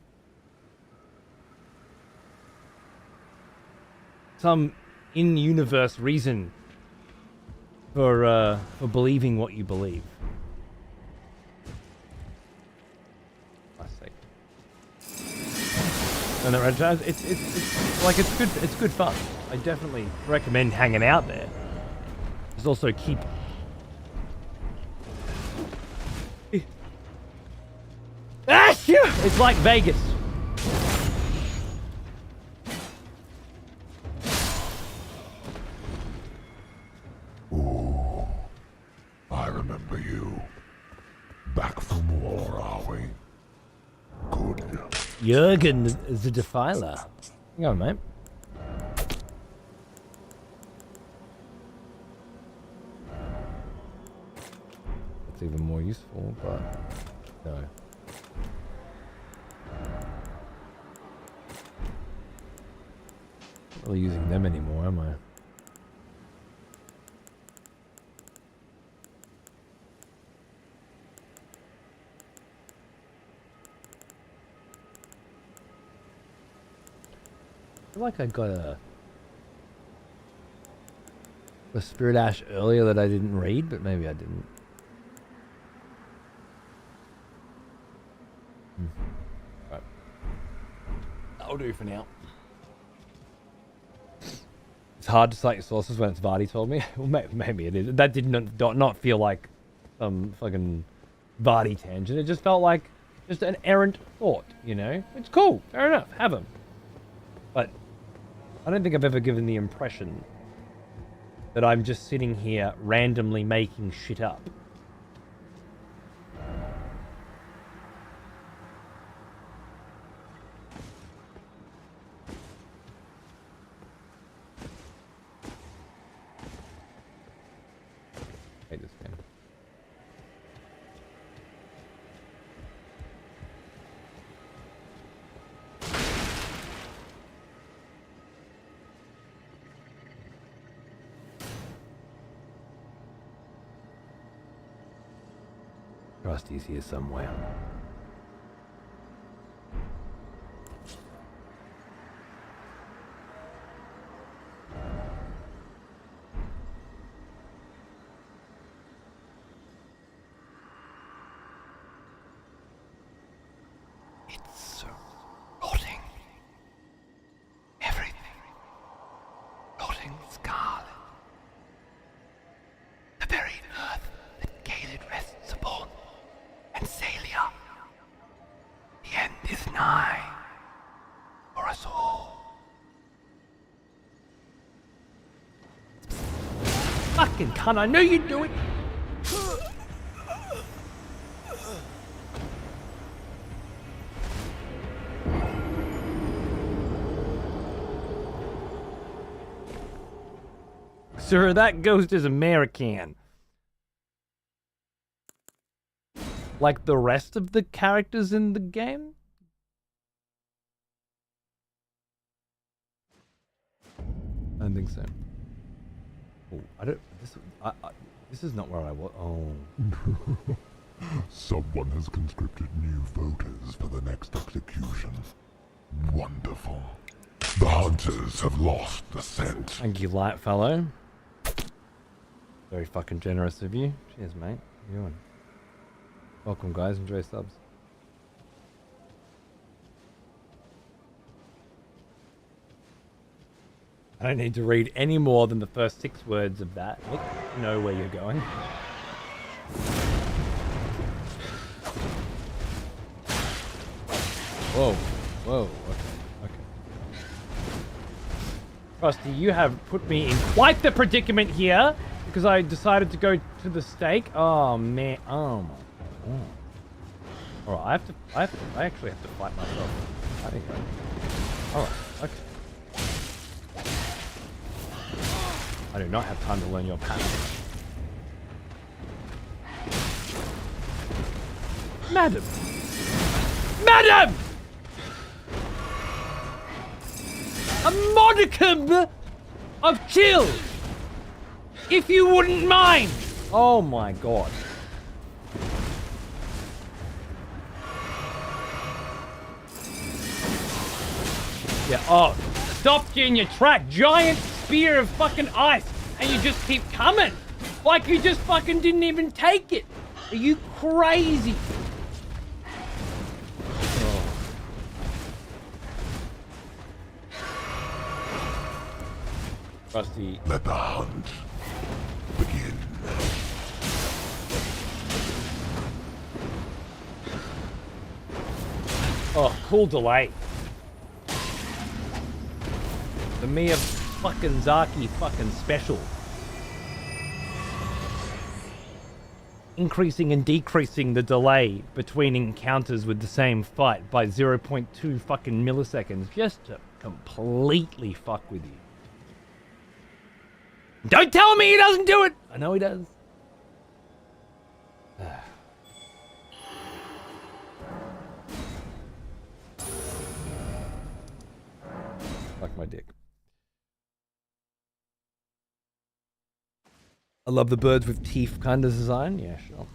some in-universe reason for believing what you believe. For God's sake. And the it's like it's good fun. I definitely recommend hanging out there. There's also keep. It's like Vegas. Ooh, I remember you. Back from war, are we? Good. Jürgen the Defiler. Hang on, mate. That's even more useful, but no. Not really using them anymore, am I? I feel like I got a Spirit Ash earlier that I didn't read, but maybe I didn't. Right. That'll do for now. It's hard to cite your sources when it's Vardy told me. Well, maybe it is. That did not feel like some fucking Vardy tangent. It just felt like just an errant thought, you know? It's cool. Fair enough. Have them. But I don't think I've ever given the impression that I'm just sitting here randomly making shit up. Hate this game. Rusty's here somewhere. It's rotting. Everything. Rotting scarlet. The very earth that Caelid rests upon. And Celia. The end is nigh. For us all. Fucking cunt, I knew you'd do it! Sir, that ghost is American. Like the rest of the characters in the game? I don't think so. Oh, I don't. This is not where I was. Oh. Someone has conscripted new voters for the next execution. Wonderful. The hunters have lost the scent. Thank you, Lightfellow. Very fucking generous of you. Cheers, mate. How you doing? Welcome, guys. Enjoy subs. I don't need to read any more than the first 6 words of that. Nick, you know where you're going. Whoa. Whoa. Okay. Rusty, you have put me in quite the predicament here because I decided to go to the stake. Oh, man. Oh, my God. Oh. Alright, I actually have to fight myself. I think alright, okay. I do not have time to learn your pattern. Madam! Madam! A modicum of chill! If you wouldn't mind! Oh my God. Yeah, oh, stopped you in your track. Giant spear of fucking ice. And you just keep coming. Like you just fucking didn't even take it. Are you crazy? Oh. Rusty. Let the hunt begin. Oh, cool delay. The Mia fucking Zaki fucking special. Increasing and decreasing the delay between encounters with the same fight by 0.2 fucking milliseconds just to completely fuck with you. Don't tell me he doesn't do it! I know he does. Fuck my dick. I love the birds with teeth kind of design. Yeah, sure.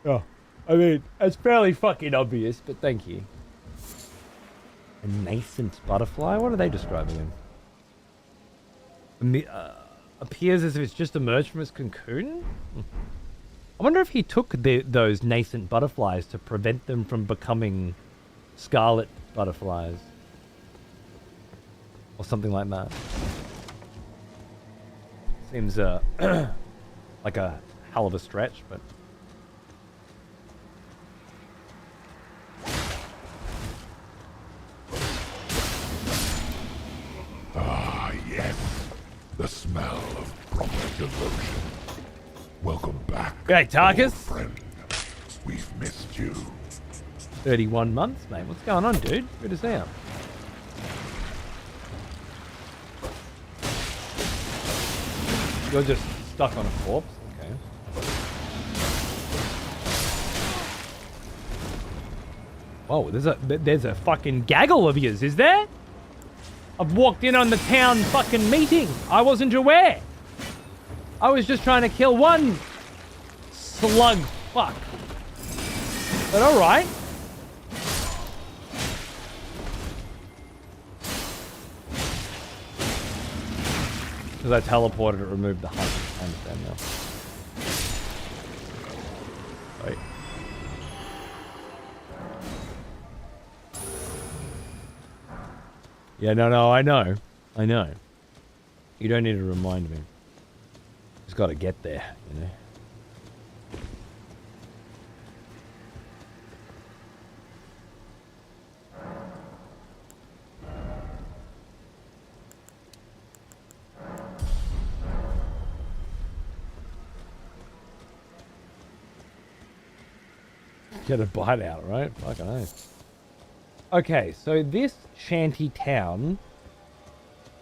Oh, I mean, it's fairly fucking obvious, but thank you. A nascent butterfly? What are they describing him? Appears as if it's just emerged from its cocoon? I wonder if he took those nascent butterflies to prevent them from becoming scarlet butterflies. Or something like that. Seems like a hell of a stretch, but... Ah, yes. The smell of proper devotion. Welcome back, Hey, Tarkus. old friend. We've missed you. 31 months, mate. What's going on, dude? Good to see you. You're just stuck on a corpse? Okay. Whoa, there's a fucking gaggle of yous, is there? I've walked in on the town fucking meeting. I wasn't aware. I was just trying to kill one slug fuck. But alright. Because I teleported, it removed the hunt. I understand now. Wait. Yeah, no, I know. I know. You don't need to remind me. Just gotta get there, you know? Get a bite out, right? Fucking nice. Okay, so this shanty town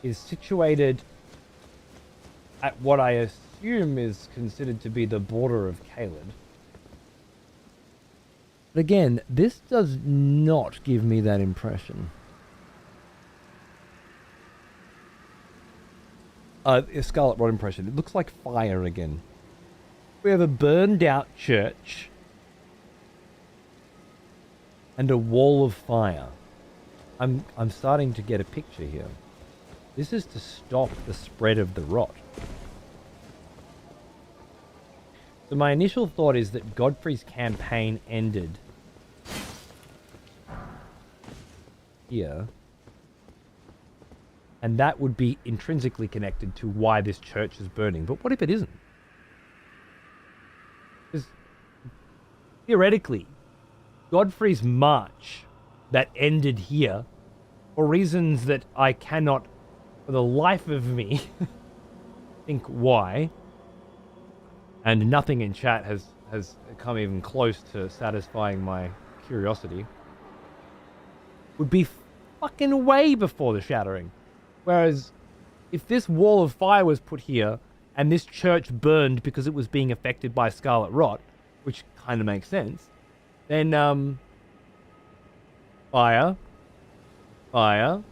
is situated at what I assume is considered to be the border of Caelid. But again, this does not give me that impression. A Scarlet Rot impression. It looks like fire again. We have a burned out church and a wall of fire. I'm starting to get a picture here. This is to stop the spread of the rot. So my initial thought is that Godfrey's campaign ended here. And that would be intrinsically connected to why this church is burning. But what if it isn't? Because theoretically, Godfrey's march that ended here, for reasons that I cannot, for the life of me, think why, and nothing in chat has come even close to satisfying my curiosity, would be fucking way before the Shattering. Whereas, if this wall of fire was put here, and this church burned because it was being affected by Scarlet Rot, which kind of makes sense, then, fire. The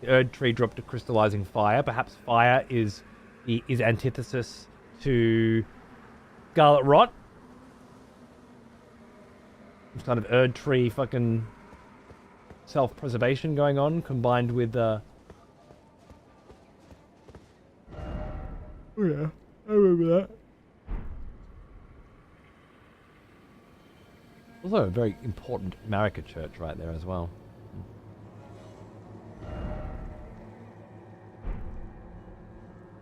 Erdtree dropped a crystallizing fire. Perhaps fire is antithesis to Scarlet Rot. Some kind of Erdtree fucking self-preservation going on, combined with, Also a very important Marika church right there as well.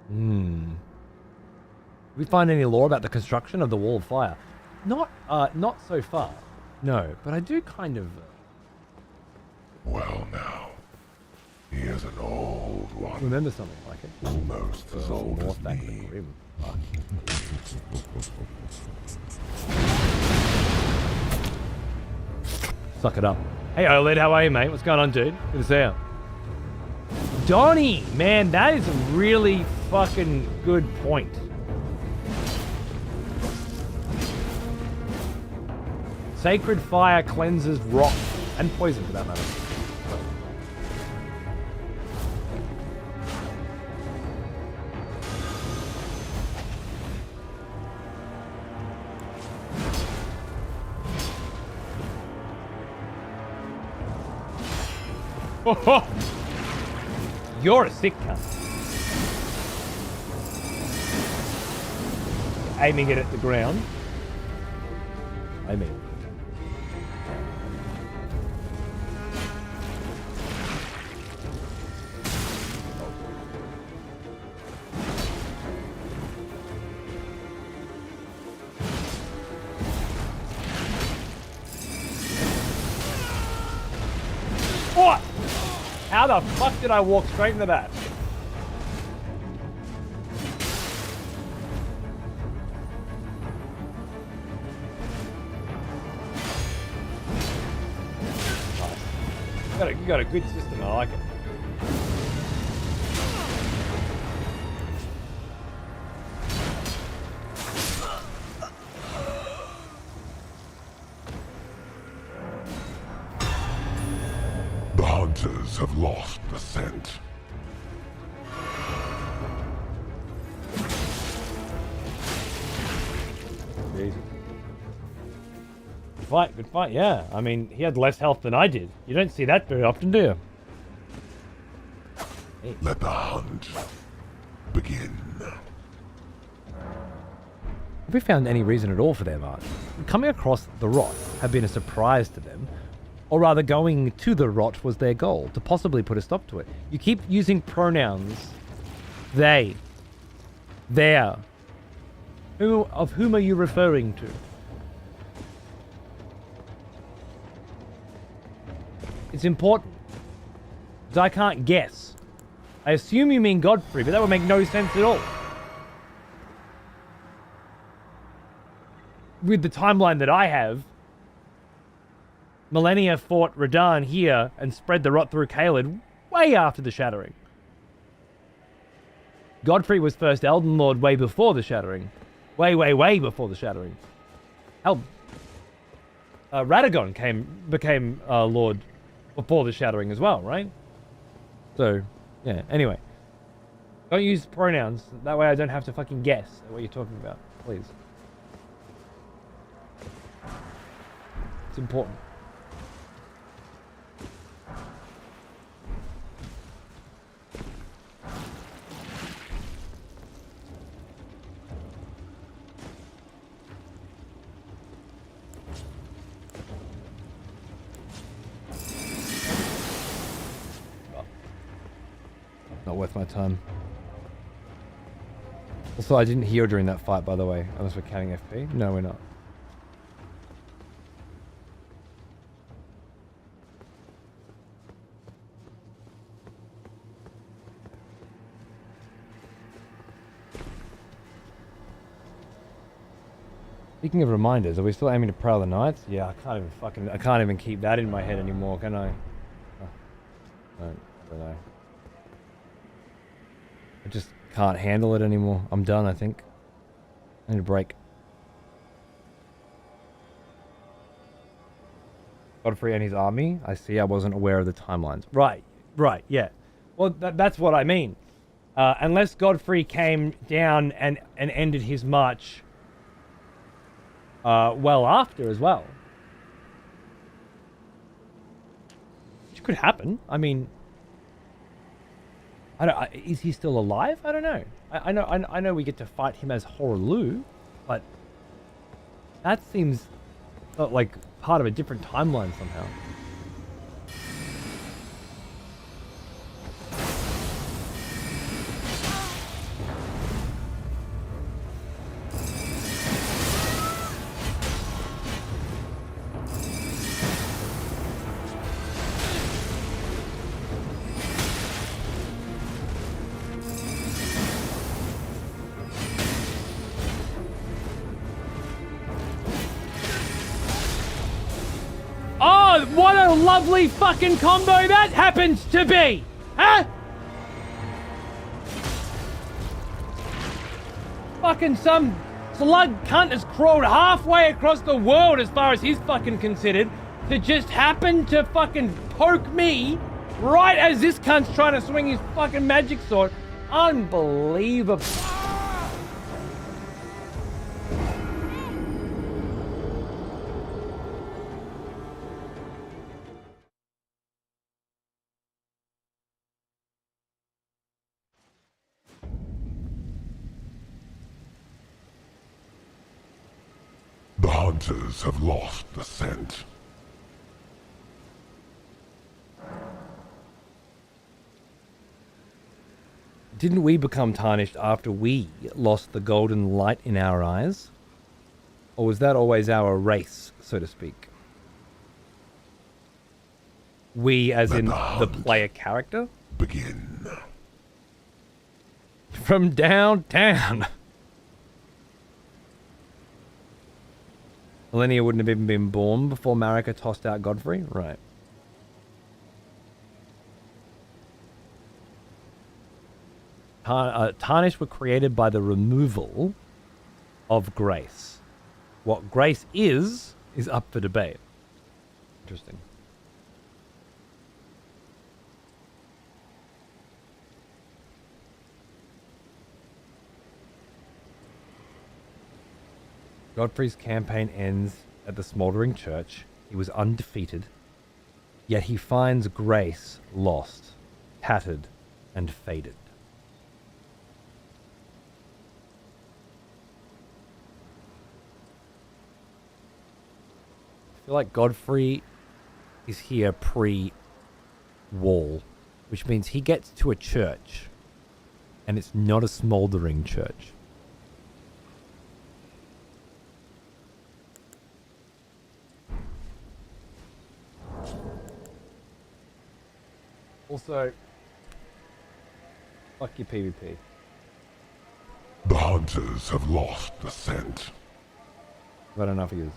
Did we find any lore about the construction of the Wall of Fire? Not so far. No, but I do kind of... Well now, he is an old one. remember something like it. Almost as old as Back to the me. grim. Fuck. Suck it up. Hey, OLED, how are you, mate? What's going on, dude? Good to see you. Donnie, man, that is a really fucking good point. Sacred fire cleanses rock and poison, for that matter. You're a sick cunt. Aiming it at the ground. Aiming. What? How the fuck did I walk straight into that? Nice. You got a good system, I like it. The hunters have lost the scent. Easy. Good fight, yeah. I mean, he had less health than I did. You don't see that very often, do you? Hey. Let the hunt begin. Have we found any reason at all for their march? Coming across the rot had been a surprise to them, or rather going to the rot was their goal, to possibly put a stop to it. You keep using pronouns they, their. Of whom are you referring to? It's important. Because I can't guess. I assume you mean Godfrey, but that would make no sense at all. With the timeline that I have, Millennia fought Radahn here and spread the rot through Caelid way after the Shattering. Godfrey was first Elden Lord way before the Shattering. Way before the Shattering. Hell, Radagon became Lord before the Shattering as well, right? So, yeah, anyway. Don't use pronouns. That way I don't have to fucking guess at what you're talking about, please. It's important. Not worth my time. Also, I didn't heal during that fight, by the way. Unless we're counting FP. No, we're not. Speaking of reminders, are we still aiming to prowl the Knights? Yeah, I can't even keep that in my head anymore, can I? Oh, I don't know. I just can't handle it anymore. I'm done, I think. I need a break. Godfrey and his army? I see, I wasn't aware of the timelines. Right, yeah. Well, that's what I mean. Unless Godfrey came down and ended his march well after as well. Which could happen. I mean... is he still alive? I don't know. I know we get to fight him as Horaloo, but that seems like part of a different timeline somehow. What a lovely fucking combo that happens to be! Huh? Fucking some slug cunt has crawled halfway across the world as far as he's fucking considered to just happen to fucking poke me right as this cunt's trying to swing his fucking magic sword. Unbelievable. The hunters have lost the scent. Didn't we become tarnished after we lost the golden light in our eyes? Or was that always our race, so to speak? We as in the player character? Begin. From downtown. Millennia wouldn't have even been born before Marika tossed out Godfrey? Right. Tarnish were created by the removal of grace. What grace is up for debate. Interesting. Godfrey's campaign ends at the smoldering church. He was undefeated, yet he finds grace lost, tattered, and faded. I feel like Godfrey is here pre-wall, which means he gets to a church, and it's not a smoldering church. Also, fuck your PvP. The hunters have lost the scent. I've had enough of yours.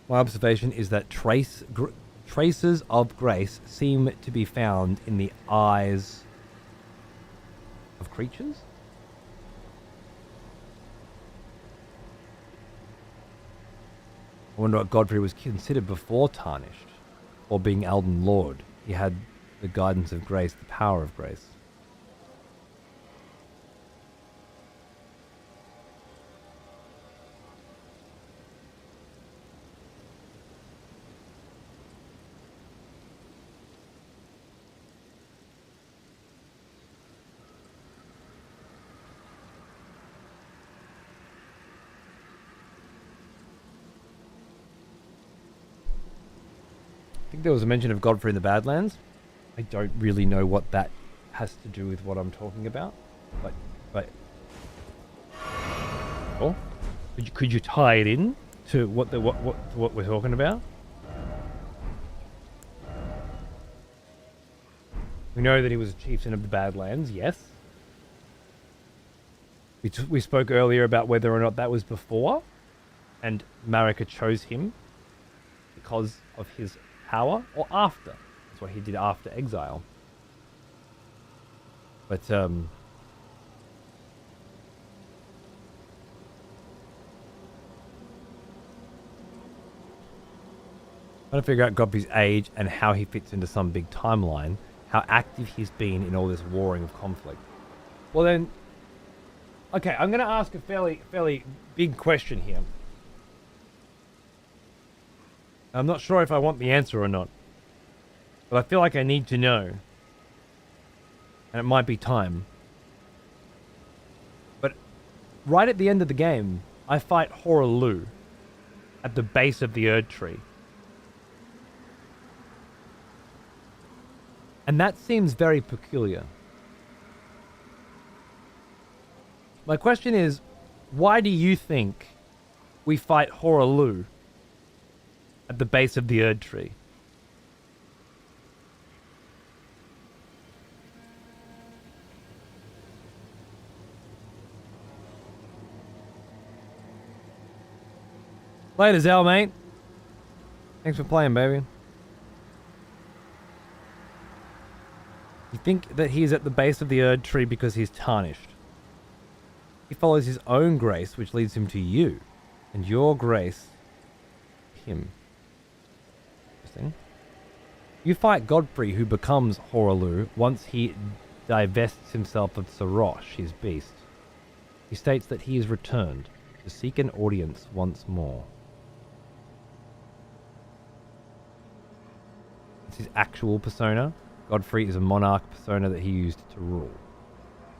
My observation is that traces of grace seem to be found in the eyes of creatures. I wonder what Godfrey was considered before tarnished, or being Elden Lord. He had the guidance of grace, the power of grace. I think there was a mention of Godfrey in the Badlands. I don't really know what that has to do with what I'm talking about, but oh, could you tie it in to what we're talking about? We know that he was a chieftain of the Badlands, yes. We spoke earlier about whether or not that was before, and Marika chose him because of his power, or after. That's what he did after exile. But trying to figure out Godfrey's age and how he fits into some big timeline, how active he's been in all this warring of conflict. Well then, okay, I'm going to ask a fairly big question here. I'm not sure if I want the answer or not, but I feel like I need to know, and it might be time. But right at the end of the game, I fight Horalu at the base of the Erdtree. And that seems very peculiar. My question is, why do you think we fight Horalu at the base of the Erdtree? Later, Zell, mate. Thanks for playing, baby. You think that he's at the base of the Erdtree because he's tarnished. He follows his own grace, which leads him to you. And your grace, him. Interesting. You fight Godfrey, who becomes Horalu, once he divests himself of Sarosh, his beast. He states that he is returned to seek an audience once more. It's his actual persona. Godfrey is a monarch persona that he used to rule.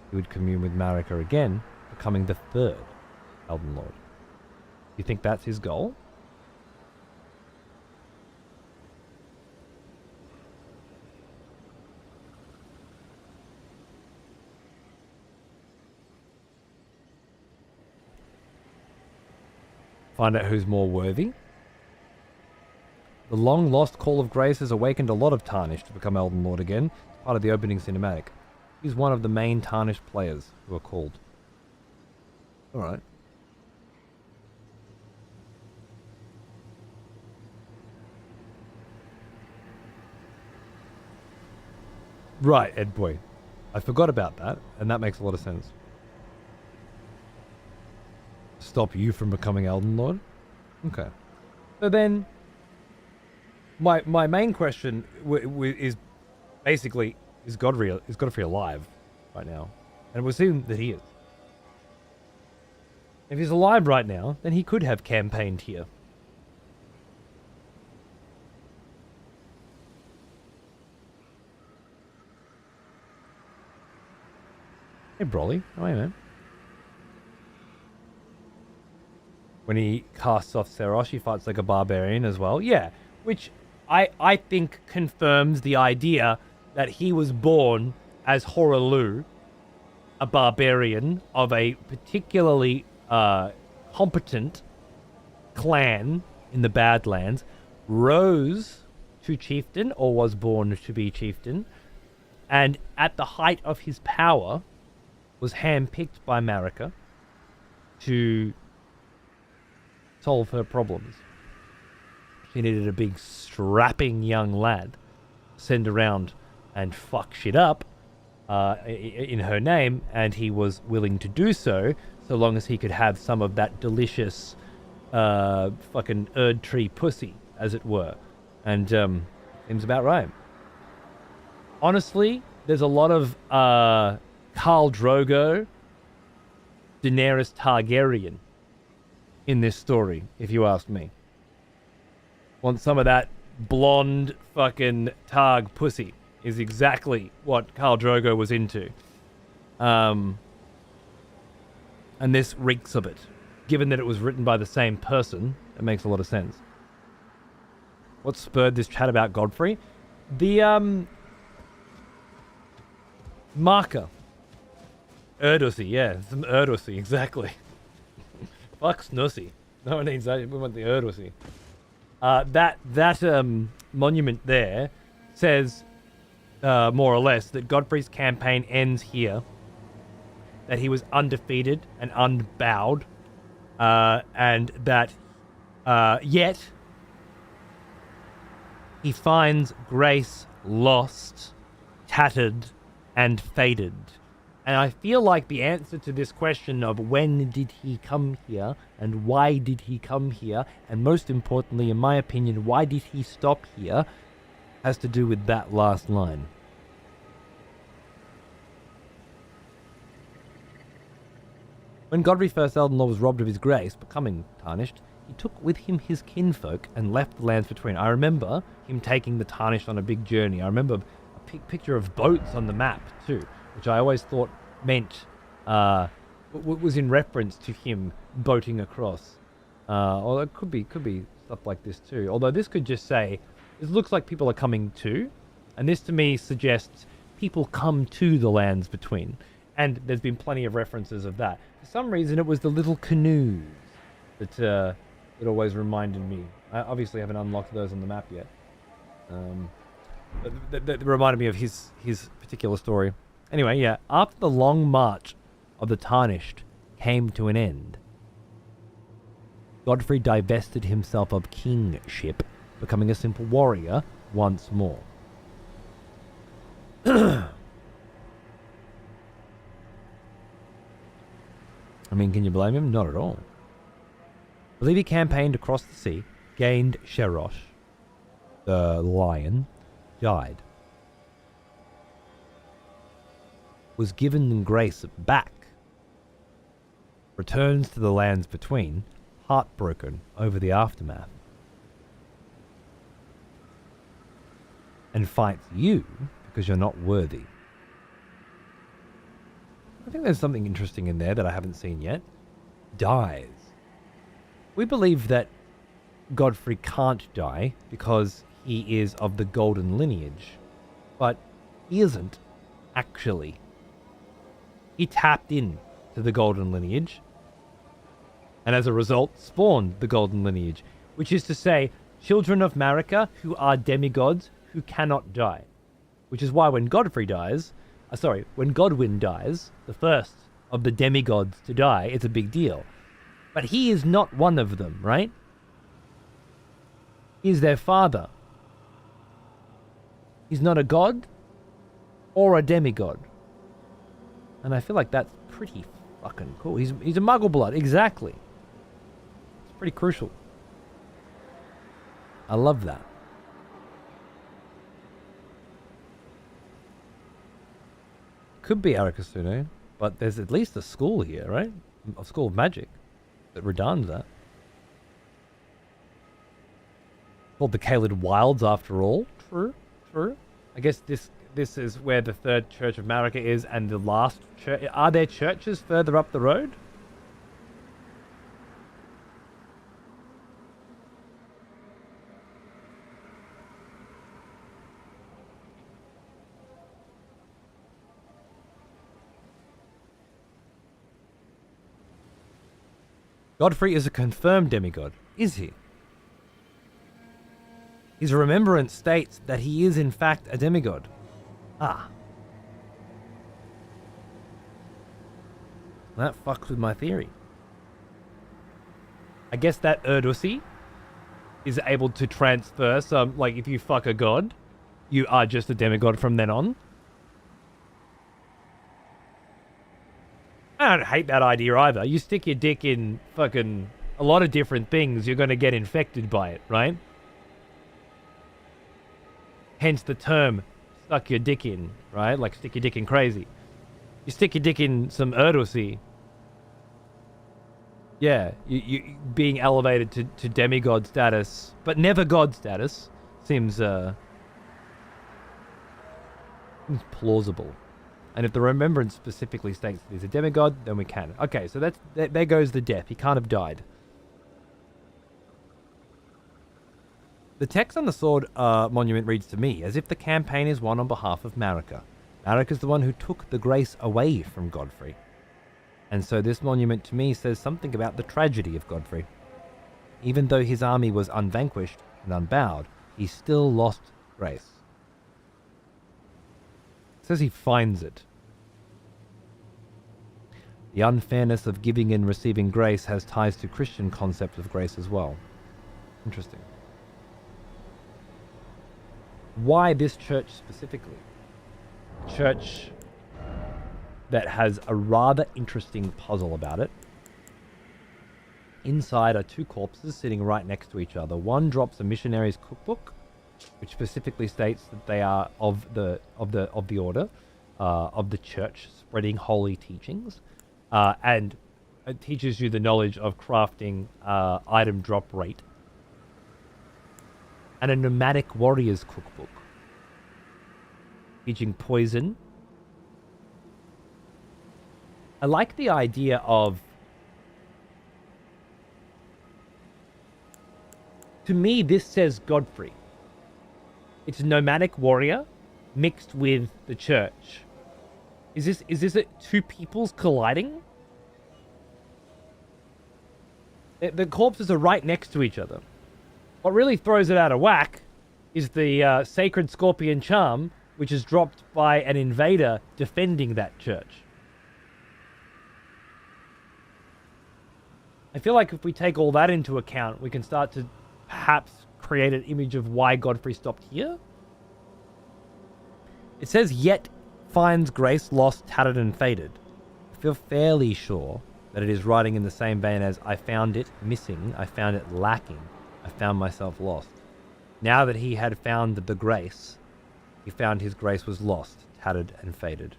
He would commune with Marika again, becoming the third Elden Lord. You think that's his goal? Find out who's more worthy? The long-lost Call of Grace has awakened a lot of Tarnished to become Elden Lord again. It's part of the opening cinematic. He's one of the main Tarnished players who are called. Alright. Right, Ed Boy. I forgot about that, and that makes a lot of sense. Stop you from becoming Elden Lord? Okay. So then, my main question is basically, is Godfrey alive right now? And we'll assume that he is. If he's alive right now, then he could have campaigned here. Hey, Broly. How are you, man? When he casts off Sarosh, he fights like a barbarian as well. Yeah, which I think confirms the idea that he was born as Horalu, a barbarian of a particularly competent clan in the Badlands, rose to chieftain, or was born to be chieftain, and at the height of his power was handpicked by Marika to solve her problems. She needed a big strapping young lad to send around and fuck shit up in her name, and he was willing to do so long as he could have some of that delicious fucking Erdtree pussy, as it were. And seems about right. Honestly, there's a lot of Khal Drogo, Daenerys Targaryen in this story, if you ask me. Want some of that blonde fucking Targ pussy is exactly what Khal Drogo was into. And this reeks of it. Given that it was written by the same person, it makes a lot of sense. What spurred this chat about Godfrey? The marker. Erdusy, yeah. Some Erdusy, exactly. Fuck Snussy. No one needs that. We want the Erdusy. That monument there says, more or less, that Godfrey's campaign ends here. That he was undefeated and unbowed. And that yet he finds grace lost, tattered, and faded. And I feel like the answer to this question of when did he come here and why did he come here, and most importantly, in my opinion, why did he stop here, has to do with that last line. When Godfrey first Elden Lord was robbed of his grace, becoming tarnished, he took with him his kinfolk and left the lands between. I remember him taking the tarnished on a big journey. I remember a picture of boats on the map too, which I always thought meant, was in reference to him boating across. Or it could be stuff like this too. Although this could just say, it looks like people are coming to, and this to me suggests people come to the lands between. And there's been plenty of references of that. For some reason, it was the little canoes that it always reminded me. I obviously haven't unlocked those on the map yet. That reminded me of his particular story. Anyway, yeah, after the long march of the Tarnished came to an end, Godfrey divested himself of kingship, becoming a simple warrior once more. I mean, can you blame him? Not at all. I believe he campaigned across the sea, gained Sherosh, the lion, died, was given grace back, returns to the lands between, heartbroken over the aftermath, and fights you because you're not worthy. I think there's something interesting in there that I haven't seen yet. Dies. We believe that Godfrey can't die because he is of the golden lineage, but he isn't actually. He tapped in to the golden lineage, and as a result spawned the golden lineage, which is to say, children of Marika who are demigods who cannot die. Which is why when Godfrey dies, when Godwyn dies, the first of the demigods to die, it's a big deal. But he is not one of them, right? He's their father. He's not a god or a demigod. And I feel like that's pretty fucking cool. He's a muggle blood, exactly. It's pretty crucial. I love that. Could be Arakasune, but there's at least a school here, right? A school of magic that Radahn's at. Called the Caelid Wilds, after all. True. I guess this is where the third church of Marika is, and the last church. Are there churches further up the road? Godfrey is a confirmed demigod, is he? His remembrance states that he is in fact a demigod. Ah. That fucks with my theory. I guess that Erdtree is able to transfer some, like if you fuck a god, you are just a demigod from then on. I don't hate that idea either. You stick your dick in fucking a lot of different things, you're going to get infected by it, right? Hence the term, stuck your dick in, right? Like stick your dick in crazy. You stick your dick in some Erdtree. Yeah, you being elevated to demigod status, but never god status, seems plausible. And if the remembrance specifically states that he's a demigod, then we can. Okay, so there goes the death. He can't have died. The text on the sword monument reads to me as if the campaign is won on behalf of Marika. Marika's the one who took the grace away from Godfrey. And so this monument to me says something about the tragedy of Godfrey. Even though his army was unvanquished and unbowed, he still lost grace. It says he finds it. The unfairness of giving and receiving grace has ties to Christian concept of grace as well. Interesting. Why this church specifically? A church that has a rather interesting puzzle about it. Inside are two corpses sitting right next to each other. One drops a missionary's cookbook, which specifically states that they are of the order of the church, spreading holy teachings, and it teaches you the knowledge of crafting item drop rate, and a nomadic warrior's cookbook, teaching poison I like the idea of... To me, this says Godfrey. It's a nomadic warrior mixed with the church. Is this two peoples colliding? The corpses are right next to each other. What really throws it out of whack is the sacred scorpion charm, which is dropped by an invader defending that church. I feel like if we take all that into account, we can start to perhaps create an image of why Godfrey stopped here. It says, yet finds grace lost, tattered, and faded. I feel fairly sure that it is writing in the same vein as I found it missing, I found it lacking, I found myself lost. Now that he had found the grace, he found his grace was lost, tattered, and faded.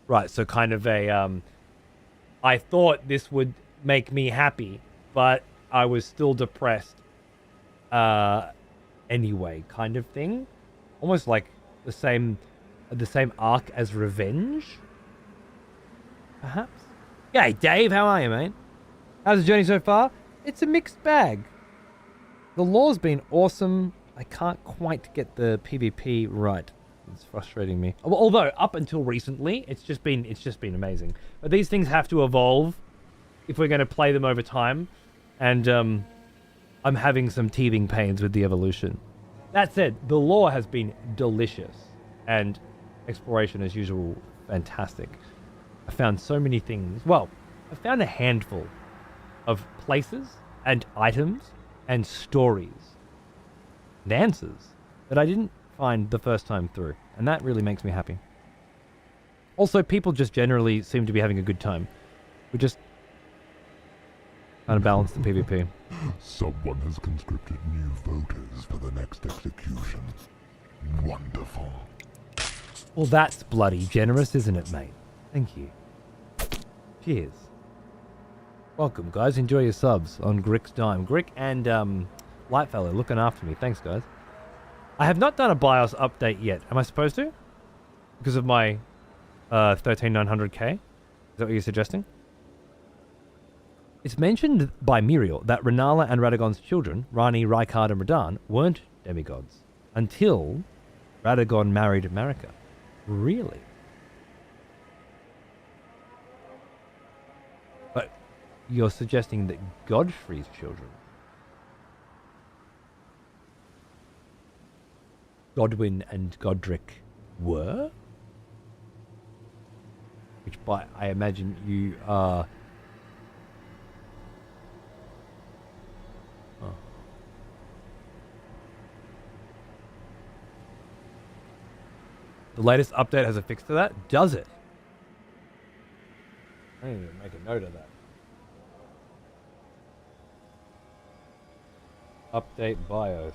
Right, so kind of a, I thought this would make me happy, but I was still depressed anyway, kind of thing. Almost like the same arc as Revenge, perhaps? Hey, Dave, how are you, mate? How's the journey so far? It's a mixed bag. The lore's been awesome. I can't quite get the PvP right. It's frustrating me. Although, up until recently, it's just been amazing. But these things have to evolve if we're going to play them over time. And I'm having some teething pains with the evolution. That said, the lore has been delicious. And exploration, as usual, fantastic. I found so many things. Well, I found a handful of places and items and stories and answers that I didn't find the first time through. And that really makes me happy. Also, people just generally seem to be having a good time. We just kind of balance the PvP. Someone has conscripted new voters for the next execution. Wonderful. Well, that's bloody generous, isn't it, mate? Thank you. Cheers. Welcome, guys. Enjoy your subs on Grick's Dime. Grick and Lightfellow looking after me. Thanks, guys. I have not done a BIOS update yet. Am I supposed to? Because of my 13900K? Is that what you're suggesting? It's mentioned by Muriel that Renala and Radagon's children, Rani, Rykard, and Radan, weren't demigods until Radagon married Marika. Really? But you're suggesting that Godfrey's children, Godwyn and Godric, were? Which by I imagine you are... The latest update has a fix to that? Does it? I need to make a note of that. Update BIOS.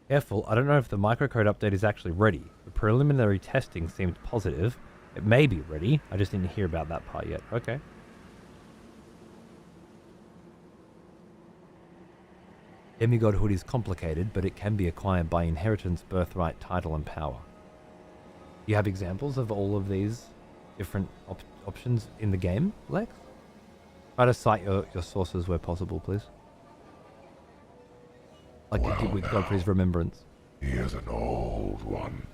Careful, I don't know if the microcode update is actually ready. The preliminary testing seemed positive. It may be ready. I just didn't hear about that part yet. Okay. Demigodhood is complicated, but it can be acquired by inheritance, birthright, title, and power. Do you have examples of all of these different options in the game, Lex? Try to cite your sources where possible, please. Like you did with Godfrey's Remembrance. He is an old one.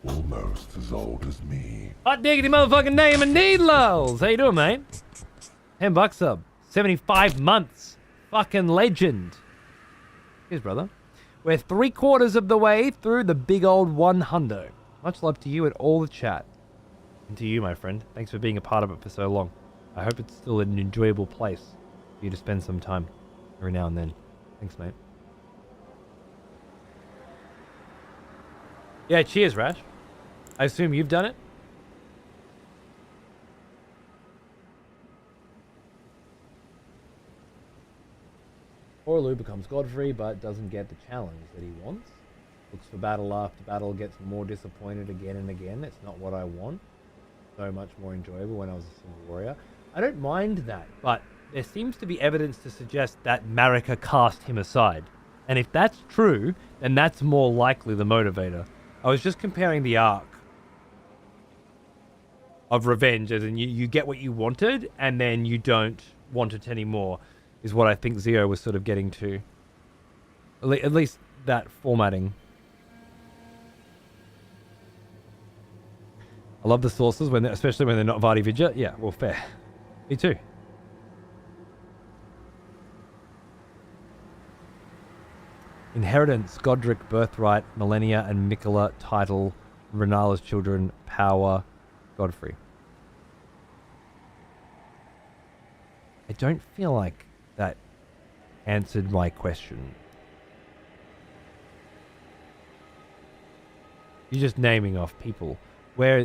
Almost as old as me. Hot diggity motherfucking name indeed, lols! How you doing, mate? $10 sub. 75 months. Fucking legend. Cheers, brother. We're 3/4 of the way through the big old 100. Much love to you and all the chat. And to you, my friend. Thanks for being a part of it for so long. I hope it's still an enjoyable place for you to spend some time every now and then. Thanks, mate. Yeah, cheers, Rash. I assume you've done it? Orlu becomes Godfrey, but doesn't get the challenge that he wants. Looks for battle after battle, gets more disappointed again and again. It's not what I want. So much more enjoyable when I was a single warrior. I don't mind that, but there seems to be evidence to suggest that Marika cast him aside. And if that's true, then that's more likely the motivator. I was just comparing the arc of revenge, as in you get what you wanted, and then you don't want it anymore, is what I think Zio was sort of getting to. At least that formatting. I love the sources, especially when they're not Vardy Vidya. Yeah, well, fair. Me too. Inheritance, Godric, Birthright, Millennia, and Mikola, title, Renala's children, power, Godfrey. I don't feel like that answered my question. You're just naming off people. Where...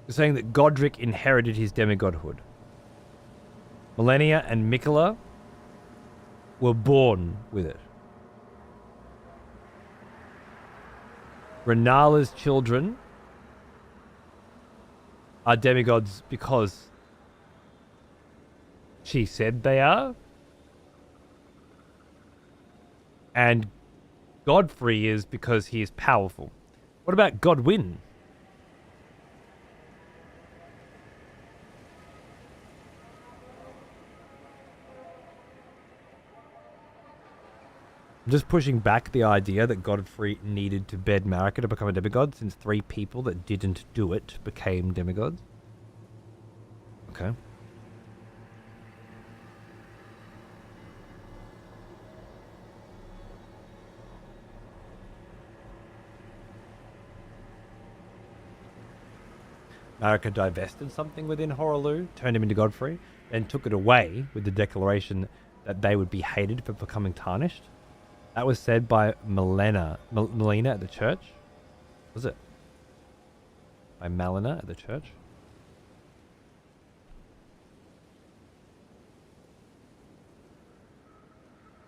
You're saying that Godric inherited his demigodhood. Millennia and Mikola were born with it. Renala's children are demigods because she said they are. And Godfrey is because he is powerful. What about Godwyn? I'm just pushing back the idea that Godfrey needed to bed Marika to become a demigod, since 3 people that didn't do it became demigods. Okay. Marika divested something within Horaloo, turned him into Godfrey, and took it away with the declaration that they would be hated for becoming tarnished. That was said by Melina at the church. Was it? By Melina at the church?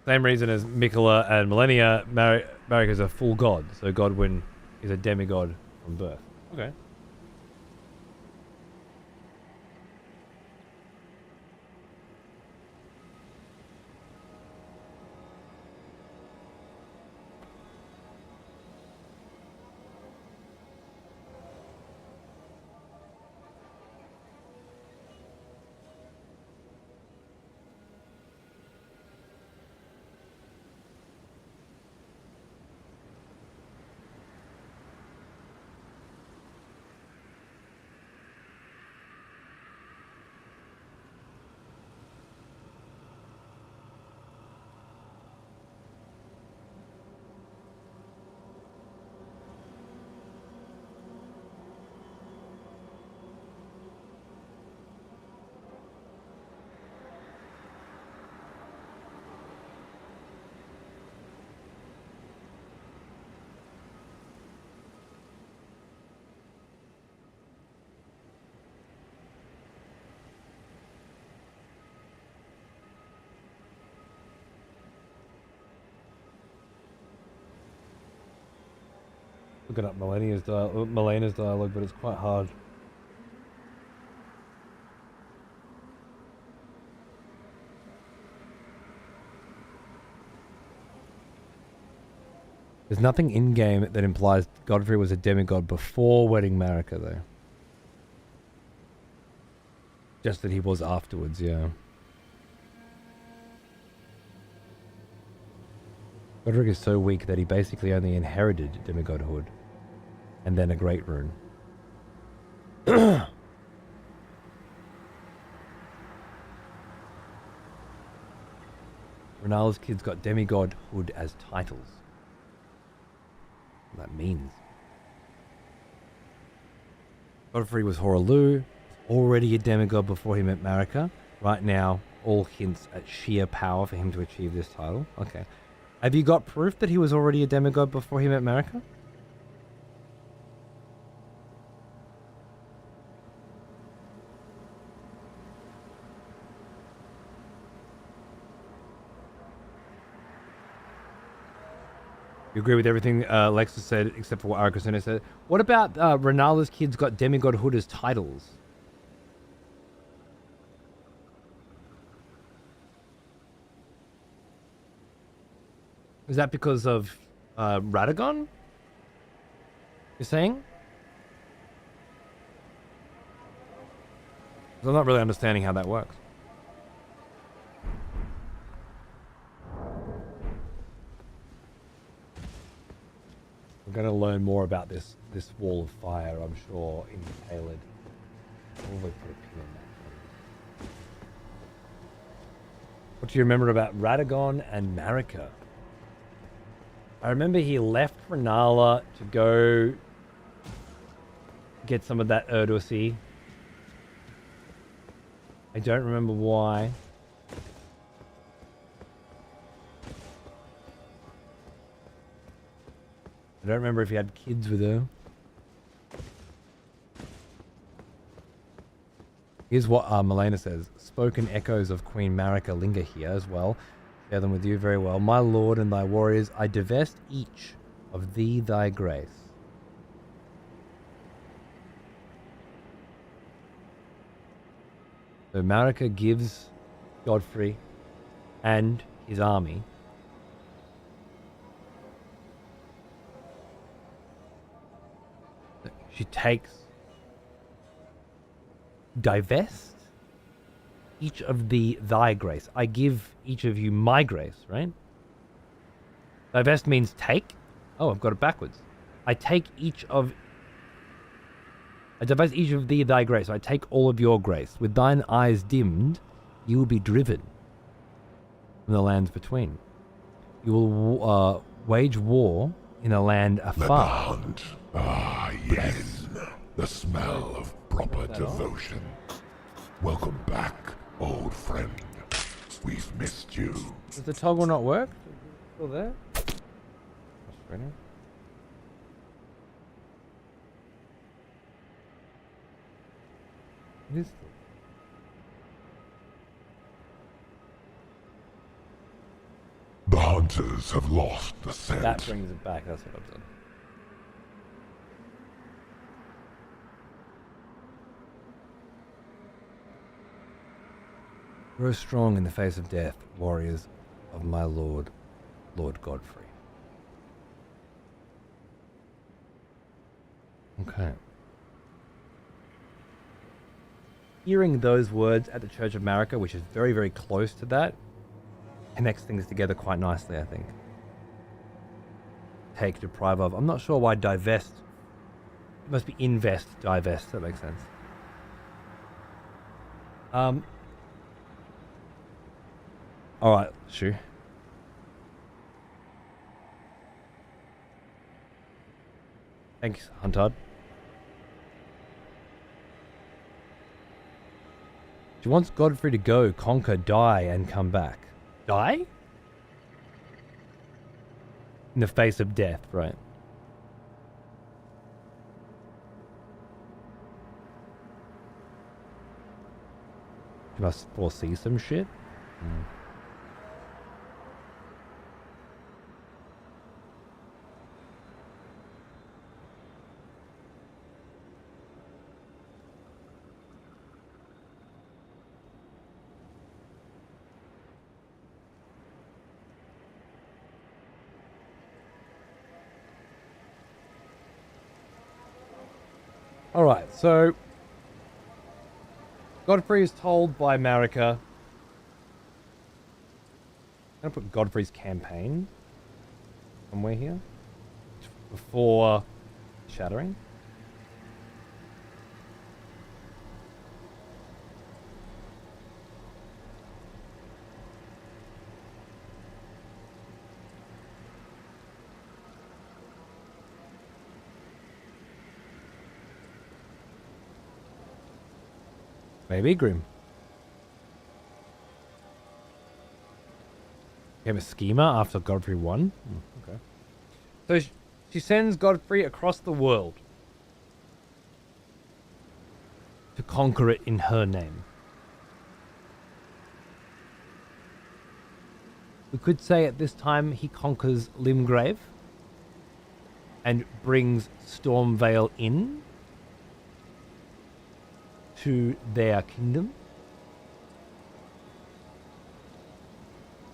Same reason as Mikola and Millennia, Marika's a full god, so Godwyn is a demigod from birth. Okay. Looking up Millennia's Melena's dialogue, but it's quite hard. There's nothing in-game that implies Godfrey was a demigod before wedding Marika, though. Just that he was afterwards, yeah. Godric is so weak that he basically only inherited demigodhood, and then a great rune. Renala's kids got demigodhood as titles. What that means. Godfrey was Horaloo, already a demigod before he met Marika. Right now, all hints at sheer power for him to achieve this title. Okay. Have you got proof that he was already a demigod before he met Marika? You agree with everything Lexus said, except for what Aracosina said. What about Renala's kids got demigodhood as titles? Is that because of Radagon? You're saying? 'Cause I'm not really understanding how that works. I'm going to learn more about this wall of fire, I'm sure, in Caelid. Probably put a pin in that. What do you remember about Radagon and Marika? I remember he left Renala to go get some of that Erdtree. I don't remember why. I don't remember if he had kids with her. Here's what Milena says. Spoken echoes of Queen Marika linger here as well. Share them with you very well. My lord and thy warriors, I divest each of thee thy grace. So Marika gives Godfrey and his army she takes divest each of thee thy grace. I give each of you my grace, right? Divest means take. Oh, I've got it backwards. I divest each of thee thy grace. I take all of your grace. With thine eyes dimmed, you will be driven from the lands between. You will wage war in a land Let the afar. hunt. Ah, yes. The smell of proper devotion. Welcome back, old friend. We've missed you. Does the toggle not work? Still there? Australia. It is. The hunters have lost the scent. That brings it back. That's what I've done. Grow strong in the face of death, warriors of my lord, Lord Godfrey. Okay. Hearing those words at the Church of Marika, which is very, very close to that, connects things together quite nicely, I think. Take, deprive of. I'm not sure why divest. It must be invest, divest. That makes sense. All right, Shu. Thanks, Huntard. She wants Godfrey to go, conquer, die, and come back. Die? In the face of death, right? She must foresee some shit. Alright, so Godfrey is told by Marika. I'm going to put Godfrey's campaign somewhere here before shattering. Maybe Grim. Became a schemer after Godfrey won. Okay. So she sends Godfrey across the world to conquer it in her name. We could say at this time he conquers Limgrave and brings Stormvale in to their kingdom.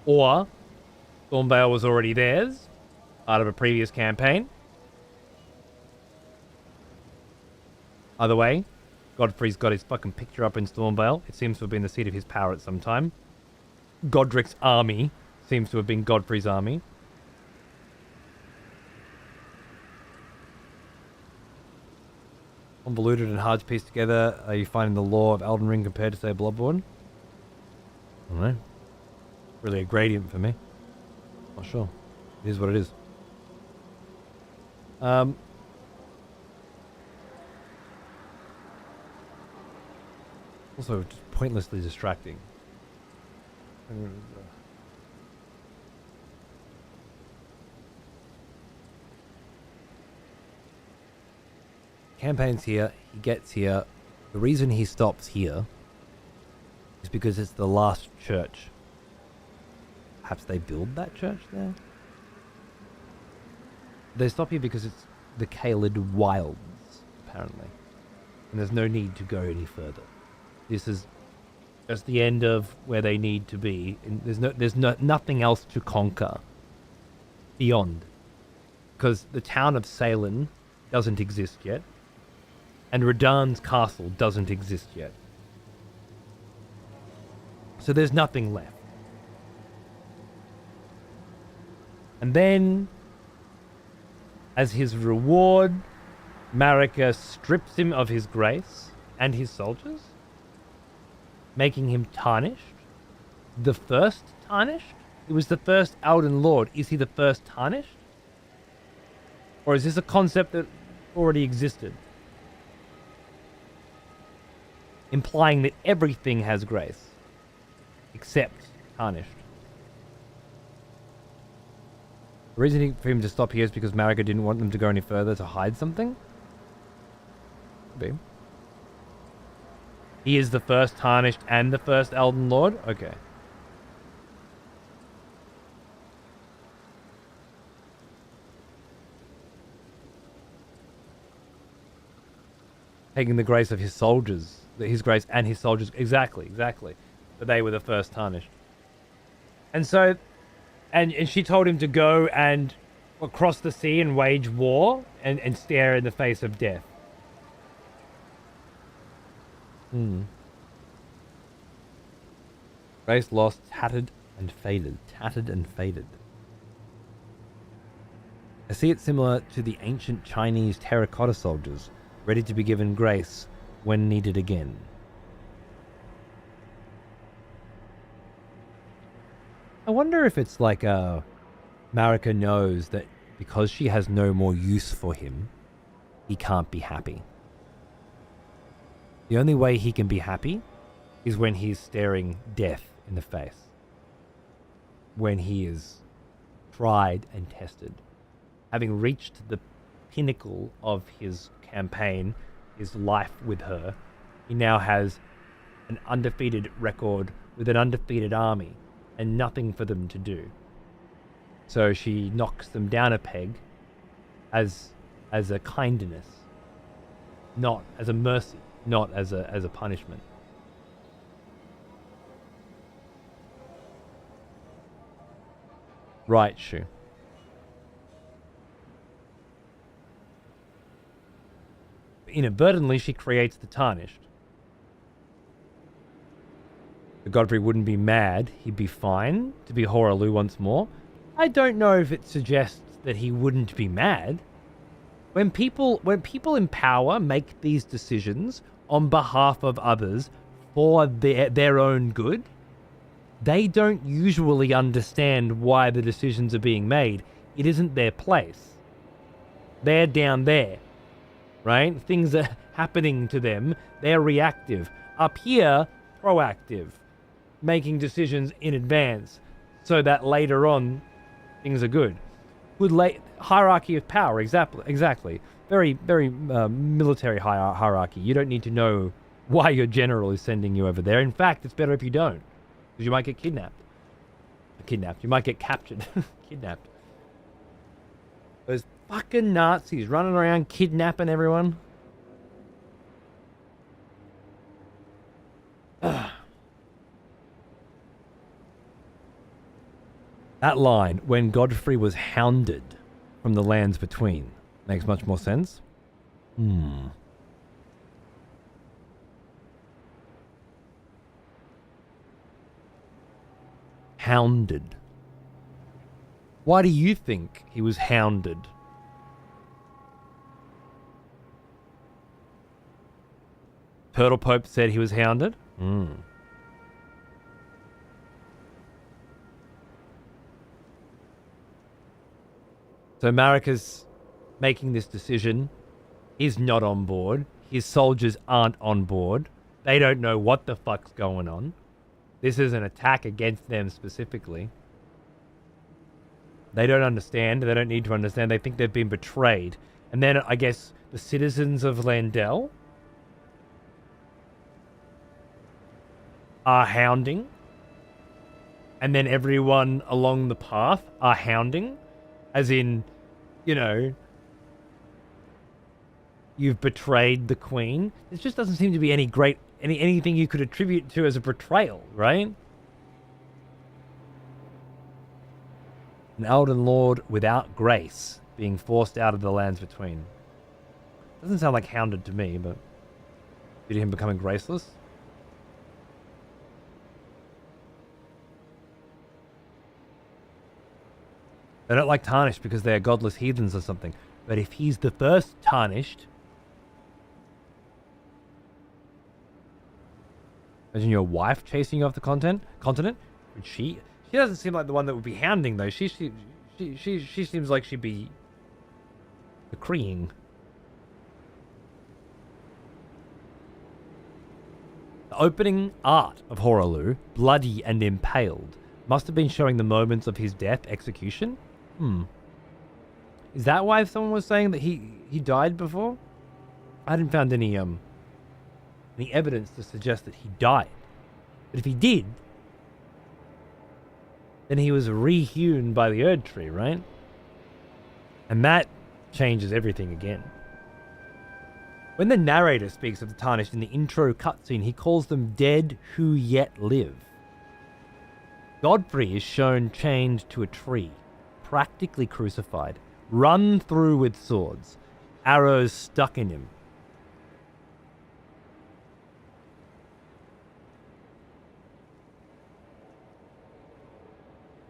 Or Stormvale was already theirs, part of a previous campaign. Either way, Godfrey's got his fucking picture up in Stormvale. It seems to have been the seat of his power at some time. Godric's army seems to have been Godfrey's army. Convoluted and hard to piece together. Are you finding the lore of Elden Ring compared to, say, Bloodborne? I don't know. Really a gradient for me. Not sure. It is what it is. Also, just pointlessly distracting. Campaign's here. He gets here. The reason he stops here is because it's the last church. Perhaps they build that church there? They stop here because it's the Caelid Wilds, apparently. And there's no need to go any further. This is just the end of where they need to be. And there's nothing else to conquer beyond. Because the town of Salem doesn't exist yet. And Radahn's castle doesn't exist yet. So there's nothing left. And then, as his reward, Marika strips him of his grace and his soldiers, making him tarnished. The first tarnished? He was the first Elden Lord. Is he the first tarnished? Or is this a concept that already existed? Implying that everything has grace, except tarnished. The reason for him to stop here is because Marika didn't want them to go any further to hide something? Could be. He is the first tarnished and the first Elden Lord? Okay. Taking the grace of his soldiers. His grace and his soldiers. Exactly. But they were the first tarnished. And so... And she told him to go and across the sea and wage war and stare in the face of death. Grace lost, tattered and faded. Tattered and faded. I see it similar to the ancient Chinese terracotta soldiers, ready to be given grace when needed again. I wonder if it's like Marika knows that because she has no more use for him, he can't be happy. The only way he can be happy is when he's staring death in the face. When he is tried and tested. Having reached the pinnacle of his campaign, his life with her, he now has an undefeated record with an undefeated army. And nothing for them to do. So she knocks them down a peg as a kindness, not as a mercy, not as a punishment. Right, Shu. Inadvertently, she creates the tarnished. Godfrey wouldn't be mad, he'd be fine to be Horalu once more. I don't know if it suggests that he wouldn't be mad. When people in power make these decisions on behalf of others for their own good, they don't usually understand why the decisions are being made. It isn't their place. They're down there, right? Things are happening to them. They're reactive. Up here, proactive. Making decisions in advance so that later on things are good. Good hierarchy of power, exactly. Very military hierarchy. You don't need to know why your general is sending you over there. In fact, it's better if you don't, because you might get kidnapped. You might get captured. Kidnapped. Those fucking Nazis running around kidnapping everyone. That line, when Godfrey was hounded from the lands between, makes much more sense. Hounded. Why do you think he was hounded? Turtle Pope said he was hounded? So Marika's making this decision. He's not on board. His soldiers aren't on board. They don't know what the fuck's going on. This is an attack against them specifically. They don't understand. They don't need to understand. They think they've been betrayed. And then, I guess, the citizens of Landell are hounding. And then everyone along the path are hounding. As in, you know, you've betrayed the queen. It just doesn't seem to be anything you could attribute to as a betrayal, right? An Elden Lord without grace being forced out of the lands between. Doesn't sound like hounded to me, but due to him becoming graceless. They don't like tarnished because they are godless heathens or something. But if he's the first tarnished, imagine your wife chasing you off the continent. She doesn't seem like the one that would be hounding though. She seems like she'd be decreeing. The opening art of Horaloo, bloody and impaled, must have been showing the moments of his death execution. Is that why someone was saying that he died before? I hadn't found any evidence to suggest that he died. But if he did, then he was rehewn by the Erdtree, right? And that changes everything again. When the narrator speaks of the Tarnished in the intro cutscene, he calls them dead who yet live. Godfrey is shown chained to a tree, practically crucified, run through with swords, arrows stuck in him.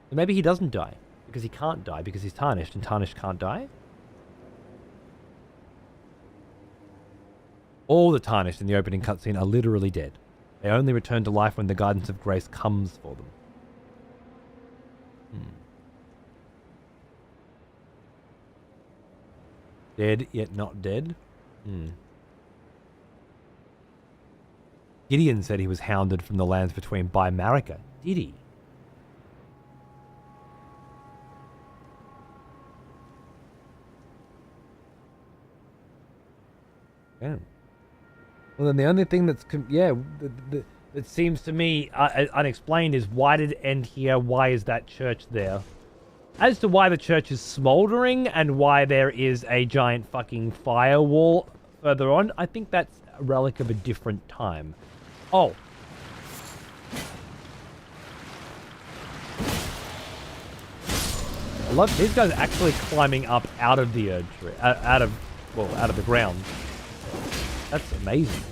So maybe he doesn't die, because he can't die, because he's tarnished, and tarnished can't die? All the tarnished in the opening cutscene are literally dead. They only return to life when the guidance of grace comes for them. Dead, yet not dead? Gideon said he was hounded from the lands between by Marika. Did he? Yeah. Well, then the only thing that's... that seems to me unexplained is why did it end here? Why is that church there? As to why the church is smoldering and why there is a giant fucking firewall further on, I think that's a relic of a different time. Oh. I love these guys actually climbing up out of the Erdtree, out of the ground. That's amazing.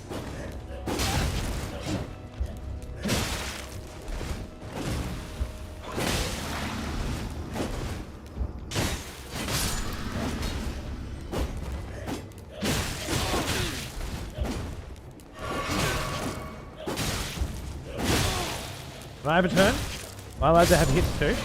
Can I have a turn? Am I allowed to have hits too?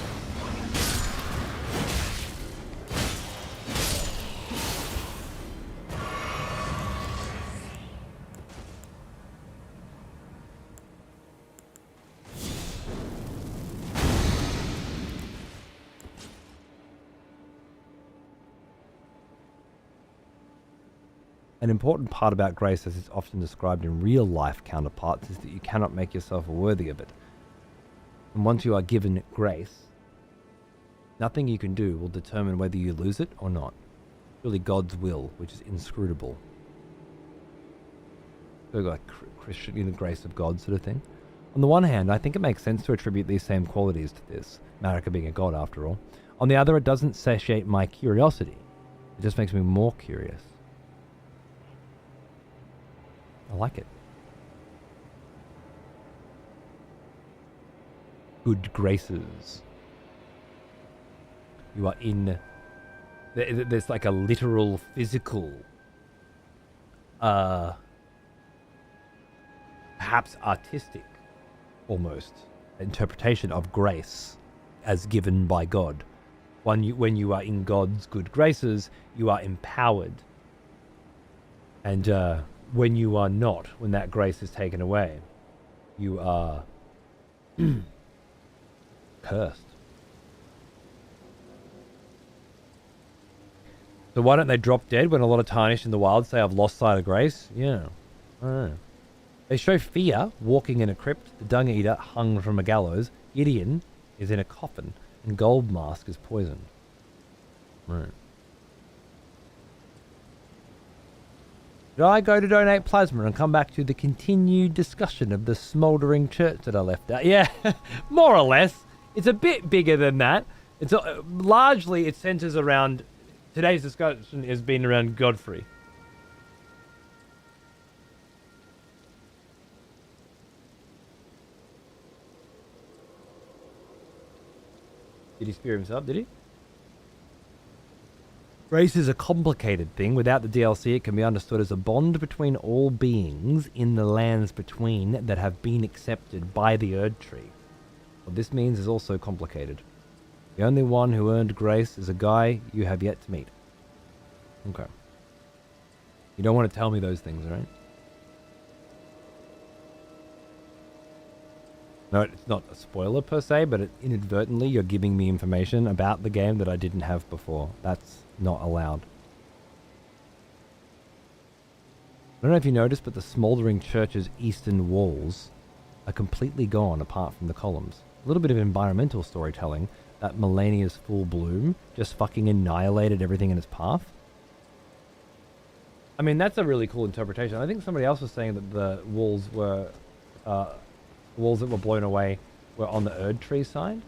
An important part about grace, as it's often described in real-life counterparts, is that you cannot make yourself worthy of it. And once you are given grace, nothing you can do will determine whether you lose it or not. Really God's will, which is inscrutable. So like Christian, in the grace of God sort of thing. On the one hand, I think it makes sense to attribute these same qualities to this, Marika being a god after all. On the other, it doesn't satiate my curiosity. It just makes me more curious. I like it. Good graces. You are in... There's like a literal, physical, perhaps artistic, almost, interpretation of grace as given by God. When you are in God's good graces, you are empowered. And when you are not, when that grace is taken away, you are cursed. So why don't they drop dead when a lot of Tarnished in the wild say I've lost sight of grace? Yeah, I don't know. They show Fear walking in a crypt, the Dung Eater hung from a gallows, Gideon is in a coffin, and Gold Mask is poisoned. Right. Did I go to donate plasma and come back to the continued discussion of the smouldering church that I left out? Yeah, more or less. It's a bit bigger than that. It's largely it centers around... Today's discussion has been around Godfrey. Did he spear himself? Did he? Grace is a complicated thing. Without the DLC, it can be understood as a bond between all beings in the lands between that have been accepted by the Erdtree. What this means is also complicated. The only one who earned grace is a guy you have yet to meet. Okay. You don't want to tell me those things, right? No, it's not a spoiler per se, but inadvertently you're giving me information about the game that I didn't have before. That's not allowed. I don't know if you noticed, but the smouldering church's eastern walls are completely gone apart from the columns. A little bit of environmental storytelling. That Millennia's full bloom just fucking annihilated everything in its path. I mean, that's a really cool interpretation. I think somebody else was saying that the walls were... walls that were blown away were on the Erdtree side.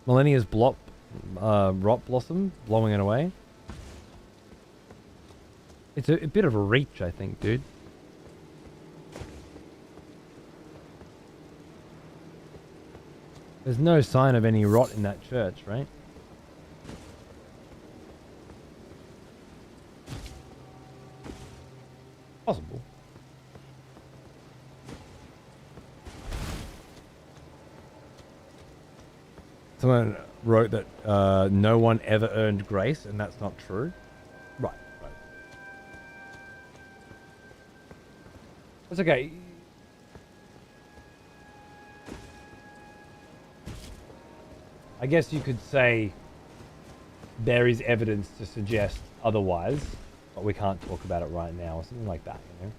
Millennia's rot blossom blowing it away. It's a bit of a reach, I think, dude. There's no sign of any rot in that church, right? Possible. Someone wrote that no one ever earned grace, and that's not true. Right. That's okay. I guess you could say there is evidence to suggest otherwise, but we can't talk about it right now or something like that, you know?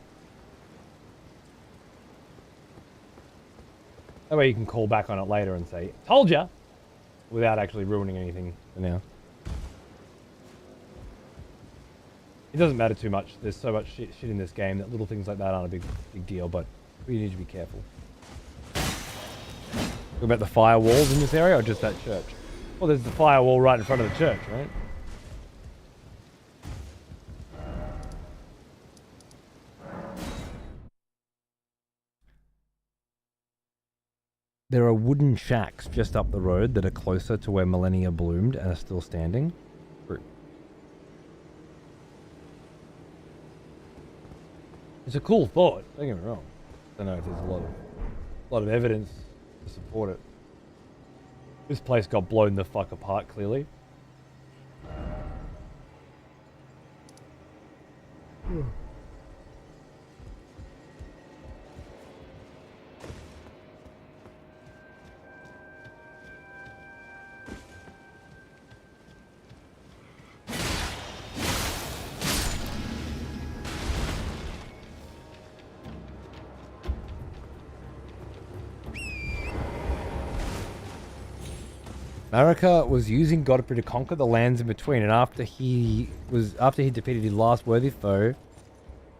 That way you can call back on it later and say, told ya! Without actually ruining anything for now. It doesn't matter too much. There's so much shit in this game that little things like that aren't a big deal, but we need to be careful. Talk about the firewalls in this area or just that church? Well, there's the firewall right in front of the church, right? There are wooden shacks just up the road that are closer to where Millennia bloomed and are still standing. True. It's a cool thought, don't get me wrong. I don't know if there's a lot of evidence to support it. This place got blown the fuck apart, clearly. Marika was using Godfrey to conquer the lands in between, and after he defeated his last worthy foe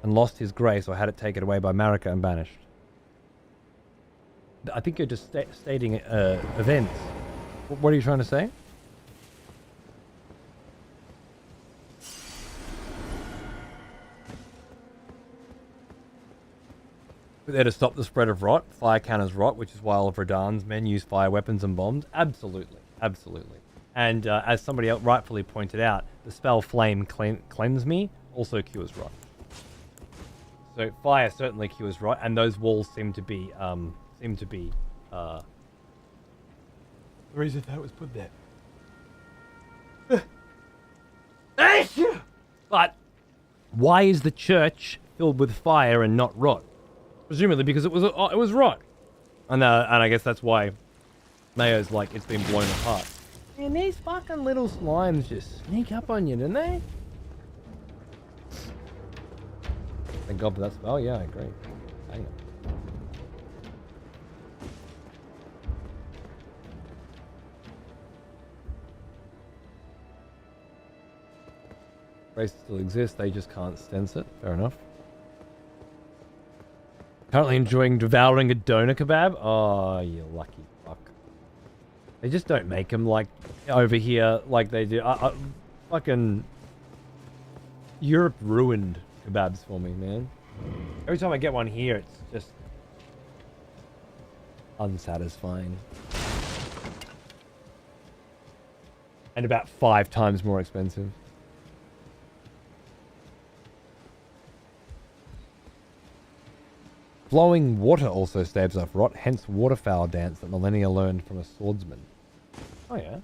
and lost his grace, or had it taken away by Marika and banished. I think you're just stating events. What are you trying to say? There to stop the spread of rot. Fire counters rot, which is why all of Radahn's men use fire weapons and bombs. Absolutely. Absolutely. And as somebody else rightfully pointed out, the spell Flame Cleanse Me also cures rot. So fire certainly cures rot, and those walls seem to be the reason that was put there. But why is the church filled with fire and not rot? Presumably because it was rot. And I guess that's why Mayo's like, it's been blown apart. And these fucking little slimes just sneak up on you, don't they? Thank God for that spell. Yeah, I agree. Hang on. Races still exist, they just can't sense it. Fair enough. Currently enjoying devouring a doner kebab? Oh, you lucky fuck. They just don't make them like over here like they do. Fucking Europe ruined kebabs for me, man. Every time I get one here, it's just unsatisfying. And about 5 times more expensive. Flowing water also staves off rot, hence waterfowl dance that millennia learned from a swordsman. Oh yeah.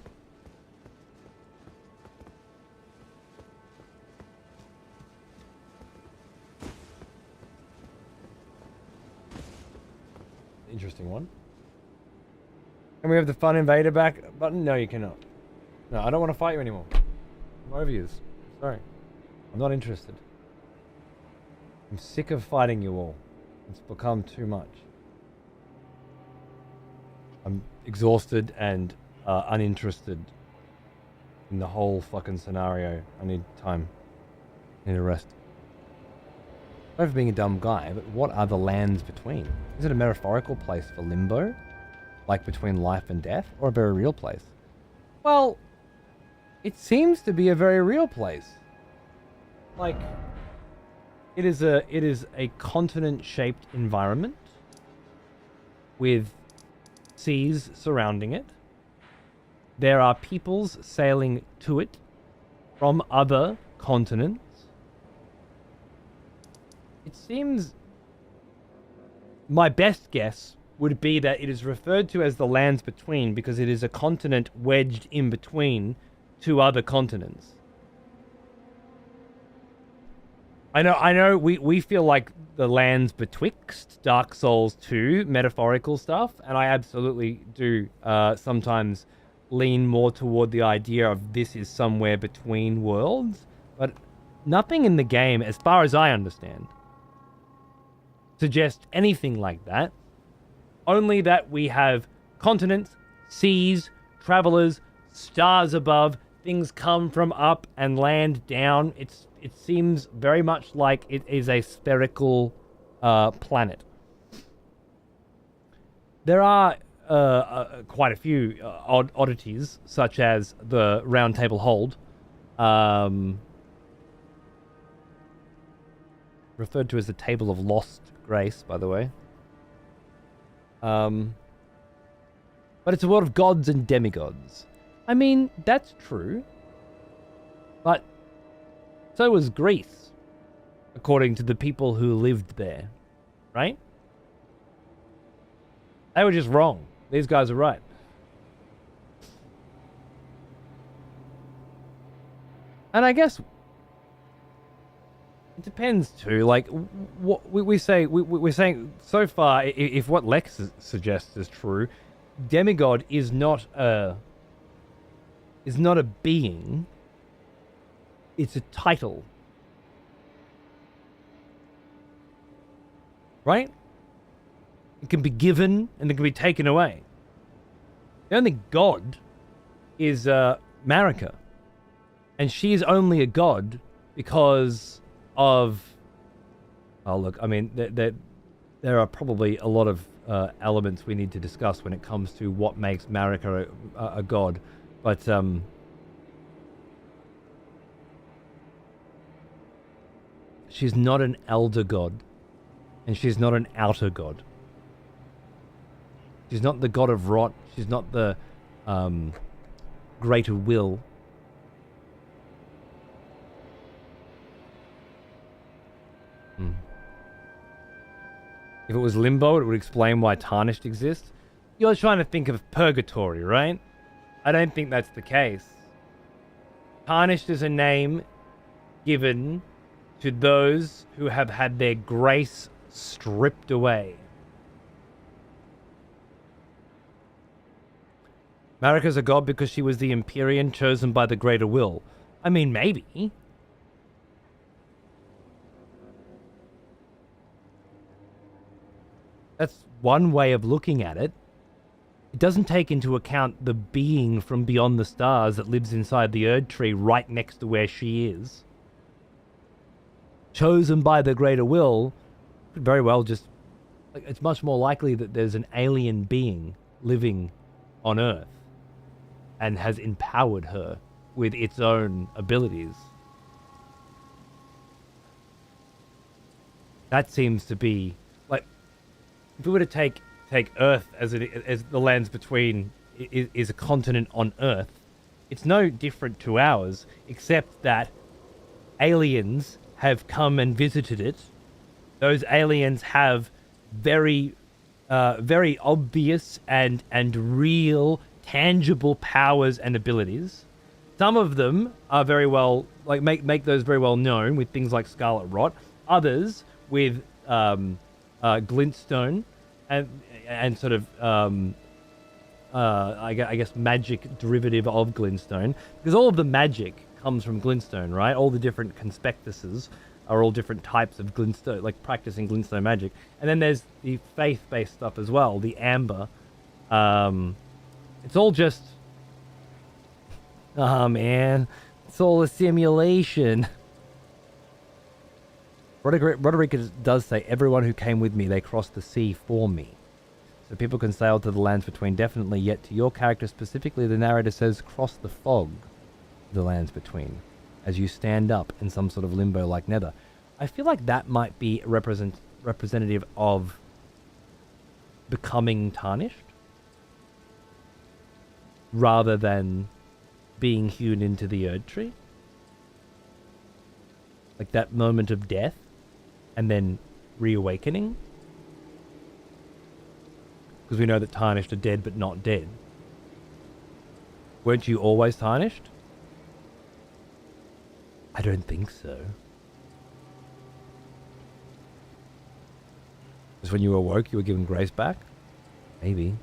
Interesting one. Can we have the fun invader back button? No, you cannot. No, I don't want to fight you anymore. I'm over you. Sorry. I'm not interested. I'm sick of fighting you all. It's become too much. I'm exhausted and uninterested in the whole fucking scenario. I need time. I need a rest. Sorry for being a dumb guy, but what are the lands between? Is it a metaphorical place for limbo? Like between life and death? Or a very real place? Well, it seems to be a very real place. Like, it is a continent-shaped environment with seas surrounding it. There are peoples sailing to it from other continents. It seems... My best guess would be that it is referred to as the lands between because it is a continent wedged in between 2 other continents. I know we feel like the lands betwixt Dark Souls 2 metaphorical stuff, and I absolutely do sometimes lean more toward the idea of this is somewhere between worlds, but nothing in the game, as far as I understand, suggests anything like that. Only that we have continents, seas, travelers, stars above, things come from up and land down. It seems very much like it is a spherical planet. There are quite a few oddities, such as the Round Table Hold, referred to as the Table of Lost Grace, by the way. But it's a world of gods and demigods. I mean, that's true. But so was Greece, according to the people who lived there, right? They were just wrong. These guys are right. And I guess it depends too. Like, what we're saying so far, if what Lex suggests is true, demigod is not a being. It's a title. Right? It can be given and it can be taken away. The only god is Marika. And she is only a god because of... Oh, look, I mean, there are probably a lot of elements we need to discuss when it comes to what makes Marika a god. But, she's not an elder god. And she's not an outer god. She's not the god of rot. She's not the greater will. If it was limbo, it would explain why tarnished exists. You're trying to think of purgatory, right? I don't think that's the case. Tarnished is a name given to those who have had their grace stripped away. Marika's a god because she was the Empyrean chosen by the greater will. I mean, maybe. That's one way of looking at it. It doesn't take into account the being from beyond the stars that lives inside the Erdtree right next to where she is. Chosen by the greater will could very well just... Like, it's much more likely that there's an alien being living on Earth and has empowered her with its own abilities. That seems to be... Like, if we were to take Earth as the lands between is a continent on Earth, it's no different to ours, except that aliens have come and visited it. Those aliens have very obvious and real, tangible powers and abilities. Some of them are very well, like, make those very well known with things like Scarlet Rot. Others with glintstone and sort of I guess magic derivative of glintstone, because all of the magic comes from glintstone, right? All the different conspectuses are all different types of glintstone, like practicing glintstone magic. And then there's the faith-based stuff as well, the amber. It's all just... Oh, man. It's all a simulation. Roderick does say, everyone who came with me, they crossed the sea for me. So people can sail to the lands between, definitely, yet to your character specifically, the narrator says, cross the fog, the lands between, as you stand up in some sort of limbo like nether. I feel like that might be representative of becoming tarnished, rather than being hewn into the Erdtree. Like that moment of death, and then reawakening. Because we know that tarnished are dead but not dead. Weren't you always tarnished? I don't think so. Just when you awoke, you were given grace back? Maybe.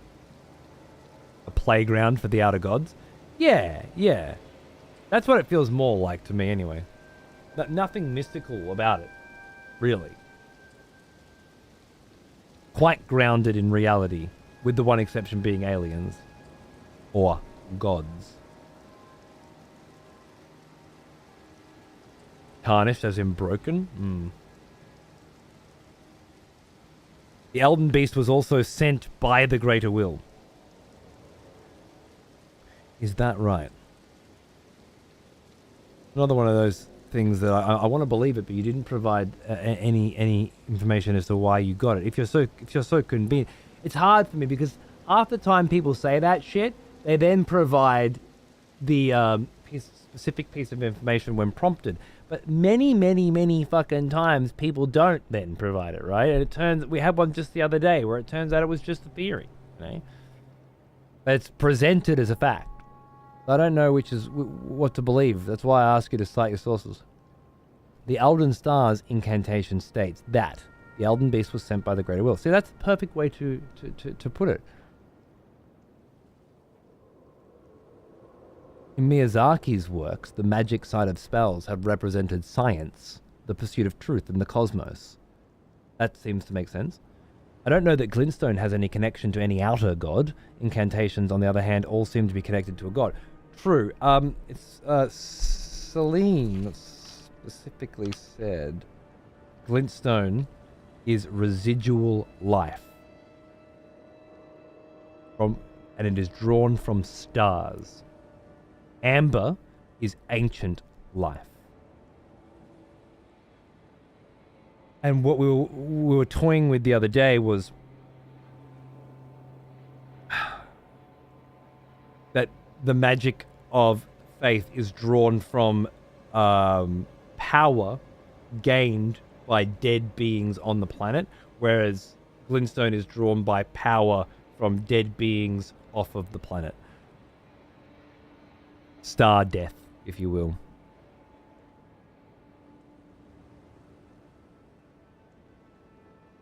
A playground for the outer gods? Yeah. That's what it feels more like to me anyway. Nothing mystical about it, really. Quite grounded in reality, with the one exception being aliens. Or gods. Tarnished as in broken? The Elden Beast was also sent by the Greater Will. Is that right? Another one of those things that I want to believe it, but you didn't provide any information as to why you got it. If you're so convenient, it's hard for me because half the time people say that shit, they then provide the specific piece of information when prompted. But many fucking times people don't then provide it, right? And it turns, we had one just the other day where it turns out it was just a theory, right? But it's presented as a fact. I don't know which is what to believe. That's why I ask you to cite your sources. The Elden Stars incantation states that the Elden Beast was sent by the Greater Will. See, that's the perfect way to put it. In Miyazaki's works, the magic side of spells have represented science, the pursuit of truth in the cosmos. That seems to make sense. I don't know that glintstone has any connection to any outer god. Incantations, on the other hand, all seem to be connected to a god. True. It's Celine specifically said glintstone is residual life and it is drawn from stars. Amber is ancient life. And what we were toying with the other day was that the magic of faith is drawn from power gained by dead beings on the planet, whereas glintstone is drawn by power from dead beings off of the planet. Star death, if you will.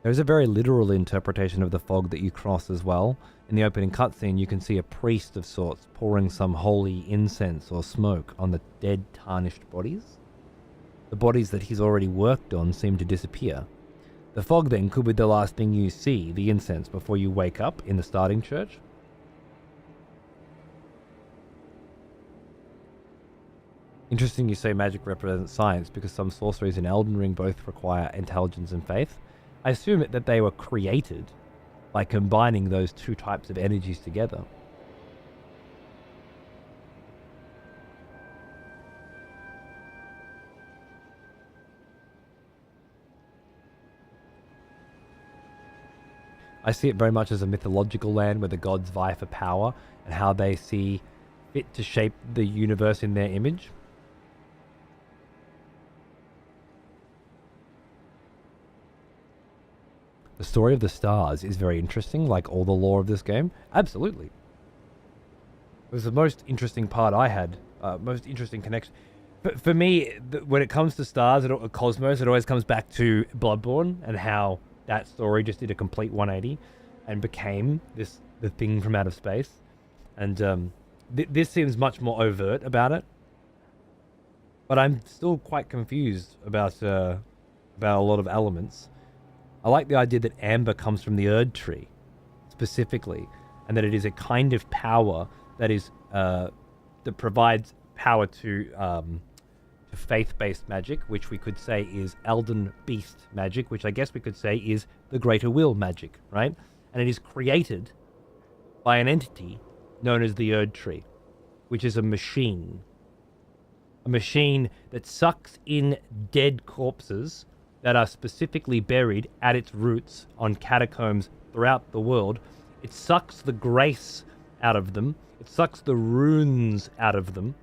There's a very literal interpretation of the fog that you cross as well. In the opening cutscene, you can see a priest of sorts pouring some holy incense or smoke on the dead, tarnished bodies. The bodies that he's already worked on seem to disappear. The fog then could be the last thing you see, the incense, before you wake up in the starting church. Interesting you say magic represents science, because some sorceries in Elden Ring both require intelligence and faith. I assume that they were created by combining those two types of energies together. I see it very much as a mythological land where the gods vie for power and how they see fit to shape the universe in their image. The story of the stars is very interesting, like all the lore of this game. Absolutely. It was the most interesting part I had, most interesting connection. For me, when it comes to stars, cosmos, it always comes back to Bloodborne and how that story just did a complete 180 and became the thing from out of space. And this seems much more overt about it. But I'm still quite confused about a lot of elements. I like the idea that amber comes from the Erdtree, specifically, and that it is a kind of power that is that provides power to faith-based magic, which we could say is Elden Beast magic, which I guess we could say is the Greater Will magic, right? And it is created by an entity known as the Erdtree, which is a machine that sucks in dead corpses that are specifically buried at its roots on catacombs throughout the world. It sucks the grace out of them. It sucks the runes out of them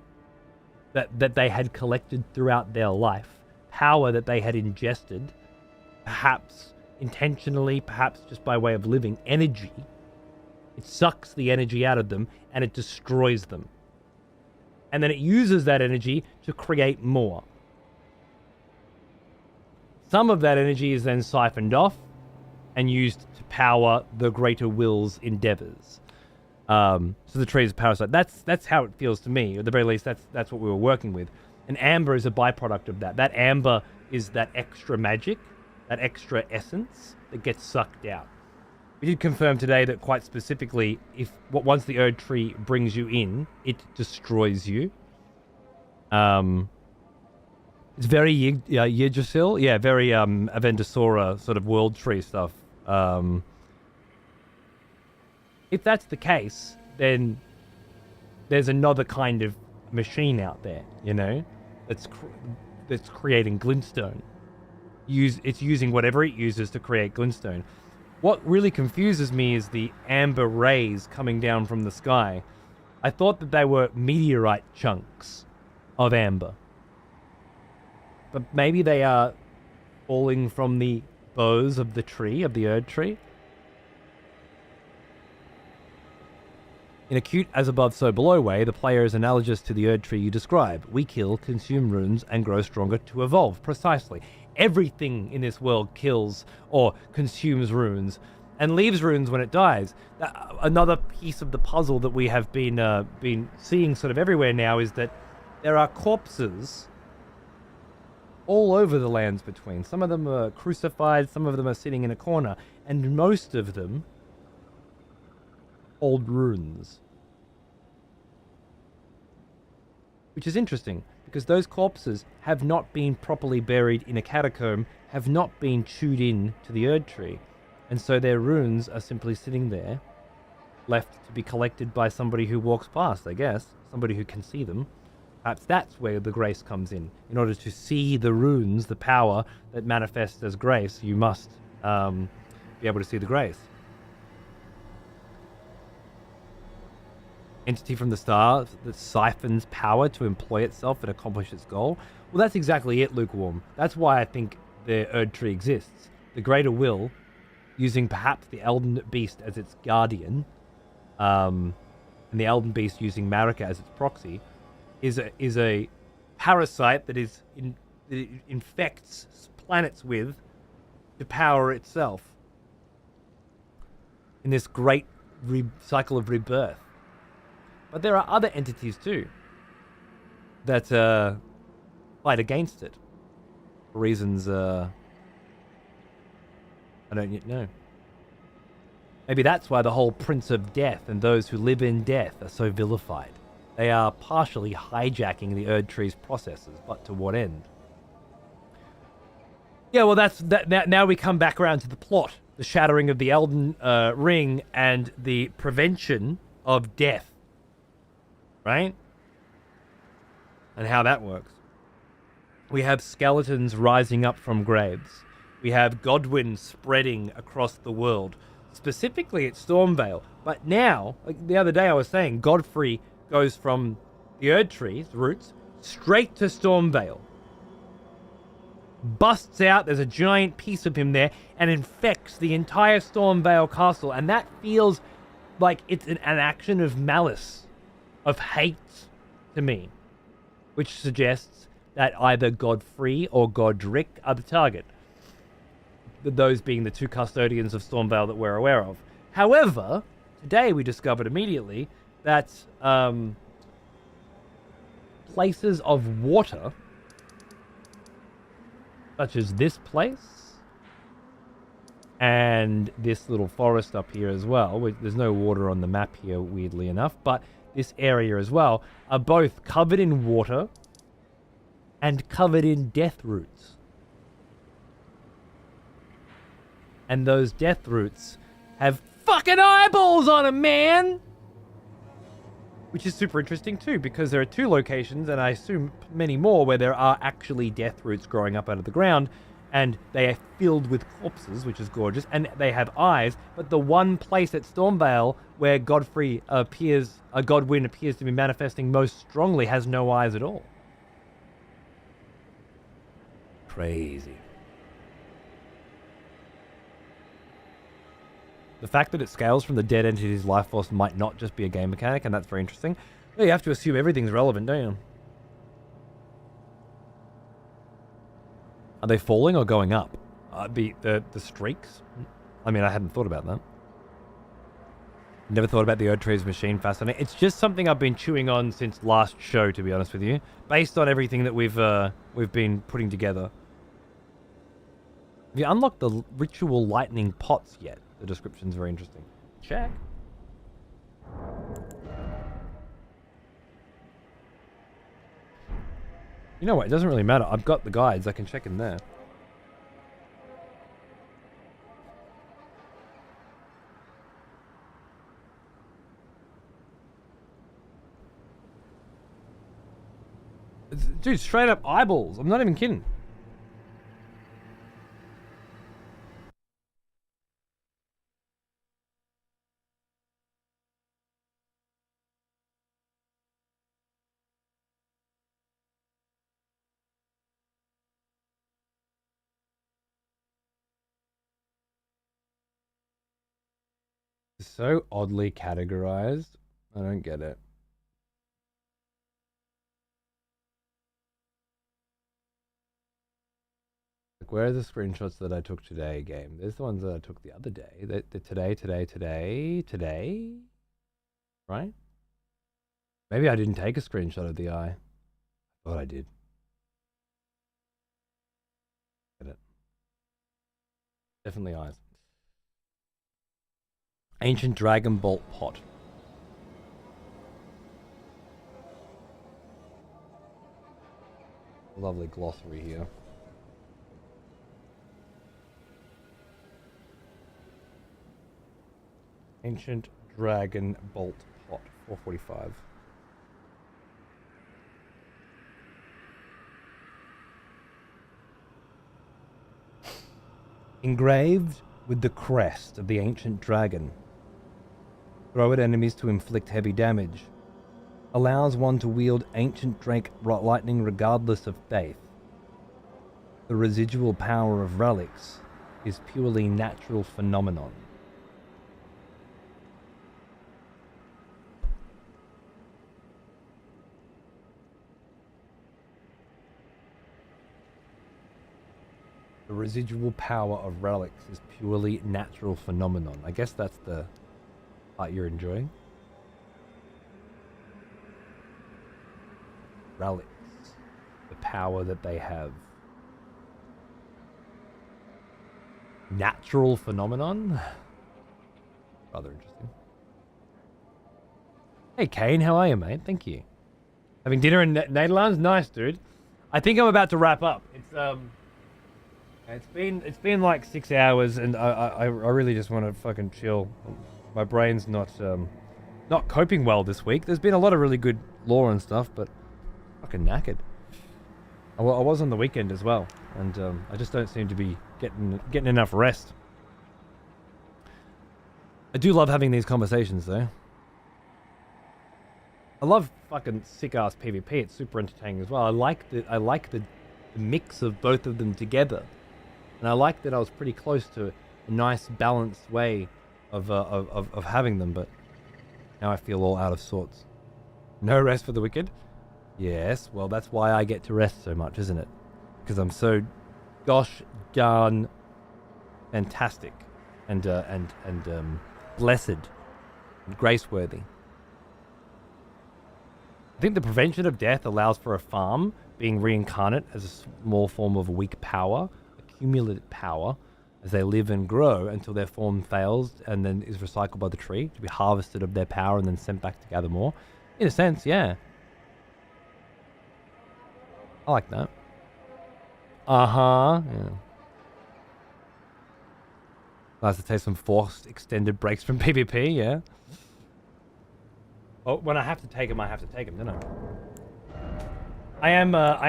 that they had collected throughout their life. Power that they had ingested, perhaps intentionally, perhaps just by way of living. Energy. It sucks the energy out of them and it destroys them. And then it uses that energy to create more. Some of that energy is then siphoned off and used to power the Greater Will's endeavors. So the tree is a parasite. That's how it feels to me. At the very least, that's what we were working with. And amber is a byproduct of that. That amber is that extra magic, that extra essence that gets sucked out. We did confirm today that quite specifically, once the Erdtree brings you in, it destroys you. It's very Yggdrasil. Yeah, very Avendasora sort of world tree stuff. If that's the case, then there's another kind of machine out there, that's creating glintstone. It's using whatever it uses to create glintstone. What really confuses me is the amber rays coming down from the sky. I thought that they were meteorite chunks of amber. But maybe they are falling from the boughs of the tree, of the Erdtree. In a cute as above so below way, the player is analogous to the Erdtree you describe. We kill, consume runes, and grow stronger to evolve. Precisely. Everything in this world kills or consumes runes and leaves runes when it dies. Another piece of the puzzle that we have been seeing sort of everywhere now is that there are corpses all over the lands between. Some of them are crucified, some of them are sitting in a corner, and most of them hold runes. which is interesting because those corpses have not been properly buried in a catacomb, have not been chewed in to the Erdtree, and so their runes are simply sitting there, left to be collected by somebody who walks past, I guess, somebody who can see them. Perhaps that's where the grace comes in. In order to see the runes, the power that manifests as grace, you must be able to see the grace. Entity from the stars that siphons power to employ itself and accomplish its goal. Well, that's exactly it, Lukewarm. That's why I think the Erdtree exists. The Greater Will, using perhaps the Elden Beast as its guardian, and the Elden Beast using Marika as its proxy, is a parasite that that it infects planets with to power itself in this great cycle of rebirth. But there are other entities too that fight against it for reasons I don't yet know. Maybe that's why the whole Prince of Death and those who live in death are so vilified. They are partially hijacking the Erdtree's processes, but to what end? Yeah, well, that's that. Now we come back around to the plot, the shattering of the Elden Ring and the prevention of death, right? And how that works. We have skeletons rising up from graves. We have Godwyn spreading across the world, specifically at Stormvale. But now, like the other day I was saying, Godfrey goes from the Erdtree's roots straight to Stormvale. Busts out, there's a giant piece of him there, and infects the entire Stormvale castle. And that feels like it's an action of malice, of hate to me, which suggests that either Godfrey or Godric are the target. Those being the two custodians of Stormvale that we're aware of. However, today we discovered immediately that places of water, such as this place and this little forest up here as well, there's no water on the map here, weirdly enough, but this area as well, are both covered in water and covered in death roots. And those death roots have fucking eyeballs on them, man! Which is super interesting too, because there are two locations, and I assume many more, where there are actually death roots growing up out of the ground, and they are filled with corpses, which is gorgeous, and they have eyes, but the one place at Stormvale where Godwyn appears to be manifesting most strongly has no eyes at all. Crazy. The fact that it scales from the dead entity's life force might not just be a game mechanic, and that's very interesting. Yeah, you have to assume everything's relevant, don't you? Are they falling or going up? The streaks? I mean, I hadn't thought about that. Never thought about the Erdtree's machine. Fascinating. It's just something I've been chewing on since last show, to be honest with you, based on everything that we've been putting together. Have you unlocked the ritual lightning pots yet? The description's very interesting. Check. You know what? It doesn't really matter. I've got the guides. I can check in there. Dude, straight up eyeballs. I'm not even kidding. So oddly categorized. I don't get it. Like, where are the screenshots that I took today, game? There's the ones that I took the other day. Today? Right? Maybe I didn't take a screenshot of the eye. I thought I did. Get it. Definitely eyes. Ancient Dragon Bolt pot. Lovely glossary here. Ancient Dragon Bolt Pot, 445. Engraved with the crest of the ancient dragon. Throw at enemies to inflict heavy damage. Allows one to wield ancient drake lightning regardless of faith. The residual power of relics is purely natural phenomenon. The residual power of relics is purely natural phenomenon. I guess that's the part you're enjoying. Relics. The power that they have. Natural phenomenon? Rather interesting. Hey Kane, how are you, mate? Thank you. Having dinner in Nederlands? Nice, dude. I think I'm about to wrap up. It's been like 6 hours, and I really just want to fucking chill. My brain's not coping well this week. There's been a lot of really good lore and stuff, but fucking knackered. I was on the weekend as well, and I just don't seem to be getting enough rest. I do love having these conversations though. I love fucking sick ass PvP. It's super entertaining as well. I like the mix of both of them together. And I like that I was pretty close to a nice balanced way of having them, but now I feel all out of sorts. No rest for the wicked? Yes, well that's why I get to rest so much, isn't it? Because I'm so gosh darn fantastic and blessed and graceworthy. I think the prevention of death allows for a farm being reincarnate as a small form of weak power, accumulated power, as they live and grow until their form fails and then is recycled by the tree to be harvested of their power and then sent back to gather more. In a sense, yeah. I like that. Uh-huh. Yeah. Nice to take some forced extended breaks from PvP, yeah. Oh, when I have to take them, I have to take them, don't I? I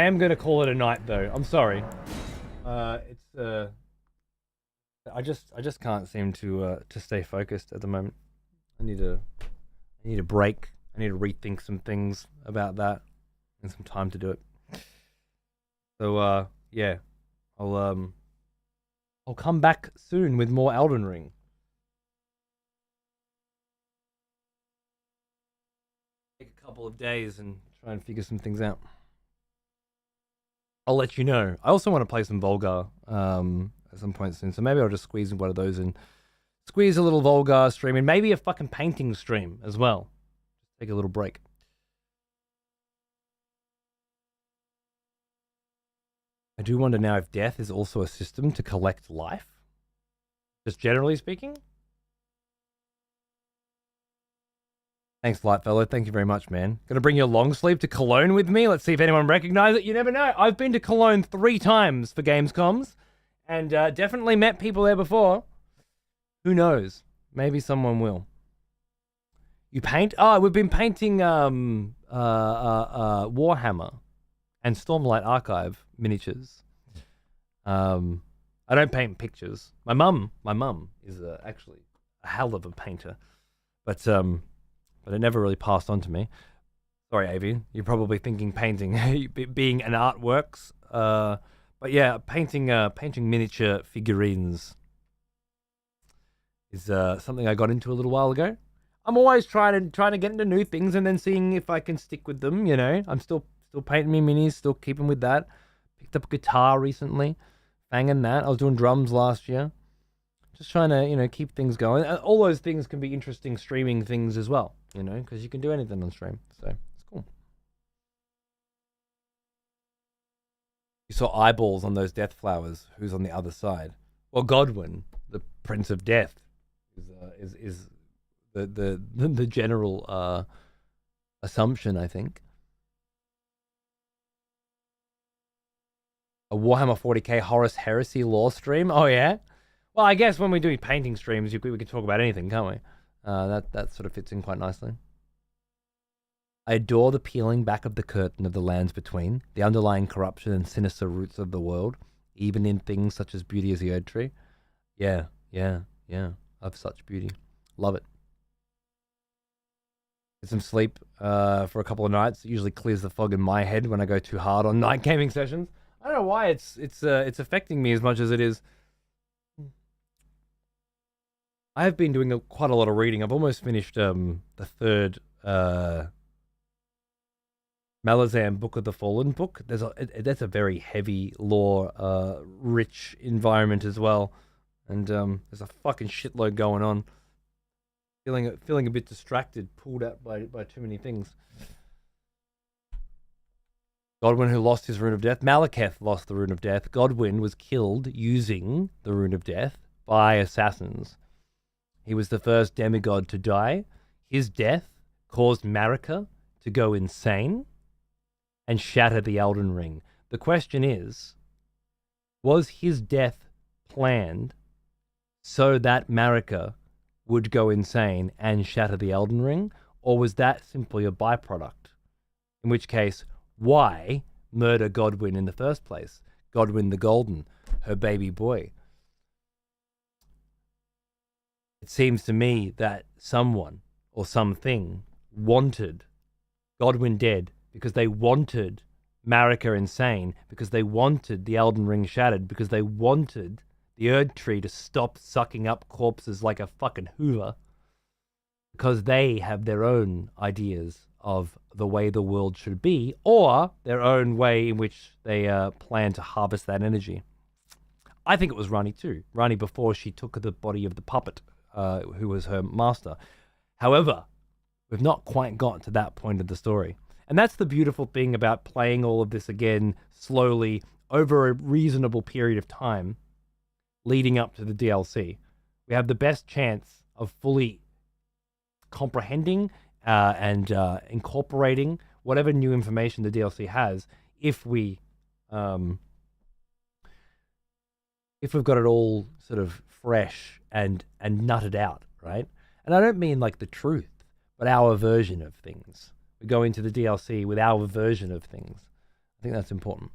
am going to call it a night, though. I'm sorry. I just can't seem to stay focused at the moment. I need a break. I need to rethink some things about that and some time to do it. So yeah, I'll come back soon with more Elden Ring. Take a couple of days and try and figure some things out. I'll let you know. I also want to play some Volgar at some point soon, so maybe I'll just squeeze in one of those and squeeze a little Volgar stream and maybe a fucking painting stream as well. Take a little break. I do wonder now if death is also a system to collect life. Just generally speaking. Thanks, Lightfellow. Thank you very much, man. Gonna bring your long sleeve to Cologne with me. Let's see if anyone recognizes it. You never know. I've been to Cologne 3 times for Gamescoms, and definitely met people there before. Who knows? Maybe someone will. You paint? Oh, we've been painting Warhammer and Stormlight Archive miniatures. I don't paint pictures. My mum is actually a hell of a painter, but it never really passed on to me. Sorry, Avian. You're probably thinking painting being an artworks. But yeah, painting miniature figurines is something I got into a little while ago. I'm always trying to get into new things and then seeing if I can stick with them. You know, I'm still painting me minis, still keeping with that. Picked up a guitar recently, banging that. I was doing drums last year. Just trying to, keep things going. All those things can be interesting streaming things as well, because you can do anything on stream. So it's cool. You saw eyeballs on those death flowers. Who's on the other side? Well, Godwin, the Prince of Death, is the general assumption, I think. A Warhammer 40k Horus Heresy lore stream? Oh, yeah? Well, I guess when we do painting streams, we can talk about anything, can't we? That sort of fits in quite nicely. I adore the peeling back of the curtain of the lands between, the underlying corruption and sinister roots of the world, even in things such as beauty as the Erdtree. Yeah. Of such beauty. Love it. Get some sleep for a couple of nights. It usually clears the fog in my head when I go too hard on night gaming sessions. I don't know why it's affecting me as much as it is. I have been doing quite a lot of reading. I've almost finished the third Malazan Book of the Fallen book. That's a very heavy lore, rich environment as well, and there's a fucking shitload going on. Feeling a bit distracted, pulled out by too many things. Godwyn, who lost his Rune of Death. Malekith lost the Rune of Death. Godwyn was killed using the Rune of Death by assassins. He was the first demigod to die. His death caused Marika to go insane and shatter the Elden Ring. The question is, was his death planned so that Marika would go insane and shatter the Elden Ring, or was that simply a byproduct? In which case, why murder Godwyn in the first place? Godwyn the Golden, her baby boy. It seems to me that someone or something wanted Godwyn dead because they wanted Marika insane, because they wanted the Elden Ring shattered, because they wanted the Erdtree to stop sucking up corpses like a fucking Hoover, because they have their own ideas of the way the world should be, or their own way in which they plan to harvest that energy. I think it was Rani too. Rani before she took the body of the puppet, who was her master. However, we've not quite got to that point of the story. And that's the beautiful thing about playing all of this again slowly over a reasonable period of time leading up to the DLC. We have the best chance of fully comprehending and incorporating whatever new information the DLC has if we've got it all sort of fresh and nutted out, right? And I don't mean like the truth, but our version of things. We go into the DLC with our version of things. I think that's important.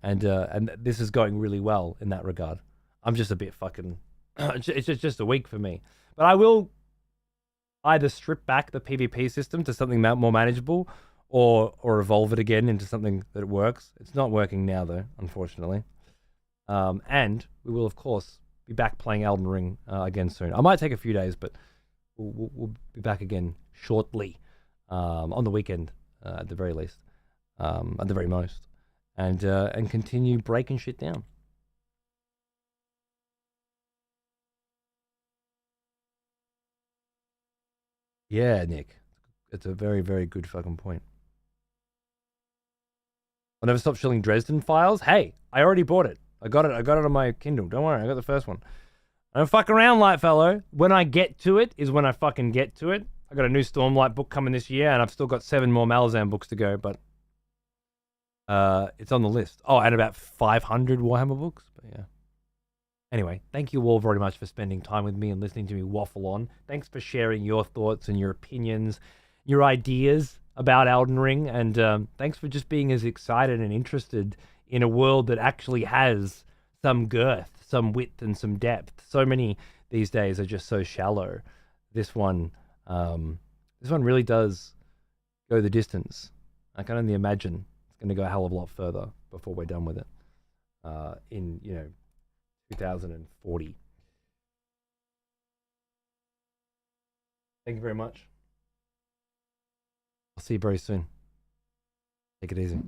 And this is going really well in that regard. I'm just a bit fucking... it's just a week for me. But I will either strip back the PvP system to something more manageable or evolve it again into something that works. It's not working now, though, unfortunately. And we will, of course, be back playing Elden Ring again soon. I might take a few days, but we'll be back again shortly. On the weekend, at the very least, at the very most, and continue breaking shit down. Yeah, Nick, it's a very, very good fucking point. I'll never stop shilling Dresden Files. Hey, I already bought it. I got it on my Kindle. Don't worry, I got the first one. I don't fuck around, Lightfellow. When I get to it is when I fucking get to it. I got a new Stormlight book coming this year, and I've still got 7 more Malazan books to go, but it's on the list. Oh, and about 500 Warhammer books, but yeah. Anyway, thank you all very much for spending time with me and listening to me waffle on. Thanks for sharing your thoughts and your opinions, your ideas about Elden Ring, and thanks for just being as excited and interested in a world that actually has some girth, some width, and some depth. So many these days are just so shallow. This one really does go the distance. I can only imagine it's going to go a hell of a lot further before we're done with it. In 2040. Thank you very much. I'll see you very soon. Take it easy.